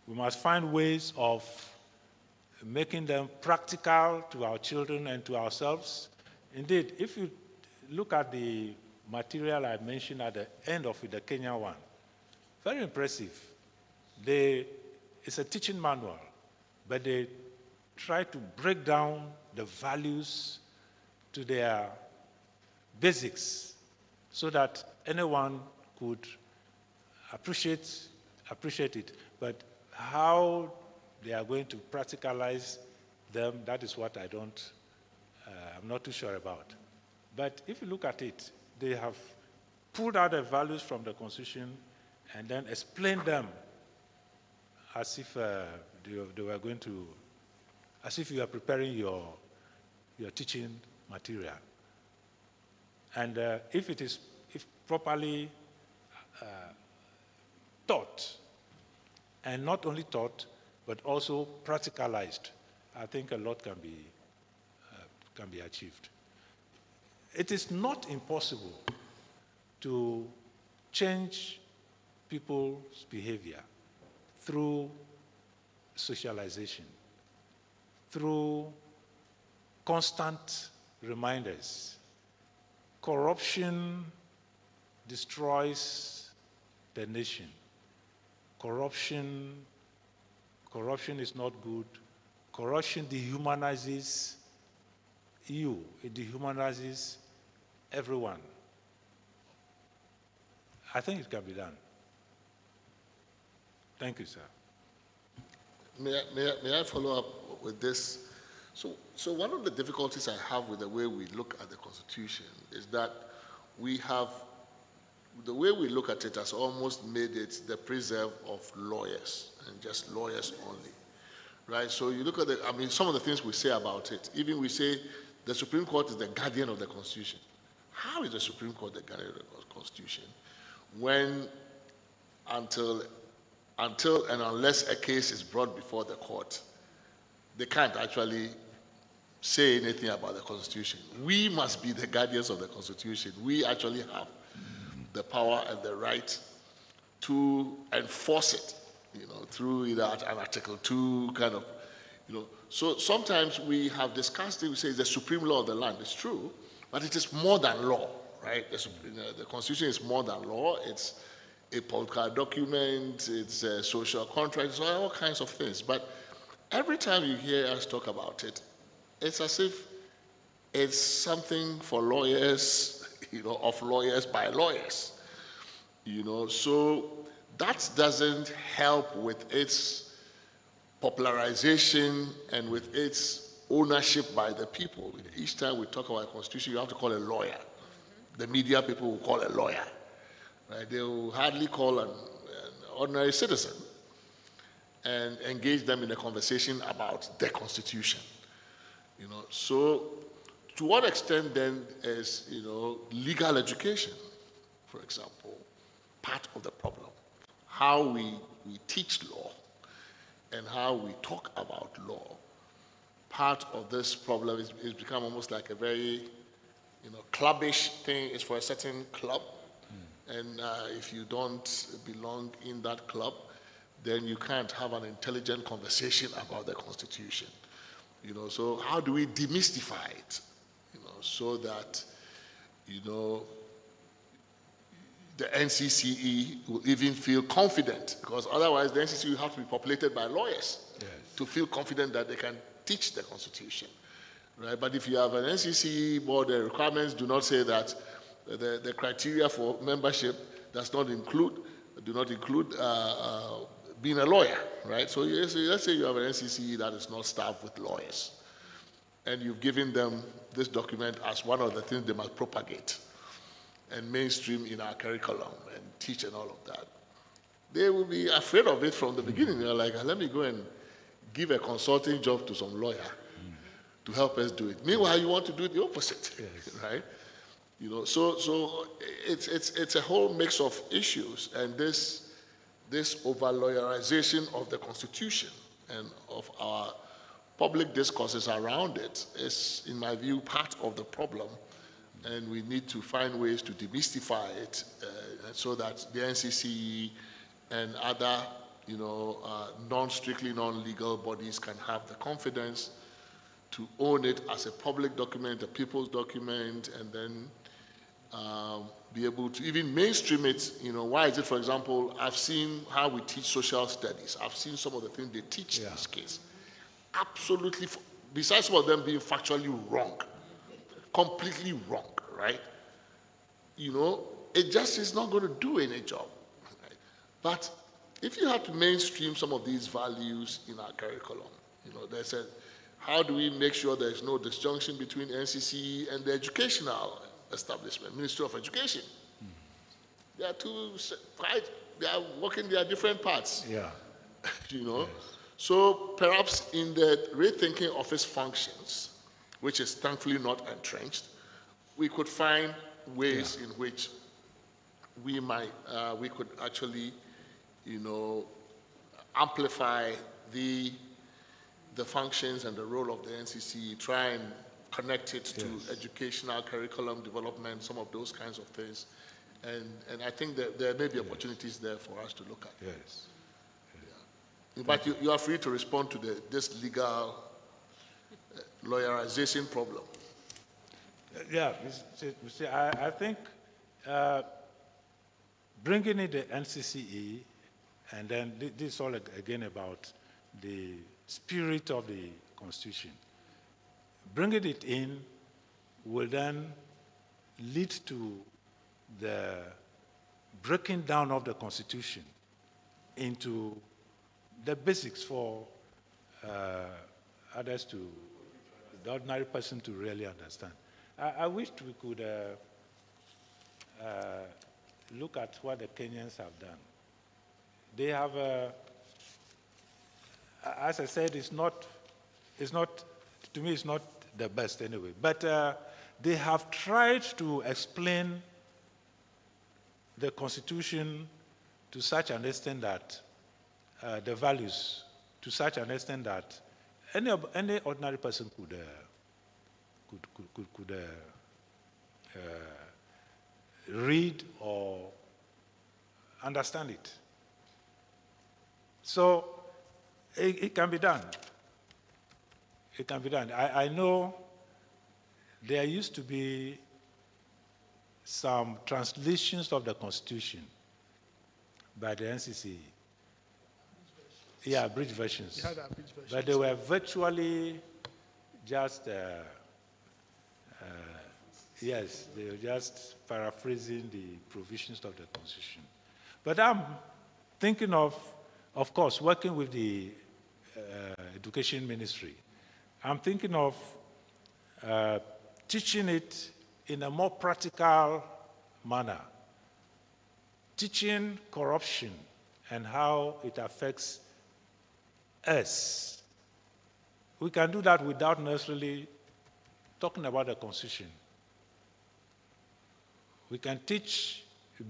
We must find ways of making them practical to our children and to ourselves. Indeed, if you look at the material I mentioned at the end of it, the Kenya one, very impressive. It's a teaching manual, but they try to break down the values to their basics so that anyone could appreciate it. But how they are going to practicalize them, that is what I'm not too sure about. But if you look at it, they have pulled out the values from the Constitution and then explained them as if they were going to, as if you are preparing your teaching material. And if properly taught, and not only taught, but also practicalized, I think a lot can be achieved. It is not impossible to change people's behavior through socialization, through constant reminders. Corruption destroys the nation. Corruption is not good. Corruption dehumanizes you. It dehumanizes everyone. I think it can be done. Thank you, sir. May I follow up with this? So one of the difficulties I have with the way we look at the Constitution is that the way we look at it has almost made it the preserve of lawyers and just lawyers only, right? So you look at some of the things we say about it, even we say the Supreme Court is the guardian of the Constitution. How is the Supreme Court the guardian of the Constitution when until and unless a case is brought before the court, they can't actually say anything about the Constitution? We must be the guardians of the Constitution. We actually have the power and the right to enforce it, through either an Article 2 kind of, So sometimes we have discussed it, we say it's the supreme law of the land. It's true, but it is more than law, right? The Constitution is more than law. It's a political document, it's a social contract, it's all kinds of things. But every time you hear us talk about it, it's as if it's something for lawyers, of lawyers by lawyers. So that doesn't help with its popularization and with its ownership by the people. Each time we talk about a constitution, you have to call a lawyer. The media people will call a lawyer. Right? They will hardly call an ordinary citizen and engage them in a conversation about the constitution. So to what extent then is legal education, for example, part of the problem? How we teach law and how we talk about law, part of this problem is become almost like a very clubbish thing. Is for a certain club, and if you don't belong in that club, then you can't have an intelligent conversation about the constitution. So how do we demystify it, so that the NCCE will even feel confident, because otherwise the NCCE will have to be populated by lawyers to feel confident that they can teach the constitution, right? But if you have an NCCE board, the requirements do not say that the criteria for membership do not include being a lawyer, right? So let's say you have an NCCE that is not staffed with lawyers, and you've given them this document as one of the things they must propagate and mainstream in our curriculum and teach and all of that. They will be afraid of it from the beginning. They're like, let me go and give a consulting job to some lawyer to help us do it. Meanwhile, you want to do the opposite, right? So it's a whole mix of issues, and this over-lawyerization of the Constitution and of our public discourses around it is, in my view, part of the problem. And we need to find ways to demystify it so that the NCCE and other, non-strictly non-legal bodies can have the confidence to own it as a public document, a people's document, and then be able to even mainstream it. Why is it, for example, I've seen how we teach social studies. I've seen some of the things they teach in this case. Absolutely, besides some of them being factually wrong, completely wrong, right? It just is not going to do any job. Right? But if you have to mainstream some of these values in our curriculum, there's how do we make sure there's no disjunction between NCC and the educational establishment, Ministry of Education? They are they are working their different parts. Yeah. Yes. So perhaps in the rethinking of its functions, which is thankfully not entrenched, we could find ways in which we could actually, amplify the functions and the role of the NCC, try and connect it to educational curriculum development, some of those kinds of things. And I think that there may be opportunities there for us to look at. Yes. In fact, you are free to respond to this legal lawyerization problem. Yeah, you see, I think bringing in the NCCE, and then this is all again about the spirit of the Constitution. Bringing it in will then lead to the breaking down of the Constitution into the basics for others the ordinary person to really understand. I wished we could look at what the Kenyans have done. They have, as I said, to me, it's not the best anyway, but they have tried to explain the Constitution to such an extent that the values, to such an extent that any ordinary person could read or understand it. So it can be done. It can be done. I know there used to be some translations of the Constitution by the NCC. Yeah, abridged versions. You had abridged versions. But they were virtually just, yes, they were just paraphrasing the provisions of the Constitution. But I'm thinking of course, working with the Education Ministry. I'm thinking of teaching it in a more practical manner, teaching corruption and how it affects us. We can do that without necessarily talking about the Constitution. We can teach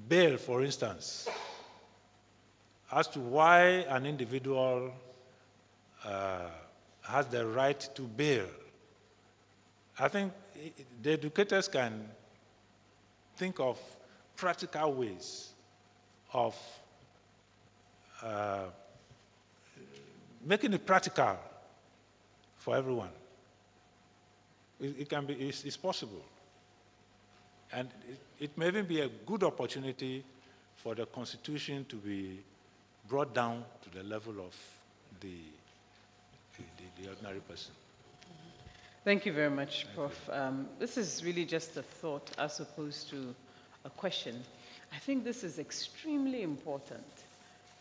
bail, for instance, as to why an individual has the right to bail. I think the educators can think of practical ways of making it practical for everyone. It can be, it's possible. And it may even be a good opportunity for the Constitution to be brought down to the level of the ordinary person. Thank you very much, Prof. This is really just a thought as opposed to a question. I think this is extremely important.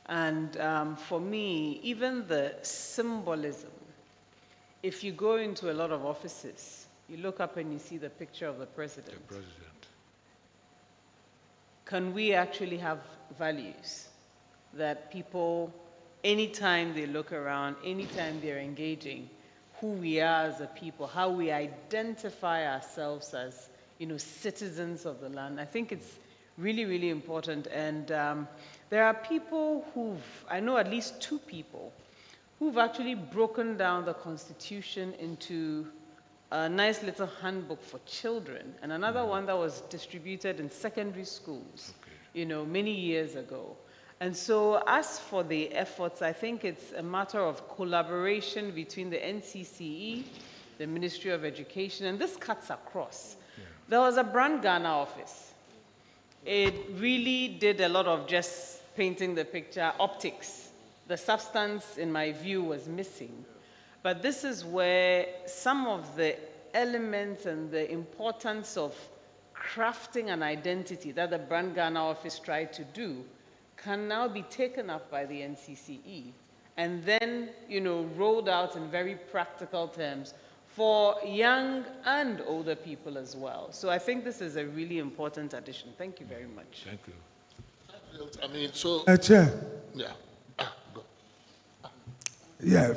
And for me, even the symbolism, if you go into a lot of offices, you look up and you see the picture of the president. The president. Can we actually have values that people, anytime they look around, anytime they're engaging, who we are as a people, how we identify ourselves as, citizens of the land? I think it's really, really important. And there are people I know at least 2 people, who've actually broken down the Constitution into a nice little handbook for children, and another one that was distributed in secondary schools, many years ago. And so as for the efforts, I think it's a matter of collaboration between the NCCE, the Ministry of Education, and this cuts across. Yeah. There was a brand Ghana office. It really did a lot of just painting the picture, optics. The substance, in my view, was missing. But this is where some of the elements and the importance of crafting an identity that the Brand Ghana office tried to do can now be taken up by the NCCE and then, rolled out in very practical terms for young and older people as well. So I think this is a really important addition. Thank you very much. Thank you. I mean, so... Chair. Yeah. Go. Yeah,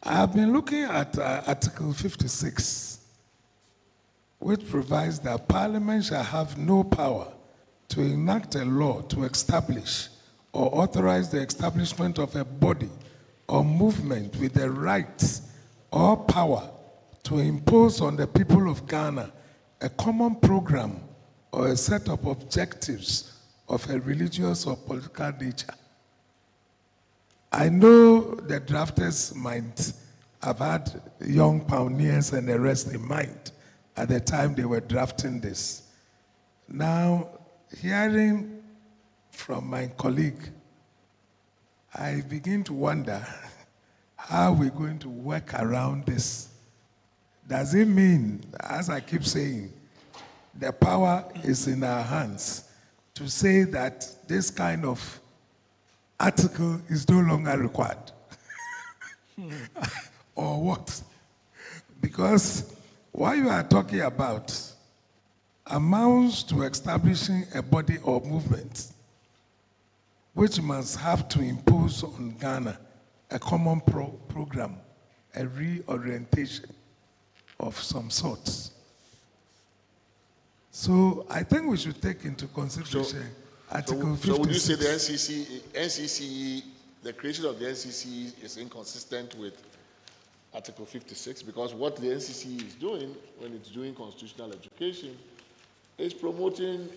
I've been looking at Article 56, which provides that Parliament shall have no power to enact a law to establish or authorize the establishment of a body or movement with the rights or power to impose on the people of Ghana a common program or a set of objectives of a religious or political nature. I know the drafters might have had young pioneers and the rest in mind at the time they were drafting this. Now, hearing from my colleague, I begin to wonder how we're going to work around this. Does it mean, as I keep saying, the power is in our hands to say that this kind of article is no longer required? Or what? Because what you are talking about amounts to establishing a body or movement which must have to impose on Ghana a common program, a reorientation of some sorts. So I think we should take into consideration Article 56. So would you say the NCCE, the creation of the NCCE is inconsistent with Article 56? Because what the NCCE is doing when it's doing constitutional education is promoting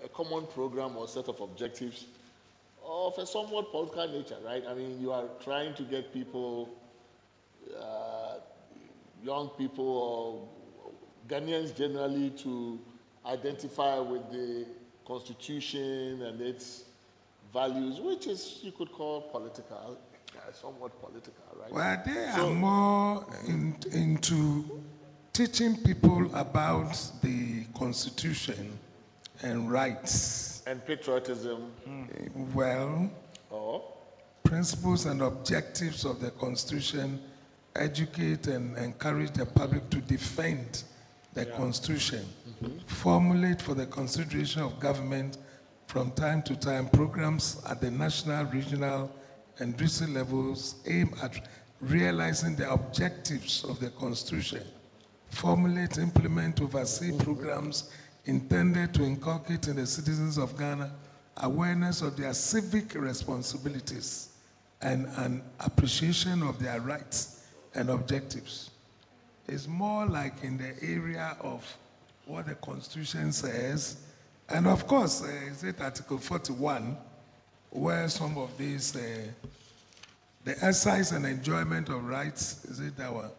a common program or set of objectives of a somewhat political nature, right? I mean, you are trying to get people, young people or Ghanaians generally, to identify with the constitution and its values, which is, you could call political, somewhat political, right? Well, they are more into teaching people about the Constitution and rights. And patriotism. Well, Or? Principles and objectives of the Constitution, educate and encourage the public to defend the Constitution, formulate for the consideration of government from time to time programs at the national, regional, and district levels aim at realizing the objectives of the Constitution, formulate, implement, oversee programs intended to inculcate in the citizens of Ghana awareness of their civic responsibilities and an appreciation of their rights and objectives. It's more like in the area of what the Constitution says. And of course, is it Article 41, where some of these, the exercise and enjoyment of rights, is it that one?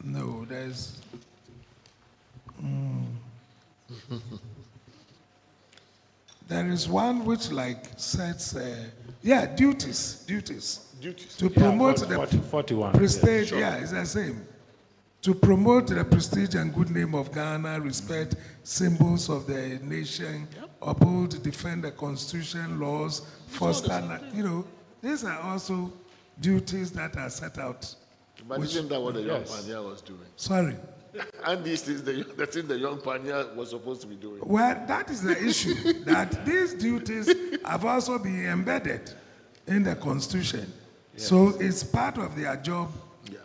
No, there's... There is one which like sets, duties. Duties. To promote the 41. prestige, Sure. it's the same. To promote the prestige and good name of Ghana, respect symbols of the nation, uphold, defend the constitution, laws, foster, these are also duties that are set out. But isn't that what the young pioneer was doing? Sorry. And this is the thing the young pioneer was supposed to be doing. Well, that is the issue, that these duties have also been embedded in the Constitution. So it's part of their job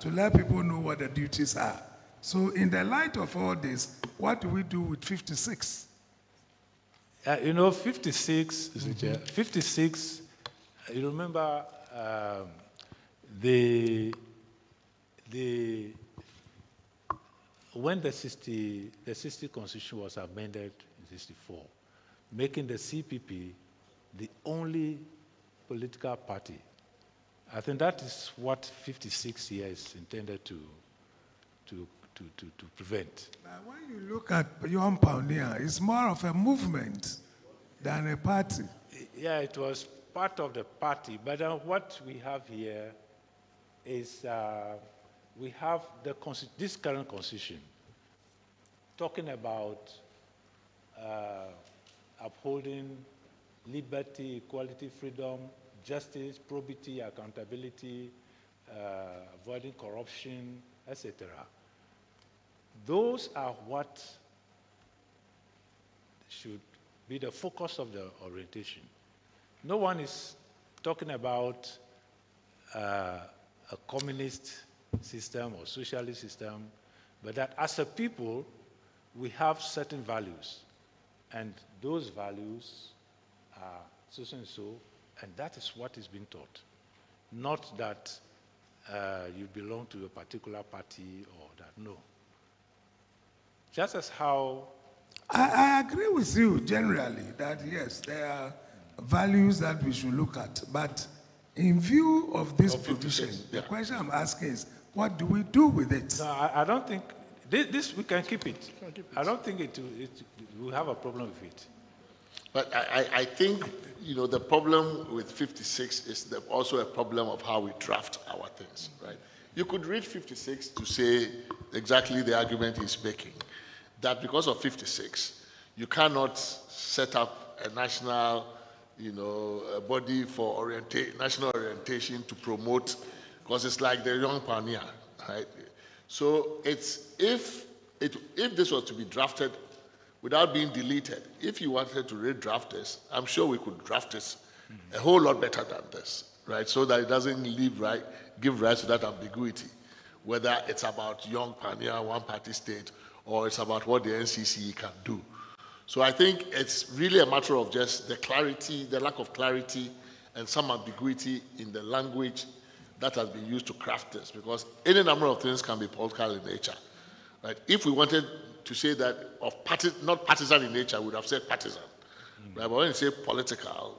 to let people know what the duties are. So in the light of all this, what do we do with 56? 56, 56, you remember when the 60 Constitution was amended in 64, making the CPP the only political party, I think that is what 56 here is intended to prevent. But when you look at Young Pioneer, it's more of a movement than a party. Yeah, it was part of the party, but what we have here is we have this current constitution talking about upholding liberty, equality, freedom, justice, probity, accountability, avoiding corruption, etc. Those are what should be the focus of the orientation. No one is talking about a communist system or socialist system, but that as a people, we have certain values, and those values are so and so, and that is what is being taught. Not that you belong to a particular party or that, no. Just as how... I agree with you generally that yes, there are values that we should look at, but in view of this provision, the question I'm asking is, what do we do with it? No, I don't think, this we can keep it. I don't think we'll have a problem with it. But I think, the problem with 56 is also a problem of how we draft our things, right? You could read 56 to say exactly the argument he's making, that because of 56, you cannot set up a national, a body for national orientation to promote, because it's like the young pioneer, right? So if this was to be drafted without being deleted, if you wanted to redraft this, I'm sure we could draft this a whole lot better than this, right? So that it doesn't give rise to that ambiguity, whether it's about young pioneer, one-party state, or it's about what the NCCE can do. So I think it's really a matter of just the lack of clarity, and some ambiguity in the language that has been used to craft this, because any number of things can be political in nature, right? If we wanted to say that not partisan in nature, we would have said partisan, right? But when you say political,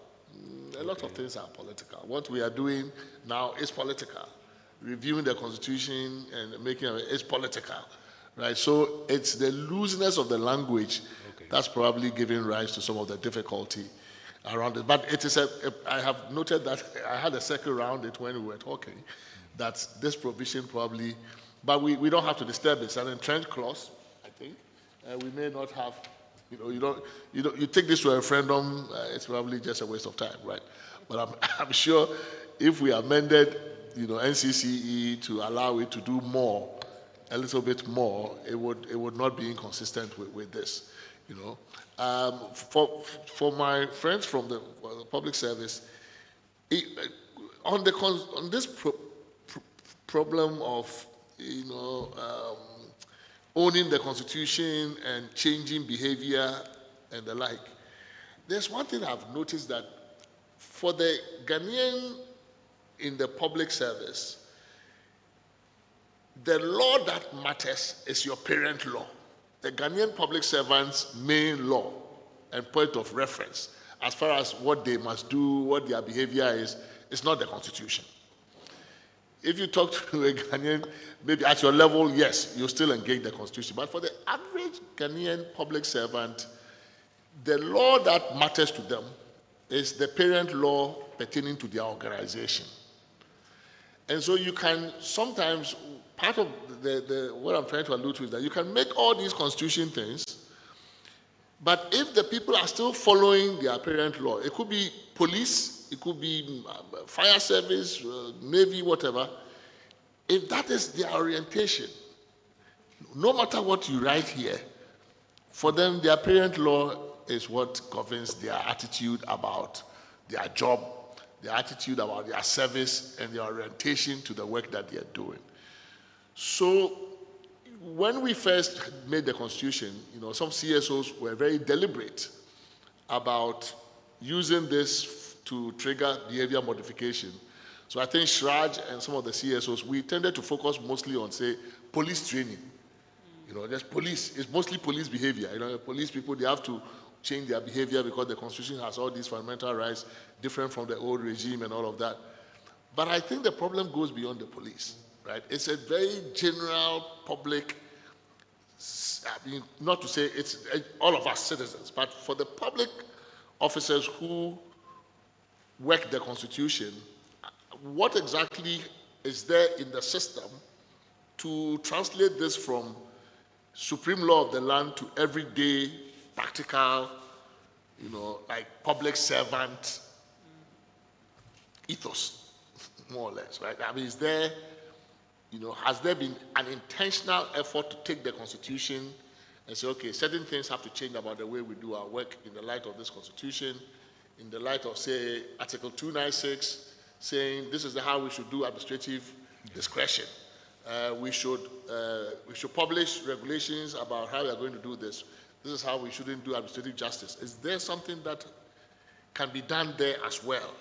a lot of things are political. What we are doing now is political. Reviewing the Constitution and making it is political, right? So it's the looseness of the language that's probably giving rise to some of the difficulty around it. But it is I have noted that I had a circle around it when we were talking, that this provision probably, but we don't have to disturb it. It's an entrenched clause, I think. We may not have, you take this to a referendum, it's probably just a waste of time, right? But I'm sure if we amended, NCCE to allow it to do more, a little bit more, it would not be inconsistent with this, For my friends from the public service, on this problem of owning the constitution and changing behavior and the like, there's one thing I've noticed, that for the Ghanaian in the public service, the law that matters is your parent law. The Ghanaian public servants' main law and point of reference, as far as what they must do, what their behavior is not the constitution. If you talk to a Ghanaian, maybe at your level, yes, you still engage the constitution. But for the average Ghanaian public servant, the law that matters to them is the parent law pertaining to their organization. And so you can sometimes, part of what I'm trying to allude to is that you can make all these constitution things, but if the people are still following their parent law, it could be police, it could be fire service, navy, whatever, if that is their orientation, no matter what you write here, for them, their parent law is what governs their attitude about their job, their attitude about their service, and their orientation to the work that they are doing. So when we first made the constitution, some CSOs were very deliberate about using this to trigger behavior modification. So I think Shraj and some of the CSOs, we tended to focus mostly on, say, police training. Just police. It's mostly police behavior. Police people, they have to change their behavior because the constitution has all these fundamental rights different from the old regime and all of that. But I think the problem goes beyond the police, right? It's a very general public, not to say it's all of us citizens, but for the public officers who work the constitution, what exactly is there in the system to translate this from supreme law of the land to everyday practical, like public servant ethos, more or less, right? Is there, has there been an intentional effort to take the constitution and say, okay, certain things have to change about the way we do our work in the light of this constitution, in the light of, say, Article 296, saying this is how we should do administrative discretion. We should publish regulations about how we are going to do this. This is how we shouldn't do administrative justice. Is there something that can be done there as well,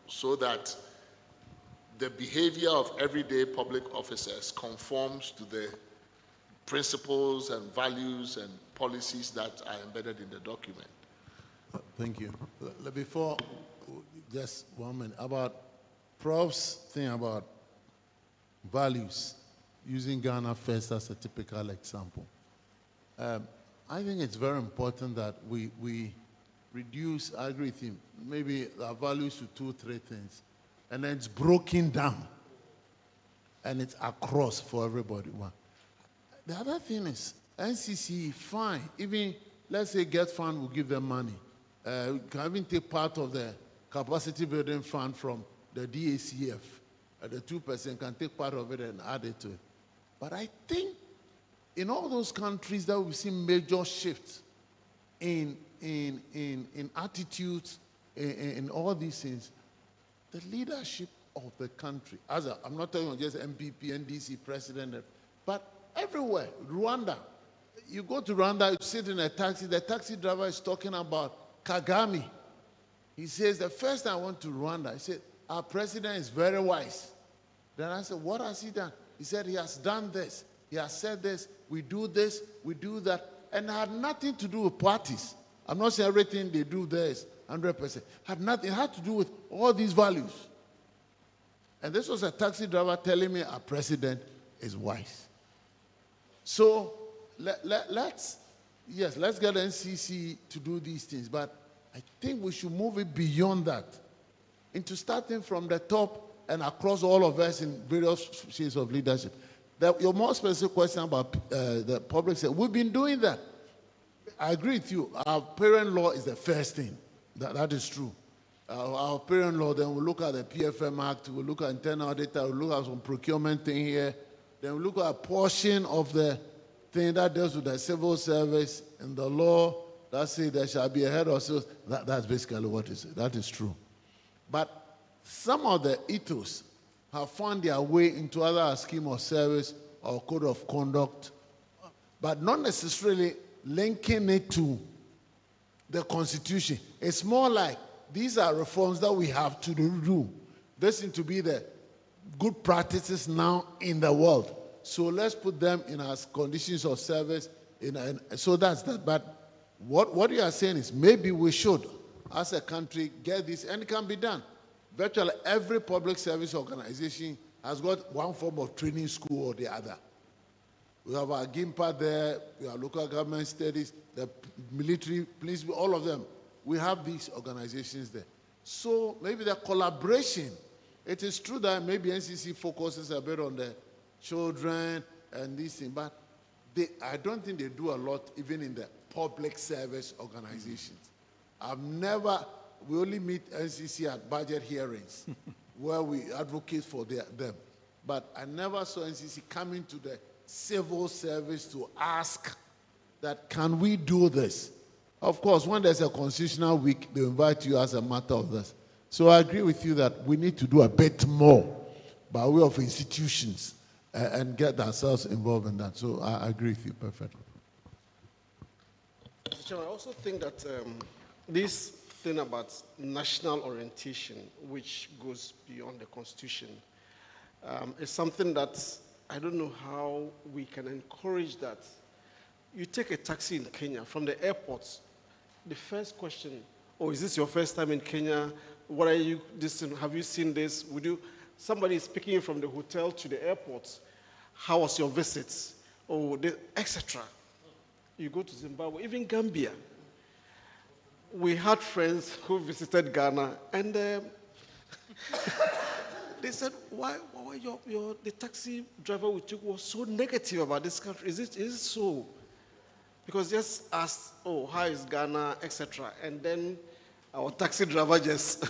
so that the behavior of everyday public officers conforms to the principles and values and policies that are embedded in the document? Thank you. Before, just 1 minute, about Prof's thing about values, using Ghana first as a typical example. I think it's very important that we reduce, I agree with him, maybe our values to 2 or 3 things, and then it's broken down, and it's across for everybody. The other thing is, NCC, fine, even, let's say, Get Fund will give them money. Can even take part of the capacity building fund from the DACF. The 2% can take part of it and add it to it. But I think in all those countries that we've seen major shifts in attitudes, in all these things, the leadership of the country, I'm not talking about just MPP, NDC, president, but everywhere. Rwanda, you go to Rwanda, you sit in a taxi, the taxi driver is talking about Kagame. He says, the first time I went to Rwanda, he said, our president is very wise. Then I said, what has he done? He said, he has done this. He has said this. We do this. We do that. And it had nothing to do with parties. I'm not saying everything they do there is 100%. Had nothing. It had to do with all these values. And this was a taxi driver telling me our president is wise. So let's yes, let's get NCC to do these things, but I think we should move it beyond that into starting from the top and across all of us in various shades of leadership. Your more specific question about the public sector, we've been doing that. I agree with you. Our parent law is the first thing. That is true. Our parent law, then we look at the PFM Act, we look at internal data, we look at some procurement thing here, then we look at a portion of the thing that deals with the civil service and the law that says there shall be a head of sales. That's basically what it says. That is true. But some of the ethos have found their way into either a scheme of service or code of conduct, but not necessarily linking it to the Constitution. It's more like these are reforms that we have to do. They seem to be the good practices now in the world. So let's put them in as conditions of service. So that's that. But what you are saying is maybe we should, as a country, get this, and it can be done. Virtually every public service organization has got one form of training school or the other. We have our GIMPA there, we have local government studies, the military, police, all of them. We have these organizations there. So maybe the collaboration, it is true that maybe NCC focuses a bit on the children and these things, but I don't think they do a lot even in the public service organizations. We only meet NCC at budget hearings where we advocate for them. But I never saw NCC coming to the civil service to ask that, can we do this? Of course, when there's a constitutional week, they invite you as a matter of this. So I agree with you that we need to do a bit more by way of institutions and get ourselves involved in that. So I agree with you perfectly. Mr. Chairman, I also think that this thing about national orientation, which goes beyond the Constitution, is something that I don't know how we can encourage that. You take a taxi in Kenya from the airport, the first question, oh, is this your first time in Kenya? What are you, have you seen this? Somebody is picking you from the hotel to the airport. How was your visit? Oh, etc. You go to Zimbabwe, even Gambia. We had friends who visited Ghana, and they said, why the taxi driver we took was so negative about this country? Is it so? Because just asked, oh, how is Ghana, etc. And then our taxi driver just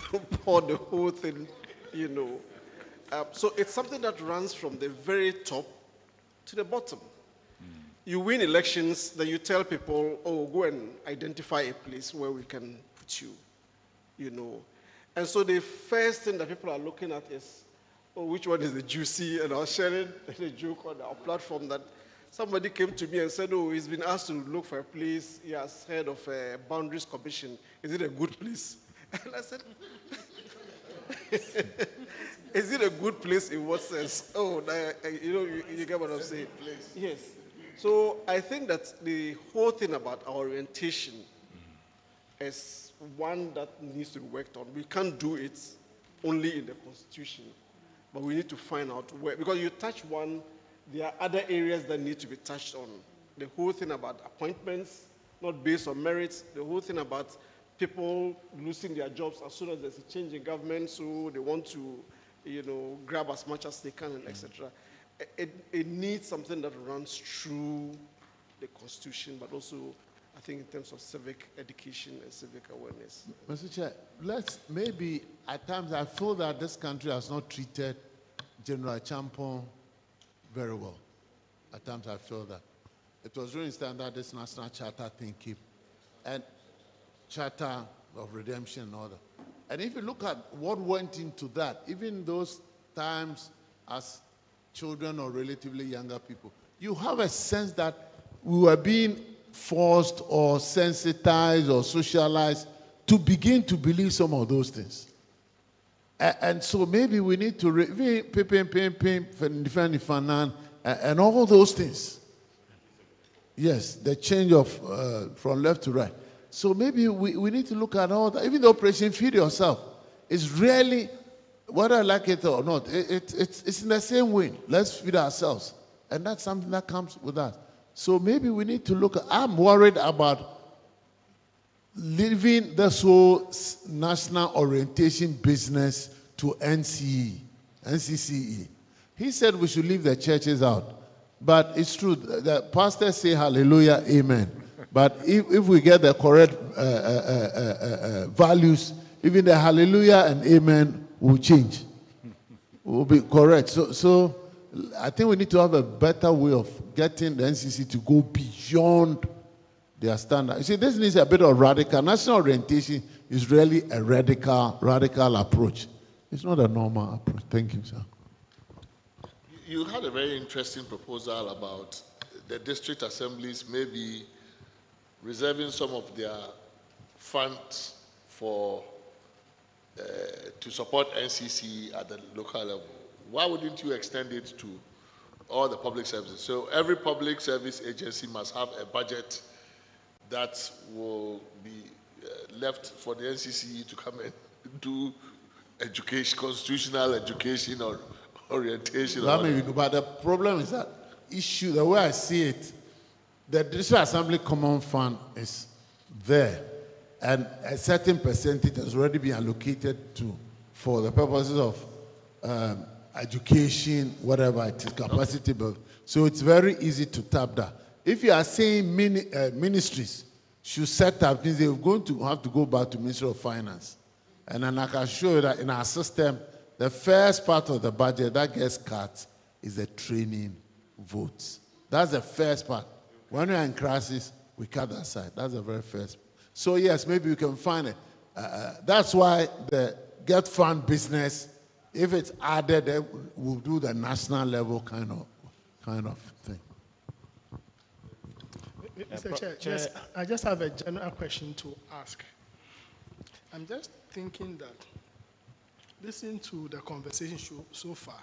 poured the whole thing, So it's something that runs from the very top to the bottom. You win elections, then you tell people, oh, go and identify a place where we can put you, And so the first thing that people are looking at is, oh, which one is the juicy? And I was sharing the joke on our platform that somebody came to me and said, oh, he's been asked to look for a place. He has heard of a boundaries commission. Is it a good place? And I said, is it a good place in what sense? Oh, you get what I'm saying? Yes. So I think that the whole thing about our orientation is one that needs to be worked on. We can't do it only in the Constitution, but we need to find out where, because you touch one, there are other areas that need to be touched on. The whole thing about appointments, not based on merits, the whole thing about people losing their jobs as soon as there's a change in government, so they want to, grab as much as they can, and etc. It needs something that runs through the Constitution, but also, I think, in terms of civic education and civic awareness. Mr. Chair, maybe at times I feel that this country has not treated General Champon very well. At times I feel that. It was during that this national charter thing came, and charter of redemption and all that. And if you look at what went into that, even those times as children or relatively younger people, you have a sense that we were being forced or sensitized or socialized to begin to believe some of those things. And so maybe we need to and all those things. Yes, the change of from left to right. So maybe we need to look at all that. Even the Operation Feed Yourself is really, whether I like it or not, it's in the same way. Let's feed ourselves. And that's something that comes with us. So maybe we need to look. I'm worried about leaving this whole national orientation business to NCCE. He said we should leave the churches out. But it's true, the pastors say hallelujah, amen. But if we get the correct values, even the hallelujah and amen will change. Will be correct. So I think we need to have a better way of getting the NCC to go beyond their standard. You see, this needs a bit of radical. National orientation is really a radical approach. It's not a normal approach. Thank you, sir. You had a very interesting proposal about the district assemblies maybe reserving some of their funds for to support NCC at the local level. Why wouldn't you extend it to all the public services? So every public service agency must have a budget that will be left for the NCC to come and do education, constitutional education or orientation. But the problem is that issue, the way I see it, the District Assembly Common Fund is there, and a certain percentage has already been allocated for the purposes of education, whatever it is, capacity build. So it's very easy to tap that. If you are saying ministries should set up, means they're going to have to go back to Ministry of Finance. And then I can show you that in our system, the first part of the budget that gets cut is the training votes. That's the first part. When we're in crisis, we cut that side. That's the very first. So yes, maybe we can find it. That's why the get fund business, if it's added, then we'll do the national level kind of thing. Mr. Chair, I just have a general question to ask. I'm just thinking that, listening to the conversation so far,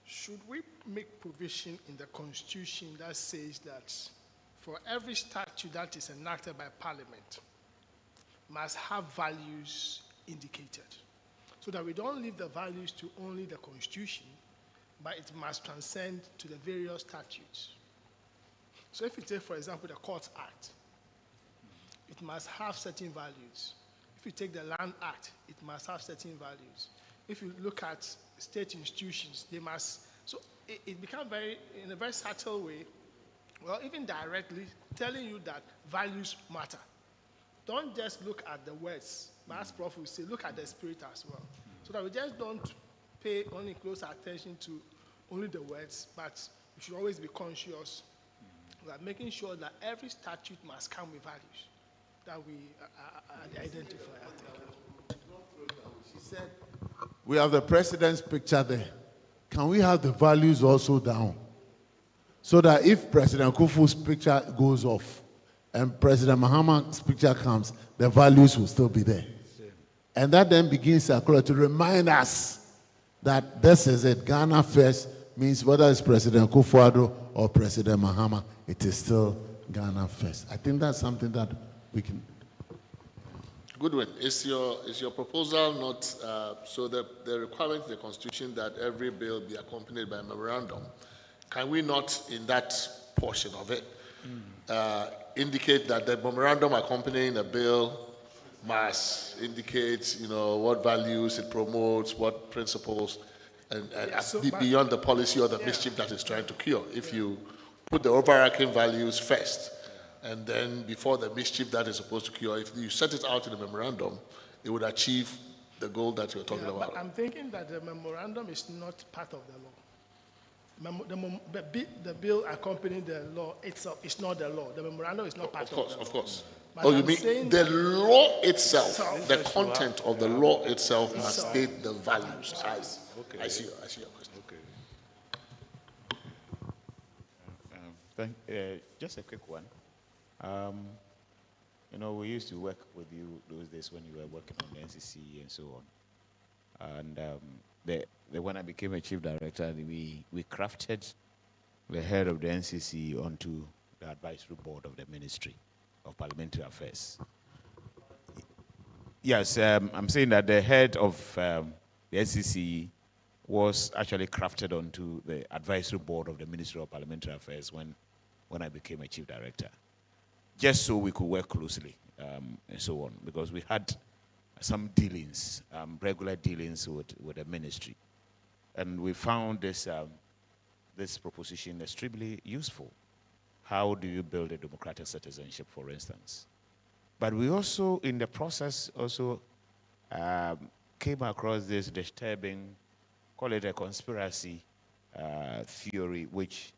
should we make provision in the Constitution that says that for every statute that is enacted by Parliament must have values indicated, so that we don't leave the values to only the Constitution, but it must transcend to the various statutes? So if you take, for example, the Courts Act, it must have certain values. If you take the Land Act, it must have certain values. If you look at state institutions, they must. So it becomes in a very subtle way, well, even directly, telling you that values matter. Don't just look at the words, but as Prof will say, look at the spirit as well. So that we just don't pay only close attention to only the words, but we should always be conscious that making sure that every statute must come with values that we identify. She said, we have the president's picture there. Can we have the values also down? So that if President Kufuor's picture goes off and President Mahama's picture comes, the values will still be there. And that then begins to remind us that this is it. Ghana first means whether it's President Kufuor or President Mahama, it is still Ghana first. I think that's something that we can. Goodwin, is your proposal not, so the requirement in the Constitution that every bill be accompanied by a memorandum, can we not, in that portion of it, indicate that the memorandum accompanying a bill must indicate, what values it promotes, what principles, and beyond the policy or the mischief that it's trying to cure? If you put the overarching values first, and then before the mischief that is supposed to cure, if you set it out in the memorandum, it would achieve the goal that you're talking about. But I'm thinking that the memorandum is not part of the law. The bill accompanying the law itself is not the law. The memorandum is not part of the law. Of course. But you mean the law itself, the content of the law itself must state the values. I see your question. Okay. Just a quick one. We used to work with you those days when you were working on the NCC and so on. And when I became a chief director, we crafted the head of the NCC onto the advisory board of the Ministry of Parliamentary Affairs. Yes, I'm saying that the head of the NCC was actually crafted onto the advisory board of the Ministry of Parliamentary Affairs when when I became a chief director, just so we could work closely and so on, because we had some dealings, regular dealings with the ministry. And we found this, this proposition extremely useful. How do you build a democratic citizenship, for instance? But we also, in the process, also came across this disturbing, call it a conspiracy theory, which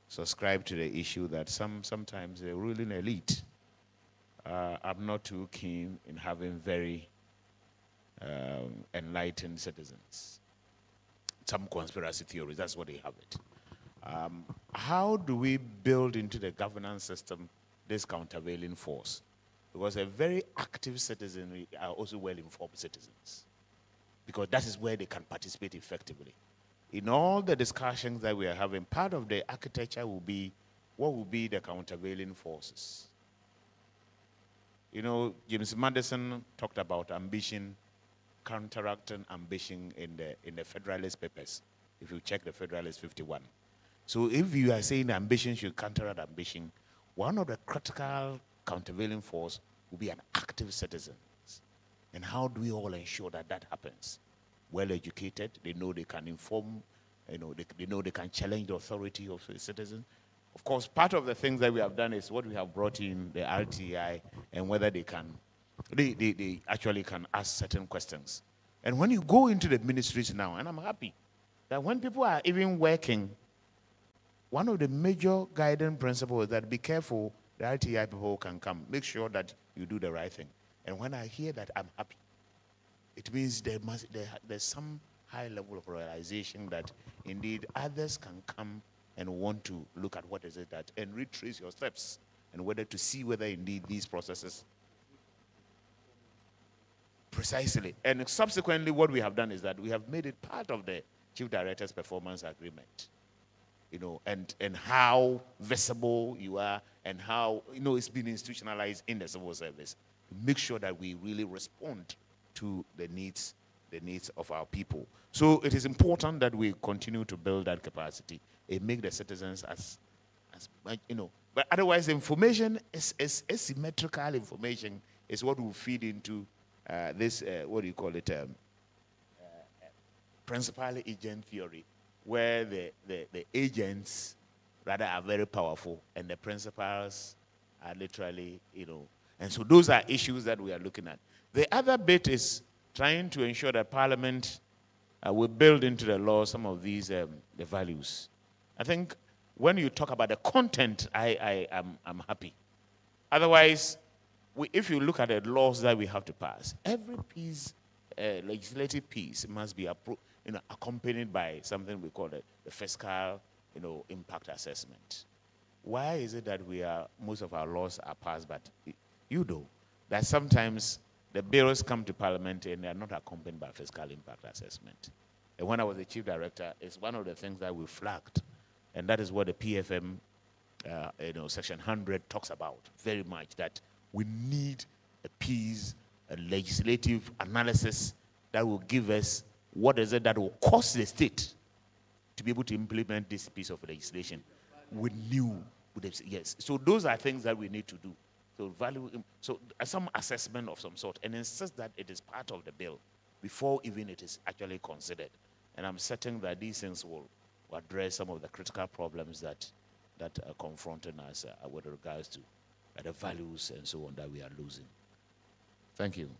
subscribed to the issue that sometimes the ruling elite are not too keen in having very enlightened citizens. Some conspiracy theories, that's what they have it. How do we build into the governance system this countervailing force? Because a very active citizenry are also well-informed citizens, because that is where they can participate effectively. In all the discussions that we are having, part of the architecture will be what will be the countervailing forces. You know, James Madison talked about ambition, counteracting ambition in the Federalist Papers, if you check the Federalist 51. So if you are saying ambition should counteract ambition, one of the critical countervailing force will be an active citizen. And how do we all ensure that that happens? Well educated, they know they can inform, they know they can challenge the authority of the citizen. Of course, part of the things that we have done is what we have brought in, the RTI, and whether they actually can ask certain questions. And when you go into the ministries now, and I'm happy that when people are even working, one of the major guiding principles is that be careful, the RTI people can come. Make sure that you do the right thing. And when I hear that, I'm happy. It means there's some high level of realization that indeed others can come and want to look at what is it that, and retrace your steps, and whether to see whether indeed these processes. Precisely. And subsequently, what we have done is that we have made it part of the Chief Director's Performance Agreement. You know, and how visible you are, and how, you know, it's been institutionalized in the civil service to make sure that we really respond to the needs of our people. So it is important that we continue to build that capacity and make the citizens as you know. But otherwise, information is asymmetrical information is what will feed into this, what do you call it, principal agent theory, where the agents rather are very powerful and the principals are literally, you know. And so those are issues that we are looking at. The other bit is trying to ensure that Parliament will build into the law some of these the values. I think when you talk about the content, I'm happy. Otherwise, if you look at the laws that we have to pass, every piece, legislative piece, must be accompanied by something we call the fiscal, impact assessment. Why is it that most of our laws are passed, but you know that sometimes the bills come to Parliament and they are not accompanied by fiscal impact assessment? And when I was the chief director, it's one of the things that we flagged, and that is what the PFM, Section 100 talks about very much, that we need a piece, a legislative analysis that will give us what is it that will cost the state to be able to implement this piece of legislation. We knew, yes. So those are things that we need to do. So some assessment of some sort, and insist that it is part of the bill before even it is actually considered. And I'm certain that these things will address some of the critical problems that are confronting us with regards to the values and so on that we are losing. Thank you.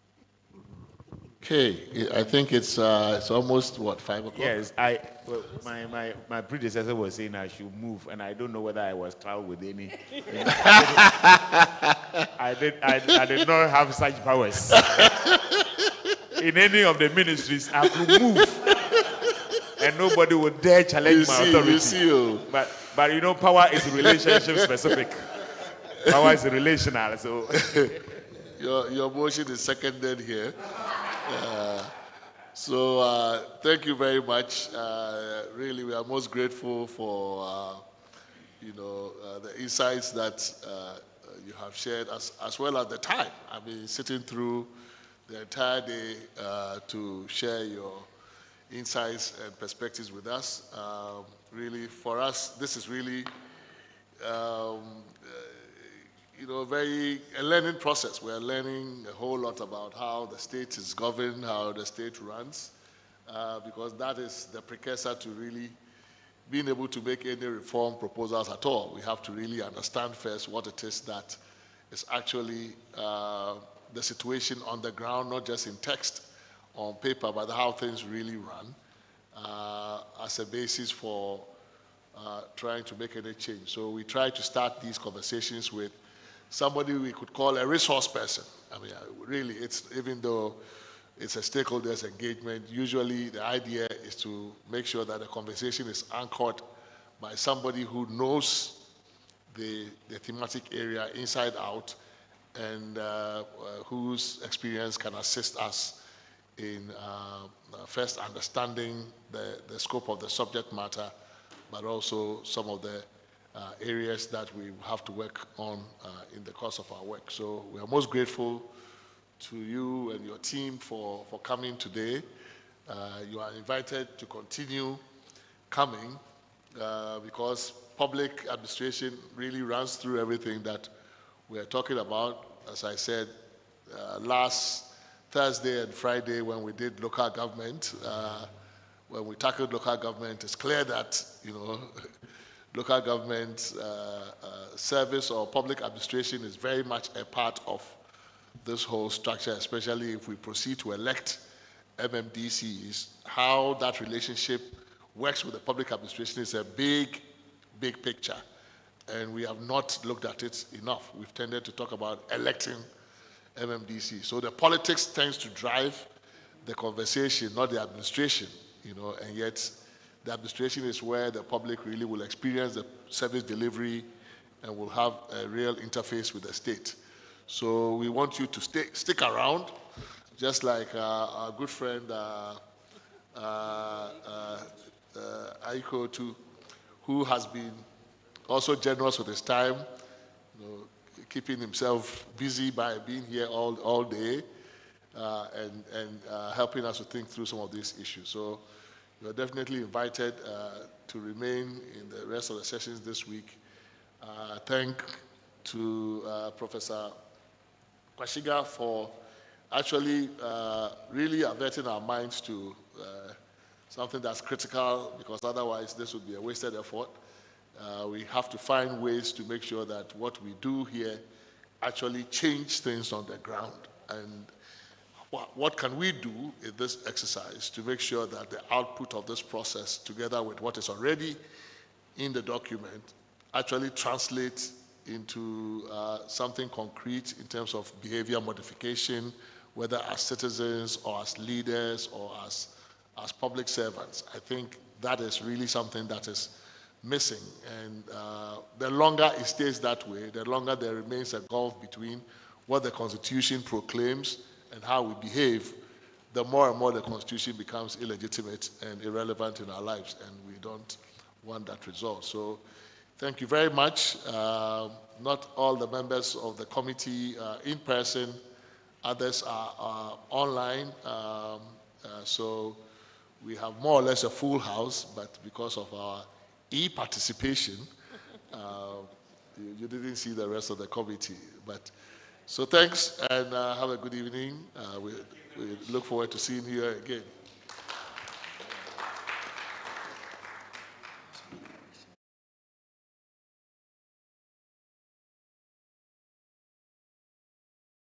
Okay, I think it's almost, what, 5 o'clock? Yes, my predecessor was saying I should move, and I don't know whether I was clouded with any. I did not have such powers. In any of the ministries, I could move, and nobody would dare challenge my authority. You see. But power is relationship specific. Power is relational, so. Your motion is seconded here. So thank you very much. Really, we are most grateful for the insights that you have shared, as well as the time. I've been sitting through the entire day to share your insights and perspectives with us. Really, for us, this is really a learning process. We're learning a whole lot about how the state is governed, how the state runs, because that is the precursor to really being able to make any reform proposals at all. We have to really understand first what it is that is actually the situation on the ground, not just in text on paper, but how things really run as a basis for trying to make any change. So we try to start these conversations with somebody we could call a resource person. I mean, really, it's even though it's a stakeholders engagement, usually the idea is to make sure that the conversation is anchored by somebody who knows the thematic area inside out and whose experience can assist us in first understanding the scope of the subject matter, but also some of the areas that we have to work on in the course of our work. So we are most grateful to you and your team for coming today. You are invited to continue coming because public administration really runs through everything that we are talking about. As I said, last Thursday and Friday when we did local government, when we tackled local government, it's clear that, local government service or public administration is very much a part of this whole structure, especially if we proceed to elect MMDCs. How that relationship works with the public administration is a big, big picture. And we have not looked at it enough. We've tended to talk about electing MMDC. So the politics tends to drive the conversation, not the administration, and yet the administration is where the public really will experience the service delivery and will have a real interface with the state. So we want you to stick around, just like our good friend Aiko too, who has been also generous with his time, keeping himself busy by being here all day and helping us to think through some of these issues. So you're definitely invited to remain in the rest of the sessions this week. Thank to Professor Kwashiga for actually really averting our minds to something that's critical, because otherwise this would be a wasted effort. We have to find ways to make sure that what we do here actually change things on the ground. And what can we do in this exercise to make sure that the output of this process, together with what is already in the document, actually translates into something concrete in terms of behavior modification, whether as citizens or as leaders or as public servants. I think that is really something that is missing. And the longer it stays that way, the longer there remains a gulf between what the Constitution proclaims and how we behave, the more and more the Constitution becomes illegitimate and irrelevant in our lives, and we don't want that result. So thank you very much. Not all the members of the committee are in person. Others are online. So we have more or less a full house, but because of our e-participation, you didn't see the rest of the committee. But so thanks, and have a good evening. We look forward to seeing you again.